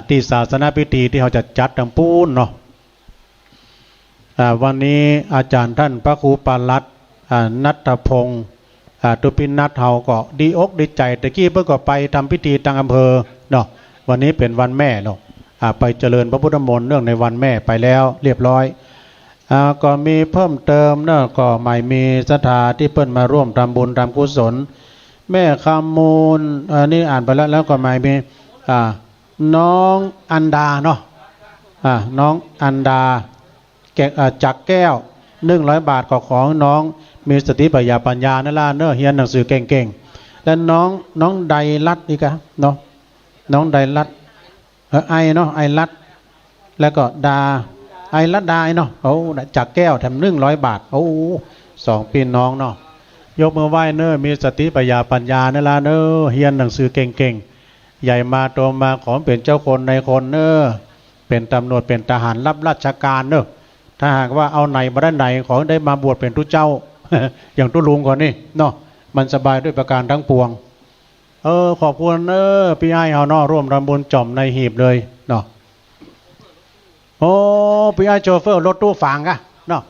ที่ศาสนาพิธีที่เขาจะจัดทั้งปูนเนาะวันนี้อาจารย์ท่านพระครูปาลัดนัทพงศ์ตุปินนัทเฮาก็ดีอกดีใจตะกี้เพิ่นก็ไปทำพิธีทางอำเภอเนาะวันนี้เป็นวันแม่เนาะไปเจริญพระพุทธมนต์เนื่องในวันแม่ไปแล้วเรียบร้อยก็มีเพิ่มเติมเนาะก็ใหม่มีศรัทธาที่เพิ่นมาร่วมทำบุญทำกุศลแม่คำมูลนี่อ่านไปแล้วก็ใหม่มีน้องอันดาเนาะน้องอันดาจากแก้ว100 บาทก็ของน้องมีสติปัญญานั่นล่ะเนอะเรียนหนังสือเก่งๆและน้องไดรัตอีกเนาะน้องไดรัตไอเนาะไอรัตแล้วก็ดาไอรัตดาเนาะจากแก้วแถม100 บาท2 พี่น้องเนาะยกมือไหว้เนอะมีสติปัญญานั่นล่ะเนอะเรียนหนังสือเก่งๆใหญ่มาโตมาขอเป็นเจ้าคนในคนเนอะเป็นตำรวจเป็นทหารรับราชการเนอะถ้าหากว่าเอาไหนมาได้ไหนขอได้มาบวชเป็นทุเจ้า อย่างตุลุงก่อนนี่เนาะมันสบายด้วยประการทั้งปวงขอบคุณพี่ไอ้เฮาเนาะร่วมทำบุญจอมในหีบเลยเนาะพี่ไอ้โชเฟอร์รถตู้ฝางกะเนาะ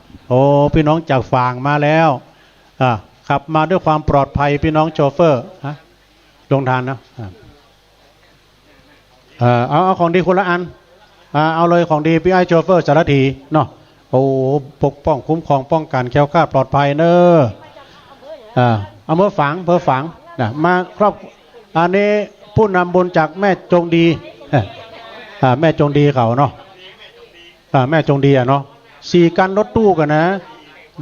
พี่น้องจากฝางมาแล้วขับมาด้วยความปลอดภัยพี่น้องโชเฟอร์ลงทานนะเอาของดีคนละอันเอาเลยของดีพี่ไอ้โชเฟอร์สารถีเนาะปกป้องคุ้มครองป้องกันแคล้วคลาดปลอดภัยเนอะเอาเพื่อฝังนะมาครอบอันนี้ผู้นำบุญจากแม่จงดีแม่จงดีเขาเนาะแม่จงดีเนาะ4 กันรถตู้กันนะ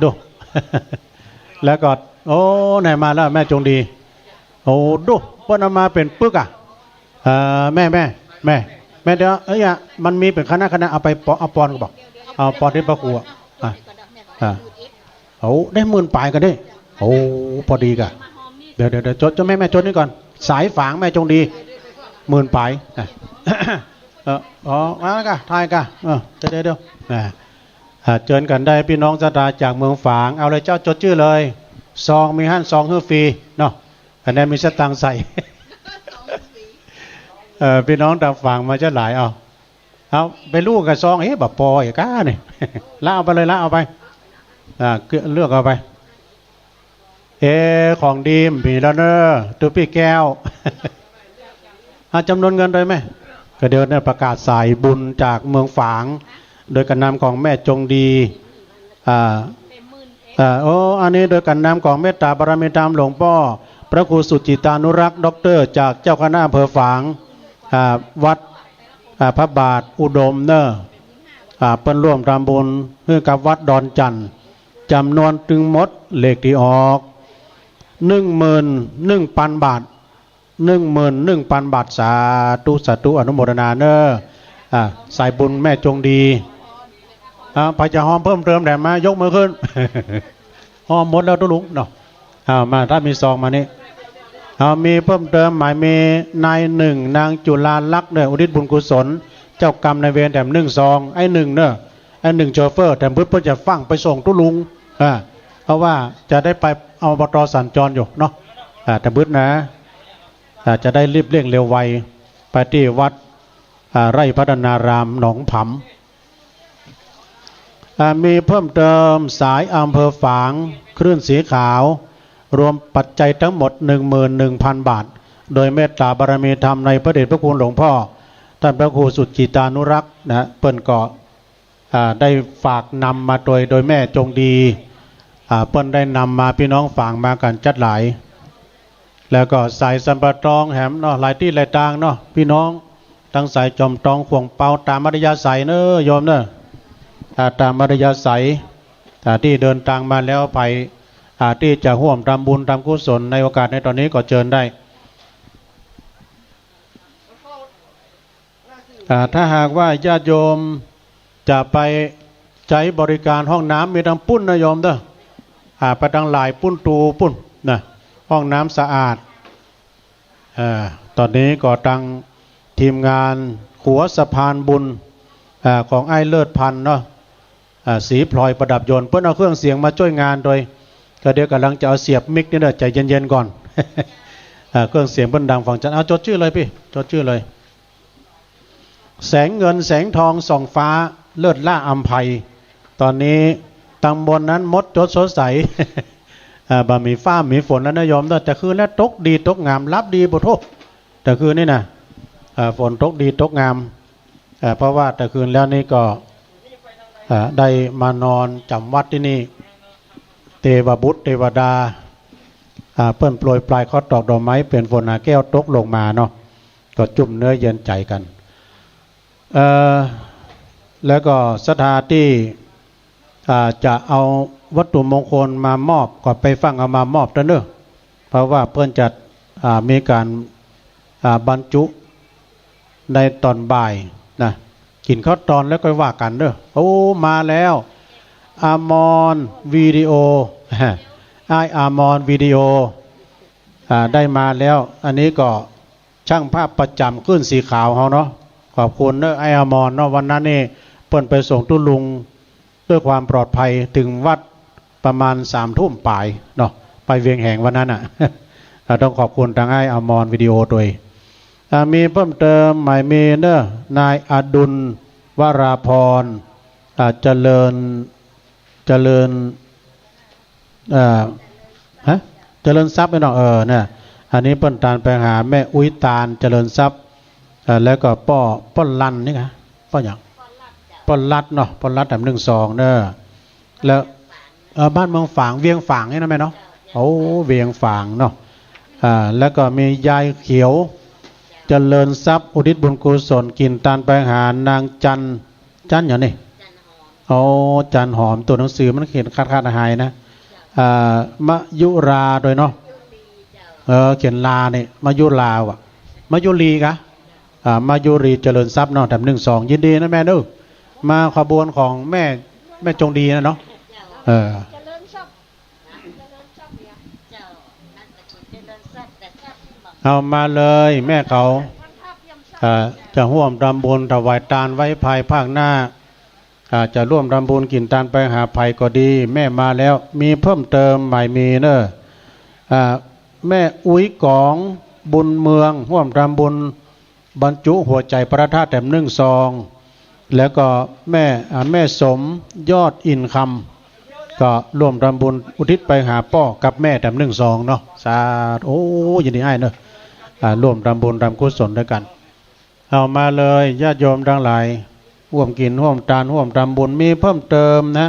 ดู แล้วก็ไหนมาแล้วแม่จงดีดูเพิ่นเอามาเป็นปึกแม่เดี๋ยวมันมีเป็นคณะเอาไปเอาปอนก็บอกเอาปอนที่พระครูได้10,000 ปลายกันได้พอดีกะเดี๋ยวจดแม่จดนี่ก่อนสายฝางแม่จงดี10,000 ปลายมาแล้วกะทายกะเดี๋ยวเชิญกันได้พี่น้องศรัทธาจากเมืองฝางเอาเลยเจ้าจดชื่อเลยซองมีหั่นซองฟรีเนาะคะแนนมีสตางค์ใส่ พี่น้องตามฝางมาจะหลายเอาไปลูกกับซองแบบปออย่างก้าเนี่ยละเอาไปเลยละเอาไปเลือกเอาไปของดีมีแล้วเนอะตุ๊พี่แก้ว จำนวนเงินได้ไหมก็เดี๋ยวเนี่ยประกาศสายบุญจากเมืองฝางโดยการนำของแม่จงดี อันนี้โดยกันนำของเมตตาบารมีธรรมหลวงพ่อพระครูสุจิตานุรักษ์ด็อกเตอร์จากเจ้าคณะอำเภอฝางวัดพระบาทอุดมเนอะเปิ้นร่วมทำบุญเพื่อกับวัดดอนจันทร์จำนวนถึงหมดเลขที่ออก11,000 บาท11,000 บาทสาธุอนุโมทนาเนอะสายบุญแม่จงดีพระจะหอมเพิ่มเติมแต่มายกมือขึ้น หอมหมดแล้วตุลุงเนาะมาถ้ามีซองมานี่มีเพิ่มเติมหมายมีนายหนึ่งนางจุฬาลักษณ์เนี่ยอุทิศบุญกุศลเจ้ากรรมนายเวรแถม1 ซองไอ้หนึ่งเนอะไอ้หนึ่งโชเฟอร์แต่เพื่อจะฟังไปส่งตุลุงเพราะว่าจะได้ไปเอาบตสัญจรอยู่เนาะแต่บึ้ดนะจะได้รีบเร่งเร็วไวไปที่วัดไร่พัฒนารามหนองผำมีเพิ่มเติมสายอำเภอฝางคลื่นสีขาวรวมปัจจัยทั้งหมด 11,000 บาทโดยเมตตาบารมีธรรมในพระเดชพระคุณหลวงพ่อท่านพระครูสุจิตานุรักษ์นะเปิ้นก็ได้ฝากนำมาโดยแม่จงดีเปิ้นได้นำมาพี่น้องฝากมากันจัดหลายแล้วก็สายสัมปะตองแหมเนาะหลายที่หลายทางเนาะพี่น้องทั้งสายจอมตองขวงเปาตามมัธยาศัยเนอะโยมเนอะตามมัธยาศัยที่เดินทางมาแล้วไปที่จะร่วมทำบุญทำกุศลในโอกาสในตอนนี้ก็เชิญได้ถ้าหากว่าญาติโยมจะไปใช้บริการห้องน้ำมีทั้งปุ้นนะโยมเด้อไปทั้งหลายปุ้นตูปุ้นนะห้องน้ำสะอาดตอนนี้ก็ตั้งทีมงานขัวสะพานบุญของไอ้เลิศพันธ์เนาะสีพลอยประดับยนต์เพื่อเอาเครื่องเสียงมาช่วยงานโดยก็เดี๋ยวกำลังจะเอาเสียบมิกนี่เด้อใจเย็นๆก่อน เครื่องเสียงเพิ่นดังฟังจันเอาจดชื่อเลยพี่จดชื่อเลยแสงเงินแสงทองส่องฟ้าเลิศล่าอัมไพตอนนี้ตำบลนั้นมดจดสดใส บ่มีฟ้ามีฝนแล้วนะโยมเด้อแต่คือแล้วตกดีตกงามรับดีบ่ทุกแต่คือนี่นะฝนตกดีตกงามเพราะว่าแต่คืนแล้วนี่ก็ได้มานอนจำวัดที่นี่เทวบุตรเทวดาเปิ้นโปรยปลายข้อตอกดอกไม้เปลี่ยนฝนหาแก้วตกลงมาเนาะก็จุ่มเนื้อเย็นใจกันแล้วก็สถานที่จะเอาวัตถุมงคลมามอบก็ไปฟังเอามามอบเด้อเพราะว่าเพื่อนจัดมีการบรรจุในตอนบ่ายนะกินข้าวตอนแล้วก็ว่ากันเด้อโอ้มาแล้วอามอนวิดีโอไออามอนวิดีโอได้มาแล้วอันนี้ก็ช่างภาพประจำขึ้นสีขาวเขาเนาะขอบคุณเนอะไออามอนเนาะวันนั้นนี่เปิ้นไปส่งตุลุงด้วยความปลอดภัยถึงวัดประมาณ3 ทุ่มป่ายเนาะไปเวียงแหงวันนั้นอ่ะ ต้องขอบคุณทางไออามอนวิดีโอด้วยมีเพิ่มเติมหมายมีเนอะนายอดุลวราพรเจริญเจริญทรัพย์ไปเนาะเนี่ยอันนี้เปิ้นตานไปหาแม่อุ้ยตาลเจริญทรัพย์แล้วก็ป้อนลันนี่ไงป้อนอย่างป้อนลัดเนาะป้อนลัดแบบ1 2เนอะแล้วบ้านเมืองฝางเวียงฝางนี่นะแม่เนาะโอ้เวียงฝางเนาะแล้วก็มียายเขียวเจริญทรัพย์อุทิศบุญกุศลกินตานไปหานางจันอย่างนี้โอ้จันหอมตัวหนังสือมันเขียนคาดหายนะมยุราโดยเนาะเขียนลาเนี่ยมยุราว่ะมยุรีกะมายุรีเจริญทรัพย์เนาะแบบ1 2ยินดีนะแม่เด้อมาขบวนของแม่จงดีนะเนาะเอามาเลยแม่เขาจะร่วมรำบุญถวายทานไว้ภายภาคหน้าจะร่วมรำบุญกินทานไปหาภัยก็ดีแม่มาแล้วมีเพิ่มเติมใหม่มีเนอะแม่อุ้ยกองบุญเมืองร่วมรำบุญบรรจุหัวใจพระธาตุแถม1 ซองแล้วก็แม่สมยอดอินคำก็ร่วมรำบุญอุทิศไปหาพ่อกับแม่แถม1 ซองเนาะสาธุโอ้ยินดีให้เนอะร่วมรำบุญรำกุศลด้วยกันเอามาเลยญาติโยมทั้งหลายร่วมกินร่วมทานร่วมทำบุญมีเพิ่มเติมนะ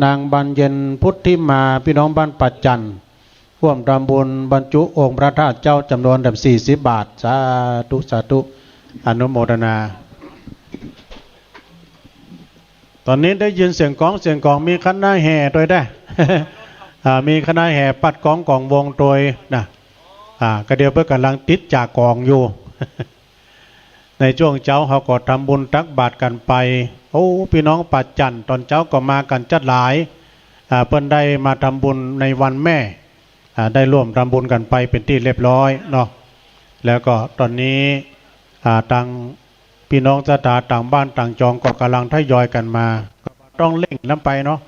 นางบรรเย็นพุทธิมาพี่น้องบ้านปัจจันร่วมทำบุญบรรจุองค์พระธาตุเจ้าจำนวน40 บาทสาธุสาธุอนุโมทนา ตอนนี้ได้ยินเสียงกองมีคณะแห่โดยได้ มีคณะแห่ปัดกองวงโดยนะก็เดียวเพื่อกำลังติดจากกองอยู่ ในช่วงเช้าเขาก็ทำบุญตักบาตรกันไปโอ้พี่น้องปัจจันตอนเช้าก็มากันจัดหลายเพิ่นได้มาทำบุญในวันแม่ได้ร่วมทำบุญกันไปเป็นที่เรียบร้อยเนาะแล้วก็ตอนนี้ทางพี่น้องศรัทธาต่างบ้านต่างจองก็กำลังทยอยกันมาต้องเร่งน้ำไปเนาะ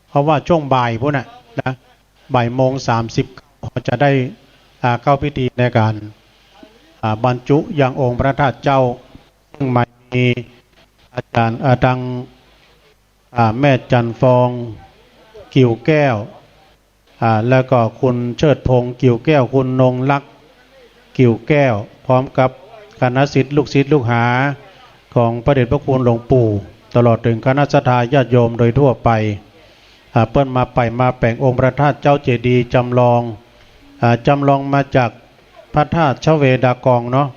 เพราะว่าช่วงบ่ายพวกน่ะนะ13:30เขาจะได้เข้าพิธีในการบรรจุยังองค์พระธาตุเจ้าซึ่งมีอาจารย์ดังแม่จันฟองกิ่วแก้วแล้วก็คุณเชิดพงศ์กิ่วแก้วคุณนงลักษ์กิ่วแก้วพร้อมกับคณะศิษย์ลูกหาของพระเดชพระคุณหลวงปู่ตลอดถึงคณะศรัทธาญาติโยมโดยทั่วไปเปิ้นมาแปลงองค์พระธาตุเจ้าเจดีย์จำลองมาจากพระธาตุชเวดากองเนาะ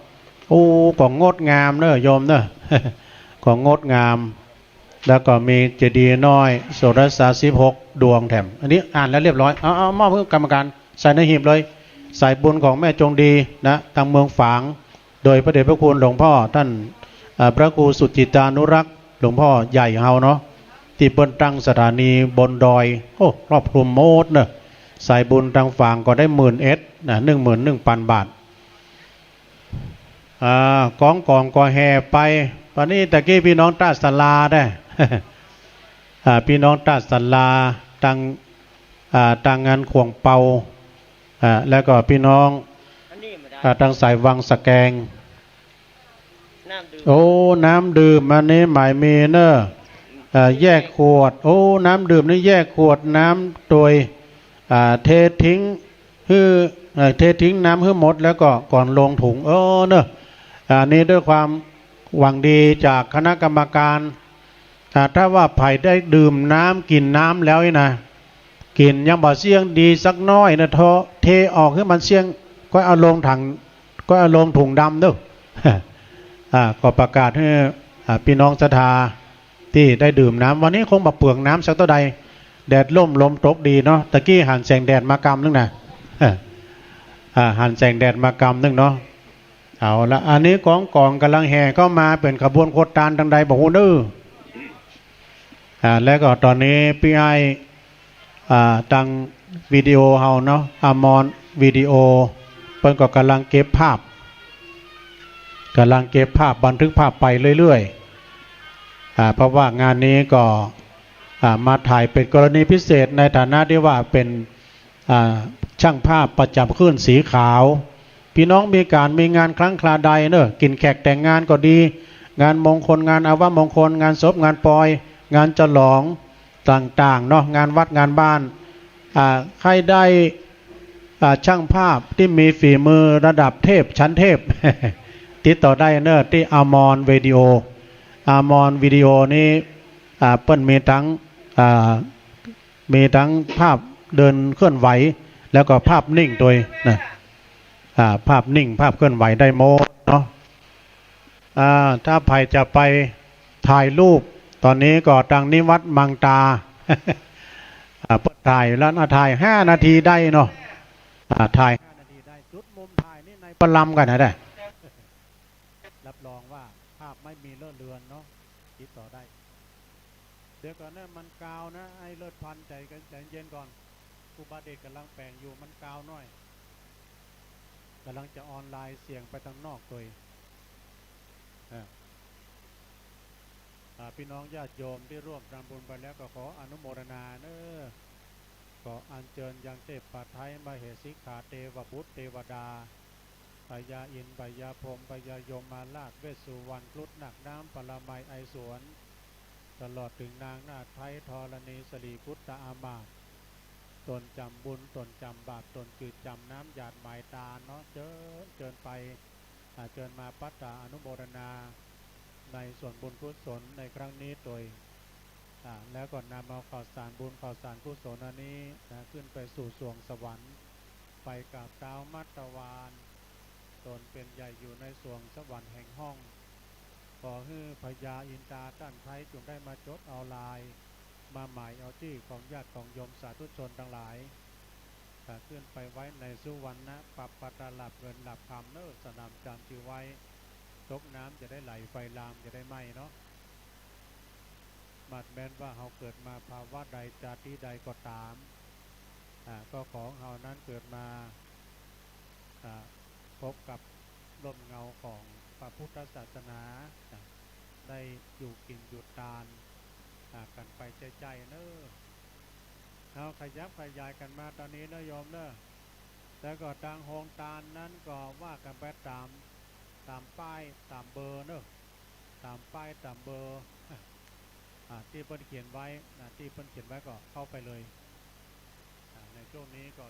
โอ้ของงดงามเนอะโยมเนอะ ของงดงามแล้วก็มีเจดีย์น้อยโสรศา16 ดวงแถมอันนี้อ่านแล้วเรียบร้อยเอามอบให้กรรมการใส่ในหีบเลยสายบุญของแม่จงดีนะทางเมืองฝางโดยพระเดชพระคุณหลวงพ่อท่านพระครูสุจิตานุรักษ์หลวงพ่อใหญ่เฮาเนาะที่เปิ้นตั้งสถานีบนดอยโอ้ครอบคลุมโมดเนอะสายบุญทางฝางก็ได้10,000 นะ11,000 บาทกองก็แห่ไปตอนนี้ตะกี้พี่น้องตาศาลาได้ พี่น้องตาศาลาตังงานขวงเปาแล้วก็พี่น้องทางสายวังสะแกงโอ้น้ำดื่มอันนี้หมายมีเนอะแยกขวดโอ้น้ำดื่มนี่แยกขวดน้ำโดยเททิ้งน้ำให้หมดแล้วก็ก่อนลงถุงเนอะนี่ด้วยความหวังดีจากคณะกรรมการถ้าว่าไผ่ได้ดื่มน้ำกินน้ำแล้วนะกินยังบ่เสี่ยงดีสักน้อยนะเทออกให้มันเสี่ยงก็เอาลงถังก็เอาลงถุงดำเด้อก็ประกาศให้พี่น้องศรัทธาที่ได้ดื่มน้ำวันนี้คงแบบเปลืองน้ำสักเท่าใดแดดล่มลมตกดีเนาะตะกี้หันแสงแดดมากำนึงนะหันแสงแดดมากำนึงเนาะเอาละอันนี้กองกำลังแห่เข้ามาเป็นขบวนโคตรตานทางใดบอกว่าดื้อแล้วก็ตอนนี้พี่ไอตังวิดีโอเฮาเนาะอมรวิดีโอเพิ่นก็กำลังเก็บภาพบันทึกภาพไปเรื่อยๆเพราะว่างานนี้ก็มาถ่ายเป็นกรณีพิเศษในฐานะที่ว่าเป็นช่างภาพประจำคลื่นสีขาวพี่น้องมีงานครั้งคราใดเนอะกินแขกแต่งงานก็ดีงานมงคลงานอาวมงคลงานศพงานปอยงานฉลองต่างๆเนาะงานวัดงานบ้านใครได้ช่างภาพที่มีฝีมือระดับเทพชั้นเทพ ติดต่อได้เนอะที่อมรวิดีโอนี้เปิ้นมีทั้งภาพเดินเคลื่อนไหวแล้วก็ภาพนิ่งโดยนะภาพนิ่งภาพเคลื่อนไหวได้โมเนาะถ้าใครจะไปถ่ายรูปตอนนี้ก็ทางนิวัดมังตา เปิดถ่ายแล้วถ่าย5 นาทีได้เนาะถ่าย5 นาทีได้จุดมุมถ่ายนี่ในประลำกันนะได้ รับรองว่าภาพไม่มีเลอะเลือนเนาะติดต่อได้เดี๋ยวก่อนนะมันกาวนะไอ้เลิศพันใจเย็นก่อนครูบาเดชกำลังแปลงอยู่มันกาวน้อยกำลังจะออนไลน์เสียงไปทางนอกตัวพี่น้องญาติโยมที่ร่วมทำบุญไปแล้วก็ขออนุโมทนาเนอะก็อัญเชิญยังเทพปัทไทยมเหสิขาเทวบุตรเทวดาพญาอินทร์พญาพรหมพญายมมาลาดเวสสุวรรณครุฑหนักน้ำปรมัยไอสวนตลอดถึงนางนาถไทยธรณีสรีพุทธอามาตย์ตนจำบุญตนจำบาปตนจืดจำน้ำหยาดหมายตาเนาะเจิญไปเจิญมาปัตตาอนุโมทนาในส่วนบุญกุศลในครั้งนี้โดย แล้วก็นำเอาข่าวสารบุญข่าวสารกุศลอันนี้ขึ้นไปสู่สวงสวรรค์ไปกับดาวมัตตวานตนเป็นใหญ่อยู่ในสวงสวรรค์แห่งห้องขอให้พญาอินทราท่านไทยจงได้มาจดเอาลายมาหมายเอาที่ของญาติของโยมสาธุชนทั้งหลายขึ้นไปไว้ในสุวรรณปัปปตาหลับเงินหลับคำเนอสนามจำชื่อไว้ตกน้ำจะได้ไหลไฟลามจะได้ไหมเนาะมัดแม้นว่าเราเกิดมาภาวะใดจาติใดก็ตามก็ของเรานั้นเกิดมาพบกับลมเงาของพระพุทธศาสนาได้อยู่กินอยู่ตานกันไปใจเนอะเราขยับขยายกันมาตอนนี้เนอะโยมเนอะแต่ก็ทางโฮงตานนั้นก็ว่ากันไปตามป้ายตามเบอร์เนอะตามป้ายตามเบอร์ที่เพิ่นเขียนไว้ที่เพิ่นเขียนไว้ก็เข้าไปเลยในช่วงนี้ก็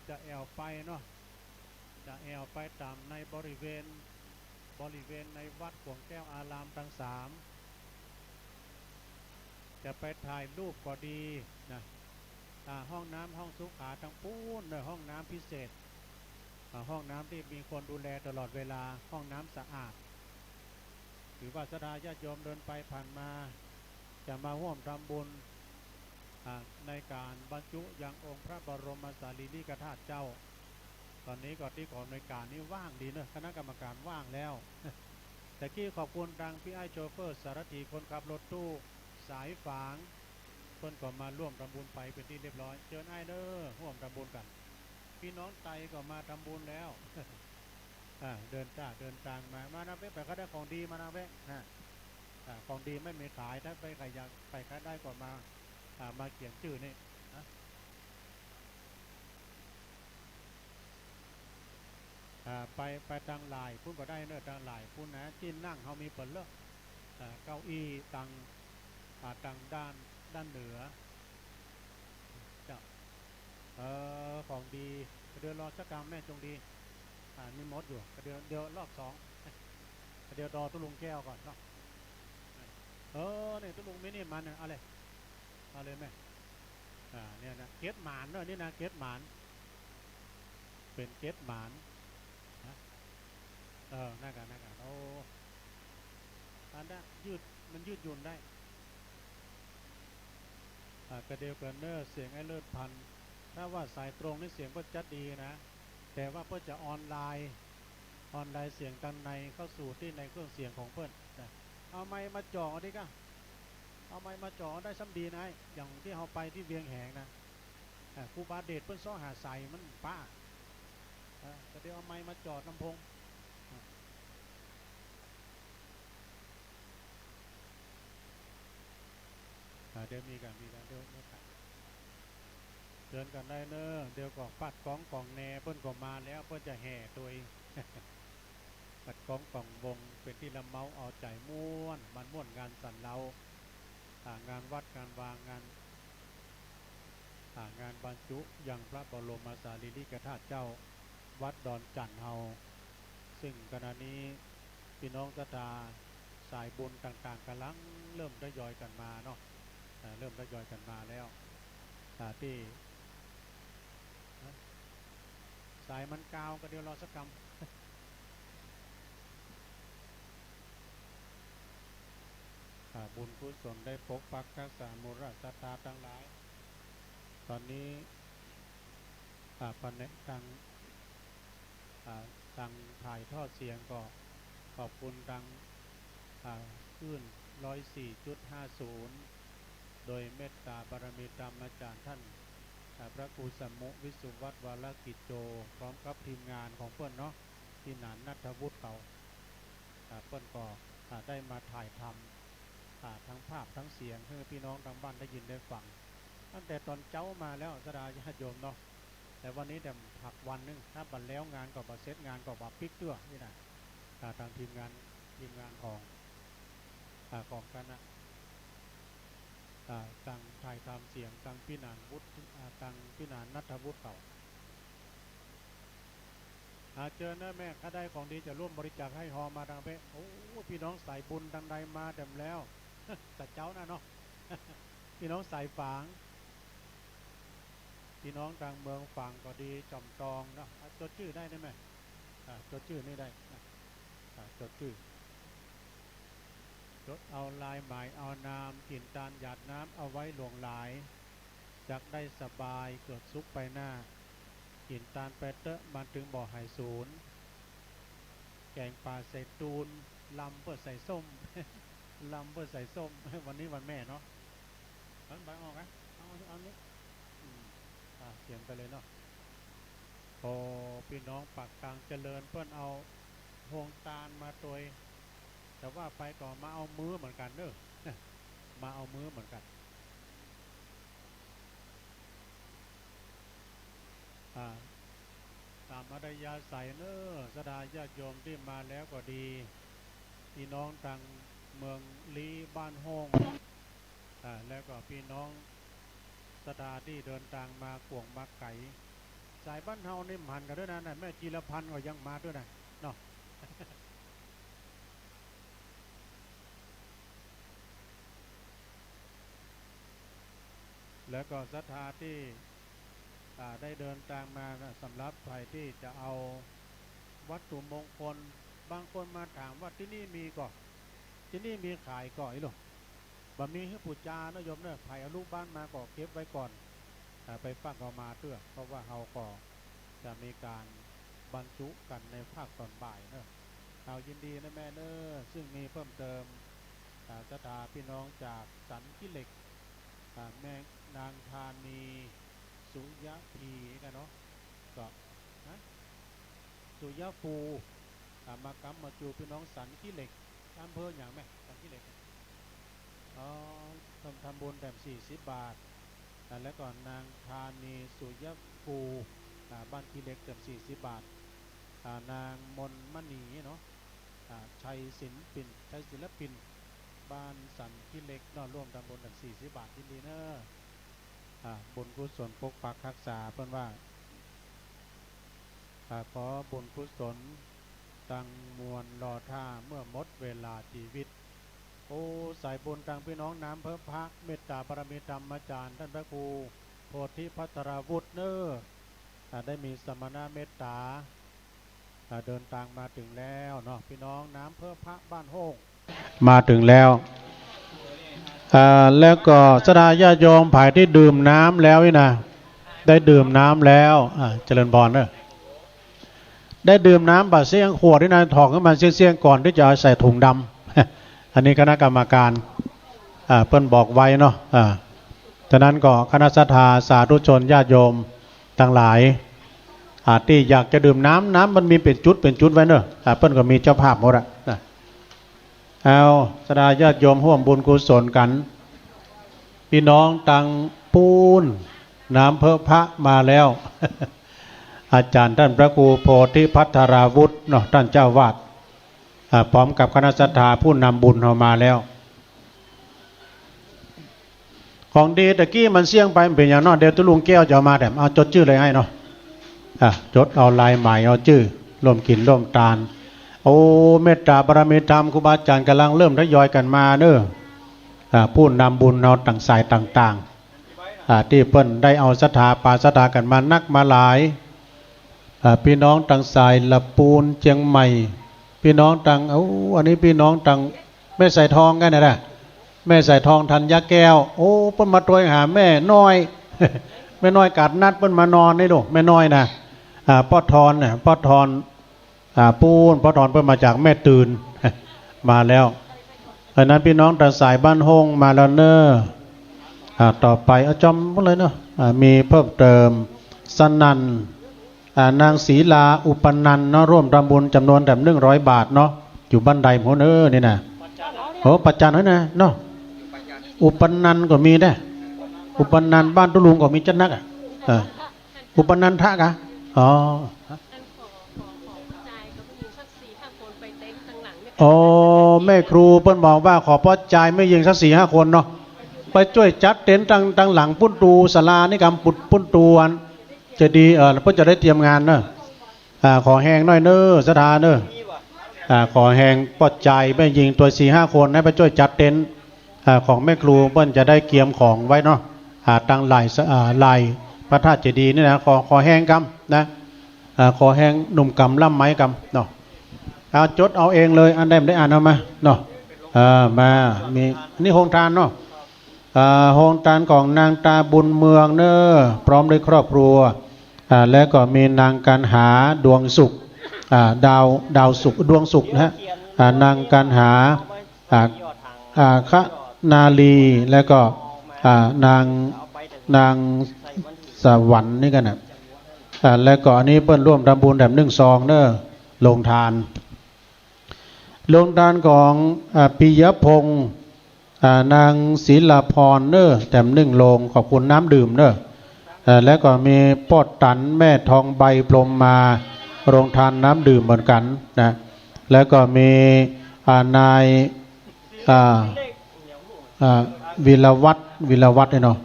จะแอวไปเนาะจะแอวไปตามในบริเวณในวัดขวงแก้วอารามทั้งสามจะไปถ่ายรูปก็ดีนะห้องน้ำห้องสุขาทั้งปูนในห้องน้ำพิเศษห้องน้ำที่มีคนดูแลตลอดเวลาห้องน้ำสะอาดหรือว่าศรัทธาญาติโยมเดินไปผ่านมาจะมาร่วมทำบุญในการบรรจุยังองค์พระบรมสารีริกธาตุเจ้าตอนนี้ก็ที่กองในการนี้ว่างดีเนอะคณะกรรมการว่างแล้ว แต่กี้ขอบคุณทางพี่ไอโชเฟอร์สารถีคนขับรถตู้สายฝางเพิ่นก็มาร่วมทำบุญไปเป็นที่เรียบร้อยเชิญไอเดอร์ร่วมทำบุญกันพี่น้องไตก็มาทำบุญแล้ว เดินทางมานาเวะไปก็ได้ของดีมานาเวะของดีไม่มีขายถ้าไปใครอยากไปขายได้ก็มาเขียนชื่อนี่ไปตังหลายพุ่นก็ได้เนอะตังหลายพุ่นนะที่นั่งเขามีเปิดเลิกเก้าอี้ตังด้านเหนือเจ้าของดีเดือนรอสักกรรมแม่จงดีมีมดอยู่เดี๋ยวรอบ2เดี๋ยวรอตุลุงแก้วก่อนเนาะเนี่ยตุลุงไม่นี่มันอะไรแม่เนี่ยนะเกตหมานเนอะนี่นะเกตหมานเป็นเกตหมานน่ากันโอ้อันนั้นมันยืดหยุ่นได้กระเดียวกันเนอร์เสียงไอ้เลิศพันถ้าว่าสายตรงนี่เสียงก็จัดดีนะแต่ว่าเพื่อจะออนไลน์เสียงตันในเข้าสู่ที่ในเครื่องเสียงของเพื่อนเอาไม้มาจ่อดิก้ะเอาไม้มาจ่อได้ซ้ำดีนะอย่างที่เราไปที่เวียงแหงนะครูบาเดชเพื่อนซ้อหาใส่มันป้าก็เดี๋ยวเอาไม้มาจ่อลำโพงเดี๋ยวมีกันเดี๋ยวเดินกันได้เนอะเดี๋ยวก็ปัดกองแหน่เพิ่นก็มาแล้วเพิ่นจะแห่ตัวเอง ปัดกองวงเป็นที่ละเมาเอาใจม่วนมันม่วนงานสันเรางานวัดงานวางงานบรรจุยังพระบรมสารีริกธาตุเจ้าวัดดอนจันทร์เฮาซึ่งขณะนี้พี่น้องศรัทธาสายบุญต่างๆกำลังเริ่มทยอยกันมาเนาะเริ่มทยอยกันมาแล้วที่สายมันกาวก็เดี๋ยวรอสักกรรม บุญกุศลได้ปกปักรักษามูลศรัทธาทั้งหลายตอนนี้ปันตังถ่ายทอดเสียงก็ขอบคุณตังขึ้น 104.50 โดยเมตตาบารมีธรรมอาจารย์ท่านพระครูสัมมุวิสุวัตวรกิจโจพร้อมกับทีมงานของเพื่อนเนาะที่หนานนัทวุฒิเขาเพื่อนก็ได้มาถ่ายทำทั้งภาพทั้งเสียงให้พี่น้องทางบ้านได้ยินได้ฟังตั้งแต่ตอนเจ้ามาแล้วสดาญาติโยมเนาะแต่วันนี้เดี๋ยวผักวันนึงถ้าบันแล้วงานก็บัเซตงานก็บัปิกตัวนี่นะทางทีมงานของคณะตังถ่ายทำเสียงตังพี่นานวุฒิตังพี่นานนัทวุฒิเขาเจอนะแม่ถ้าได้ของดีจะร่วมบริจาคให้หอมาดังเป๊ะโอ้พี่น้องสายบุญดังใดมาเต็มแล้วแต่เจ้านะเนาะ พี่น้องสายฝางพี่น้องทางเมืองฝางก็ดีจอมตองเนาะจดชื่อได้ไหมจดชื่อนี่ได้จดชื่อจดเอาลายหมายเอานามกลิ่นตาลหยาดน้ำเอาไว้หลวงหลายจักได้สบายเกิดสุขไปหน้ากลิ่นตาลแปเตอะมันถึงบ่อหายศูนย์แกงปลาใส่ตูนลำเพื่อใส่ส้ม ลำเพื่อใส่ส้ม วันนี้วันแม่เนาะเอาใบออกนะเอานี้เขียนไปเลยเนาะพอพี่น้องปากกลางเจริญเพื่อนเอาพวงตาลมาตัวแต่ว่าไปก่อนมาเอามือเหมือนกันเนอะมาเอามือเหมือนกันตามอัธยาศัยเนอะสดาญาติโยมที่มาแล้วก็ดีพี่น้องทางเมืองลีบ้านห้องแล้วก็พี่น้องสดาที่เดินทางมากวงมาไก่สายบ้านเฮานี่หันกันด้วยนะแม่จีรพันธ์ก็ยังมาด้วยนะเนาะ แล้วก็ศรัทธาที่ได้เดินทางมาสำหรับใครที่จะเอาวัตถุมงคลบางคนมาถามว่าที่นี่มีก่อนที่นี่มีขายก่อนหรอบะมีให้ปูจานะโยมเนี่ยไผ่เอาลูกบ้านมาก่อเก็บไว้ก่อนไปฟังเอามาเตื้อเพราะว่าเฮาก็จะมีการบรรจุกันในภาคตอนบ่ายเนอะเอายินดีนะแม่เนอะซึ่งมีเพิ่มเติมศรัทธาพี่น้องจากสันขี้เหล็กแม่นางธานีสุยะพีกันเนาะก็สุยะฟูมากำมาจูพี่น้องสันขี้เหล็กอำเภออย่างแม่สันขี้เหล็กทำบุญแถม40 บาทแล้วก่อนนางธานีสุยะฟูบ้านขี้เหล็กแถม40 บาทนางมนมณีเนาะชัยศิลปินบ้านสันขี้เหล็กนอนร่วมทำบุญแถม40 บาทยินดีเนอะบุญกุศลปกปักรักษาเพื่อนว่าขอบุญกุศลตั้งมวลรอท่าเมื่อหมดเวลาชีวิตโอ้สายบุญตังพี่น้องน้ำเพิ่มพักเมตตาปรมีธรรมอาจารย์ท่านพระครูโพธิพัทรวุฒิเนอได้มีสมณะเมตตาเดินทางมาถึงแล้วเนาะพี่น้องน้ำเพิ่มพักบ้านโฮงมาถึงแล้วแล้วก็สดาญาโยมภายที่ดื่มน้ำแล้วนี่นะได้ดื่มน้ำแล้วเจริญพรเนอะได้ดื่มน้ำบาดเสียงขวดนี่นะถอกขึ้นมาเสียงก่อนที่จะใส่ถุงดำอันนี้คณะกรรมการเพิ่นบอกไว้เนาะฉะนั้นก็คณะศรัทธาสาธุชนญาติโยมทั้งหลายที่อยากจะดื่มน้ำมันมีเป็นจุดไว้เนอะเพิ่นก็มีเจ้าภาพหมดอะเอาสดาญาติโยมร่วมบุญกุศลกันพี่น้องตังปูนน้ำเพิ่มพระมาแล้ว อาจารย์ท่านพระครูโพธิพัทราวุฒิเนาะท่านเจ้าวาดพร้อมกับคณะศรัทธาผู้นำบุญเข้ามาแล้วของดีตะกี้มันเสี่ยงไปเป็นอย่างนอเดี๋ยวตุลุงแก้วจะมาแต่เอาจดชื่อเลยให้เนาะจดเอาลายหมายเอาชื่อร่วมกินร่วมทานโอ้เมตตาบารมีธรรมครูบาอาจารย์กำลังเริ่มทยอยกันมาเนอะผู้นำบุญเอาต่างสายต่างๆที่เพิ่นได้เอาศรัทธาปาศรัทธากันมานักมาหลายพี่น้องต่างสายละปูนเชียงใหม่พี่น้องต่างอันนี้พี่น้องต่างแม่ใส่ทองกันนะแม่ใส่ทองทันยาแก้วโอ้เพิ่นมาตรวจหาแม่น้อย แม่น้อยกัดนัดเพิ่นมานอนนี่ลูกแม่น้อยนะป้อทอนน่ะป้อทอนปูนป้อทอนเพิ่นมาจากแม่ตื่น มาแล้วเพราะนั้นพี่น้องต่างสายบ้านห้องมาแล้วเนอะต่อไปจอมพวกเลยเนาะมีเพิ่มเติมสนั่นนางศรีลาอุปนันเนาะร่วมทำบุญจำนวนแบบ100 บาทเนาะอยู่บ้านใดหมดนี่นะโอ้ปัจจันนะเนาะอุปนันก็มีได้อุปนันบ้านตุลุงก็มีจันนักอุปนันทะกะอ๋อโอ้แม่ครูเพิ่นบอกว่าขอพอใจไม่ยิงสัก4-5 คนเนาะไปช่วยจัดเต็นท์ตั้งหลังปุ้นตูศาลานี่กำปุ้นตูอันจะดีเพื่อจะได้เตรียมงานเนอะขอแหงหน่อยเนอะสถานเนอะขอแหงปอดใจไม่ยิงตัว4-5 คนให้ไปช่วยจัดเต็นท์ ของแม่ครูเปิ้นจะได้เกียมของไว้เนาะตั้งลายพระธาตุเจดีย์นี่นะขอแห้งกำนะขอแห้งหนุ่มกำล่ำไม้กำเนาะจดเอาเองเลยอันใดไม่ได้อ่านเอามาเนาะมามีนี่โฮงทานเนาะโฮงทานของนางตาบุญเมืองเนอพร้อมด้วยครอบครัวแล้วก็มีนางกันหาดวงสุขดาวสุขดวงสุขนะฮะนางกันหาคะนาลีแล้วก็นางสวรรค์นี่กันนะแล้วก็อันนี้เปิ้นร่วมทำบุญแบบ1 ซองเนอลงทานของปิยพงษ์นางศิลาพรเนอแต่1 โลงขอบคุณน้ำดื่มเนอแล้วก็มีปอดตันแม่ทองใบพรหมมาโรงทานน้ำดื่มเหมือนกันนะแล้วก็มีนายวิรวัตรเนาะ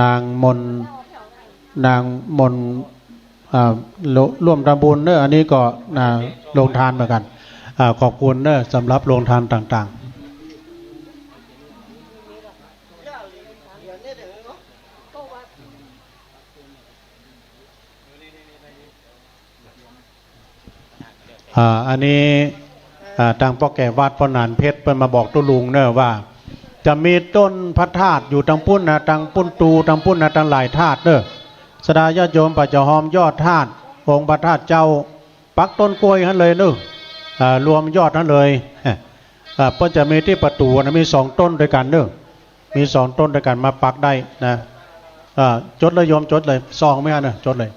นางมนร่วมทำบุญเนอะอันนี้ก็ลงทานเหมือนกันขอบคุณเนอะสำหรับลงทานต่างๆอันนี้ทางพ่อแก่วัดพ่อนานเพชรเพิ่นมาบอกตุลุงเนอะว่าจะมีต้นพระธาตุอยู่ทางปุ้นนะทางปุ้นตูทางปุ้นนะทางหลายธาตุเนอะสดาญาติโยมปัจจหอมยอดธาตุองค์พระธาตุเจ้าปักต้นกล้วยนั้นเลยเนอะรวมยอดนั้นเลยเพิ่นจะมีที่ประตูนะมี2 ต้นด้วยกันเนอะมี2 ต้นด้วยกันมาปักได้นะจดเลยโยมจดเลยซองไม่ฮะเนอะจดเลย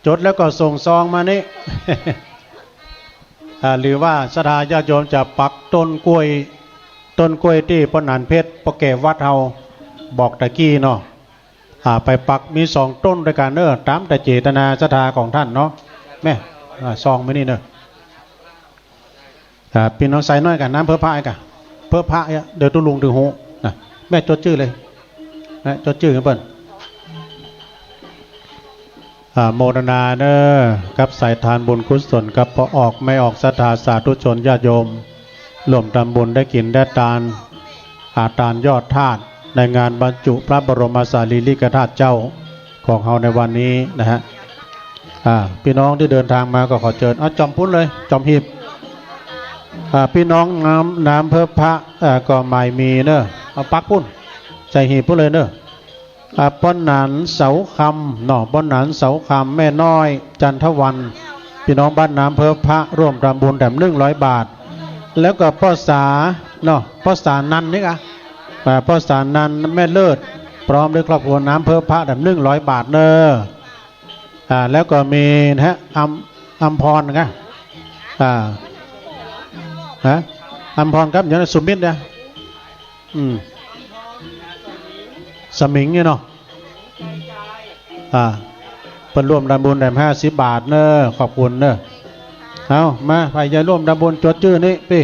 จดแล้วก็ส่งซองมานี่หรือว่าสดาญาติโยมจะปักต้นกล้วยที่พ่อหนานเพชรพ่อแก่วัดเฮาบอกตะกี้เนาะไปปักมี2 ต้นด้วยกันเนอะตามแต่เจตนาศรัทธาของท่านเนาะแม่ซองไม่นี่เนอะพี่น้องใส่น้อยกันน้ำเพื่อพระกันเพื่อพระเดี๋ยวตุลุงถึงหูนะแม่จดชื่อเลยแม่จดชื่อกันเปิ้ลโมทนาเนอกับสายทานบุญกุศลกับพอออกไม่ออกศรัทธาสาธุชนญาติโยมร่วมทำบุญได้กินได้ทานทานยอดธาตุในงานบรรจุพระบรมสารีริกธาตุเจ้าของเฮาในวันนี้นะฮะพี่น้องที่เดินทางมาก็ขอเชิญจอมพุ้นเลยจอมหีบพี่น้องน้ำเพิ่มพระก็ไม่มีเนอะเอาปักพุ่นใส่หีบพุ่นเลยเนอะป้อนหนานเสาคำเนาะป้อนหนานเสาคำแม่น้อยจันทวันพี่น้องบ้านน้ำเพิ่มพระร่วมทำบุญแถม100 บาทแล้วก็พ่อสาเนาะพ่อสานันนี่กะพ่อสานันแม่เลิศพร้อมด้วยครอบครัวน้ำเพิ่มพระแถม100 บาทเนอะแล้วก็มีนะฮะอัมพรนะอัมพรครับอย่างนั้นสุมิตรเนี่ยสมิงเนี่ยเนาะเป็นร่วมทำบุญแถม50 บาทเนอะขอบคุณเนอะเอามาใครจะร่วมทำบุญจดชื่อนี้พี่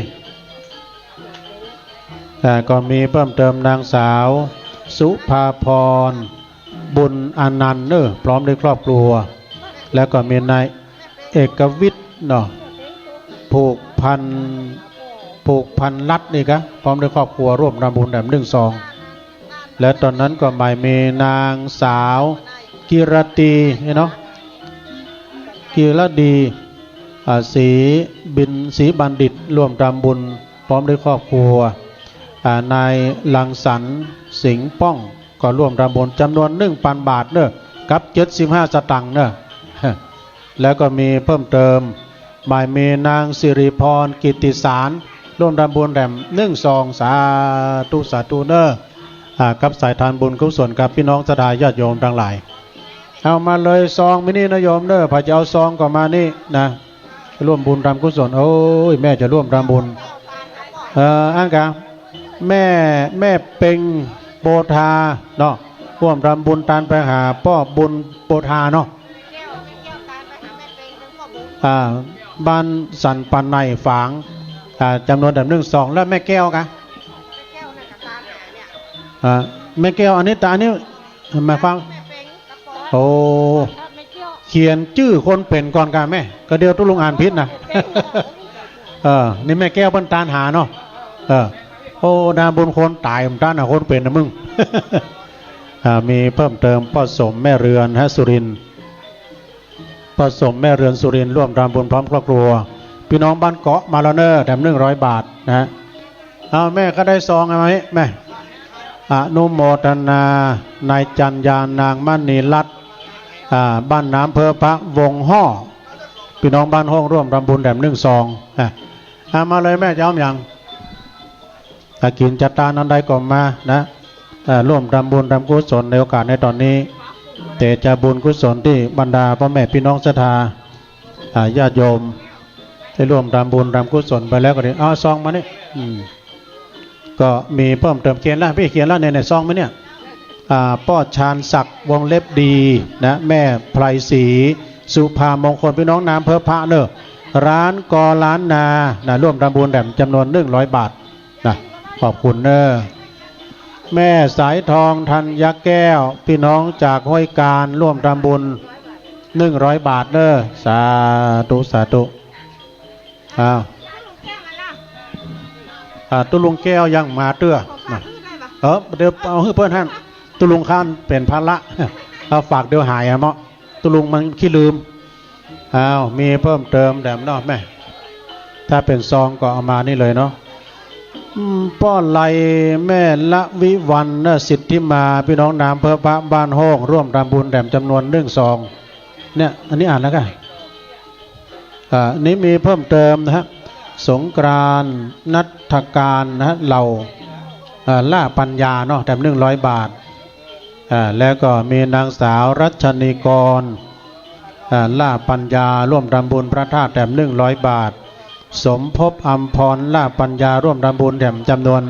ก็มีเพิ่มเติมนางสาวสุภาพรบุญอนันต์เนอะพร้อมด้วยครอบครัวแล้วก็มีนายเอกวิทย์เนาะผูกพันลัดนี่ครับพร้อมด้วยครอบครัวร่วมทำบุญแบบ1 ซองและตอนนั้นก็หมายมีนางสาวกิรตีเนาะกิรดีศรีบัณฑิตร่วมทำบุญพร้อมด้วยครอบครัวนายลังสรรค์สิงห์ป้องก็ร่วมทำบุญจำนวน 1,000 บาทเนอะกับ75 สตังค์เนอะแล้วก็มีเพิ่มเติมหมายมีนางสิริพรกิติสารร่วมทำบุญแถม1 ซองสาธุเนอะกับสายทานบุญกุศลกับพี่น้องศรัทธาญาติโยมทั้งหลายเอามาเลยซองมินี่นะโยมเนอะพระเจ้าซองก็มานี่นะร่วมบุญทำกุศลโอ้ยแม่จะร่วมทำบุญอันกะแม่เป็งโปธาเนาะร่วมทำบุญทานไปหาพ่อบุญโปธาเนาะบ้านสันปันในฝางจำนวนแบบ1 ซองแล้วแม่แก้วกะแม่แก้วอันนี้ตานี้มาฟังโอ้เขียนชื่อคนเป็นก่อนกันแม่ก็เดียวตุลุงอ่านพิษนะนี่แม่แก้วบรรทานหาเนาะ โอ้นาบุญคนตายมันด้านคนเป็นนะมึง มีเพิ่มเติมพ่อสมแม่เรือนสุรินทร์พ่อสมแม่เรือนสุรินทร์ร่วมทำบุญพร้อมครอบครัวพี่น้องบ้านเกาะมาแล้วเนอแถม100 บาทนะเอาแม่ก็ได้ซองไหมแม่อนุโมทนานายจันยานางมณีรัตน์บ้านน้ำเพอพระวงห่อพี่น้องบ้านห้องร่วมทำบุญแถม1 ซองมาเลยแม่จะเอาอย่างถ้ากินจัดตานันใดก็มานะร่วมทำบุญทำกุศลในโอกาสในตอนนี้แต่จะบุญกุศลที่บรรดาพ่อแม่พี่น้องศรัทธาญาติโยมได้ร่วมทำบุญทำกุศลไปแล้วก็ดีเอาซองมานี่ก็มีเพิ่มเติมเขียนแล้วพี่เขียนแล้วในซองไหมเนี่ยป้อชาญศักดิ์วงเล็บดีนะแม่ไพรศรีสุภามงคลพี่น้องน้ำเพิ่มพระเนอะร้านกอล้านนานะร่วมทำบุญแบบจำนวน100 บาทนะขอบคุณเนอะแม่สายทองธัญแก้วพี่น้องจากห้วยการร่วมทำบุญ100 บาทเนอะสาธุสาธุตุลุงแก้วยังมาเตื้อเดี๋ยวเอาให้เพื่อนท่านตุลุงข้านเป็นภาระเอาฝากเดี๋ยวหายเมาะตุลุงมันขี้ลืมมีเพิ่มเติมแดมเนาะแม่ถ้าเป็นซองก็เอามานี่เลยเนาะป้อนไหลแม่ละวิวันสิทธิมาพี่น้องน้ำเพื่อพระบ้านห้องร่วมทำบุญแดมจำนวน1 ซองเนี่ยอันนี้อ่านแล้วกันนี้มีเพิ่มเติมนะฮะสงกรานต์นัฐการนะเหล่าล่าปัญญาเนาะแถม100 บาทแล้วก็มีนางสาวรัชนีกรล่าปัญญาร่วมทำบุญพระธาตุแถม100 บาทสมภพอัมพรล่าปัญญาร่วมทำบุญแถมจำนวน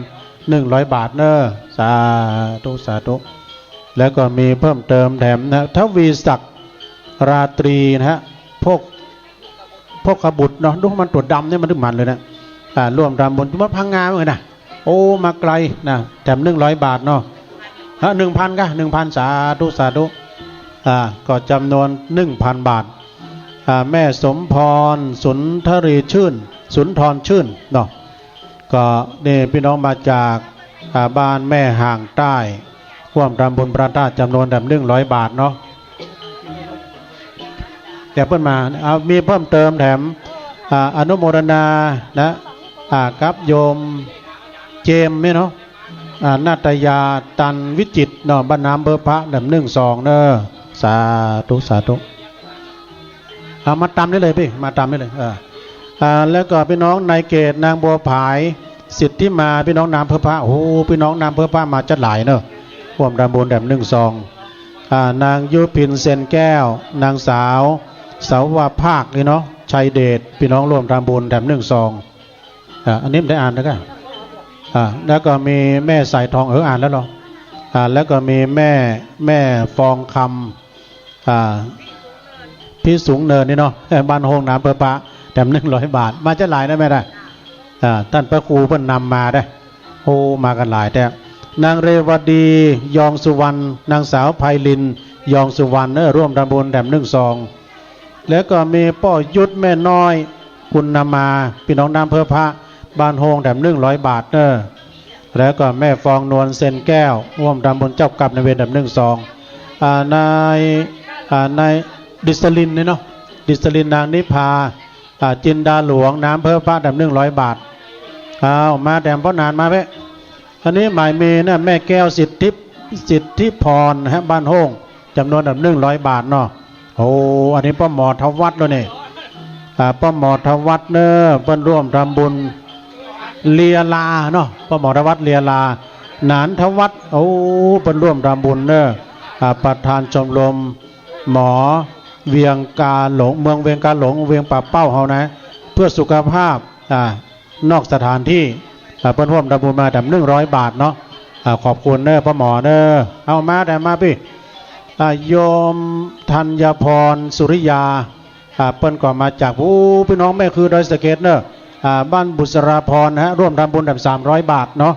100 บาทเนอะสาธุสาธุแล้วก็มีเพิ่มเติมแถมนะทวีศักดิ์ราตรีนะฮะพวกขบุตรเนาะดูมันตัวดำเนี่ยมันถึงมันเลยนะร่วมทำบุญมาพังงาเลยนะโอ้มาไกลนะแถม100 บาทเนาะ1,000ก็1,000สาธุสาธุก็จำนวน 1,000 บาทแม่สมพรสุนทรีชื่นสุนทรชื่นเนาะก็นี่พี่น้องมาจากบ้านแม่ห่างใต้ร่วมทำบุญพระธาตุจำนวนแถม100 บาทเนาะแต่เพิ่มมามีเพิ่มเติมแถมอนุโมทนานะกับโยมเจมไหมเนาะนาตยาตันวิจิตเนาะบ้านน้ำเบอร์พระแถม1 ซองเนอะสาธุสาธุมาตามได้เลยพี่มาตามได้เลยแล้วก็พี่น้องนายเกตนางบัวผายสิทธิมาพี่น้องน้ำเพื่อพระโอ้พี่น้องน้ำเพื่อพระมาจัดหลายเนอะร่วมทำบุญแถม1 ซองนางยุพินเซนแก้วนางสาวสาวาภาคนี่เนาะชัยเดชพี่น้องร่วมทำบุญแถม1 ซองอันนี้ได้อ่านแล้วกันแล้วก็มีแม่สายทองอ่านแล้วหรอแล้วก็มีแม่ฟองคำพี่สูงเนินนี่เนาะบ้านห้องน้ำเปอร์ปะแถม100 บาทมาจะหลายนะแม่ได้ท่านพระครูเพิ่นนำมาได้โอ้มากันหลายแต่นางเรวดียองสุวรรณนางสาวไพลินยองสุวรรณร่วมทำบุญแถม1 ซองแล้วก็มีป้อยุทธแม่น้อยคุณนำมาพี่น้องน้ำเพื่อพระบ้านโฮงแถม100 บาทเนอะแล้วก็แม่ฟองนวลเซนแก้วร่วมทำบุญเจ้ากับในเวรแถม1 ซองนายดิสลินนี่เนาะดิสลินนางนิพาจินดาหลวงน้ำเพื่อพระแถม100 บาทมาแถมพ่อนานมาเว้อันนี้หมายเมย์นะแม่แก้วสิทธิพรฮะบ้านโฮงจำนวนแถม100 บาทเนาะโอ้อันนี้ป้าหมอทวัดแล้วเนี่ยป้าหมอทวัดเนอะเพิ่นร่วมทำบุญเลียลาเนาะป้าหมอทวัดเลียลาหนานทวัดโอ้เพิ่นร่วมทำบุญเนอะประธานชมรมหมอเวียงกาหลงเมืองเวียงกาหลงเวียงป่าเป้าเฮานะเพื่อสุขภาพนอกสถานที่เพิ่นร่วมทำบุญมาแถม100 บาทเนาะขอบคุณเนอะป้าหมอเนอะเอามาแต่มาพี่โยมธัญพรสุริยาเปิ้นก่อนมาจากพี่น้องแม่คือดอยสะเก็ดเนอะบ้านบุษราพรฮะร่วมทำบุญแบบ300 บาทเนาะ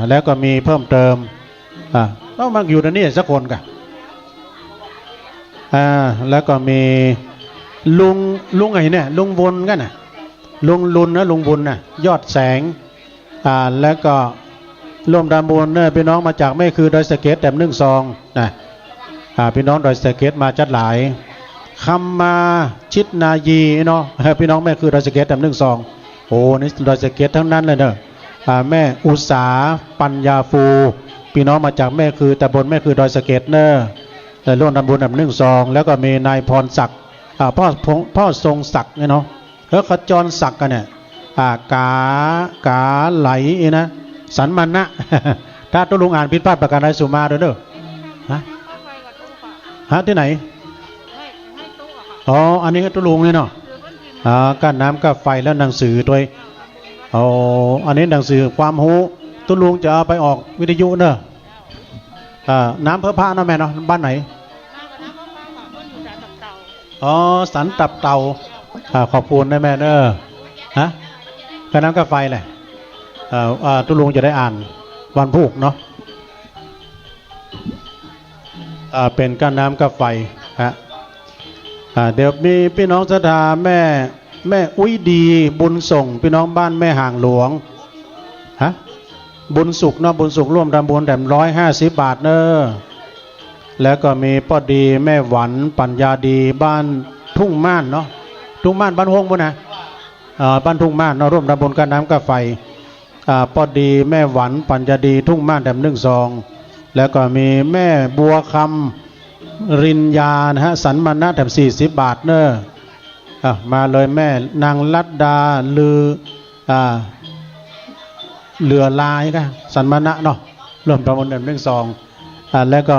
แล้วก็มีเพิ่มเติมต้องมาอยู่ในนี้สักคนกันแล้วก็มีลุงไงเนี่ยลุงวนกันนะลุงลุนนะลุงบุญนะยอดแสง แล้วก็ร่วมทำบุญเนี่ยพี่น้องมาจากไม่คือดอยสะเก็ดแต้ม1 ซองนะพี่น้องดอยสะเก็ดมาจัดหลายคำมาชิดนายีเนาะพี่น้องแม่คือดอยสะเก็ดแต้ม1 ซองโอ้นี่ดอยสะเก็ดทั้งนั้นเลยเนอะแม่อุษาปัญญาฟูพี่น้องมาจากแม่คือตำบลแม่คือดอยสะเก็ดเนอะร่วมทำบุญแต้ม1 ซองแล้วก็มีนายพรศักดิ์พ่อทรงศักดิ์เนาะแล้วขจรศักดิ์กันเนี่ยกาไหลนะสันมันนะ ถ้าตุลุงอ่านผิดพลาดประการใดสุมาเด้อฮะที่ไหนอ๋ออันนี้ก็ตุลุงเลยเนาะกั้นน้ำกับไฟแล้วหนังสือตัวอันนี้หนังสือความรู้ตุลุงจะเอาไปออกวิทยุเนอะน้ำเพื่อพระเนาะแม่เนาะบ้านไหนอ๋อสันตับเต่าขอบคุณนะแม่เนอะฮะกั้นน้ำกับไฟแหละตุลุงจะได้อ่านวันพุธเนาะเป็นก้านน้ำกับไฟฮะเดี๋ยวมีพี่น้องศรัทธาแม่อุ้ยดีบุญส่งพี่น้องบ้านแม่ห่างหลวงฮะบุญสุขเนาะบุญสุขร่วมทำบุญแต่150 บาทเนอะแล้วก็มีป้อดีแม่หวันปัญญาดีบ้านทุ่งม่านเนาะทุ่งม่านบ้านฮงบุญนะบ้านทุ่งม่านเนาะร่วมทำบุญก้านน้ำกับไฟป้อดีแม่หวันปัญญาดีทุ่งม่านแต้ม1 ซองแล้วก็มีแม่บัวคำรินยานะฮะสันมานะแต้ม40 บาทเนอะมาเลยแม่นางลัดดาลือเหลือลายกันสันมานะเนาะรวมประมูลแต้ม1 ซองแล้วก็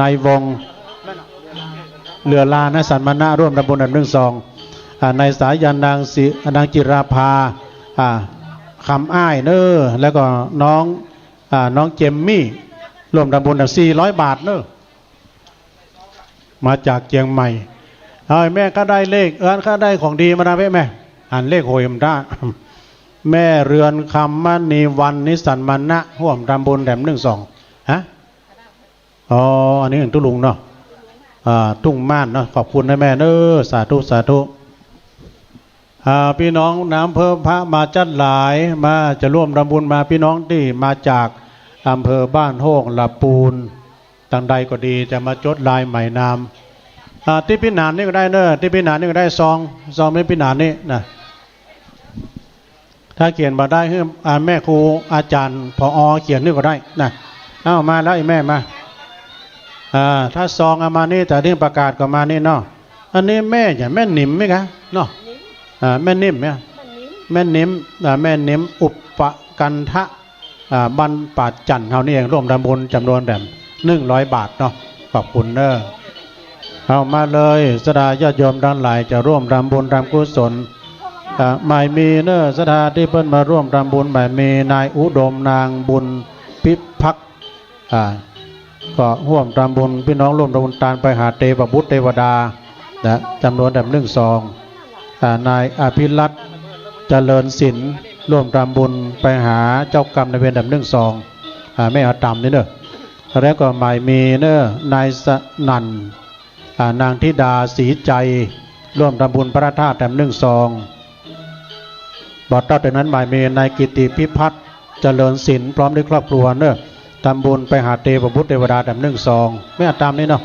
นายวงเหลือลานะสันมานะร่วมประมูลแต้ม1 ซองในสายันนางจิราภาคำอ้ายเนอแล้วก็น้องเจมมี่รวมทำบุญ400 บาทเนอมาจากเชียงใหม่แม่ก็ได้เลขก็ได้ของดีมานะแม่อ่านเลขโหยมได้แม่เรือนคำมณีวันนิสันมันนะร่วมทำบุญแต้ม1 ซองฮะอ๋ออันนี้ถึงตุลุงเนาะทุ่งม่านเนาะขอบคุณนะแม่เนอสาธุสาธุพี่น้องน้ำเพิ่มพระมาจัดหลายมาจะร่วมทำบุญมาพี่น้องที่มาจากอำเภอบ้านโฮงละปูนต่างใดก็ดีจะมาจดลายใหม่นามที่พินานนี่ก็ได้เนอะที่พินานนี่ก็ได้ซองไม่พินานนี่นะถ้าเขียนมาได้ให้แม่ครูอาจารย์ผอ.เขียนนี่ก็ได้นะเอามาแล้วไอ้แม่มาถ้าซองเอามานี่แต่ที่ประกาศก็มานี่เนาะอันนี้แม่อย่าแม่หนิมไหมคะเนาะแม่นิ่มเนี่ยแม่นิ่มอุปกันทะบรรปัจจันเฮานี่เองร่วมทำบุญจำนวนแบบ100 บาทเนาะขอบคุณเนอะเอามาเลยสดาญาติโยมทั้งหลายจะร่วมทำบุญทำกุศลหมายมีเนอะสดาที่เพิ่นมาร่วมทำบุญหมายมีนายอุดมนางบุญพิพักก็ร่วมทำบุญพี่น้องร่วมทำบุญตานไปหาเทพบุตรเทวดาจำนวนแบบ1 ซองนายอภิรัตน์เจริญศิลป์ร่วมทำบุญไปหาเจ้ากรรมในเวรแบบ1 ซองไม่เอาต่ำนี่เนอะแล้วก็หมายมีเนอะนายสนั่นนางธิดาศรีใจร่วมทำบุญพระธาตุแบบ1 ซองบอกต่อจากนั้นหมายมีนายกิติพิพัฒน์เจริญศิลป์พร้อมด้วยครอบครัวเนอะทำบุญไปหาเทพบุตรเทวดาแบบ1 ซองไม่เอาต่ำนี่เนาะ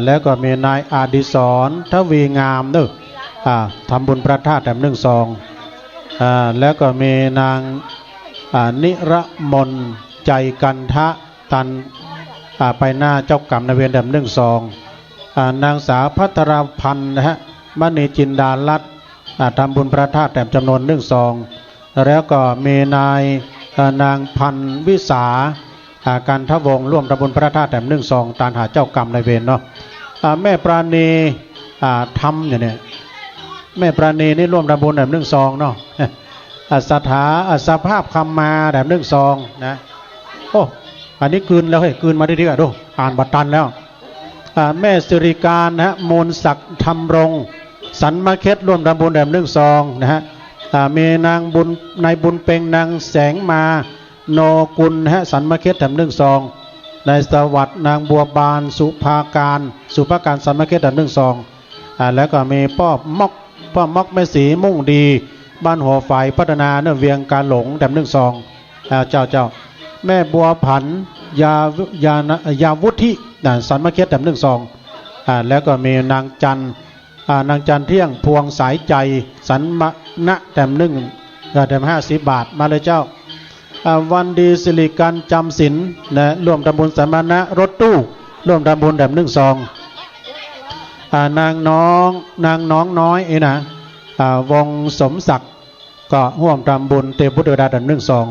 แล้วก็มีนายอดิศรทวีงามเนอะทำบุญพระธาตุแบบ1 ซองแล้วก็มีนางนิรมนใจกันทะตันไปหน้าเจ้ากรรมนายเวรแบบ1 ซองนางสาวพัทรพันธ์นะฮะมณีจินดาลัตน์ทำบุญพระธาตุแบบจำนวน1 ซองแล้วก็มีนางพันวิสาการทวงร่วมทำบุญพระธาตุแบบ1 ซองตามหาเจ้ากรรมนายเวรเนาะแม่ปราณีทำเนี่ยแม่ปราณีนี่ร่วมทำบุญแบบ1 ซองเนาะสถาสภาพคำมาแบบ1 ซองนะโอ้อันนี้คืนแล้วเฮ้ยคืนมาดีๆดูอ่านบัตรตันแล้วแม่สิริการนะฮะมูลศักดิ์ธรรมรงสันมาเค็ดร่วมทำบุญแบบ1 ซองนะฮะมีนางบุญนายบุญเพ็งนางแสงมาโนกุลนะฮะสันมาเค็ดแบบ1 ซองนายสวัสดิ์นางบัวบานสุภาการสันมาเค็ดแบบ1 ซองแล้วก็มีพ่อมอกแม่สีมุ่งดี บ้านหัวฝ่ายพัฒนาเนื้อเวียงการหลงแถม1 ซองเจ้าแม่บัวผันยาวุฒิสันมะเขือแถม1 ซองแล้วก็มีนางจันเที่ยงพวงสายใจสันมะณะแถมแถม50 บาทมาเลยเจ้าวันดีสิริกันจำศีลนะร่วมทำบุญสัมมาณะรถตู้ร่วมทำบุญแถม1 ซองนางน้องน้อยนะวงสมศักดิ์ก็ร่วมทำบุญเตพุทธดาแถม1 ซอง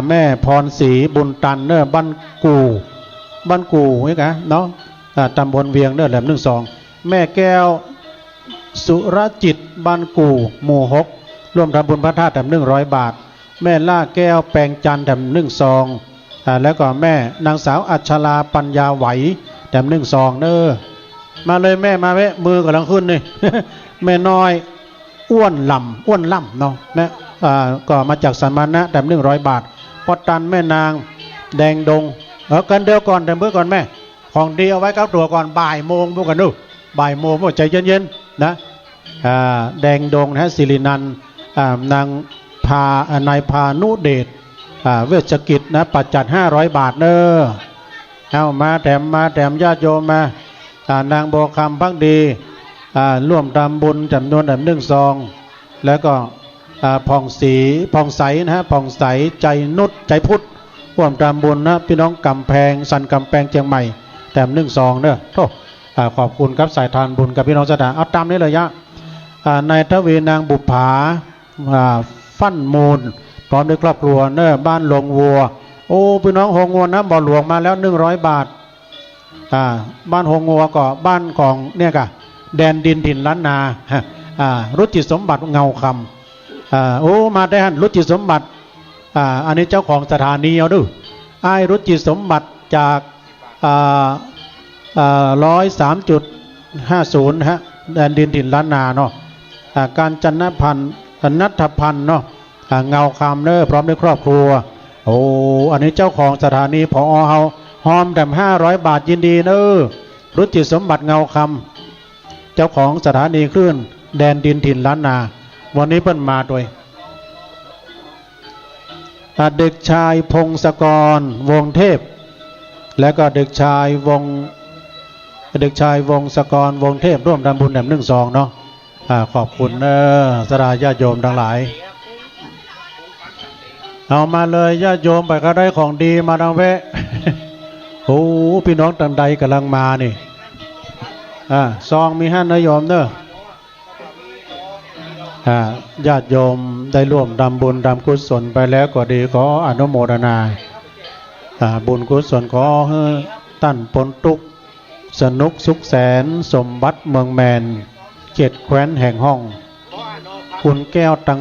แม่พรศรีบุญตันเนอบ้านกูนี่กะเนาะตำบลเวียงเนอแถม1 ซองแม่แก้วสุรจิตบ้านกูหมู่6ร่วมทำบุญพระธาตุแถม100 บาทแม่ล่าแก้วแปลงจันทร์แถม1 ซองแล้วก็แม่นางสาวอัชราปัญญาไหวแถม1 ซองเนอมาเลยแม่มาแวะมือกำลังขึ้นนี่ แม่น้อยอ้วนล่ำเนาะแม่ก็มาจากสันมานะแถม100 บาทพอตันแม่นางแดงดงกันเดียวก่อนแต่เมื่อก่อนแม่ของดีเอาไว้กับตัวก่อนบ่ายโมงพวกกันดูบ่ายโมงใจเย็นๆนะแดงดงนะสิรินันนางนายพานุเดชเวชกิจนะปัจจัด500 บาทเนอเอามาแถมญาติโยมมานางบัวคำพักดีร่วมทำบุญจำนวน1 ซองแล้วก็ผ่องใสนะฮะผ่องใสใจนุชใจพุทธร่วมทำบุญนะพี่น้องกำแพงสันกำแพงเชียงใหม่แถม1 ซองเนอะขอบคุณครับสายทานบุญกับพี่น้องสถานเอาตามนี้เลยยะนายทวีนางบุปผาฟั่นมูลพร้อมด้วยครอบครัวเนอะบ้านหลวงวัวโอ้พี่น้องหงวัวนะบ่อหลวงมาแล้ว100 บาทบ้านหงวัวก็บ้านของเนี่ยกะแดนดินถิ่นล้านนารุจิสมบัติเงาคำโอ้มาได้หันรุจิสมบัติอันนี้เจ้าของสถานีเอาดูไอ้รุจิสมบัติจาก103.50ฮะแดนดินถิ่นล้านนาเนาะการจันทพันธ์นัทพันธ์เนาะเงาคำเนอพร้อมด้วยครอบครัวโอ้อันนี้เจ้าของสถานีผอเฮาหอมแถม500 บาทยินดีเนอรุจิสมบัติเงาคำเจ้าของสถานีคลื่นแดนดินถิ่นล้านนาวันนี้เพิ่นมาด้วยเด็กชายพงศกรวงเทพและก็เด็กชายวงศกรวงเทพร่วมทำบุญแถม1 ซองเนาะขอบคุณสราญาติโยมทั้งหลายเอามาเลยญาติโยมไปก็ได้ของดีมาดังแวะ โอ้พี่น้องตันใดกำลังมานี่ซองมี5 นะโยมเนอะญาติโยมได้ร่วมทำบุญทำกุศลไปแล้วก็ดีขออนุโมทนาบุญกุศลขอให้ตั้นปนทุกข์สนุกสุขแสนสมบัติเมืองแมน7 แคว้นแห่งห้องคุณแก้วทั้ง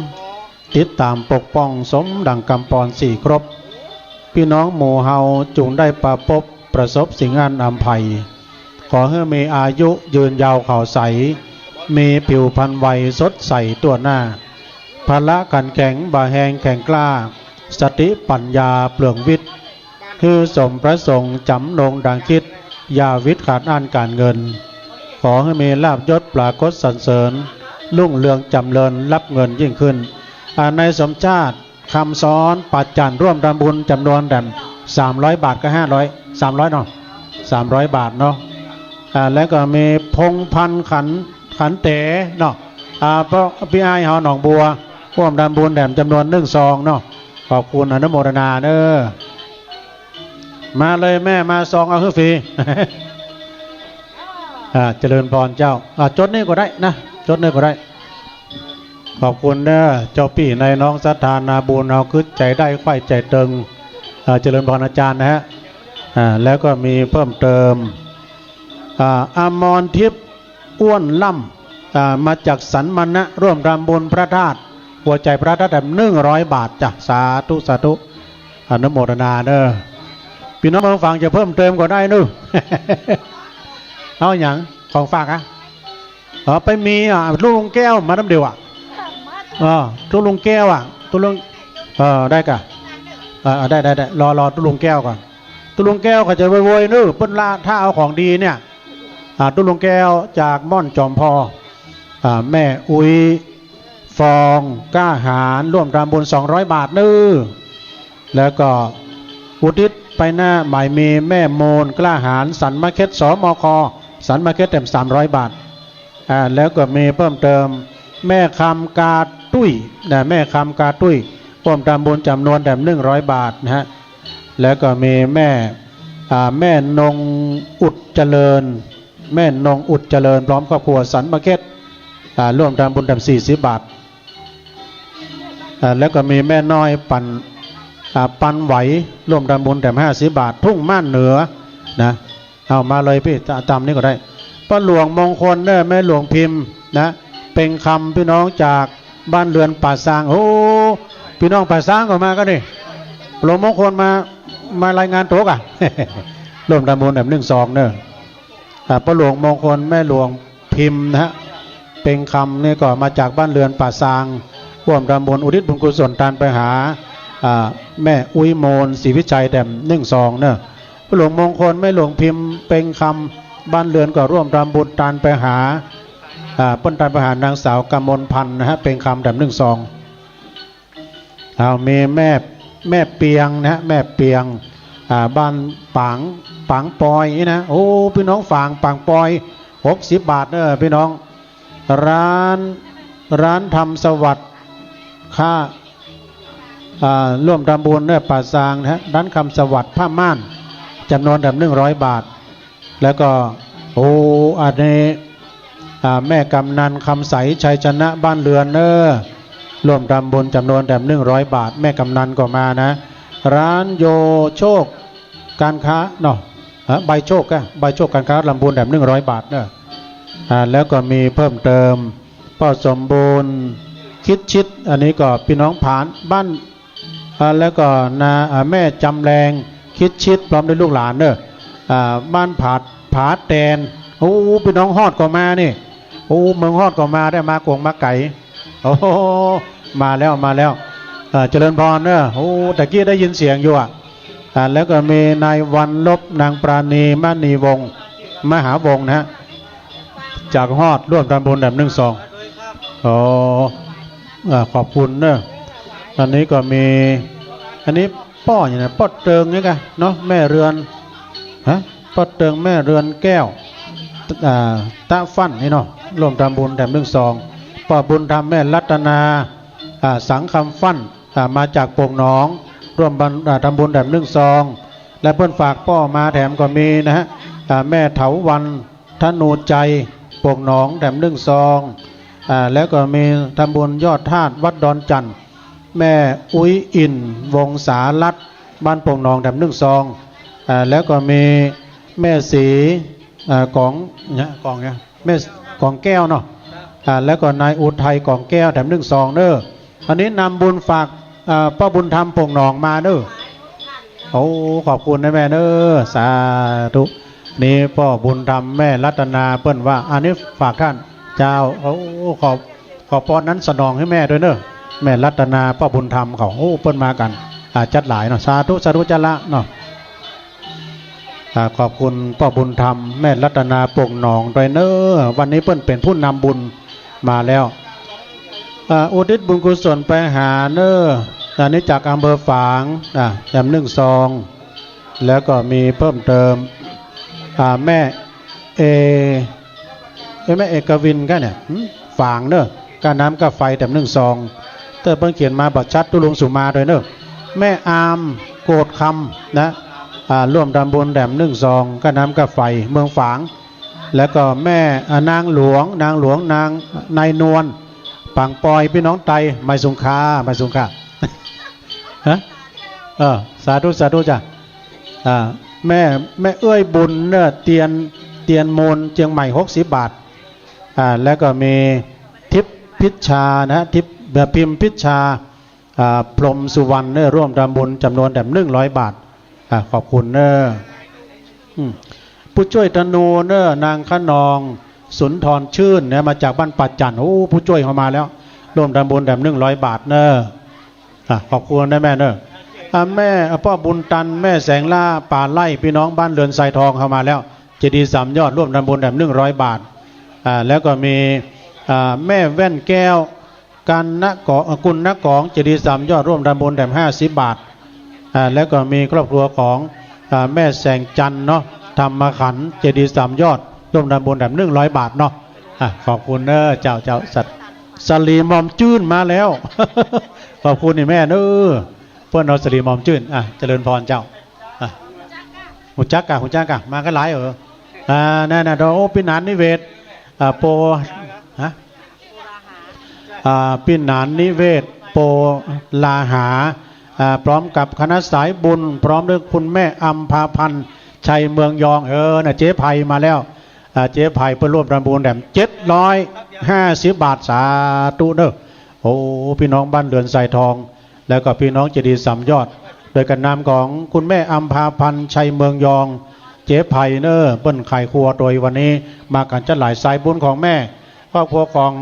3ติดตามปกป้องสมดังกำปอน4 ครบพี่น้องหมู่เฮาจุงได้ประสบสิ่งอันอำไพขอให้มีอายุยืนยาวข่าวใสมีผิวพรรณวัยสดใสตัวหน้าพละขันแข็งบ่าแหงแข็งกล้าสติปัญญาเปลืองวิทย์คือสมพระสงฆ์จำนงดังคิดยาวิทย์ขาดอ่านการเงินขอให้มีลาภยศปรากฏสรรเสริญรุ่งเรืองจำเริญรับเงินยิ่งขึ้นในสมชาติคำซ้อนปัจจันร่วมทำบุญจำนวนแด่300 บาทก็300เนาะ300 บาทเนาะแล้วก็มีพงพันขันเต๋เนาะเพราะพี่ไอ้เฮาหนองบัวร่วมทำบุญแด่จำนวน1 ซองเนาะขอบคุณอนุโมทนาเนอมาเลยแม่มาซองเอาให้ฟรี เจริญพรเจ้าจดนี่ก็ได้นะจดนี่ก็ได้ขอบคุณเนอเจ้าพี่ในน้องศรัทธานาบุญเอาคือใจได้ไข่ใจเติงเจริญพรอาจารย์นะฮะแล้วก็มีเพิ่มเติมอมรทิพย์อ้วนล่ำมาจากสันมณะร่วมทำบุญพระธาตุหัวใจพระธาตุ100 บาทจ้ะสาธุอนุโมทนาเนอพี่น้องบางฝั่งจะเพิ่มเติมก็ได้นู่ เอาอย่างของฝากไปมีลูกลุงแก้วมาน้ำเดียวลูกลุงแก้วลูกลุงได้กะได้รอลูกลุงแก้วก่อนลูกลุงแก้วก็จะโวยนู่เปิ้นละถ้าเอาของดีเนี่ยลูกลุงแก้วจากม่อนจอมพอแม่อุ้ย ฟองกล้าหาญร่วมทำบุญ200 บาทนึแล้วก็อุทิศไปหน้าหมายมีแม่โมนกล้าหาญสันมาเก็ตสมคสันมาเก็ตเต็ม300 บาทแล้วก็มีเพิ่มเติมแม่คำกาตุ้ยนะแม่คำกาตุ้ยร่วมทำบุญจำนวนแต่100 บาทนะฮะแล้วก็มีแม่นงอุดเจริญแม่นงอุดเจริญพร้อมครอบครัวสันมาเก็ตร่วมทำบุญแต่40 บาทแล้วก็มีแม่น้อยปันไหวร่วมทำบุญแต่50 บาททุ่งม่านเหนือนะเอามาเลยพี่ตามนี้ก็ได้ป้าหลวงมงคลเนี่ยแม่หลวงพิมพ์นะเป็นคำพี่น้องจากบ้านเรือนป่าซางโอ้พี่น้องป่าซางก็มาก็ดิหลวงมงคลมารายงานตัวกัน ร่วมทำบุญแบบ1-2เนี่ยป้าหลวงมงคลแม่หลวงพิมพ์นะฮะเป็นคำนี่ก็มาจากบ้านเรือนป่าซางร่วมทำบุญอุทิศบุญกุศลทานไปหาแม่อุ้ยโมนศรีวิชัยแด่ม1-2เนี่ยป้าหลวงมงคลแม่หลวงพิมพ์เป็นคำบ้านเรือนก็ร่วมทำบุญทานไปหาป้นทานไปหานางสาวกมลพันธ์นะฮะเป็นคำแบบ1-2เอามีแม่เปียงนะแม่เปียงบ้านปังปอยนี่นะโอ้พี่น้องฝางปังปอย60 บาทเนอะพี่น้องร้านทำสวัสดิ์ค่าร่วมทำบุญเนี่ยป่าซางนะร้านคำสวัสดิ์ผ้าม่านจำนวนแบบ100 บาทแล้วก็โอ้อันนี้แม่กำนันคำใสชัยชนะบ้านเรือนเนอะร่วมทำบุญจำนวนแบบ100 บาทแม่กำนันก็มานะร้านโยโชคการค้าเนาะใบโชคการค้าลำบุญแบบ100 บาทเนอะแล้วก็มีเพิ่มเติมพ่อสมบูรณ์คิดชิดอันนี้ก็พี่น้องผานบ้านแล้วก็แม่จำแรงคิดชิดพร้อมด้วยลูกหลานเนอะบ้านผาแตนโอ้พี่น้องฮอดก็มานี่โอ้เมืองฮอดก็มาได้มากวงมาไก่โอ้มาแล้วเจริญพรเนอะโอ้ตะกี้ได้ยินเสียงอยู่แล้วก็มีนายวันลบนางปราณีมณีวงศ์มหาวงศ์นะฮะจากฮอดร่วมทำบุญแบบ1-2อ๋อขอบคุณเนอะอันนี้ก็มีอันนี้ป้ออย่างนะป้อเติงนี่กันเนาะแม่เรือนป้อเติงแม่เรือนแก้วตะฟั่นนี่เนาะร่วมทำบุญแบบ1-2ป้อบุญธรรมแม่รัตนาสังคำฟั่นมาจากโป่งหนองร่วมทำบุญแบบ1-2และเพื่อนฝากป้อมาแถมก็มีนะฮะแม่เถาวันธนูใจโป่งหนองแบบ1-2แล้วก็มีทำบุญยอดธาตุวัดดอนจันทร์แม่อุ้ยอินวงศาลัดบ้านโป่งหนองแบบ1-2แล้วก็มีแม่สีของเนี่ยแม่ของแก้วเนาะแล้วก็นายอุทัยของแก้วแบบ1-2เด้ออันนี้นำบุญฝากป้าบุญธรรมโป่งหนองมาเด้อโอ้ขอบคุณนะแม่เด้อสาธุนี่พ่อบุญธรรมแม่รัตนาเปิ้นว่าอันนี้ฝากท่านเจ้าโอ้ขอพรนั้นสนองให้แม่ด้วยเนอะแม่รัตนาพ่อบุญธรรมเขาโอ้เปิ้นมากันจัดหลายเนาะสาธุจัดละเนาะขอบคุณพ่อบุญธรรมแม่รัตนาโป่งหนองด้วยเนอะวันนี้เปิ้นเป็นผู้นำบุญมาแล้วอุทิศบุญกุศลไปหาเนออันนี้จากอำเภอฝางแบบ1-2แล้วก็มีเพิ่มเติมแม่เอกวินก็เนี่ยฝางเนอะการน้ำกับไฟแบบ1-2แต่เพิ่งเขียนมาบัดชัดตุลุงสุมาโดยเนอะแม่อามโกดคำนะร่วมทำบุญแบบ1-2การน้ำกับไฟเมืองฝางแล้วก็แม่นางหลวงนายนวลปังปอยพี่น้องไตไม่สุงคาฮะสาธุจ้ะแม่เอื้อยบุญเนอะเตียนโมนเชียงใหม่60 บาทแล้วก็มีทิพพิชชานะทิพพิมพิชชาพรหมสุวรรณเนอะร่วมทำบุญจำนวนแบบ100 บาทขอบคุณเนอะผู้ช่วยธนูเนอะนางขนองสุนทรชื่นเนี่ยมาจากบ้านปัจจันโอ้ผู้ช่วยเข้ามาแล้วร่วมทำบุญแบบ100 บาทเนอะขอบคุณนะแม่เนอะแม่พ่อบุญตันแม่แสงล่าป่าไล่พี่น้องบ้านเรือนไซทองเข้ามาแล้วเจดีย์3 ยอดร่วมทำบุญแบบ100 บาทแล้วก็มีแม่แว่นแก้ว กันนะกอกุลนะกองเจดีย์3 ยอดร่วมทำบุญแถม50 บาทแล้วก็มีครอบครัวของแม่แสงจันทร์เนาะธรรมขันธ์เจดีย์3 ยอดร่วมทำบุญแถม100 บาทเนาะขอบคุณเนอะเจ้าสัตว์สลีมอมจื้นมาแล้ว ขอบคุณนี่แม่เนอะเพื่อนเราสลีมอมจื้นเจริญพรเจ้าหุ่นจักกะมากันหลายนั่นโอ้ปินานนิเวศโปปินานนิเวศโปลาหาพร้อมกับคณะสายบุญพร้อมด้วยคุณแม่อัมพาพันธ์ชัยเมืองยองน่ะเจ๊ไพมาแล้วเจ๊ไพเพื่อร่วมประมูลแด่750 บาทสาธุเนอะโอ้พี่น้องบ้านเรือนใส่ทองแล้วก็พี่น้องเจดีย์3 ยอดโดยกันนามของคุณแม่อัมพาพันธ์ชัยเมืองยองเจ๊ไพเนอะเปิ้นไข่ครัวโดยวันนี้มากันจะหลายสายบุญของแม่ครอบครัวของ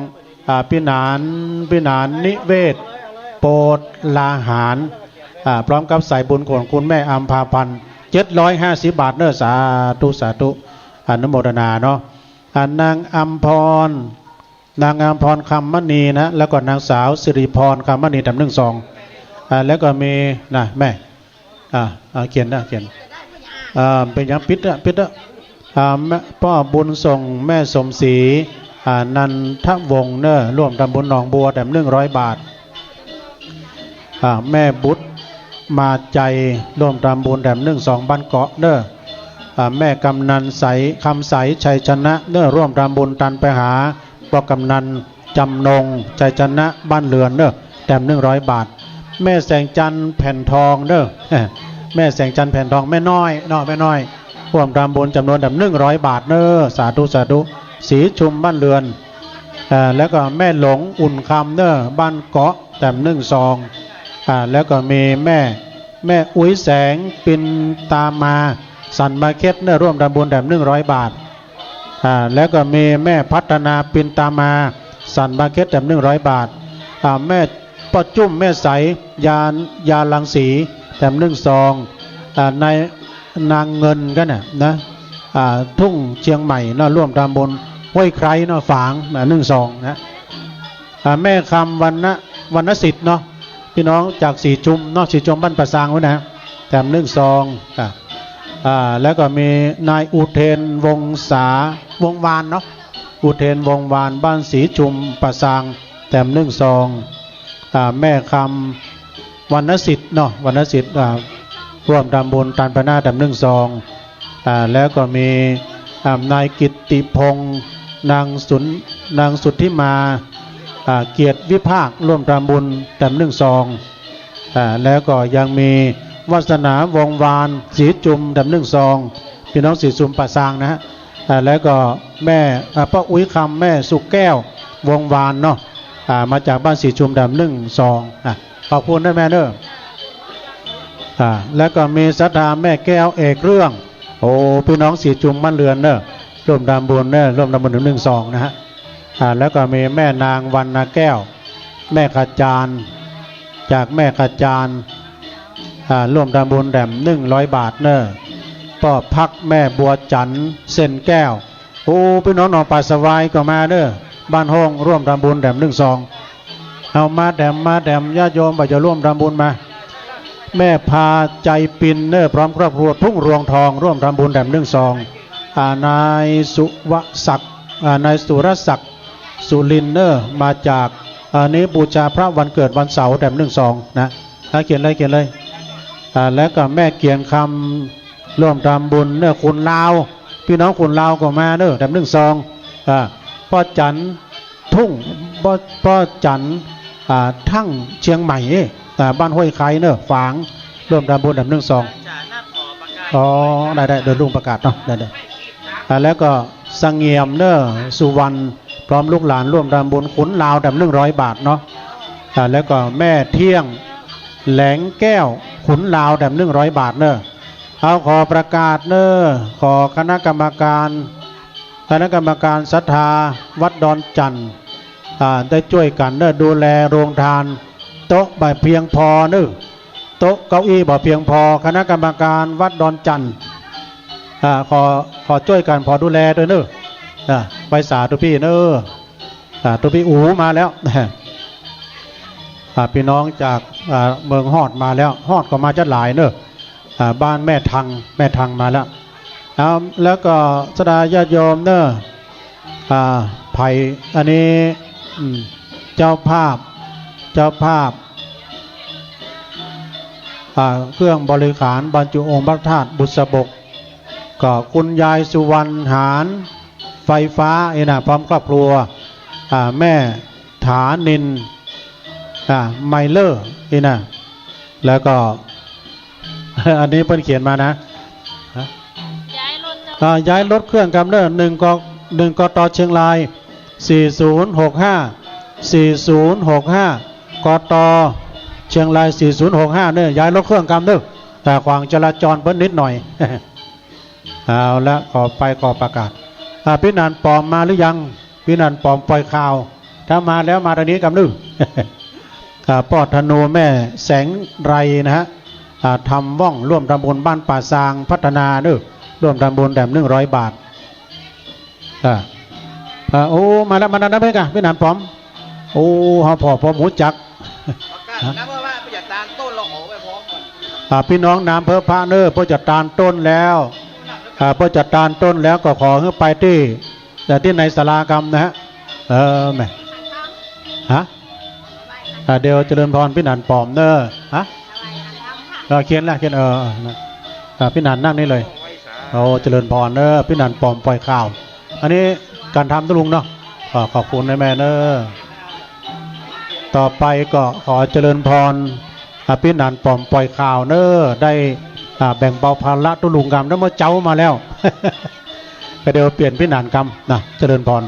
พี่นานนิเวศโปดลาหารพร้อมกับสายบุญของคุณแม่อัมพาพันธ์750 บาทเนอะสาธุอนุโมทนาเนาะนางอัมพรคำมณีนะแล้วก็นางสาวสิริพรคำมณี1 2แล้วก็มีนะแม่เขียนเป็นยังปิดพ่อบุญส่งแม่สมศรีนันทวงศ์เนอะร่วมทำบุญหนองบัว100 บาทแม่บุตรมาใจร่วมทำบุญ12 บ้านเกาะเนอะแม่กำนันใสคำใสชัยชนะเนอะร่วมทำบุญตันไปหาพ่อกำนันจำนงชัยชนะบ้านเรือนเนอะ100 บาทแม่แสงจันทร์แผ่นทองเนอะแม่แสงจันทร์แผ่นทองแม่น้อยเนาะแม่น้อยร่วมทำบุญจำนวน100 บาทเนอะสาธุสีชุมบ้านเรือนแล้วก็แม่หลงอุ่นคำเนอะบ้านเกาะ1 2แล้วก็มีแม่อุ้ยแสงปินตามมาสันมาเค็ดเนอะร่วมทำบุญ100 บาทแล้วก็มีแม่พัฒนาปินตามมาสันมาเค็ด100 บาทแม่ป้าจุ้มแม่ใสยาลังสี1 2ในนางเงินกันนะทุ่งเชียงใหม่เนาะร่วมทำบุญห้วยไคร้เนาะฝาง1 2นะแม่คำวรรณสิทธิ์เนาะพี่น้องจากสีจุมเนาะสีจุมบ้านประสางไว้นะ1 2แล้วก็มีนายอุเทนวงวานเนาะอุเทนวงวานบ้านสีจุมประสาง1 2แม่คำวรรณสิทธิ์เนาะวรรณสิทธิ์ร่วมทำบุญตันพนา1 2แล้วก็มีนายกิตติพงษ์นางสุทธิมาเกียรติวิภาคร่วมทำบุญ1 2แล้วก็ยังมีวาสนาวงวานสีจุม1 2พี่น้องสีจุมป่าซางนะฮะแล้วก็แม่ป้าอุ้ยคำแม่สุกแก้ววงวานเนาะมาจากบ้านสีจุม1 2ขอบคุณนะแม่เด้อแล้วก็มีศรัทธาแม่แก้วเอกเรื่องโอ้พี่น้องสีจุมบ้านเรือนเนอะร่วมทำบุญเนอะร่วมทำบุญ1 2นะฮะแล้วก็มีแม่นางวรรณแก้วแม่ขจารจากแม่ขจารร่วมทำบุญ100 บาทเนอะป้อพักแม่บัวจันทร์เส้นแก้วโอ้พี่น้องหนองป่าสวายก็มาเนอะบ้านห้องร่วมทำบุญ1 2เอามาญาติโยมไปจะร่วมทำบุญมาแม่พาใจปินเนอะพร้อมครอบครัวทุ่งรวงทองร่วมทำบุญ1 2นายสุวศักดิ์นายสุรศักดิ์สุรินเนอร์มาจากนี้บูชาพระวันเกิดวันเสาร์1 2นะเขียนเลยแล้วก็แม่เกียงคำร่วมทำบุญเนอคุณลาวพี่น้องคุณลาวก็มาเนอ1 2พ่อจันทุ่งพ่อจันทั้งเชียงใหม่บ้านห้วยไคร้เนอฝางร่วมทำบุญ1 2อ๋อได้เดินลุงประกาศเนาะได้แล้วก็สังเงียมเนอสุวรรณพร้อมลูกหลานร่วมทำบุญขุนลาว100 บาทเนาะแล้วก็แม่เที่ยงแหลงแก้วขุนลาว100 บาทเนอะเอาขอประกาศเนอะขอคณะกรรมการศรัทธาวัดดอนจันทร์ได้ช่วยกันเนอะดูแลโรงทานโต๊ะบ่เพียงพอเนอะโต๊ะเก้าอี้บ่เพียงพอคณะกรรมการวัดดอนจันทร์ขอช่วยกันพอดูแลด้วยเนอะไปสาธุพี่เนอะตุพี่อูมาแล้ว พี่น้องจากเมืองฮอดมาแล้วฮอดก็มาจะหลายเนอะบ้านแม่ทังมาแล้วแล้วก็สดาญาติโยมเนอะไผ่อันนี้เจ้าภาพเครื่องบริขารบรรจุองค์พระธาตุบุษบกก็คุณยายสุวรรณหารไฟฟ้าพร้อมครอบครัวแม่ฐานินไมเลอร์แล้วก็ อันนี้เพิ่นเขียนมานะย้ายรถเครื่องกำเนิด1 กต.เชียงราย4065กต.เชียงราย4065เนี่ยย้ายรถเครื่องกำเนิดแต่ขวางจราจรเพิ่นนิดหน่อย เอาละขอประกาศพี่นันปอมมาหรือยังพี่นันปอมปล่อยข่าวถ้ามาแล้วมาตอนนี้กำนึง ปอดธนูแม่แสงไรนะฮะทำว่องร่วมทำบุญบ้านป่าซางพัฒนาร่วมทำบุญแด่100 บาทโอ้มาแล้วมาแล้วพี่นันปอมโอ้ฮอพอหมูจักน้ำเพื่อว่าประหยัดตาลต้นเราขอไปพร้อมก่อนพี่น้องน้ำเพื่อพระเพื่อจัดตาลต้นแล้วเพื่อจัดตาลต้นแล้วก็ขอให้ไปที่ในศาลากรรมนะฮะแม่เดี๋ยวเจริญพรพี่นันปอมเขียนพี่นันนั่งนี่เลยโอ้เจริญพรพี่นันปอมปล่อยข่าวอันนี้การทำตุลุงเนาะขอบคุณแม่ต่อไปก็ขอเจริญพรพี่นันปอมปล่อยข่าวได้แบ่งเบาภาระตุลุงกรรมแล้วเมื่อเจ้ามาแล้ว ก็เดี๋ยวเปลี่ยนพี่นันกรรมนะเจริญพร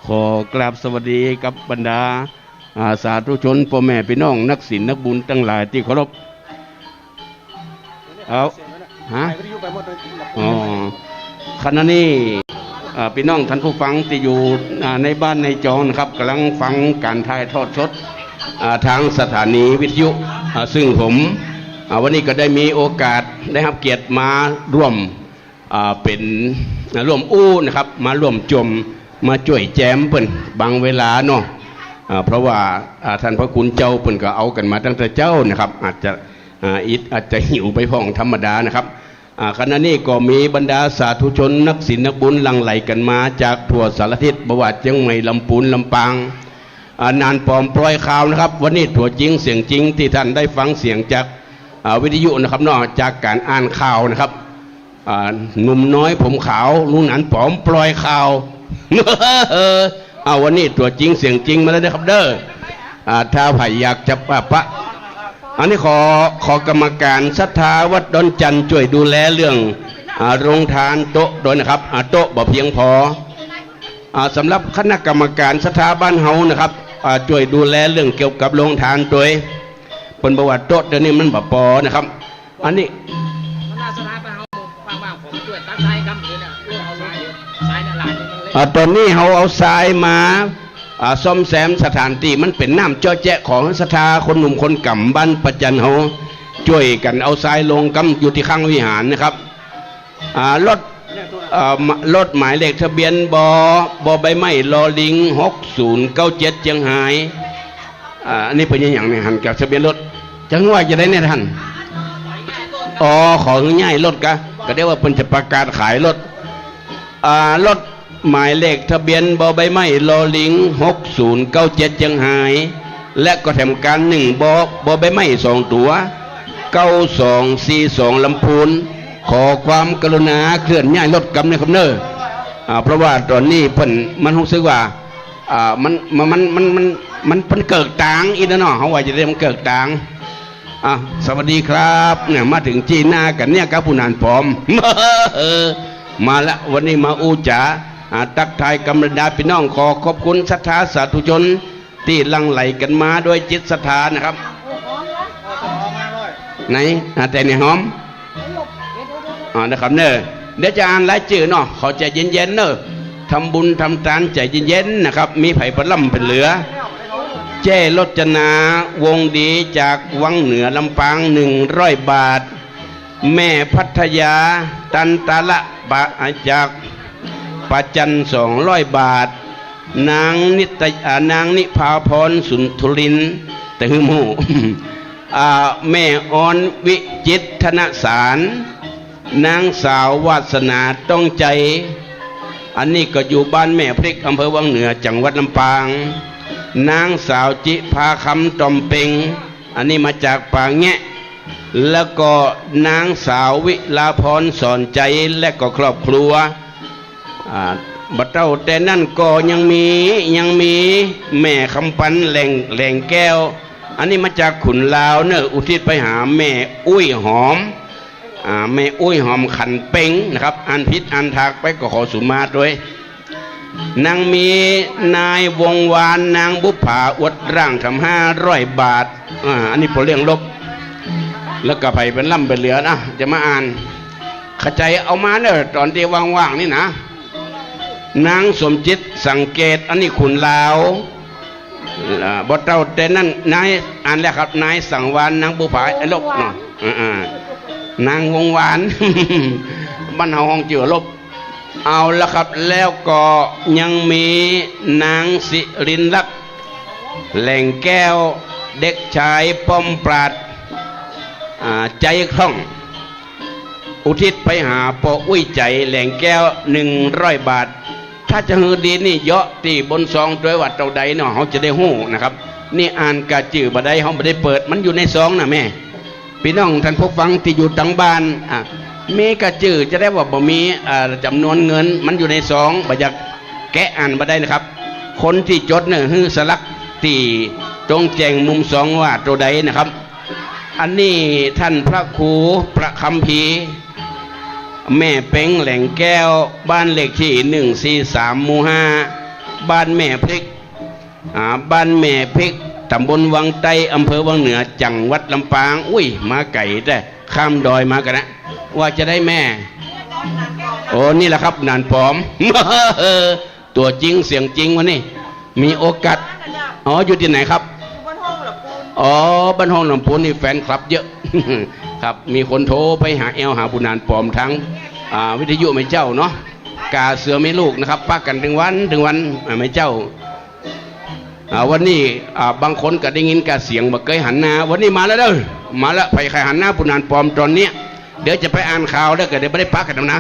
ขอกราบสวัสดีกับบรรดาสาธุชนพ่อแม่พี่น้องนักศิลป์นักบุญทั้งหลายที่เคารพขณะนี้พี่น้องท่านผู้ฟังที่อยู่ในบ้านในจอนะครับกำลังฟังการถ่ายทอดสดทางสถานีวิทยุซึ่งผมวันนี้ก็ได้มีโอกาสได้รับเกียรติมาร่วมเป็นร่วมอู้นะครับมาร่วมจมมาช่วยแจมเพิ่นบางเวลาเนาะเพราะว่าท่านพระคุณเจ้าเพิ่นก็เอากันมาตั้งแต่เจ้านะครับอาจจะหิวไปพ้องธรรมดานะครับขณะนี้ก็มีบรรดาสาธุชนนักศิลป์นักบุญหลั่งไหลกันมาจากทั่วสารทิศบวชเชียงใหม่ลำพูนลำปางนานปอมปล่อยข่าวนะครับวันนี้ตัวจริงเสียงจริงที่ท่านได้ฟังเสียงจากวิทยุนะครับนอกจากการอ่านข่าวนะครับหนุ่มน้อยผมขาวลุงหนานปอมปล่อยข่าววันนี้ตัวจริงเสียงจริงมาแล้วนะครับถ้าไผ่อยากจะปะอันนี้ขอกรรมการศรัทธาวัดดอนจันทร์ช่วยดูแลเรื่องโรงทานโต๊ะโดยนะครับโต๊ะบ่เพียงพอสำหรับคณะกรรมการศรัทธาบ้านเฮานะครับช่วยดูแลเรื่องเกี่ยวกับโรงทานโดยเป็นประวัติโต๊ะเดี๋ยวนี้มันบ่พอนะครับอันนี้ตอนนี้เขาเอาทรายมาซ่อมแซมสถานที่มันเป็นน้ำเจาะแจะของศรัทธาคนหนุ่มคนก่ำบ้านปัจจันเขาช่วยกันเอาทรายลงกำอยู่ที่ข้างวิหารนะครับรถหมายเลขทะเบียนบใบไม้ลอลิง6097เชียงรายอันนี้เป็นอย่างนี้หันกับทะเบียนรถจังว่าจะได้แน่ท่านของ่ายรถก็ได้ว่าเป็นจะประกาศขายรถหมายเลขทะเบียนบใบไม้ลอลิง6097เชียงรายและก็แถมการ1บใบไม้2ตัว9242ลำพูนขอความกรุณาเคลื่อนย้ายรถกำในคำเนอเพราะว่าตอนนี้เพิ่นมันรู้สึกว่ามันเป็นเกิดต่างอีกนะเนาะเขาว่าจะได้มันเกิดต่างสวัสดีครับเนี่ยมาถึงจีน่ากันเนี่ยครับผู้นานพร้อม มาละวันนี้มาอูจ๋าตักทายกำลังดาพี่น้องขอขอบคุณศรัทธาสาธุชนที่หลั่งไหลกันมาด้วยจิตศรัทธานะครับไหนแต่เนี่ยหอมนะครับเนอะเดี๋ยวจะอ่านรายชื่อเนาะเขาจะเย็นๆเนอะ ทำบุญทำทานใจเย็นๆนะครับมีไผ่ปล่ำเป็นเหลือเจ้รจนาวงดีจากวังเหนือลำปาง100 บาทแม่พัทยาตันตะละบะจากปะจัน200 บาทนางนิพาพรสุนทรินแต่หืมหู แม่ออนวิจิตรธนสารนางสาววาสนาต้องใจอันนี้ก็อยู่บ้านแม่พริกอำเภอวังเหนือจังหวัดลำปางนางสาวจิพาคำจอมเปงอันนี้มาจากป่าแงะแล้วก็นางสาววิลาพรสอนใจและก็ครอบครัวบัดเต้าแต่นั่นก็ยังมีแม่คำปันแหล่งแก้วอันนี้มาจากขุนลาวเนอะอุทิศไปหาแม่อุ้ยหอมแม่อุ้ยหอมขันเป้งนะครับอันพิษอันทักไปก็ขอสุมาด้วยนางมีนายวงวานนางบุภาอวดร่างทำ500 บาทอันนี้พอเลี้ยงลบแล้วก็ไปเป็นล่ำเป็นเหลือนะจะมาอ่านขจายเอามาเนอะตอนที่ว่างๆนี่นะนางสมจิตสังเกตอันนี้ขุนลาวบทเราแต่นั่นนายอ่านแล้วครับนายสังวานนางบุภาไอ้ลบเนาะนางวงวาน บ้านเฮาห้องเจือลบเอาละครับแล้วก็ยังมีนางสิรินลักษณ์แหล่งแก้วเด็กชายป้อมปราดใจคล่องอุทิศไปหาปออุ้ยใจแหล่งแก้ว100 บาทถ้าจะฮือดีนี่เยอะตีบนซองด้วยวัดเต่าใดเนาะเขาจะได้หู้นะครับนี่อ่านกะจื่อบ่ได้เขาบ่ได้เปิดมันอยู่ในซองนะแม่พี่น้องท่านผู้ฟังที่อยู่ต่างบ้านมีกะจื่อจะได้ว่าบ่มีจำนวนเงินมันอยู่ในซองบ่อยากแกะอ่านบ่ได้นะครับคนที่จดเนี่ยฮือสลักตีจงแจงมุมซองว่าตัวใดนะครับอันนี้ท่านพระครูประคัมภีร์แม่เป้งแหล่งแก้วบ้านเลขที่143หมู่5บ้านแม่พริกบ้านแม่พริกตำบลวังไตอำเภอวังเหนือจังหวัดลำปางอุ้ยมาไก่แต่ข้ามดอยมากันนะว่าจะได้แม่โอ้นี่แหละครับนานผอม ตัวจริงเสียงจริงวะนี่มีโอกาสอยู่ที่ไหนครับบ้านห้องลำพูนนี่แฟนคลับเยอะ ครับมีคนโทรไปหาหาผู้นานปลอมทั้งวิทยุไม่เจ้าเนาะกาเสือไม่ลูกนะครับปักกันถึงวันไม่เจ้าวันนี้บางคนก็ได้ยินกาเสียงมาเคยหันหน้าวันนี้มาแล้วเด้อมาแล้วไปใครหันหน้าผู้นานปลอมตอนนี้เดี๋ยวจะไปอ่านข่าวแล้วก็เดี๋ยวไม่ได้ปักกันนะ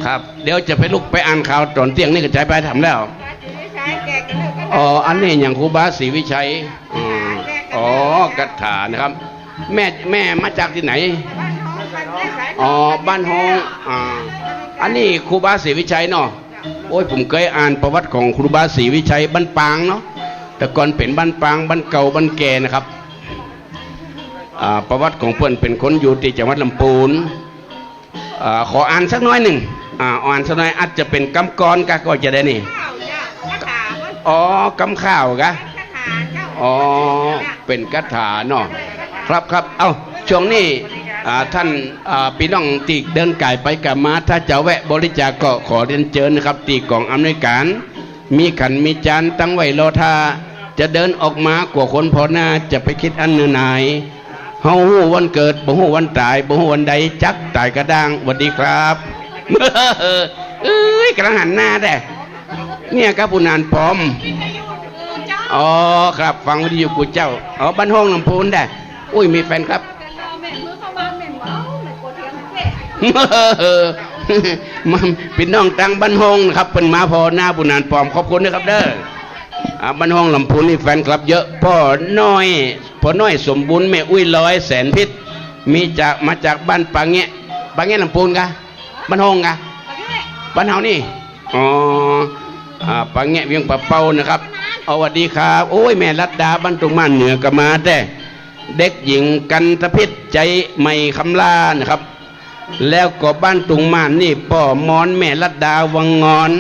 ครับเดี๋ยวจะไปลุกไปอ่านข่าวตอนเที่ยงนี่ก็ใจไปทำแล้วอันนี้อย่างครูบาศรีวิชัยกระถานะครับแม่มาจากที่ไหนบ้านห้องอันนี้ครูบาศรีวิชัยเนาะโอ้ยผมเคยอ่านประวัติของครูบาศรีวิชัยบ้านปางเนาะแต่ก่อนเป็นบ้านปางบ้านเก่าบ้านแก่นะครับประวัติของเพื่อนเป็นคนอยู่ที่จังหวัดลำพูนขออ่านสักน้อยหนึ่งอ่านสักน้อยอาจจะเป็นกำกรก็จะได้นี่กำข้าวกะเป็นคาถาเนาะครับเอาช่วงนี้ท่านพี่น้องตีเดินกายไปกับมาถ้าจะแวะบริจาคก็ขอเรียนเชิญนะครับตีกล่องอำนวยการมีขันมีจานตั้งไว้รอท่าจะเดินออกมากว่าคนพอหน้าจะไปคิดอันเนื้อหนายเฮาหู้วันเกิดบ่หู้วันตายบ่หู้วันใดจักตายกระด้างสวัสดีครับกำลังหันหน้าได้เนี่ยครับผู้นานพร้อมครับฟังวิทยุกูเจ้าบ้านห้องลำพูนได้อุ้ยมีแฟนครับพี่น้องตังบ้านห้องนะครับเป็นมาพอหน้าผู้นานพร้อมขอบคุณนะครับเด้อบ้านห้องลำพูนนี่แฟนคลับเยอะพ่อน้อยสมบูรณ์แม่อุ้ยร้อยแสนพิษมาจากบ้านปางแงะลำพูนกะบ้านห้องกะบ้านเฮานี่ปางแงะเวียงปะเป้านะครับสวัสดีครับโอ้ยแม่รัตดาบ้านตรงมาเหนือก็มาแต่เด็กหญิงกันทพิษใจไม่คำลานะครับแล้วก็บ้านตุงม่านนี่พ่อมอนแม่รัตดาวังงอน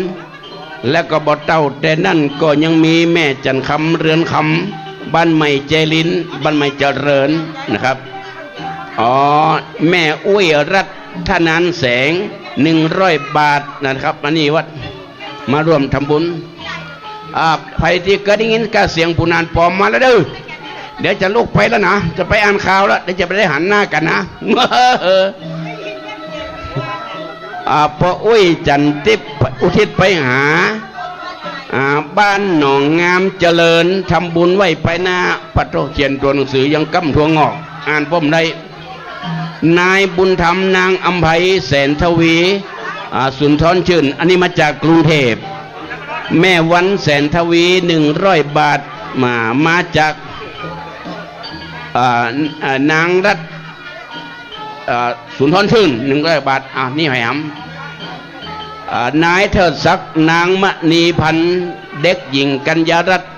แล้วก็บ่เต้าแต่นั่นก็ยังมีแม่จันคำเรือนคำบ้านใหม่เจริญบ้านใหม่เจริญนะครับแม่อุ้ยรัตนานแสง100 บาทนะครับอันนี้วัด มาร่วมทำบุญใครที่เกิดได้ยินกเสียงผู้นานปลอมมาแล้วเด้อเดี๋ยวจะลุกไปแล้วนะจะไปอ่านข่าวแล้วเดี๋ยวจะไปได้หันหน้ากันนะพออุ้ยจันทิพย์อุทิศไปหาบ้านหนองงามเจริญทำบุญไว้ไปหน้าปัตโตเขียนตัวหนังสือยังกำทั่วงอกอ่านป้มได้นายบุญธรรมนางอำไพแสนทวีสุนทรชื่นอันนี้มาจากกรุงเทพแม่วันแสนทวี100 บาทมาจากนางรัตสุนทรชื่น100 บาทนี่ให้นายเทิดศักดิ์นางมณีพันธ์เด็กหญิงกัญญารัตน์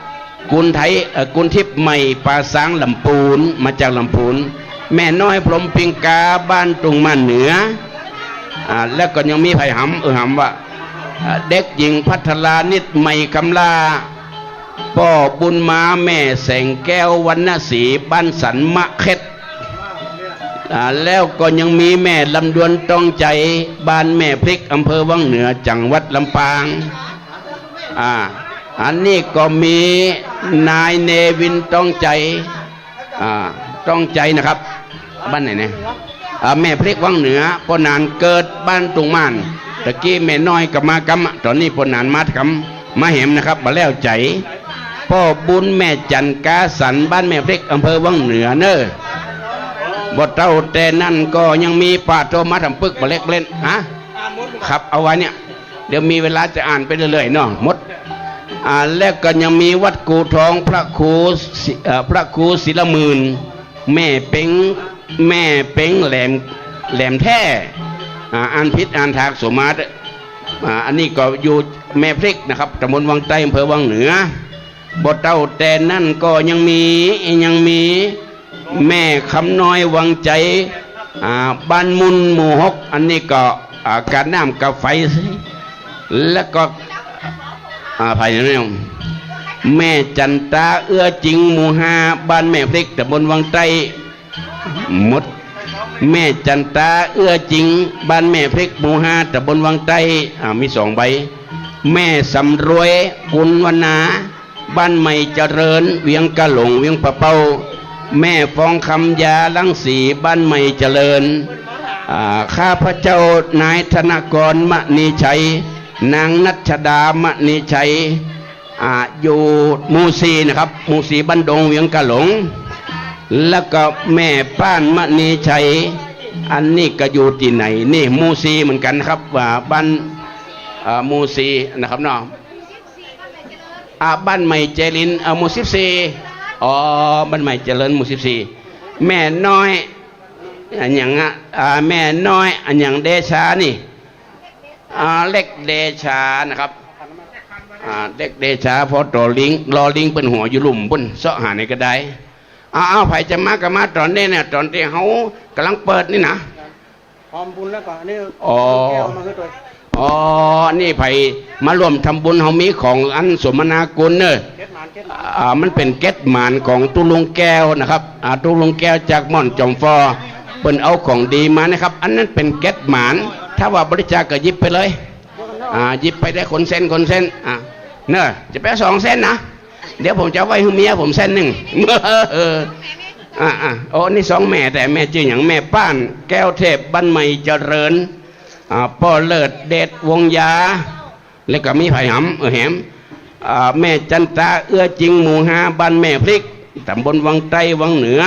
กุลทิพย์ใหม่ป่าสางลำพูนมาจากลำพูนแม่น้อยพรหมปิงกาบ้านตุงมาเหนือแล้วก็ยังมีไผ่หำว่าเด็กหญิงพัทรานิดใหม่คำลาพ่อบุญมาแม่แสงแก้ววรรณศรีบ้านสันมะเข็ดแล้วก็ยังมีแม่ลำดวนต้องใจบ้านแม่พริกอำเภอวังเหนือจังหวัดลำปางอันนี้ก็มีนายเนวินต้องใจนะครับบ้านไหนเนี่ยแม่พริกวังเหนือปนานเกิดบ้านตุงม่านตะกี้แม่น้อยกับมากำตอนนี้ปนานมาทำมาเห็มนะครับมาแล้วใจพ่อบุญแม่จันกาสันบ้านแม่พริกอำเภอวังเหนือเนอบทเต้าแต่นั่นก็ยังมีป่าโทมาทำปึกมาเล็กเล่นครับเอาไว้เนี่ยเดี๋ยวมีเวลาจะอ่านไปเรื่อยๆเนาะหมดแล้วก็ยังมีวัดกูทองพระครูศิลมื่นแม่เป้งแหลมแท้อ่านพิษอ่านทากสมาร์อันนี้ก็อยู่แม่พริกนะครับตำบลวังใต้อำเภอวังเหนือบทเต้าแต่นั่นก็ยังมีแม่คำน้อยวังใจบ้านมุนหมู่6อันนี้ก็การน้ำกับไฟแล้วก็ภายในแม่จันตาเอื้อจริงหมู่5บ้านแม่พริกตำบลวังใต้หมดแม่จันตาเอื้อจริงบ้านแม่พริกหมู่5ตำบลวังใต้มี2 ใบแม่สำรวยกุลวนาบ้านใหม่เจริญเวียงกะหลงเวียงปะเป้าแม่ฟองคำยาลังสีบ้านใหม่เจริญข้าพระเจ้านายธนกรมณีชัยนางนัชดามณีชัยอยู่หมู่4นะครับหมู่4บ้านดงเวียงกะหลงแล้วก็แม่ป้านมณีชัยอันนี้ก็อยู่ที่ไหนนี่หมู่4เหมือนกันครับว่าบ้านหมู่4นะครับเนาะบ้านใหม่เจริญหมู่14บ้านใหม่เจริญหมู่14แม่น้อยอันอย่างแม่น้อยอันอย่างเดชานี่เล็กเดชานะครับเด็กเดชาพอต่อลิงรอลิงเป็นหัวอยู่หลุมบนเสาะหาในกระไดไผ่จะมาก็มาตอนนี้เนี่ยตอนที่เขากำลังเปิดนี่นะพร้อมบุญแล้วก่อนนี่แก้วมาให้ตัวนี่ไผ่มาร่วมทำบุญเขามีของอันสมนากุลเนอะมันเป็นเก็ตหมานของตุลุงแก้วนะครับตุลุงแก้วจากม่อนจอมฟอเป็นเอาของดีมานะครับอันนั้นเป็นเก็ตหมานถ้าว่าบริจาคก็ยิบไปเลยหยิบไปได้คนเส้นเนอะจะไป2 เส้นนะเดี๋ยวผมจะไว้ให้เมียผม1 เส้นนี่2 แม่แต่แม่ชื่ออย่างแม่ป้านแก้วเทพบ้านใหม่เจริญพ่อเลิศเดชวงยาแล้วก็มีไผ่หำแหมแม่จันตาเอื้อจริงหมู่5บ้านแม่พริกตำบลวังใต้วังเหนือ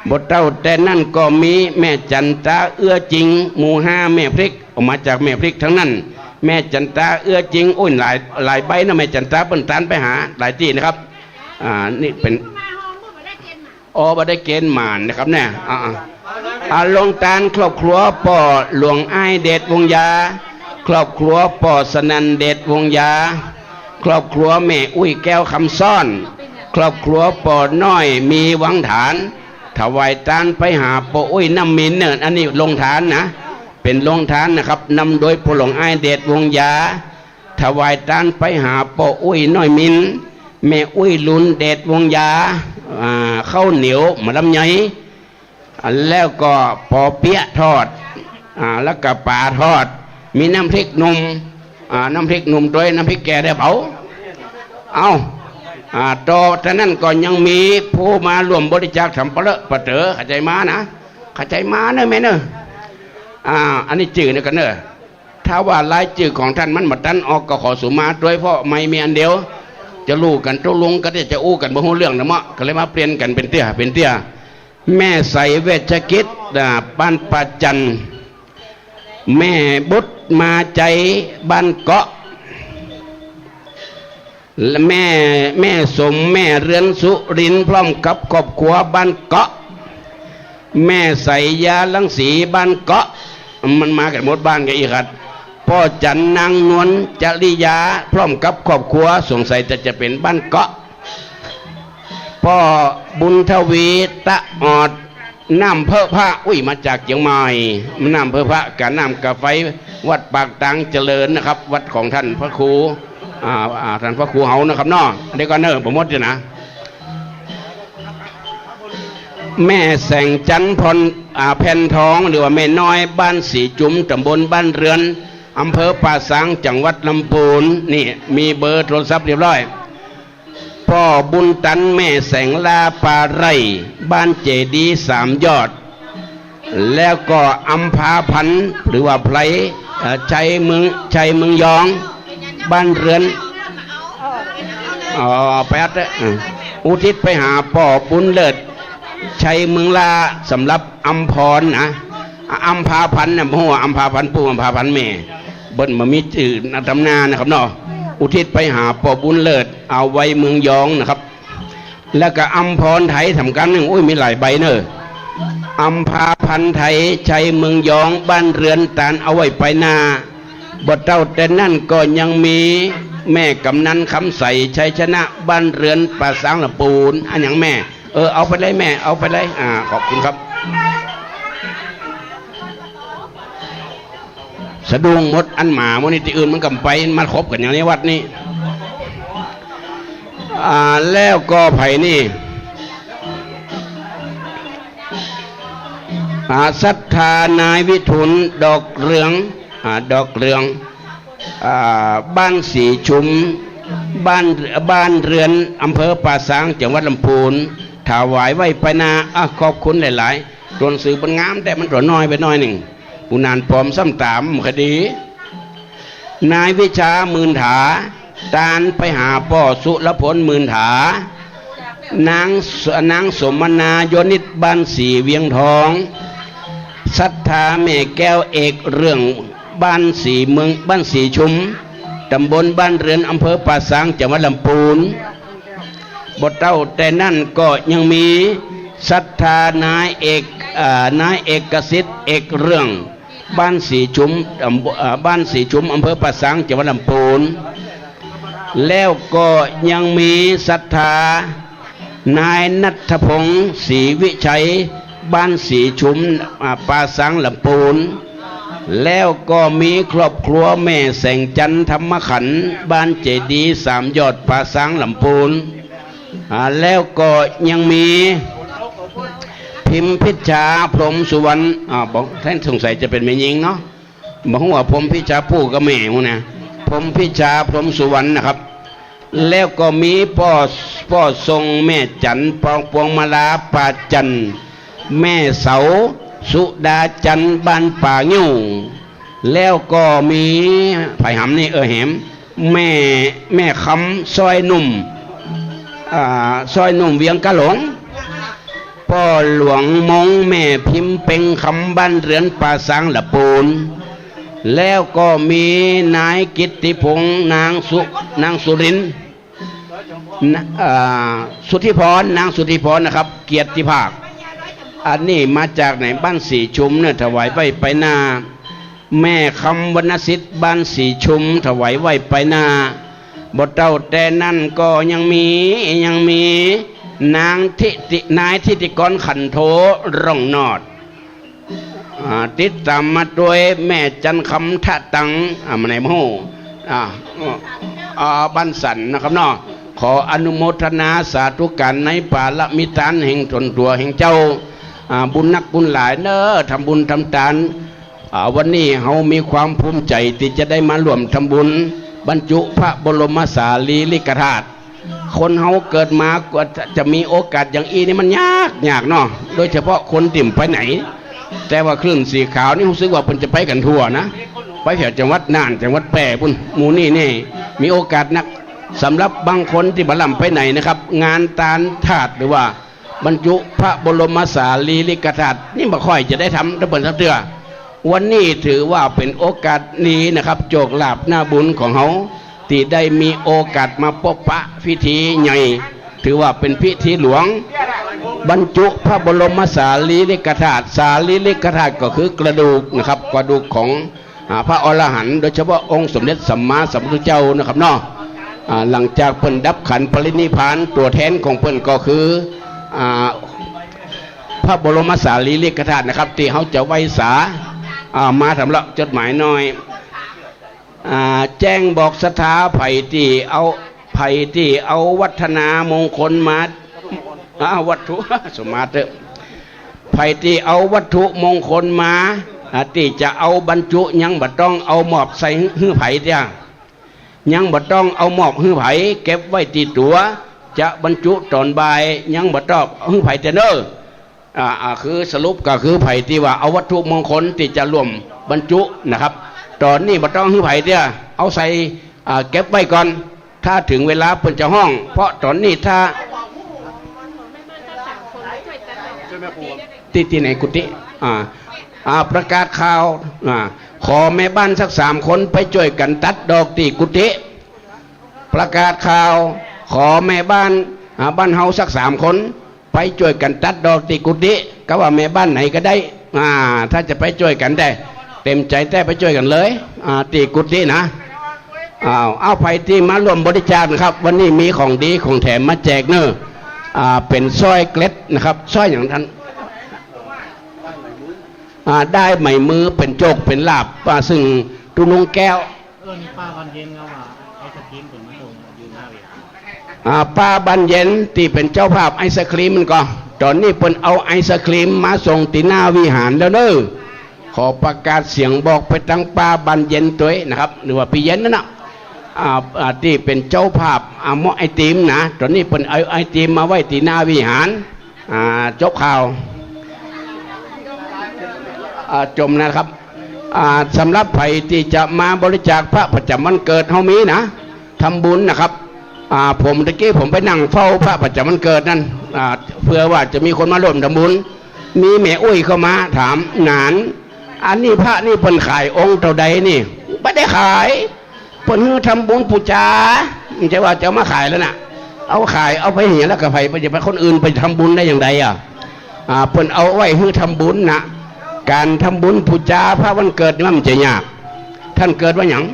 บทเต้าแต่นั่นก็มีแม่จันตาเอื้อจริงหมู่5แม่พริกออกมาจากแม่พริกทั้งนั้นแม่จันตาเอื้อจริงโอ้ยหลายใบนะแม่จันตาเปิ้นตานไปหาหลายที่นะครับนี่เป็นบ่ได้เกณฑ์หมานนะครับเนี่ยลงตาลครอบครัวป่อหลวงอ้ายเดชวงยาครอบครัวป่อสนันเดชวงยาครอบครัวแม่อุ้ยแก้วคำซ่อนครอบครัวป่อน้อยมีวังฐานถวายตานไปหาป่ออุ้ยน้ำมินเนี่ยอันนี้ลงฐานนะเป็นลงฐานนะครับนำโดยพลงอ้ายเดชวงยาถวายตานไปหาป่ออุ้ยน้อยมินแม่อุ้ยลุนเดชวงยาข้าวเหนียวมะลำไยแล้วก็ปอเปี๊ยะทอดแล้วก็ปลาทอดมีน้ำพริกนม น้ำพริกหนุ่มด้วยน้ำพริกแก่ได้เผาเอาต่อจากนั้นก็ยังมีผู้มาร่วมบริจาคทำปะเลอะปะเต๋อเข้าใจมานะเข้าใจมาเนอะแม่เนอะอันนี้จื่อเนี่ยกันเนอะถ้าว่ารายจื่อของท่านมันหมดตันออกก็ขอสุมาด้วยเพราะไม่มีอันเดียวจะรู้กันตกลงก็จะอู้กันบ่ฮู้เรื่องนะเมาะก็เลยมาเปลี่ยนกันเป็นเตี้ยแม่ใสเวชกิจบ้านป่าจันแม่บุตรมาใจบ้านเกาะและแม่สมแม่เรือนสุรินทร์พร้อมกับครอบครัวบ้านเกาะแม่ใสยาลังสีบ้านเกาะมันมากันหมดบ้านกันอีกครับพ่อจันนางนวลจริยาพร้อมกับครอบครัวสงสัยจะเป็นบ้านเกาะพ่อบุญทวีตะออดน้ำเพอพระมาจากเชียงใหม่น้ำเพอพระกับน้ำกาไฟวัดปากตังเจริญนะครับวัดของท่านพระครูท่านพระครูเฮานะครับน้อเด็กก็เนอผมมดนะแม่แสงจันทร์พรแผ่นทองหรือว่าแม่น้อยบ้านสีจุ๋มตำบลบ้านเรือนอำเภอป่าสังจังหวัดลำพูนนี่มีเบอร์โทรศัพท์เรียบร้อยพ่อบุญตันแม่แสงลาปาไรบ้านเจดีสามยอดแล้วก็อัมพาพันธ์หรือว่าไพรชัยเมืองยองบ้านเรือนแป๊ดอุทิศไปหาพ่อบุญเลิศชัยเมืองลาสำหรับอัมพรนะอัมพาพันธ์นะหัวอัมพาพันธ์ปู่อัมพาพันธ์แม่เบิ้ลมามีจื่อนัตำนานะครับเนาะอุทิศไปหาพ่อบุญเลิศเอาไว้เมืองยองนะครับแล้วก็อัมพรไทยทำกันหนึ่งมีหลายใบเนอะอัมพาพันธ์ไทยชัยเมืองยองบ้านเรือนตานเอาไว้ไปนาบทเต้าแต่นั่นก็ยังมีแม่กำนันคำใสชัยชนะบ้านเรือนป่าสังลำปูนอันอย่างแม่เอาไปเลยแม่เอาไปเลยขอบคุณครับสะดุ้งมดอันหมาโมนิติอื่นมันกำไปมาครบกันอย่างนี้วัดนี้แล้วก็ไผ่นี่ศรัทธานายวิทุนดอกเรืองบ้านสีชุมบ้านเรือนอำเภอป่าสังจังหวัดลำพูนถวายไว้ไปนาขอบคุณหลายๆตัวสื่อเป็นงามแต่มันตัวน้อยไปน้อยหนึ่งผู้นานพร้อมซ้ำตามคดีนายวิชาหมื่นถาตานไปหาพ่อสุรพลหมื่นถานางสมนาโยนิตบ้านสีเวียงทองศรัทธาแม่แก้วเอกเรื่องบ้านสีเมืองบ้านสีชุมตำบลบ้านเรือนอำเภอป่าสังจังหวัดลำพูนบทเต้าแต่นั่นก็ยังมีศรัทธานายเอกสิทธิ์เอกเรื่องบ้านสีชุมอำเภอป่าสังจังหวัดลำพูนแล้วก็ยังมีศรัทธานายณัฐพงศ์ศรีวิชัยบ้านสีชุมป่าสังลำพูนแล้วก็มีครอบครัวแม่แสงจันทร์ธรรมขันธ์บ้านเจดีสามยอดป่าสังลำพูนแล้วก็ยังมีพิมพิชาพรหมสุวรรณบอกท่านสงสัยจะเป็นแม่หญิงเนาะบอกว่าพรหมพิชาผู้กับแม่พวกนะพรหมพิชาพรหมสุวรรณนะครับแล้วก็มีพ่อทรงแม่จันปองพวงมาลาป่าจันแม่เสาสุดาจันบ้านป่างิ้วแล้วก็มีไผ่หำนี่แหมแม่คำซอยหนุ่มเวียงกะหลงพ่อหลวงมงแม่พิมพ์เป็งคำบ้านเรือนป่าสังละปูนแล้วก็มีนายกิตติพงษ์นางสุรินทร์สุทธิพรนางสุทธิพรนะครับเกียรติภาคอันนี้มาจากไหนบ้านสีชุมเนี่ยถวายไว้ไปนาแม่คำวรรณสิทธิ์บ้านสีชุมถวายไว้ไปนาบทเต้าแต่นั่นก็ยังมีนายทิติกรขันโทร่องนอดติดตามมาโดยแม่จันคำทะตังมาในมโหบ้านสันนะครับเนาะขออนุโมทนาสาธุการในป่าละมิตานแห่งตนตัวแห่งเจ้าบุญนักบุญหลายเนอทำบุญทำทาน วันนี้เรามีความภูมิใจที่จะได้มาร่วมทำบุญบรรจุพระบรมสารีริกธาตุคนเฮาเกิดมาก็จะมีโอกาสอย่างอีนี่มันยากเนาะโดยเฉพาะคนติ่มไปไหนแต่ว่าคลื่นสีขาวนี่รู้สึกว่าเพิ่นจะไปกันทั่วนะไปแถวจังหวัดน่านจังหวัดแพร่พุ่นหมู่นี่มีโอกาสนักสำหรับบางคนที่บ่ลำไปไหนนะครับงานตาลธาตุหรือว่าบรรจุพระบรมสารีริกธาตุนี่บ่ค่อยจะได้ทำระเบิดเตือวันนี้ถือว่าเป็นโอกาสนี้นะครับโจกลาภหน้าบุญของเขาที่ได้มีโอกาสมาพบปะพิธีใหญ่ถือว่าเป็นพิธีหลวงบรรจุพระบรมสารีริกธาตุสารีริกธาตุก็คือกระดูกนะครับกระดูกของพระอรหันต์โดยเฉพาะองค์สมเด็จสัมมาสัมพุทธเจ้านะครับเนาะหลังจากเพิ่นดับขันปรินิพพานตัวแทนของเพิ่นก็คือพระบรมสารีริกธาตุนะครับที่เขาจะไว้สามาสำหรับจดหมายน้อยแจ้งบอกสถาไผ่ที่เอาวัฒนามงคลมาวัตถุสมาเตไผ่ที่เอาวัตถุมงคลมาที่จะเอาบรรจุยังบัดต้องเอาหมอบใส่หื้อไผ่เดียยังบัดต้องเอาหมอบหื้อไผ่เก็บไว้ที่ตัวจะบรรจุตอนบ่ายยังบัดต้องหื้อไผ่เตเนอคือสรุปก็คือไผ่ที่ว่าเอาวัตถุมงคลที่จะรวมบรรจุนะครับตอนนี้บัดต้องหื้อไผ่เดียเอาใส่เก็บไว้ก่อนถ้าถึงเวลาเปิดจะห้องเพราะตอนนี้ถ้าที่ไหนกุฏิประกาศข่าวขอแม่บ้านสัก3 คนไปช่วยกันตัดดอกตีกุฏิประกาศข่าวขอแม่บ้านบ้านเฮาสัก3 คนไปช่วยกันตัดดอกตีกุฏิก็ว่าแม่บ้านไหนก็ได้ถ้าจะไปช่วยกันได้เต็มใจแต่ไปช่วยกันเลยตีกุฏินะเอาไปที่มาร่วมบริจาคนะครับวันนี้มีของดีของแถมมาแจกเนอะเป็นสร้อยเกล็ดนะครับสร้อยอย่างท่านได้ไหมมือเป็นโจกเป็นลาบซึ่งตุลุงแก้วป้าบันเย็นเขาว่าไอศครีมผลมาส่งอยู่หน้าเวทีป้าบันเย็นที่เป็นเจ้าภาพไอศครีมมันก็ตอนนี้เพิ่นเอาไอศครีมมาส่งตีหน้าวิหารแล้วเนอะขอประกาศเสียงบอกไปตั้งป้าบันเย็นตัวนะครับหรือว่าพี่เย็นนั่นนะที่เป็นเจ้าภาพหม้อไอติมนะตอนนี้เป็นเอาไอติมมาไว้ที่หน้าวิหารจบข่าวจมนะครับสำหรับไผ่ที่จะมาบริจาคพระประจำวันเกิดเฮามีนะทำบุญนะครับผมตะกี้ผมไปนั่งเฝ้าพระประจำวันเกิดนั่นเพื่อว่าจะมีคนมาร่วมทำบุญมีแม่อุ้ยเข้ามาถามหนานอันนี้พระนี่เพิ่นขายองค์เท่าใดนี่ไม่ได้ขายเพิ่นทำบุญปูจาไม่ใช่ว่าจะมาขายแล้วนะเอาขายเอาไปเหียแล้วก็ไปจะไปคนอื่นไปทำบุญได้อย่างไรเพิ่นเอาไว้ให้ทำบุญนะการทำบุญปูจาพระวันเกิดนี่มันจะยากท่านเกิดวันหยัง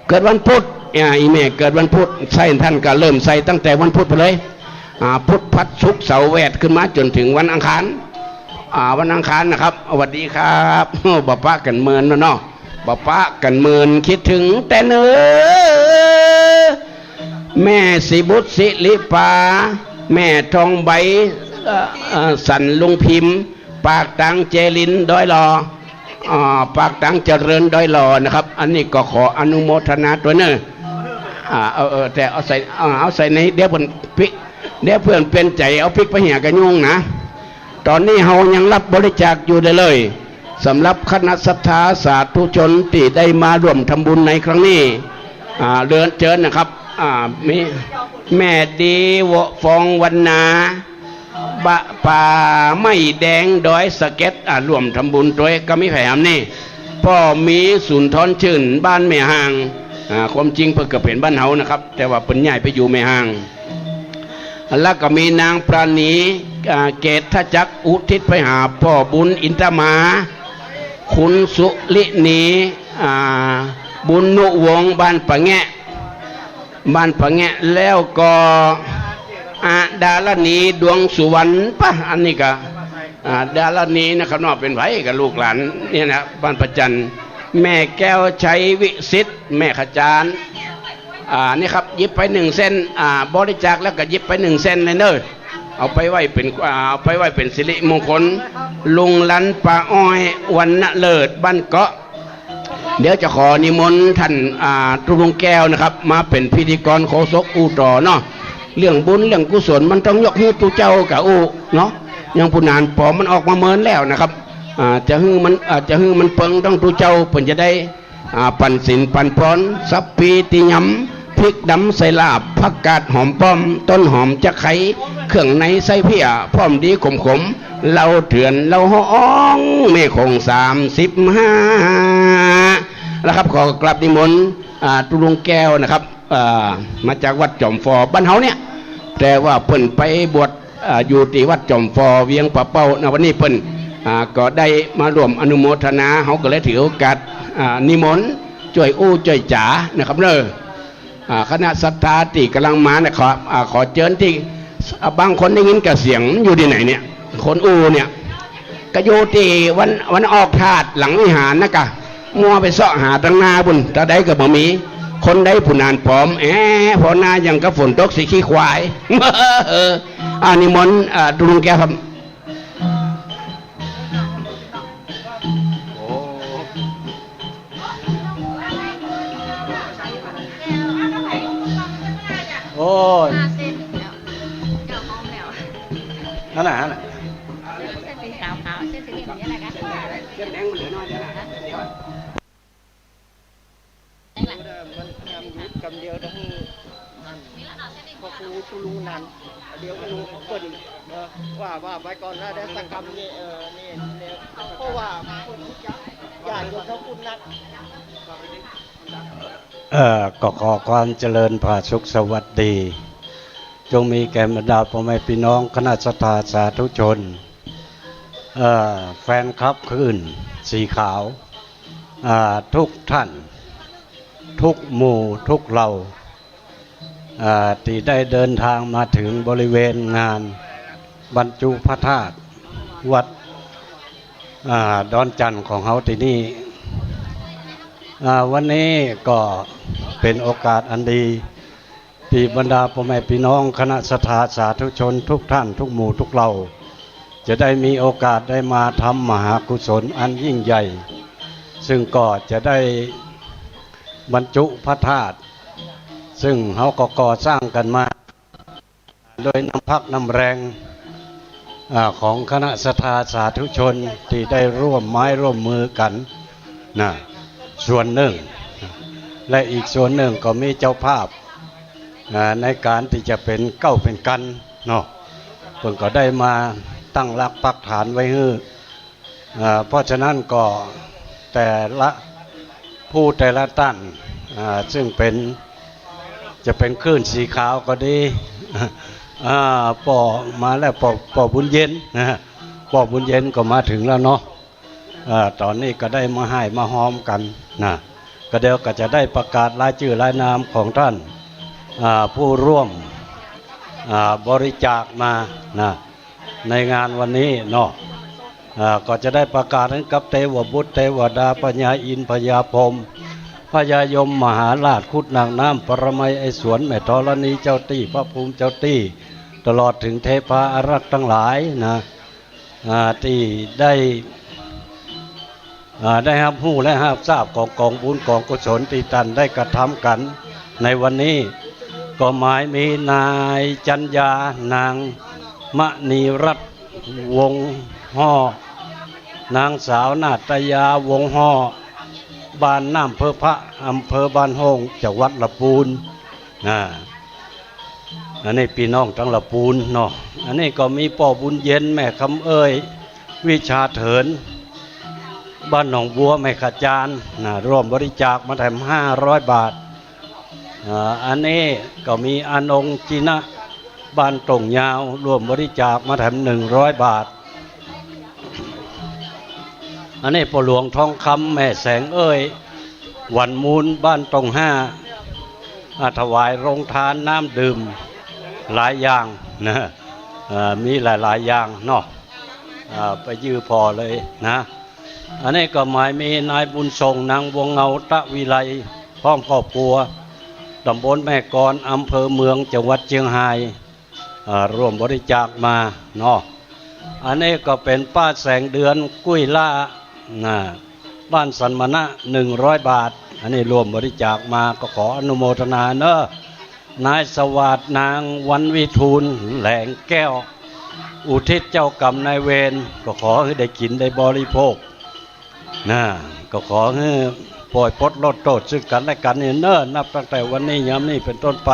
เกิดวันพุธอีเมเกิดวันพุธใส่ท่านก็เริ่มใส่ตั้งแต่วันพุธไปเลยพุธพัดศุกร์เสาร์แวดขึ้นมาจนถึงวันอังคารวันอังคารนะครับสวัสดีครับบ่ปะกันเมินเนาะบ่ปะกันเมินคิดถึงแต่เนื้อแม่สิบุตรสิริปาแม่ทองใบสันลุงพิมพ์ปากตังเจรินดอยหลอปากตังเจริญดอยหลอนะครับอันนี้ก็ขออนุโมทนาตัวเนอะแต่เอาใส่ในเดี๋ยวเพื่อนพิกเดี๋ยวเพื่อนเป็นใจเอาพริกไปเหี่ยกันยุ่งนะตอนนี้เฮายังรับบริจาคอยู่ได้เลยสำหรับคณะศรัทธาสาธุชนที่ได้มาร่วมทำบุญในครั้งนี้เดินเชิญนะครับมีแม่ดีวฟองวันนาป่าไม่แดงดอยสะเก็ดร่วมทำบุญด้วยก็มีแผนนี่พ่อมีสุนทรชื่นบ้านแม่ห่างความจริงเพิ่งเห็นบ้านเฮานะครับแต่ว่าเป็นใหญ่ไปอยู่แม่ห่างแล้วก็มีนางปราณีเกตทจักอุทิศไปหาพ่อบุญอินทมาคุณสุลินีบุญนุวงบ้านปะแงะแล้วก็ดารณีดวงสุวรรณป่ะอันนี้ก็ดารณีนะครับนอกเป็นไผกับลูกหลานเนี่ยนะบ้านประจันแม่แก้วชัยวิสิทธิ์แม่ขจารนี่ครับยิบไป1 เส้นบริจาคแล้วก็ยิบไป1 เส้นเลยเนอะเอาไปไว้เป็นสิริมงคลลุงลันป่าอ้อยวันณเลิศบ้านเกาะ เดี๋ยวจะขอนิมนต์ท่านตุลุงแก้วนะครับมาเป็นพิธีกรโฆษกอู้ต่อเนาะเรื่องบุญเรื่องกุศลมันต้องยกให้ตุเจ้ากับอู้เนาะยังผู้นานปอมันออกมาเมินแล้วนะครับจะฮื้อมันเปิงต้องตุเจ้าเพิ่นจะได้ปั่นสินปั่นพรสับปีติยำพริกดำใส่ลาบผักกาดหอมป้อมต้นหอมจะไข่เครื่องในใส่เพียพร้อมดีขมเราเถื่อนเราห้องแม่คง35แล้วครับขอกราบนิมนต์ตุลุงแก้วนะครับมาจากวัดจอมฟอบ้านเฮาเนี่ยแต่ว่าเพิ่นไปบวชอยู่ที่วัดจอมฟอเวียงปะเป้านะวันนี้เพิ่นก็ได้มาร่วมอนุโมทนาเฮาก็เลยถือโอกาสนิมนต์ช่วยอู้ช่วยจ๋านะครับเด้อคณะศรัทธาที่กำลังมาเนี่ยขอเชิญที่บางคนได้ยินกับเสียงอยู่ที่ไหนเนี่ยคนอู้เนี่ยก็อยู่ที่วันออกธาตุหลังวิหารนะกะมัวไปเสาะหาตั้งหน้าบุญตาใดก็บ่มีคนได้ผู้นานผอมพอหน้ายังกับฝนตกสีขี้ควายนิมนต์ตุลุงแก้วครับโอ้ยนั่นน่ะนั่นน่ะเส้นสีขาวเส้นสีเหลืองนี่แหละกันเส้นแดงมันเหลือน้อยเดียวนะมันกำเดียวทั้งพ่อครูตุลุงนันเดียวก็รู้คนว่าไปก่อนนะได้สักกรรมนี่นี่เพราะว่าคนญาติโยมเขาคุณนักก็ขอความเจริญผาสุขสวัสดีจงมีแก่บรรดาพ่อแม่พี่น้องคณะศรัทธาสาธุชนแฟนคลับคลื่นสีขาวทุกท่านทุกหมู่ทุกเหล่าที่ได้เดินทางมาถึงบริเวณงานบรรจุพระธาตุวัดดอนจันทร์ของเฮาที่นี่วันนี้ก็เป็นโอกาสอันดีที่บรรดาพ่อแม่พี่น้องคณะศรัทธาสาธุชนทุกท่านทุกหมู่ทุกเหล่าจะได้มีโอกาสได้มาทำมหากุศลอันยิ่งใหญ่ซึ่งก็จะได้บรรจุพระธาตุซึ่งเขาก็ก่อสร้างกันมาโดยน้ำพักน้ำแรงของคณะศรัทธาสาธุชนที่ได้ร่วมไม้ร่วมมือกันนะส่วนหนึ่งและอีกส่วนหนึ่งก็มีเจ้าภาพในการที่จะเป็นเก้าเป็นกันเนาะเพิ่นก็ได้มาตั้งหลักปักฐานไว้ให้เพราะฉะนั้นก็แต่ละผู้แต่ละท่านซึ่งจะเป็นคลื่นสีขาวก็ดีปอมาแล้วปอบุญเย็นปอบุญเย็นก็มาถึงแล้วเนาะตอนนี้ก็ได้มาให้มาหอมกันนะก็เดี๋ยวก็จะได้ประกาศรายชื่อรายนามของท่านผู้ร่วมบริจาคมานะในงานวันนี้เนาะก็จะได้ประกาศให้กับเทวบุตรเทวดาพญาอินทร์พญาพรหมพญายมมหาราชคุดนางน้ำปรมัยไอสวนแม่ธรณีเจ้าตี้พระภูมิเจ้าตี้ตลอดถึงเทพาอารักษ์ทั้งหลายนะที่ได้รับรู้และรับทราบของกองบุญกองกุศลที่ท่านได้กระทำกันในวันนี้ก็หมายมีนายจัญญานางมณีรัตน์วงห่อนางสาวนาตยาวงห่อบ้านน้ำเภอพระอำเภอบ้านโฮงจังหวัดลำพูนอันนี้พี่น้องทั้งลำพูนเนาะอันนี้ก็มีป่อบุญเย็นแม่คำเอ้ยวิชาเถินบ้านหนองบัวแม่ขจารร่วมบริจาคมาแถม500 บาทอันนี้ก็มีอนงจีนะบ้านตรงยาวร่วมบริจาคมาแถม100 บาทอันนี้พ่อหลวงทองคำแม่แสงเอ้ยวันมูลบ้านตรง5ถวายโรงทานน้ำดื่มหลายอย่างนะมีหลายอย่างเนาะไปยื้อพอเลยนะอันนี้ก็หมายมีนายบุญทรงนางวงเงาตะวิไลพร้อมครอบครัวตำบลแม่กลอำเภอเมืองจังหวัดเชียงรายร่วมบริจาคมาเนาะอันนี้ก็เป็นป้าแสงเดือนกุ้ยล่าป้ บ้านสันมณะ100 บาทอันนี้รวมบริจาคมาก็ขออนุโมทนาเนอะนายสวัสดนางวันวิทูลแหลงแก้วอุทิศเจ้ากรรมนายเวรก็ขอให้ได้กินได้บริโภคนะก็ขอให้ปล่อยปลดลดโทษซึ่งกันและกันนี่เนอะนับตั้งแต่วันนี้ย้ำนี้เป็นต้นไป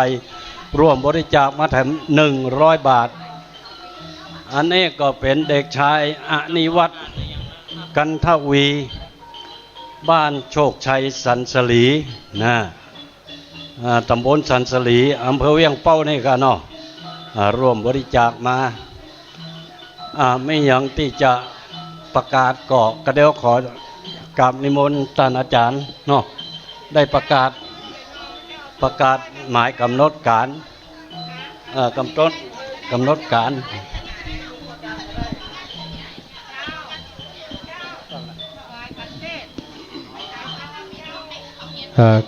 ร่วมบริจาคมาแถม100 บาทอันนี้ก็เป็นเด็กชายอนิวัฒน์กันทวีบ้านโชคชัยสันสลีนะตำบลสันสลีอำเภอเวียงเป้านี่กันเนาะร่วมบริจาคมาไม่อย่างที่จะประกาศก็เดี๋ยวขอกราบนิมนต์ท่านอาจารย์เนาะได้ประกาศหมายกำหนดการกำหนดการ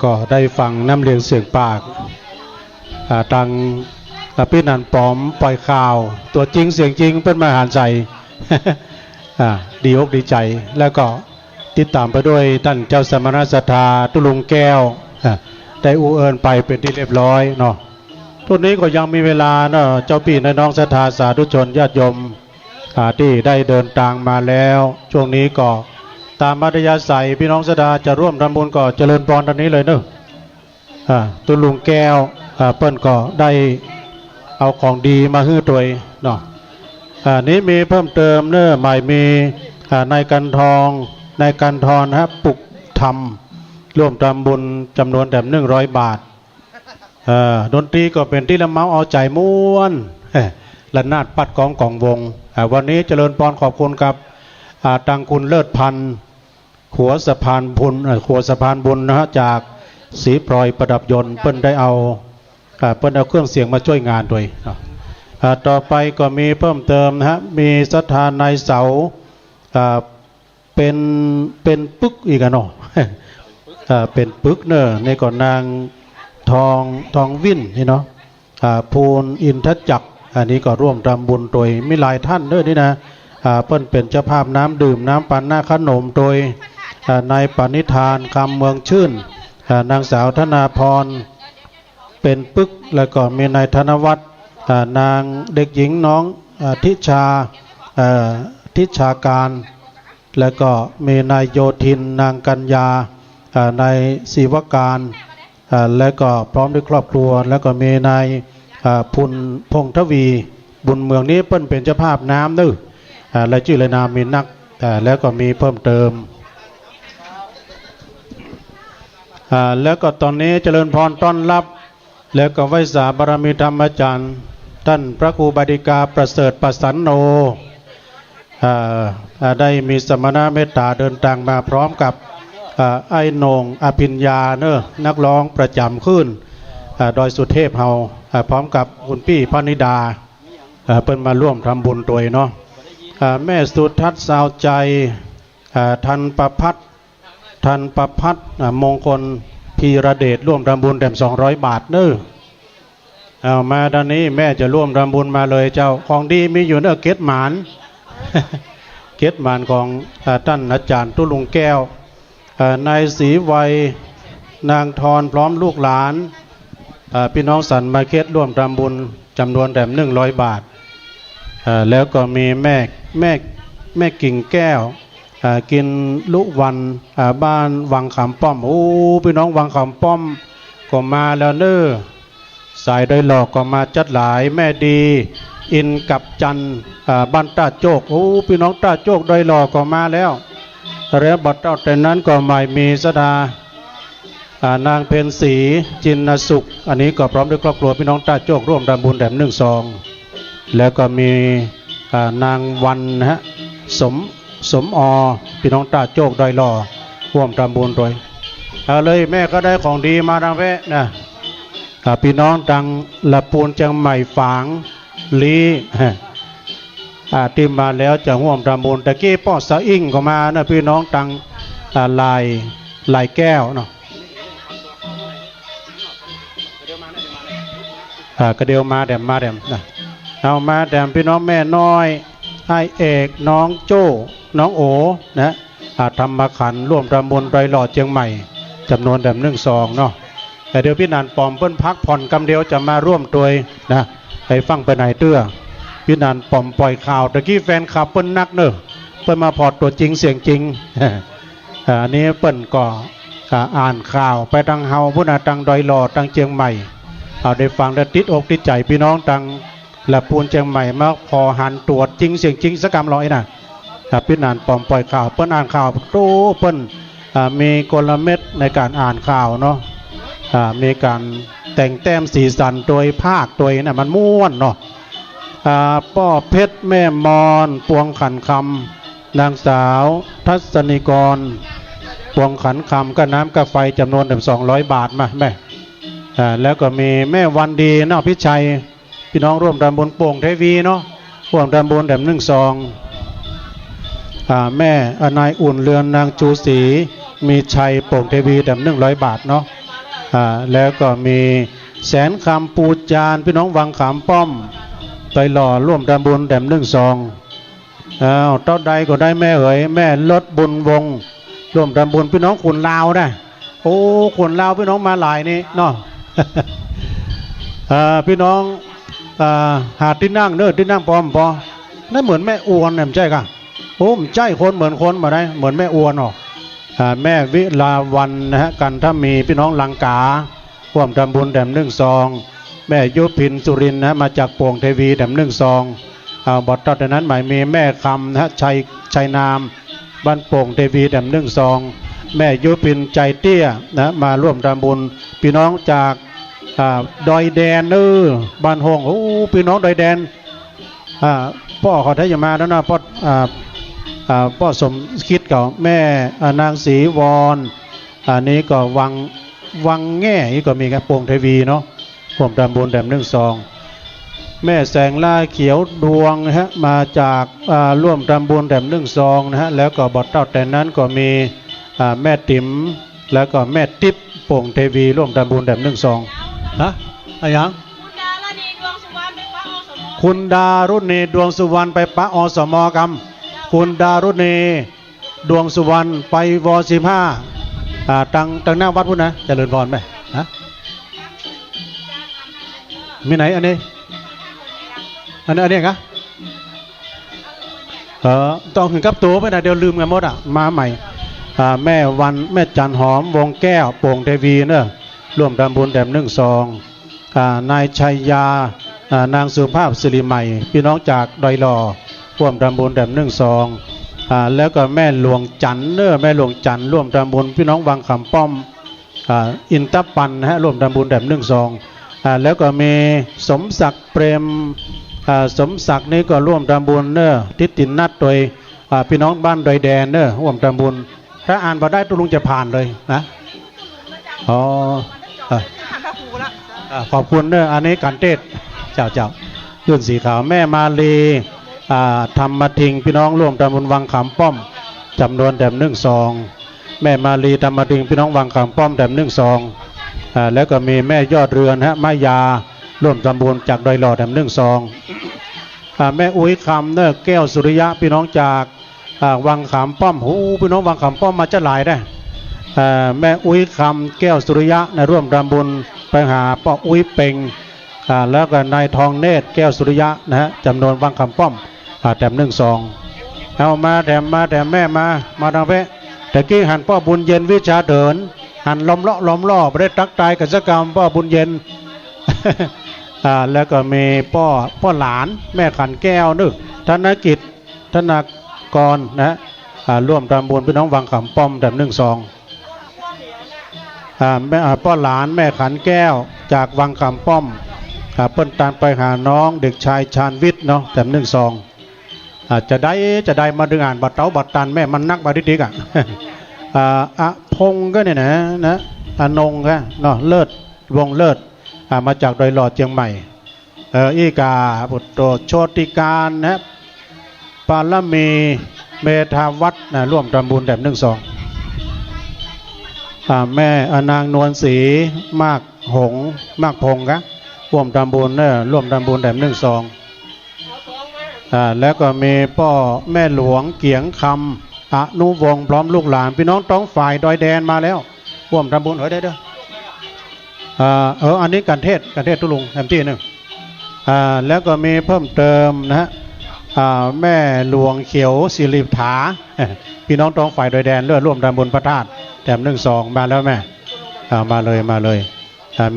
ก็ได้ฟังน้ำเลียงเสียงปากตังพี่นันปอมปล่อยข่าวตัวจริงเสียงจริงเป็นมหาใจ ดีอกดีใจแล้วก็ติดตามไปด้วยท่านเจ้าสมณศรัทธาตุลุงแก้วได้อูเอิญไปเป็นที่เรียบร้อยเนาะทุกนี้ก็ยังมีเวลาเนาะเจ้าพี่น้องศรัทธาสาธุชนญาติโยมที่ได้เดินทางมาแล้วช่วงนี้ก็ตามมัธยาศัยพี่น้องศรัทธาจะร่วมทำบุญก็เจริญพรตอนนี้เลยเนอะตุลุงแก้วเปิ้นก็ได้เอาของดีมาให้ตัวเนาะนี้มีเพิ่มเติมเนอะใหม่มีนายกันทองนะครับปลุกธรรมร่วมทำบุญจำนวนแบบ100 บาทดนตรีก็เป็นที่ละเมาเอาใจม้วนละนาดปัดกองวงวันนี้เจริญพรขอบคุณครับตังคุณเลิศพันธ์ขัวสะพานบุญนะฮะจากศรีพลอยประดับยนต์เปิ้นได้เอาเครื่องเสียงมาช่วยงานด้วยต่อไปก็มีเพิ่มเติมนะฮะมีศรัทธาในเสาเป็นปึกอีกเนาะเป็นปึกเนอะในก่อนนางทองวินนี่เนาะภูลอินทจักรอันนี้ก็ร่วมทำบุญโดยมีหลายท่านด้วยนี่นะเปิ้นเป็นเจ้าภาพน้ำดื่มน้ำปั่นหน้าขนมโดยนายปณิธานคำเมืองชื่นนางสาวธนาพรเป็นปึกแล้วก็มีนายธนวัฒน์นางเด็กหญิงน้องทิชาการแล้วก็มีนายโยธินนางกัญญานายศิวการแล้วก็พร้อมด้วยครอบครัวแล้วก็มีนายพุนพงษ์ทวีบุญเมืองนี้เปิ้นเป็นเจ้าภาพน้ำด้วยและชื่อเลยนามมีนักแล้วก็มีเพิ่มเติมแล้วก็ตอนนี้เจริญพรต้อนรับแล้วก็ไหว้สาบารมีธรรมอาจารย์ท่านพระครูบาดิกาประเสริฐประสันโนได้มีสมณะเมตตาเดินทางมาพร้อมกับไอ้นงอภิญญาเนอะนักร้องประจำขึ้นดอยสุเทพเฮาพร้อมกับคุณพี่พนิดาเปิ้นมาร่วมทำบุญตัวเนาะแม่สุทัศน์สาวใจทันประพัฒน์มงคลพีระเดชร่วมทำบุญแด่200 บาทเนอะเอามาด้านนี้แม่จะร่วมทำบุญมาเลยเจ้าของดีมีอยู่เนอะเกศหมานเกศหมานของท่านอาจารย์ตุลุงแก้วนายศรีวัยนางทรพร้อมลูกหลานพี่น้องสันมาเกศร่วมทำบุญจำนวนแด่100 บาทแล้วก็มีแม่กิ่งแก้วกินลุวันบ้านวังขามป้อมโอ้พี่น้องวังขามป้อมก็มาแล้วเนอะสายโดยหลอกก็มาจัดหลายแม่ดีอินกับจันบ้านตาโจกโอ้พี่น้องตาโจกโดยหลอกก็มาแล้วแล้วบัดเจ้าแต่นั้นก็ไม่มีสดานางเพ็ญศรีจินสุขอันนี้ก็พร้อมด้วยครอบครัวพี่น้องตาโจกร่วมทำบุญแด่1 ซองแล้วก็มีนางวันนะฮะสมอพี่น้องตาโจกดอยหล่อร่วมทำบุญด้วยเลยแม่ก็ได้ของดีมาทางแวะนะพี่น้องตังละปูนจังใหม่ฝางลีที่มาแล้วจะร่วมทำบุญตะกี้ป้อสะอิ่งก็มานะพี่น้องตังลายแก้วเนาะก็เดียวมาแดมนะเอามาแดมพี่น้องแม่น้อยไอเอกน้องโจ้น้องโอนะ ธรรมขันธ์ร่วมทำบุญดอยหล่อเชียงใหม่จำนวนแบบ1 ซองเนาะแต่เดี๋ยวพี่นันปอมเปิ้นพักผ่อนกำเดียวจะมาร่วมตัวนะให้ฟังไปไหนเตื้อพี่นันปอมปล่อยข่าวตะกี้แฟนคลับเปิ้นนักเนอะเปิ้นมาพอดตัวจริงเสียงจริงอันนี้เปิ้นก็อ่านข่าวไปทางเฮาพุ่นทางดอยหล่อทางเชียงใหม่เอาได้ฟังแล้วติดอกติดใจพี่น้องทางละปูนเชียงใหม่มาพอหันตรวจจริงเสียงจริงสักกรรมร้อยนะพี่นันปอมปล่อยข่าวเปิ้นอ่านข่าวโตเปิ้นมีกลเม็ดในการอ่านข่าวเนาะมีการแต่งแต้มสีสันโดยภาคโดยน่ะมันม่วนเนาะป้อเพชรแม่มอนปวงขันคำนางสาวทัศนิกรปวงขันคำก็น้ำกาไฟจำนวน200 บาทมาแม่แล้วก็มีแม่วันดีเนาะพิชัยพี่น้องร่วมทำบุญโป่งเทวีเนาะร่วมทำบุญ1 ซองแม่นายอุ่นเรือนนางจูศรีมีชัยโป่งเทวี100 บาทเนาะแล้วก็มีแสนคำปูจานพี่น้องวังขามป้อมไปหล่อร่วมทำบุญ1 ซองเต้าใดก็ได้แม่เหยแม่ลดบุญวงร่วมทำบุญพี่น้องขุนลาวได้โอ้ขุนลาวพี่น้องมาหลายนี่เนาะ พี่น้องหาที่นั่งเนอะที่นั่งปอมปอนั่นเหมือนแม่อวนเนี่ยใช่กันโอ้ใจคนเหมือนคนมาได้เหมือนแม่อวนหรอกแม่วิลาวันนะฮะกันถ้ามีพี่น้องลังการ่วมทำบุญ1 ซองแม่ยุพินสุรินนะมาจากโป่งเทวี1 ซองบทต่อจากนั้นหมายมีแม่คำนะฮะชัยนามบ้านโป่งเทวี1 ซองแม่ยุพินใจเตี้ยนะมาร่วมทำบุญพี่น้องจากดอยแดนบ้านหงโอ้พี่น้องดอยแดนพ่อเขาถ้าจะมาแล้วนะพ่อสมคิดกับแม่นางศรีวรอันนี้ก็วังแง่นี่ก็มีกับโป่งเทวีเนาะร่วมทำบุญ1 ซองแม่แสงล่าเขียวดวงนะฮะมาจากร่วมทำบุญ1 ซองนะฮะแล้วก็บทเท่าแต่นั้นก็มีแม่ติ๋มแล้วก็แม่ติ๊บโป่งเทวีร่วมทำบุญ1 ซองฮะอะไรอย่างคุณดารุณีดวงสุวรรณไปปะอสมกรรมคุณดารุณีดวงสุวรรณไปว15ตังหน้าวัดพุ่นนะเจริญพรไหมฮะมีไหนอันนี้ครับต้องถึงกับตัวไปนะเดี๋ยวลืมกันหมดมาใหม่แม่วันแม่จันหอมวงแก้วโป่งเทวีเนอะร่วมทำบุญ1 ซองนายชัยยานางสุภาพสิริใหม่พี่น้องจากดอยหล่อร่วมทำบุญ1 ซองแล้วก็แม่หลวงจันเนอะแม่หลวงจันร่วมทำบุญพี่น้องวังขำป้อมอินทปันนะฮะร่วมทำบุญ1 ซองแล้วก็มีสมศักดิ์เปรมสมศักดิ์นี่ก็ร่วมทำบุญเนอะทิตินัดโดยพี่น้องบ้านดอยแดนเนอะร่วมทำบุญถ้าอ่านมาได้ตุลุงจะผ่านเลยนะอ๋อขอบคุณเนอะอันนี้การเทศเจ้ายื่นสีขาวแม่มาลีธรรมทิงพี่น้องร่วมทำบุญวังขามป้อมจำนวน1 ซองแม่มาลีธรรมทิงพี่น้องวังขามป้อม1 ซองแล้วก็มีแม่ยอดเรือนฮะมายาร่วมทำบุญจากดอยหล่อ1 ซองแม่อุ้ยคำเนอะแก้วสุริยะพี่น้องจากวังขามป้อมหูพี่น้องวังขามป้อมมาจะหลายได้แม่อุ้ยคำแก้วสุริยะนะร่วมทำบุญไปหาป้าอุ้ยเป่งแล้วก็นายทองเนตรแก้วสุริยะนะฮะจำนวนวังขามป้อม1 ซองเอามาแถมแม่มาทางเพะแต่กี้หันพ่อบุญเย็นวิชาเดินหันล้อมล่อไปได้ตักตายกิจกรรมพ่อบุญเย็น แล้วก็มีพ่อหลานแม่ขันแก้วนึกธนกิจธนากรนะร่วมทำบุญพี่น้องวังขามป้อม1 ซองแม่พ่อหลานแม่ขันแก้วจากวังขามป้อมเปิ้นตามไปหาน้องเด็กชายชาญวิทย์เนาะ1 ซองจะได้มาดึงอ่านบัตรเต้าบัตรตันแม่มันนักบาดิดิกพงก็เนี่ยนะอนงก็เนาะเลิศวงเลิศมาจากดอยหล่อเชียงใหม่อีกาบุตรโชติการนะปาลมีเมธาวัฒน์ร่วมทำบุญ1 ซองแม่อนางนวลศรีมากพงครับร่วมทำบุญร่วมทำบุญ1 ซองแล้วก็มีพ่อแม่หลวงเกียงค อนุวงศ์พร้อมลูกหลานพี่น้องต้องฝ่ายดอยแดนมาแล้วร่วมทำบุญเฮ้ยเด้ออันนี้การเทศทุลุงแอมตี้หนึ่งแล้วก็มีเพิ่มเติมนะฮะแม่หลวงเขียวศิริฐาพี่น้องต้องฝ่ายดอยแดนเลือดร่วมทำบุญพระธาตุแถม1-2มาแล้วแม่มาเลย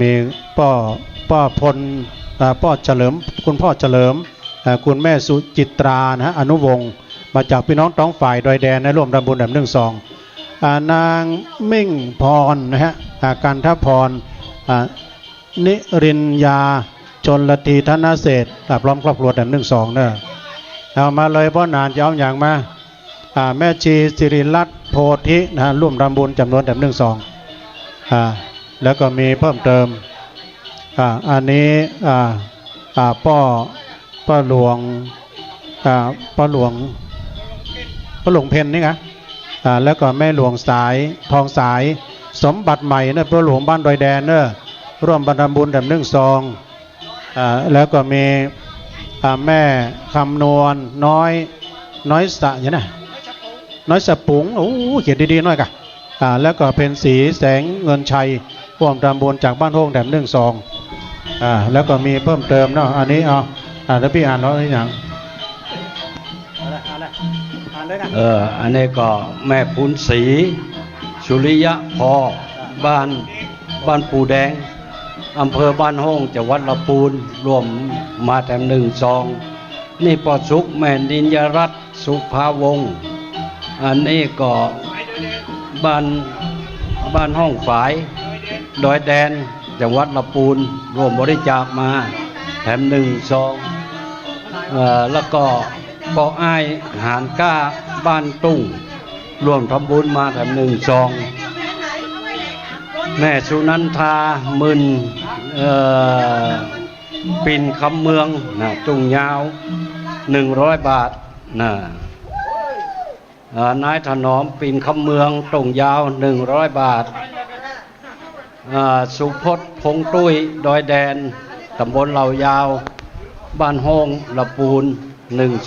มีป้อพลป้อเฉลิมคุณพ่อเฉลิมคุณแม่สุจิตรานะฮะอนุวงศ์มาจากพี่น้องต้องฝ่ายดอยแดนในร่วมทำบุญแถม1-2นางมิ่งพรนะฮะกันทพรนิรินยาชนละทีธนเศษพร้อมครอบครัวแถม1-2เนอะเอามาเลยเพราะนานจะเอาอย่างมาแม่ชีสิริรัตน์โพธินะร่วมทำบุญจำนวนแถมแล้วก็มีเพิ่มเติมอันนี้ป้าหลวงเพนนี่ไงแล้วก็แม่หลวงสายทองสายสมบัติใหม่นะป้าหลวงบ้านดอยแดนเนอะร่วมบรรทำบุญแถมแล้วก็มีแม่คำนวณน้อยสะอย่างนะน้อยสะปุ๋งโอ้เขียนดีๆหน่อยกะแล้วก็เป็นสีแสงเงินชัยร่วมทำบุญจากบ้านโฮงแถมแล้วก็มีเพิ่มเติมเนาะอันนี้แล้วพี่อ่านแล้วนี่อย่างอันนี้ก็แม่ปุณศรีสุริยะพอบ้านปูแดงอำเภอบ้านโฮงจังหวัดลำพูนรวมมาแถม1-2นี่ปอสุกแม่นินยรัตน์สุภาวงศ์อันนี้ก็บ้านห้องฝายดอยแดนจังหวัดลำพูนรวมบริจาคมาแถม1-2แล้วก็ปออ้ายหานก้าบ้านตุ้งรวมทำบุญมาแถม1-2แม่สุนันทามึนปิ่นคำเมืองนะตุ้งยาว100 บาทนะนายถนอมปิ่นคำเมืองตุ้งยาว100 บาทสุพจน์พงตุ้ยดอยแดนตำบลเหล่ายาวบ้านโฮงลำพูน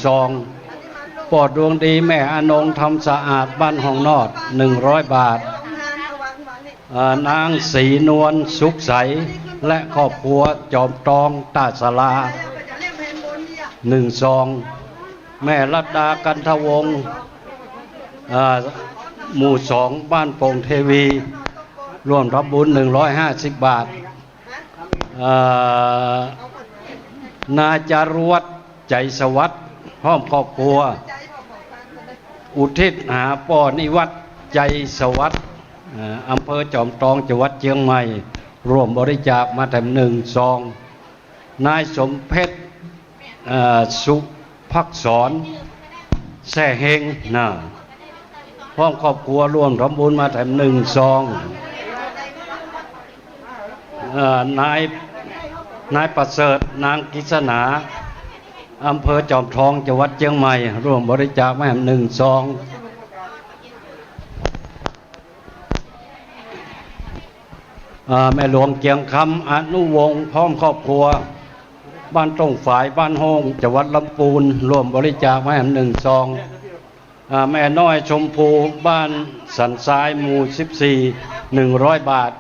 1-2ปอดดวงดีแม่อนงทำสะอาดบ้านห้องนอด100 บาทนางศรีนวลสุขใสและครอบครัวจอมตองตาสลา1-2แม่รัตดากันทวงศ์หมู่2บ้านโป่งเทวีร่วมรับบุญ150 บาทนาจารวัฒน์ใจสวัสดิ์พร้อมครอบครัวอุทิศหาป้อนิวัฒน์ใจสวัสดิ์อำเภอจอมทองจังหวัดเชียงใหม่ร่วมบริจาคมาแถม1-2นายสมเพชรสุภักษรแซ่เฮงนะพร้อมครอบครัวร่วมทำบุญมาแถม1-2นายประเสริฐนางกิษณาอำเภอจอมทองจังหวัดเชียงใหม่ร่วมบริจาคมาแถม1-2แม่หลวงเกียงคำอนุวงศ์พร้อมครอบครัวบ้านตรงฝ่ายบ้านโฮงจังหวัดลำพูนร่วมบริจาคมาแถม1-2แม่น้อยชมพูบ้านสันทรายหมู่14 100 บาท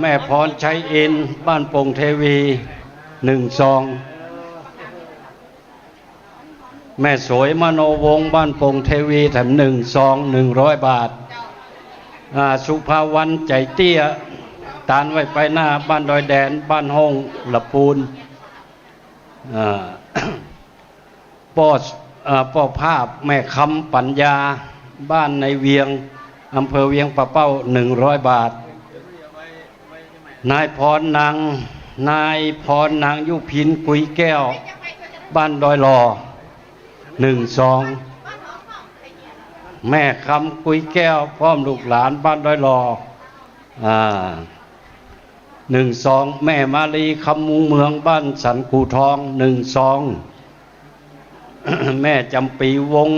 แม่พรชัยอินบ้านโป่งเทวี1-2แม่สวยมโนวงศ์บ้านโป่งเทวีแถม100 บาทสุภาวันใจเตี้ยตานไว้ไปหน้าบ้านดอยแดนบ้านห้องลำพูนป้อภาพแม่คำปัญญาบ้านในเวียงอำเภอเวียงปะเป้า100 บาทนายพรนางยุพินกุยแก้วบ้านดอยหล่อ1-2แม่คำกุยแก้วพร้อมลูกหลานบ้านดอยหล่อ1-2แม่มาลีคำมุงเมืองบ้านสันกูทอง1-2แม่จำปีวง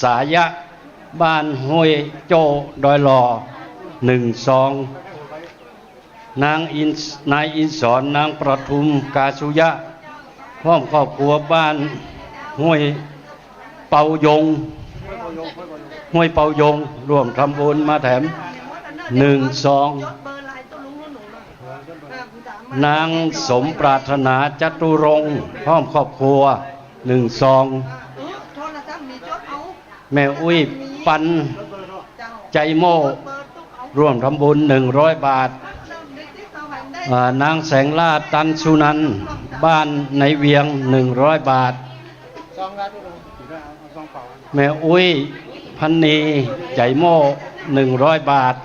สายะบ้านห้วยโจ้ดอยหล่อ1-2นายอินสอนนางประทุมกาสุยะพร้อมครอบครัวบ้านห้วย เปายงห้วยเปายงร่วมทำบุญมาแถม1 ซองนางสมปรารถนาจตุรงค์พร้อมครอบครัว1 ซองแม่อุ้ยปันใจโม่ร่วมทำบุญ100 บาทนางแสงลาดตันสุนันท์บ้านในเวียง100 บาทแม่อุ้ยพันนีใจโม่100 บาท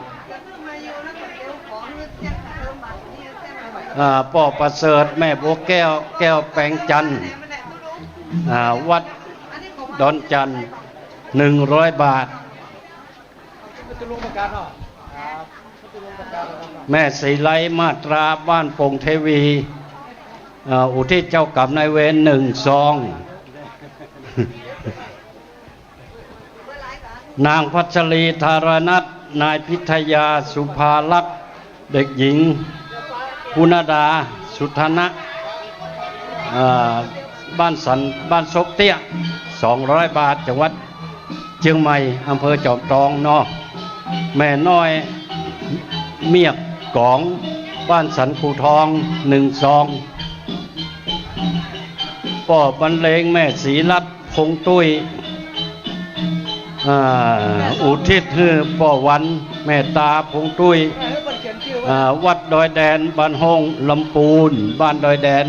ป่อประเสริฐแม่บัวแก้วแก้วแปลงจันทร์วัดดอนจันทร์100 บาทแม่ศรีไลมาตราบ้านโป่งเทวีอุทิศเจ้ากรรมนายเวร1 ซองนางพัชรีธารนัทนายพิทยาสุภาลักษณ์เด็กหญิงกุณดาสุธนะบ้านสันบ้านซกเตี้ย200 บาทจังหวัดเชียงใหม่อำเภอจอมทองเนาะแม่น้อยเมียกกองบ้านสันคูทอง1 ซองป่อบรรเลงแม่ศรีรัตน์คงตุ้ยอุทิศให้ป่อวันแม่ตาพงตุ้ยวัดดอยแดนบ้านห้องลำปูนบ้านดอยแดน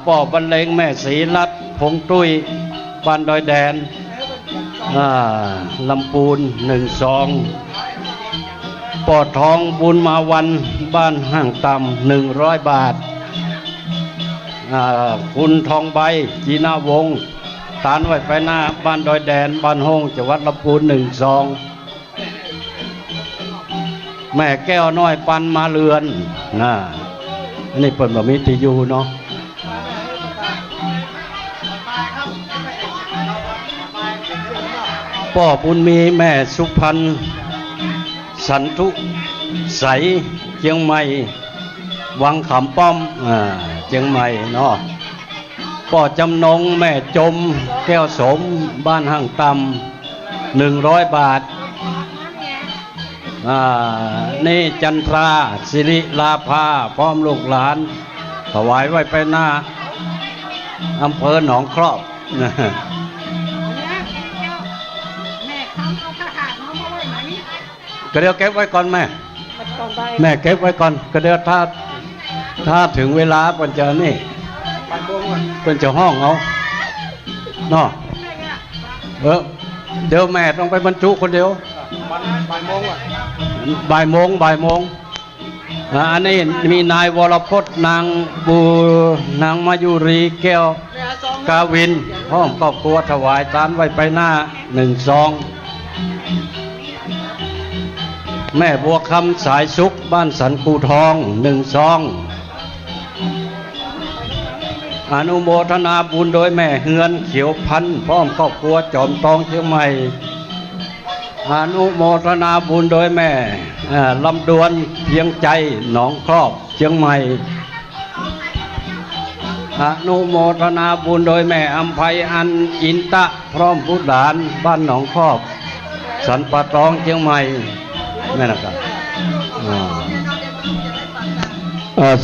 ป่อบรรเลงแม่ศรีรัตน์พงตุ้ยบ้านดอยแดนลำปูน1 ซองป่อทองบุญมาวันบ้านห้างต่ำ100 บาทคุณทองใบจีน่าวงศ์ตานไว้ไปหน้าบ้านดอยแดนบ้านห้องจังหวัดลำพูน1 ซองแม่แก้วน้อยปันมาเรือนอันนี้เปิดแบบมิติยูเนาะพ่อบุญมีแม่สุพรรณสันทุใสเชียงใหม่วังขำป้อมเชียงใหม่เนาะพ่อจำนงแม่จมแก้วสมบ้านห้างต่ำ100 บาทนี่จันทราสิริลาภาพร้อมลูกหลานถวายไว้ไปหน้าอำเภอหนองครอบก็เดี๋ยวเก็บไว้ก่อนแม่เก็บไว้ก่อนก็เดี๋ยวถ้าถึงเวลามันจะนี่เป็นจะห้องเอาเนาะเดี๋ยวแม่ต้องไปบรรจุคนเดียวบ่ายโมงอันนี้มีนายวรพจน์นางมายุรีแก้วกาวินห้องครอบครัวถวายทานไว้ไปหน้า1 ซองแม่บัวคำสายสุขบ้านสันคูทอง1 ซองอนุโมทนาบุญโดยแม่เฮือนเขียวพันธุ์พร้อมครอบครัวจอมทองเชียงใหม่อนุโมทนาบุญโดยแม่ลำดวนเพียงใจหนองครอบเชียงใหม่อนุโมทนาบุญโดยแม่อัมภัยอันอินตะพร้อมผู้หลานบ้านหนองครอบสันปะตองเชียงใหม่แม่นะครับ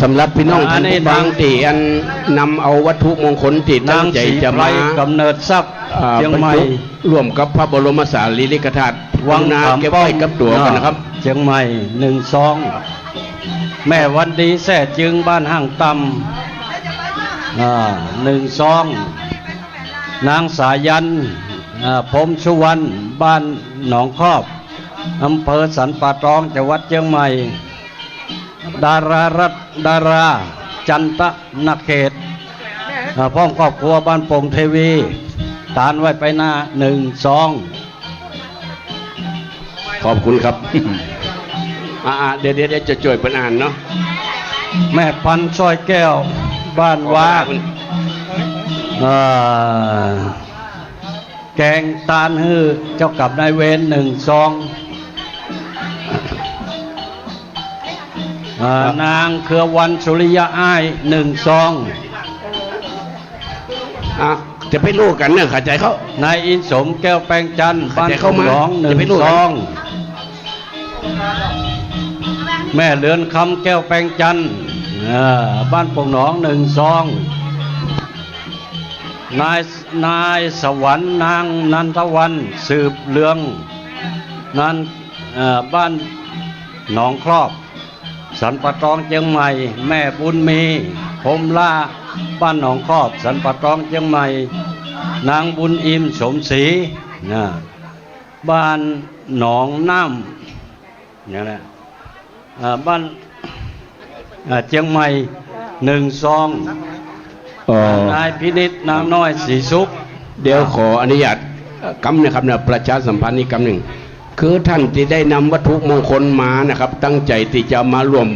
สำหรับพี่น้องท่านผู้ฟังที่อันนำเอาวัตถุมงคลที่ตั้งใจจะมากำเนิดทรัพย์เชียงใหม่ ร่วมกับพระบรมสารีริกธาตุวังนาเก็บไว้กับตัวกันนะครับเชียงใหม่1 ซองแม่วันดีแท้จึงบ้านห้างต่ำ1 ซองนางสายันพรหมสุวรรณบ้านหนองครอบอำเภอสันป่าตองจังหวัดเชียงใหม่ดาราจันทนเขตพร้อมครอบครัวบ้านโป่งเทวีตานไว้ไปหน้า1 ซองขอบคุณครับเดี๋ยวจะช่วยเป็นอ่านเนาะแม่พันธุ์ซ้อยแก้วบ้านว้าแกงตาลฮือเจ้ากับนายเวร1 ซองนางเครือวันสุริยะอ้าย1 ซอง จะไปรู้กันเนื่องเข้าใจเขา นายอินสมแก้วแปลงจันทร์บ้าน เข้ามา หนองหนึ่ จะ ง ไปรู้ ซ กัน อง แม่เลือนคำแก้วแปลงจันทร์บ้านโป่งหนองหนึ่งซอง นายสวรรค์นางนันทวันสืบเลืองนั้นบ้านหนองครอบสันปะตองเชียงใหม่ แม่บุญมีพรหมล่าบ้านหนองครอบสันปะตองเชียงใหม่ นางบุญอิมสมศรีบ้านหนองน้ำเนี่ยนะบ้านเชียงใหม่หนึ่งซองนายพินิจนางน้อยสีสุข เดี๋ยวขออนุญาตกำนะครับเนี่ยประชาสัมพันธ์นี้กำหนึ่งคือท่านที่ได้นำวัตถุมงคลมานะครับตั้งใจที่จะมาร่วม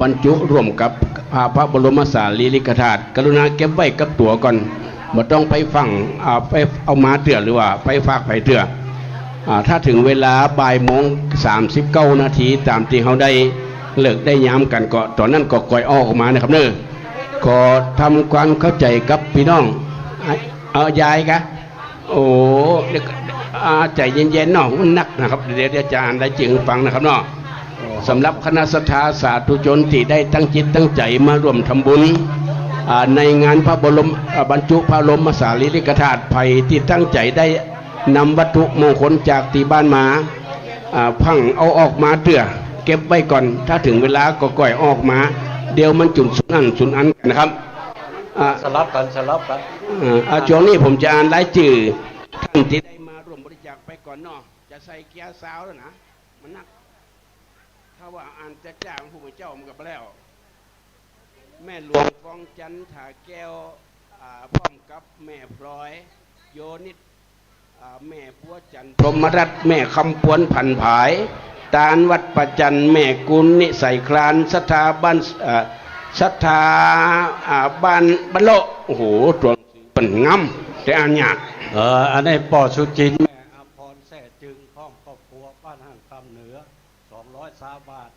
บรรจุร่วมกับพระบรมสารีริกธาตุกรุณาเก็บไว้กับตัวก่อนบ่ต้องไปฟังไปเอามาเตือหรือว่าไปฝากไปเตือถ้าถึงเวลาบ่ายโมง39 นาทีตามที่เขาได้เลิกได้ย้ำกันก็ตอนนั้นก็ก่อยออกมานะครับเนอะขอทำความเข้าใจกับพี่น้องเอายายกะโอ้ใจเย็นๆเนาะมันนักนะครับเดี๋ยวอาจารย์ได้จึงฟังนะครับเนาะสำหรับคณะศรัทธาสาธุชนที่ได้ตั้งจิตตั้งใจมาร่วมทำบุญในงานพระบรมบรรจุพระบรมสารีริกธาตุภัยที่ตั้งใจได้นำวัตถุมงคลจากที่บ้านมาพังเอาออกมาเตือเก็บไว้ก่อนถ้าถึงเวลาก็ก่อยออกมาเดี๋ยวมันจุนสุนอันกันนะครับสลับกันช่วงนี้ผมจะอ่านรายชื่อท่านที่ได้มาร่วมบริจาคไปก่อนเนาะจะใส่เกียร์ซาวแล้วนะมันนักถ้าว่าอ่านจะจ้างผู้เป็นเจ้ามันก็ไปแล้วแม่หลวงฟองจันทาแก้วพร้อมกับแม่พลอยโยนิดแม่พัวจันพรหมรัตน์แม่คำพวนผันผายตาลวัดประจันแม่กุลนิสัยคลานศรัทธาบ้านศรัทธาบ้านบัลโลโอ้โหตัวเป็นงำแต่อ่านยากอันนี้ปอสุจินแม่อภรแท้จึงพร้อมครอบครัวบ้านห้างคำเหนือ200 บาท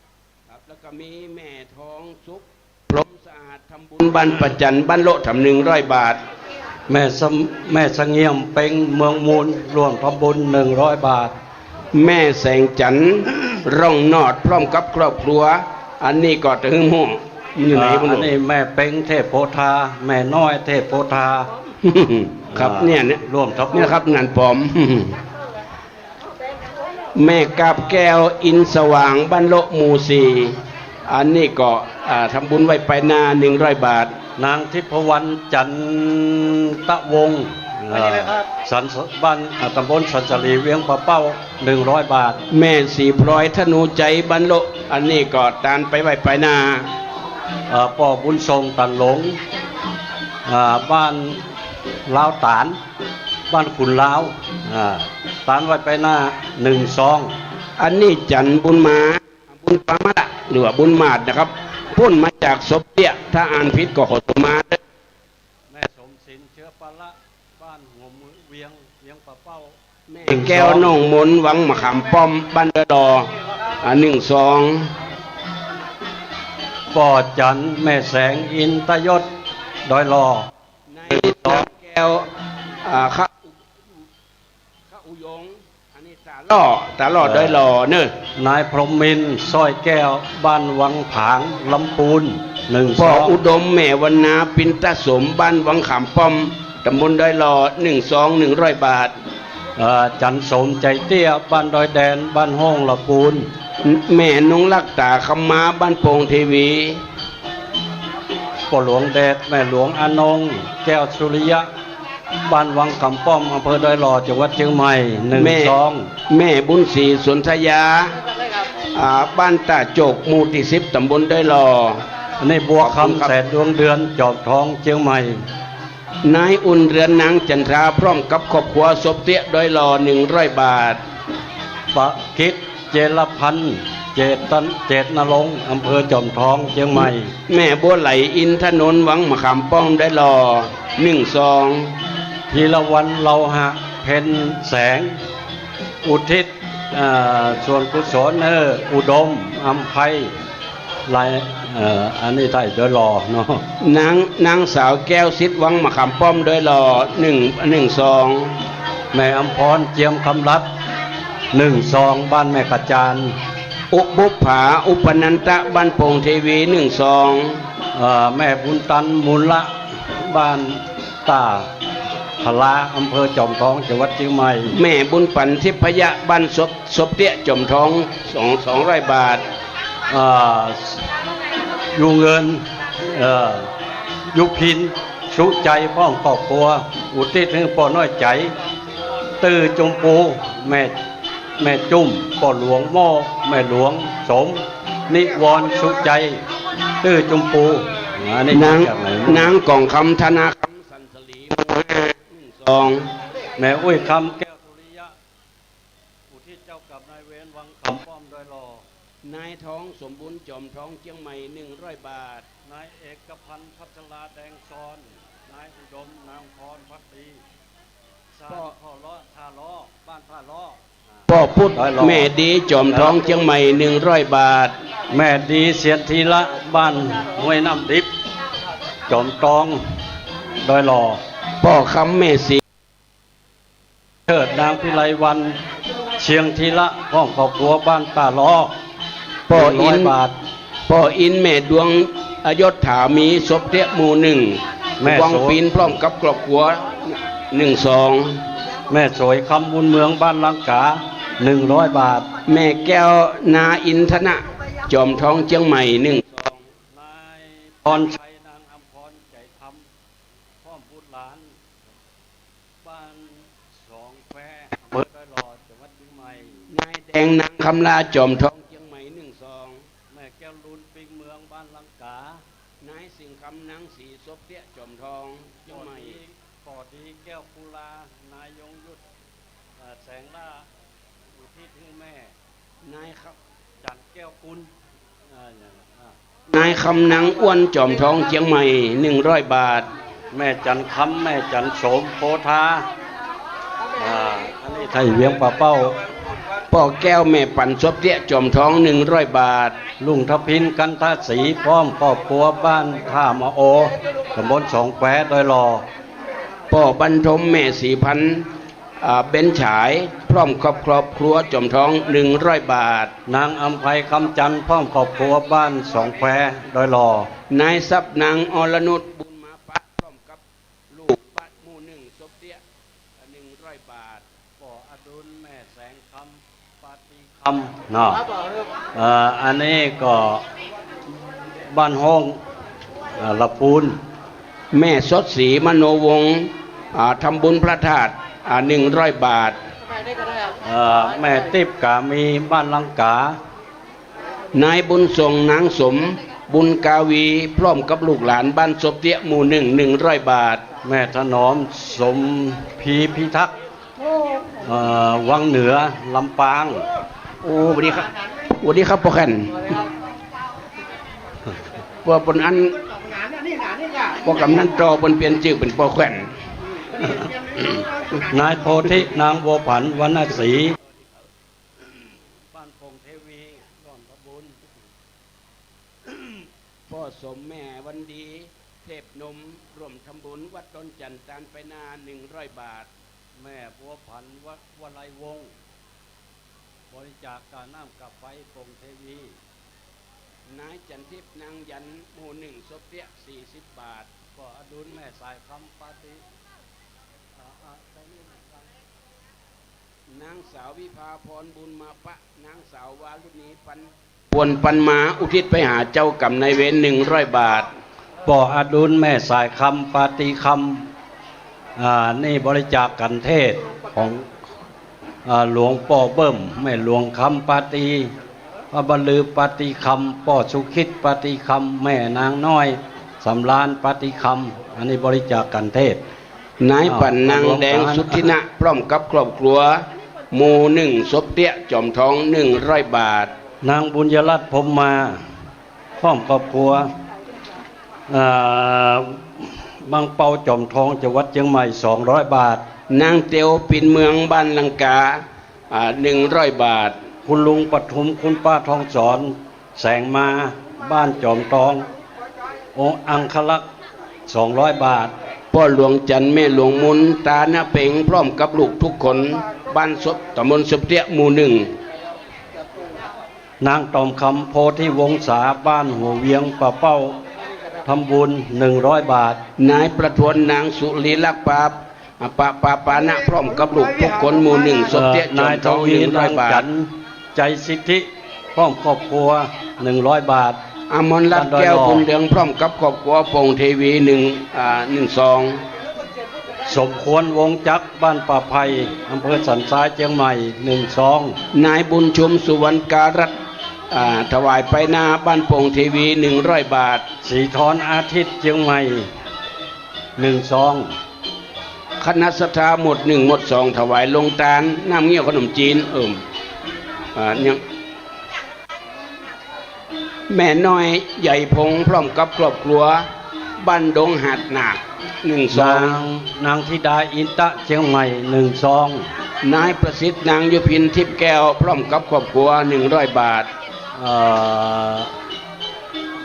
ครับแล้วก็มีแม่ทองสุขพรหมสะอาดทำบุญบ้านประจันบ้านโลทำ100 บาทแม่สงเงียมเป็งเมืองมูลรวมทำบุญ100 บาทแม่แสงจันทร์ร่องนอดพร้อมกับครอบครัวอันนี้ก็ถึงหม้ออยู่ไหนอันนี้แม่เป็งเทพโพธาแม่น้อยเทพโพธาครับเนี่ยรวมทำบุญเนี่ยครับงานปลอมแม่กาบแก้วอินสว่างบ้านโลหมู่4อันนี้ก็ทำบุญไว้ไปหน้า100 บาทนางทิพวรรณจันตะวงศ์สันบ้านตำบลสันสลีเวียงปะเป้า100 บาทแม่สีพลอยธนูใจบ้านโลอันนี้ก็ตานไปไว้ไปหน้าป่อบุญทรงตันหลงบ้านลาวตานบ้านขุนลาวตานไว้ไปหน้า1 ซองอันนี้จันบุญมาบุญปามาดหรือว่าบุญมาดนะครับพุ่นมาจากศพเตี้ยถ้าอ่านผิดก็ขอตัวมาแม่สมศิลเชื้อปละบ้านหัวมือเวียงปะเป้าแม่แก้วน้องมนหวังมะขามป้อมบ้านเดอดอ1 ซองปอจันแม่แสงอินตยศดอยลอในตอแก้วข้าอุยงอันนี้ตาล่อดอยลอเนอะนายพรหมมินสร้อยแก้วบ้านวังผางลำปูน1 ซองอุดมแม่วรรณาปินตสมบ้านวังขามป้อมตำบลดอยลอ1 ซอง100 บาทจันสมใจเตี้ยบ้านดอยแดนบ้านห้องละปูนแม่นงลักตาคำมาบ้านโป่งเทวีพ่อหลวงแดดแม่หลวงอนงแก้วสุริยะบ้านวังคำป้อมอำเภอดอยหล่อจังหวัดเชียงใหม่1 ซองแม่บุญศรีสนธยาบ้านตาโจกหมู่ที่10ตำบลดอยหล่อในบัวคำแสนดวงเดือนจอบทองเชียงใหม่นายอุ่นเรือนนางจันทราพร้อมกับครอบครัวศพเตี้ยดอยหล่อ100 บาทปะคิดเจรพันธ์เจตนรงค์อำเภอจอมทองเชียงใหม่แม่บัวไหลอินถนนหวังมะขามป้อมดอยหล่อ1 ซองพีรวันเราหะเพ็ญแสงอุทิศส่วนกุศลอุดมอำไพหลาย อันนี้ไทยโดยรอเนาะ นางสาวแก้วซิดวังมะขามป้อมโดยรอ1 แม่อำพรเจียมคำรัต1 2บ้านแม่กระจาน อุบุปผาอุปนันตะบ้านโป่งเทวีแม่บุญตันมูลละบ้านตาพลาอำเภอจอมทองจังหวัดเชียงใหม่ แม่บุญปันทิพยะบ้านศพเตี้ยจอมทอง200 บาทอยู่เงินยุพินสุใจพ้องครอบครัวอุทิศให้พ่อน้อยใจตื้อจมปูแม่จุ่มพ่อหลวงโม่แม่หลวงสมนิวรณ์สุใจตื้อจมปูนางกองคำธนาคำสันสลีแม่อุ้ยคำแก้วสุริยะอุทิศเจ้ากับนายเวรวังคำป้อมโดยรอนายท้องสมบูรณ์จอมท้องเชียงใหม่100 บาทนายเอกพันธ์พัชราแดงซอนนายอุดมนางพรพักดีพ่อล้อท่าล้อบ้านท่าล้อพ่อพุทธแม่ดีจอมท้องเชียงใหม่100 บาทแม่ดีเสียนทีละบ้านห้วยน้ำดิบจอมตองโดยรอพ่อคำแม่สีเถิดนางพิไลวันเชียงทีละห้องครอบครัวบ้านตาล้อพ่ออินบาทพ่ออินแม่ดวงอยศถามีศพเตี้ยหมู่1วังปีนพร้อมกับครอบครัวแม่สวยคำบุญเมืองบ้านลังกา100 บาทแม่แก้วนาอินทนะจอมท้องเชียงใหม่นายพรชัยนางอำพรใจคำพ่อมพูดหลานบ้าน2 แควเปิดได้รอจังหวัดเชียงใหม่นายแดงนางคำลาจอมท้องเชียงใหม่แม่แก้วลุนปิงเมืองบ้านลังกานายสิงคำนางสีศพเตี้ยจอมทองเชียงใหม่ปอดีแก้วกุลานายยงยุทธแสงล่าอุทิศให้แม่นายครับจันแก้วกุลนายคำนางอ้วนจอมทองเชียงใหม่100 บาทแม่จันคำแม่จันโสมโพธาอันนี้ไทยเวียงป่าเป้าพ่อแก้วแม่ปั่นศพเตี้ยจอมทอง100 บาทลุงทพินกันทศรีพร้อมครอบครัวบ้านท่ามะโอตำบล2 แควโดยรอพ่อบรรทมแม่สีพันเบญฉายพร้อมครอบครัวจอมทอง100 บาทนางอำไพคำจันทร์พร้อมครอบครัวบ้าน2 แควโดยรอนายทรัพย์นางอรนุชบุญมาปัดพร้อมกับลูกบ้านหมู่1ศพเตี้ย100 บาทพ่ออดุลแม่แสงคำปาตีคำเนาะอันนี้ก็บ้านห้องละปูนแม่สดศรีมโนวงศ์ทำบุญพระธาตุ100 บาทแม่ติบกามีบ้านลังกานายบุญทรงนางสมบุญกาวีพร้อมกับลูกหลานบ้านศพเตี้ยหมู่100 บาทแม่ถนอมสมพีพิทักษ์วังเหนือลำปางโอ้สวัสดีครับสวัสดีครับพ่อแคนว่าบนอันพอกำนันจอบนเปลี่ยนชื่อเป็นพ่อแขวนนายโพธินางบัวผันวรรณศรีบ้านพงเทวีดอนตะบุญพ่อสมแม่วันดีเทพนมร่วมทำบุญวัดต้นจันทร์ตานไปนา100 บาทแม่บัวผันวัดวลัยวงศ์บริจาคการน้ำกับไฟพงเทวีนายจันทิพย์นางยันหมู่1ศพเตี้ย40 บาทก็อดุลแม่สายคำปาตินางสาววิภาพรบุญมาปะนางสาววาลุณีปันมาอุทิศไปหาเจ้ากรรมนายเวร100 บาทป่ออดุลแม่สายคำปาติคำนี่บริจาคกันเทศของหลวงป่อเบิ่มแม่หลวงคำปาติพระบรรลือปฏิคำป่อสุขิตปฏิคำแม่นางน้อยสำราญปฏิคำอันนี้บริจาคกันเทศนายปั่นนางแดงสุทธินะพร้อมกับครอบครัวหมู่1ศพเตี้ยจอมทอง100 บาทนางบุญยรัตน์พรหมมาพร้อมครอบครัวบางเปาจอมทองจังหวัดเชียงใหม่200 บาทนางเตียวปินเมืองบ้านลังกา100 บาทคุณลุงปทุมคุณป้าทองสอนแสงมา บ้านจอมทององค์อังคลักษ์200 บาท พ่อหลวงจันทร์แม่หลวงมุนตาหน้าเป่งพร้อมกับลูกทุกคนบ้านศพตำบลศพเตี้ยหมู่หนึ่ง นางตอมคำโพธิวงศาบ้านหัวเวียงป่าเป้าทำบุญ100 บาท นายประทวนนางสุรีลักษ์ปานะพร้อมกับลูกทุกคนหมู่หนึ่งศพเตี้ยจอมทอง100 บาท ใจสิทธิพร้อมครอบครัว100 บาท อมรรัตน์แก้วบุญเดืองพร้อมกับครอบครัวพงเทวี1 ซอง สมควรวงจักรบ้านป่าไผ่อำเภอสันทรายเชียงใหม่1 ซอง นายบุญชุมสุวรรณการัตน์ถวายไปหน้าบ้านโป่งเทวี100 บาท สีทรอาทิตย์เชียงใหม่1 ซอง คณะศรัทธาหมด1 หมด 2ถวายลงตาลน้ำเงี้ยวขนมจีนยังแม่น้อยใหญ่พงพร้อมกับครอบครัวบ้านดงหาดหนัก1 ซอง นางธิดาอินตะเชียงใหม่1 ซอง นายประสิทธิ์นางยุพินทิพย์แก้วพร้อมกับครอบครัว100 บาท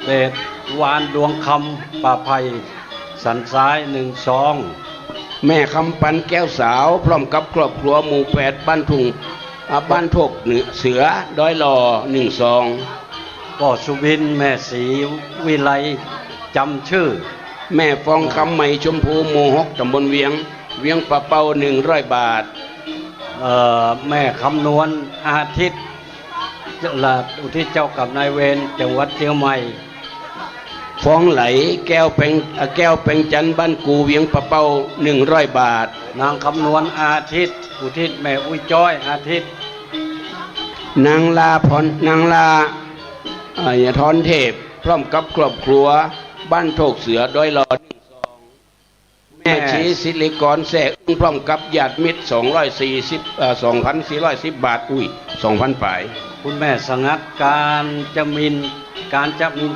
เดชวานดวงคำป่าไผ่สันทราย1 ซอง แม่คำปันแก้วสาวพร้อมกับครอบครัวหมู่8บ้านทุ่งบ้านโทกเสือดอยหล่อ1 ซอง พ่อสุวินแม่ศรีวิไลจำชื่อ แม่ฟองคำใหม่ชมพูหมู่6ตำบลเวียงปะเป้า100 บาท แม่คำนวณอาทิตย์อุทิศเจ้ากับนายเวรจังหวัดเชียงใหม่ ฟองไหลแก้วแปงจันทร์บ้านกูเวียงปะเป้า100 บาท นางคำนวณอาทิตย์อุทิศแม่อุ้ยจ้อยอาทิตย์ นางลาทอนเทพพร้อมกับครอบครัวบ้านโทกเสือดอยหล่อแม่ชีศิริกรแสกพร้อมกับญาติมิตร2,410 บาท2,000 ป่าย คุณแม่สงัดการจะมิน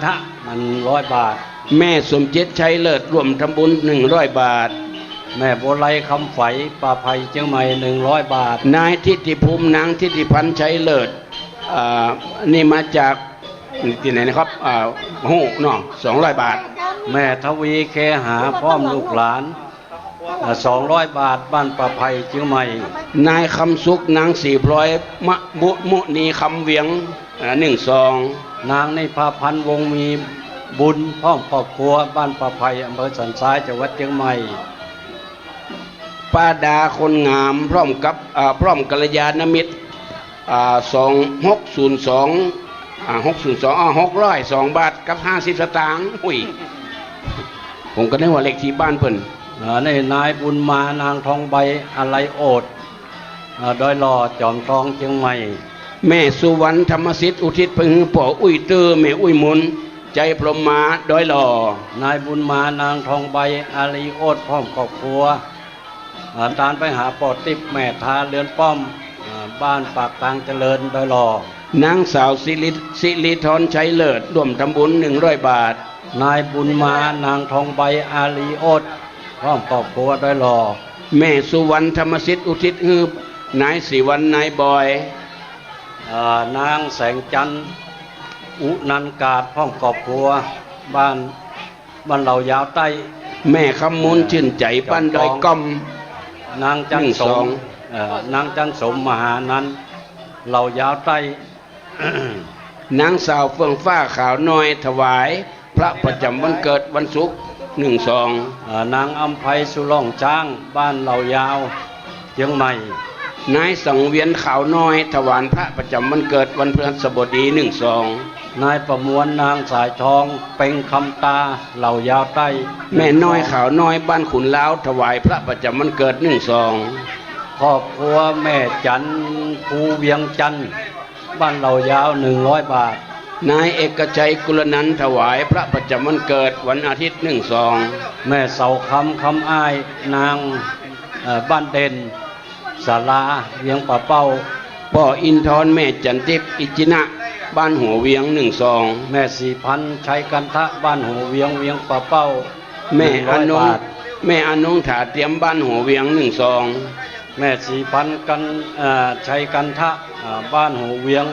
ทะ100 บาท แม่สมเจตชัยเลิศรวมทำบุญ100 บาท แม่โบไลคำไฝป่าไผ่เชียงใหม่100 บาท นายทิติภูมินางทิติพันธ์ชัยเลิศนี่มาจากที่ไหนนะครับหูเนาะ200 บาท แม่ทวีเคหาพร้อมลูกหลาน200 บาทบ้านป่าไผ่เชียงใหม่ นายคำสุกนาง400มุนีคำเวียง1 ซอง นางในพาพันธ์วงมีบุญพร้อมครอบครัวบ้านป่าไผ่อำเภอสันทรายจังหวัดเชียงใหม่ ป้าดาคนงามพร้อมกัลยาณมิตร602 บาทกับ50 สตางค์ผมก็ได้ว่าเลขที่บ้านเพิ่น ในนายบุญมานางทองใบอะไรโอดดอยหล่อจอมทองเชียงใหม่ แม่สุวรรณธรรมสิทธิ์อุทิศไปให้พ่ออุ้ยเตอแม่อุ้ยมุนใจพรหมมาดอยหล่อนายบุญมานางทองใบอาลีโอดพร้อมครอบครัวตานไปหาปอติบแม่ทาเรือนป้อมบ้านปากกลางเจริญดอยหล่อนางสาวสิริธรชัยเลิศร่วมทำบุญ100 บาท นายบุญมานางทองใบอาลีโอดพร้อมครอบครัวดอยหล่อแม่สุวรรณธรรมสิทธิ์อุทิศให้นายศิวรรณนายบอยนางแสงจันทร์อุนันกาดพร้อมครอบครัวบ้านเหล่ายาวใต้แม่คำมูลชื่นใจบ้านดอยก้อมนางจันสมนางจันสมมหานั้นเหล่ายาวใต้ นางสาวเฟื่องฟ้าขาวน้อยถวายพระประจำวันเกิดวันศุกร์1 ซอง นางอำไพสุร่องช้างบ้านเหล่ายาวเชียงใหม่ นายสังเวียนขาวน้อยถวายพระประจำวันเกิดวันพฤหัสบดี1 ซอง นายประมวลนางสายทองเป็งคำตาเหล่ายาวใต้แม่น้อยขาวน้อยบ้านขุนล้าวถวายพระประจำวันเกิด1 ซองครอบครัวแม่จันภูเวียงจันบ้านเหล่ายาว100 บาท นายเอกชัยกุลนันท์ถวายพระประจำวันเกิดวันอาทิตย์1 ซองแม่เสาคำอ้ายนางบ้านเด่นศาลาเวียงป่าเป้าพ่ออินทร์แม่จันทิพย์อิจินะบ้านหัวเวียง1 ซองแม่สีพันชัยกันทะบ้านหัวเวียงป่าเป้าแม่อนงถาเตรียมบ้านหัวเวียง1 ซองแม่สีพันกันชัยกันทะบ้านหัวเวียง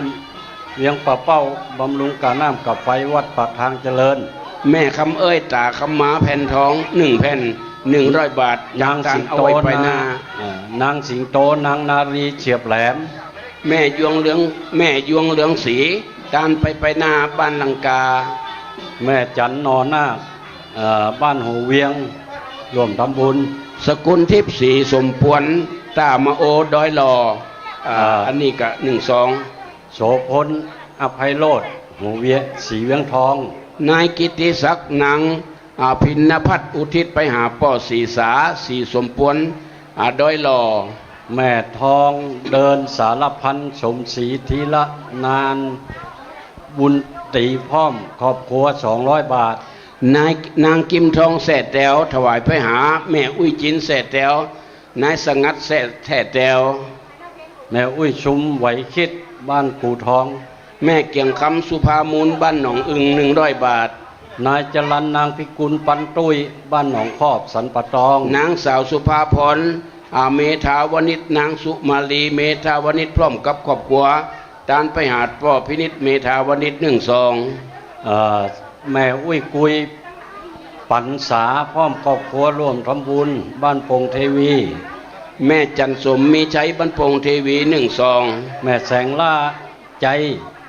เลี้ยงปลาเป้าบำรุงการน้ำกับไฟวัดปากทางเจริญ แม่คำเอ้ยตาคำหมาแผ่นทอง1 แผ่น100 บาท นาง กา สิ รง เอา โต ไว้ไปหน้า นางสิงโตนางนารีเฉียบแหลม แม่ยวงเหลืองสีการไปหน้าบ้านลังกา แม่จันนอนนาคบ้านหูเวียงร่วมทำบุญ สกุลทิพย์สีสมปวนตามาโอดอยหล่ออันนี้ก็12โสพลอภัยโลดหูเวียสีเวียงทอง นายกิติศักดิ์นางพินพัฒน์อุทิศไปหาป่อสีสาสีสมปวนดอยหล่อ แม่ทองเดินสารพันสมศรีทีละนานบุญตีพร้อมครอบครัว200 บาท นางกิมทองแสดแตวถวายไปหาแม่อุ้ยจินแสดแตวนายสงัดแสดแตว แม่อุ้ยชุมไหวคิดบ้านกูทอง แม่เกียงคำสุภามูลบ้านหนองอึง100 บาท นายจรันนางพิกุลปันตุ้ยบ้านหนองคอบสันปะตอง นางสาวสุภาพรเมธาวนิชนางสุมาลีเมธาวนิชพร้อมกับครอบครัวตานไปหาพ่อพินิจเมธาวนิชแม่อุ้ยกุยปันษาพร้อมครอบครัวร่วมทำบุญบ้านปงเทวี แม่จันสมมีใช้บ้านปงเทวีแม่แสงล่าใจ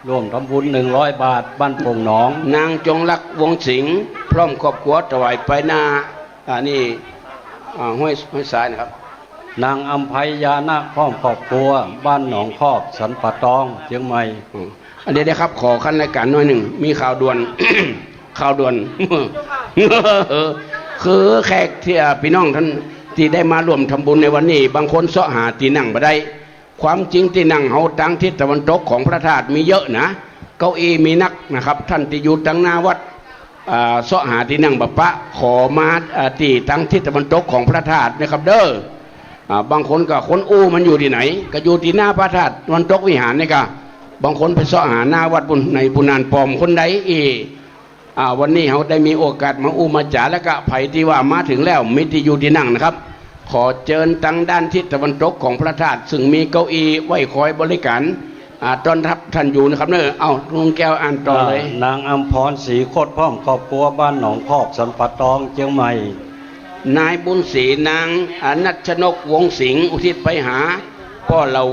ร่วมทำบุญ100 บาทบ้านปงหนอง นางจงรักวงสิงห์พร้อมครอบครัวถวายไปหน้านี่ห้วยสายนะครับ นางอัมภัยยานาพร้อมครอบครัวบ้านหนองคอบสันปะตองเชียงใหม่เดี๋ยวครับขอขั้นรายการหน่อยหนึ่งมีข่าวด่วน ข่าวด่วน คือแขกที่พี่น้องท่านที่ได้มาร่วมทำบุญในวันนี้บางคนเสาะหาตีนั่งมาได้ความจริงที่นั่งเฮาตั้งทิศตะวันตกของพระธาตุมีเยอะนะเก้าอี้มีนักนะครับท่านที่อยู่ตั้งหน้าวัดเสาะหาที่นั่งบัปปะขอมาที่ตั้งทิศตะวันตกของพระธาตุนะครับเด้อบางคนก็คนอู้มันอยู่ที่ไหนก็อยู่ที่หน้าพระธาตุตะวันตกวิหารนี่ก็บางคนไปเสาะหาหน้าวัดบุญในบุญนานปอมคนใดวันนี้เขาได้มีโอกาสมาอู้มาจ๋าแล้วก็ไผ่ที่ว่ามาถึงแล้วมิที่อยู่ที่นั่งนะครับขอเชิญตั้งด้านทิศตะวันตกของพระธาตุซึ่งมีเก้าอี้ไว้คอยบริการต้อนรับท่านอยู่นะครับเนอะเอาลุงแก้วอ่านต่อเลย นางอัมพรศรีโคตรพร้อมครอบครัวบ้านหนองคอบสันปะตองเชียงใหม่นายบุญศรีนางนัชนกวงสิงห์อุทิศไปหาพ่อเรา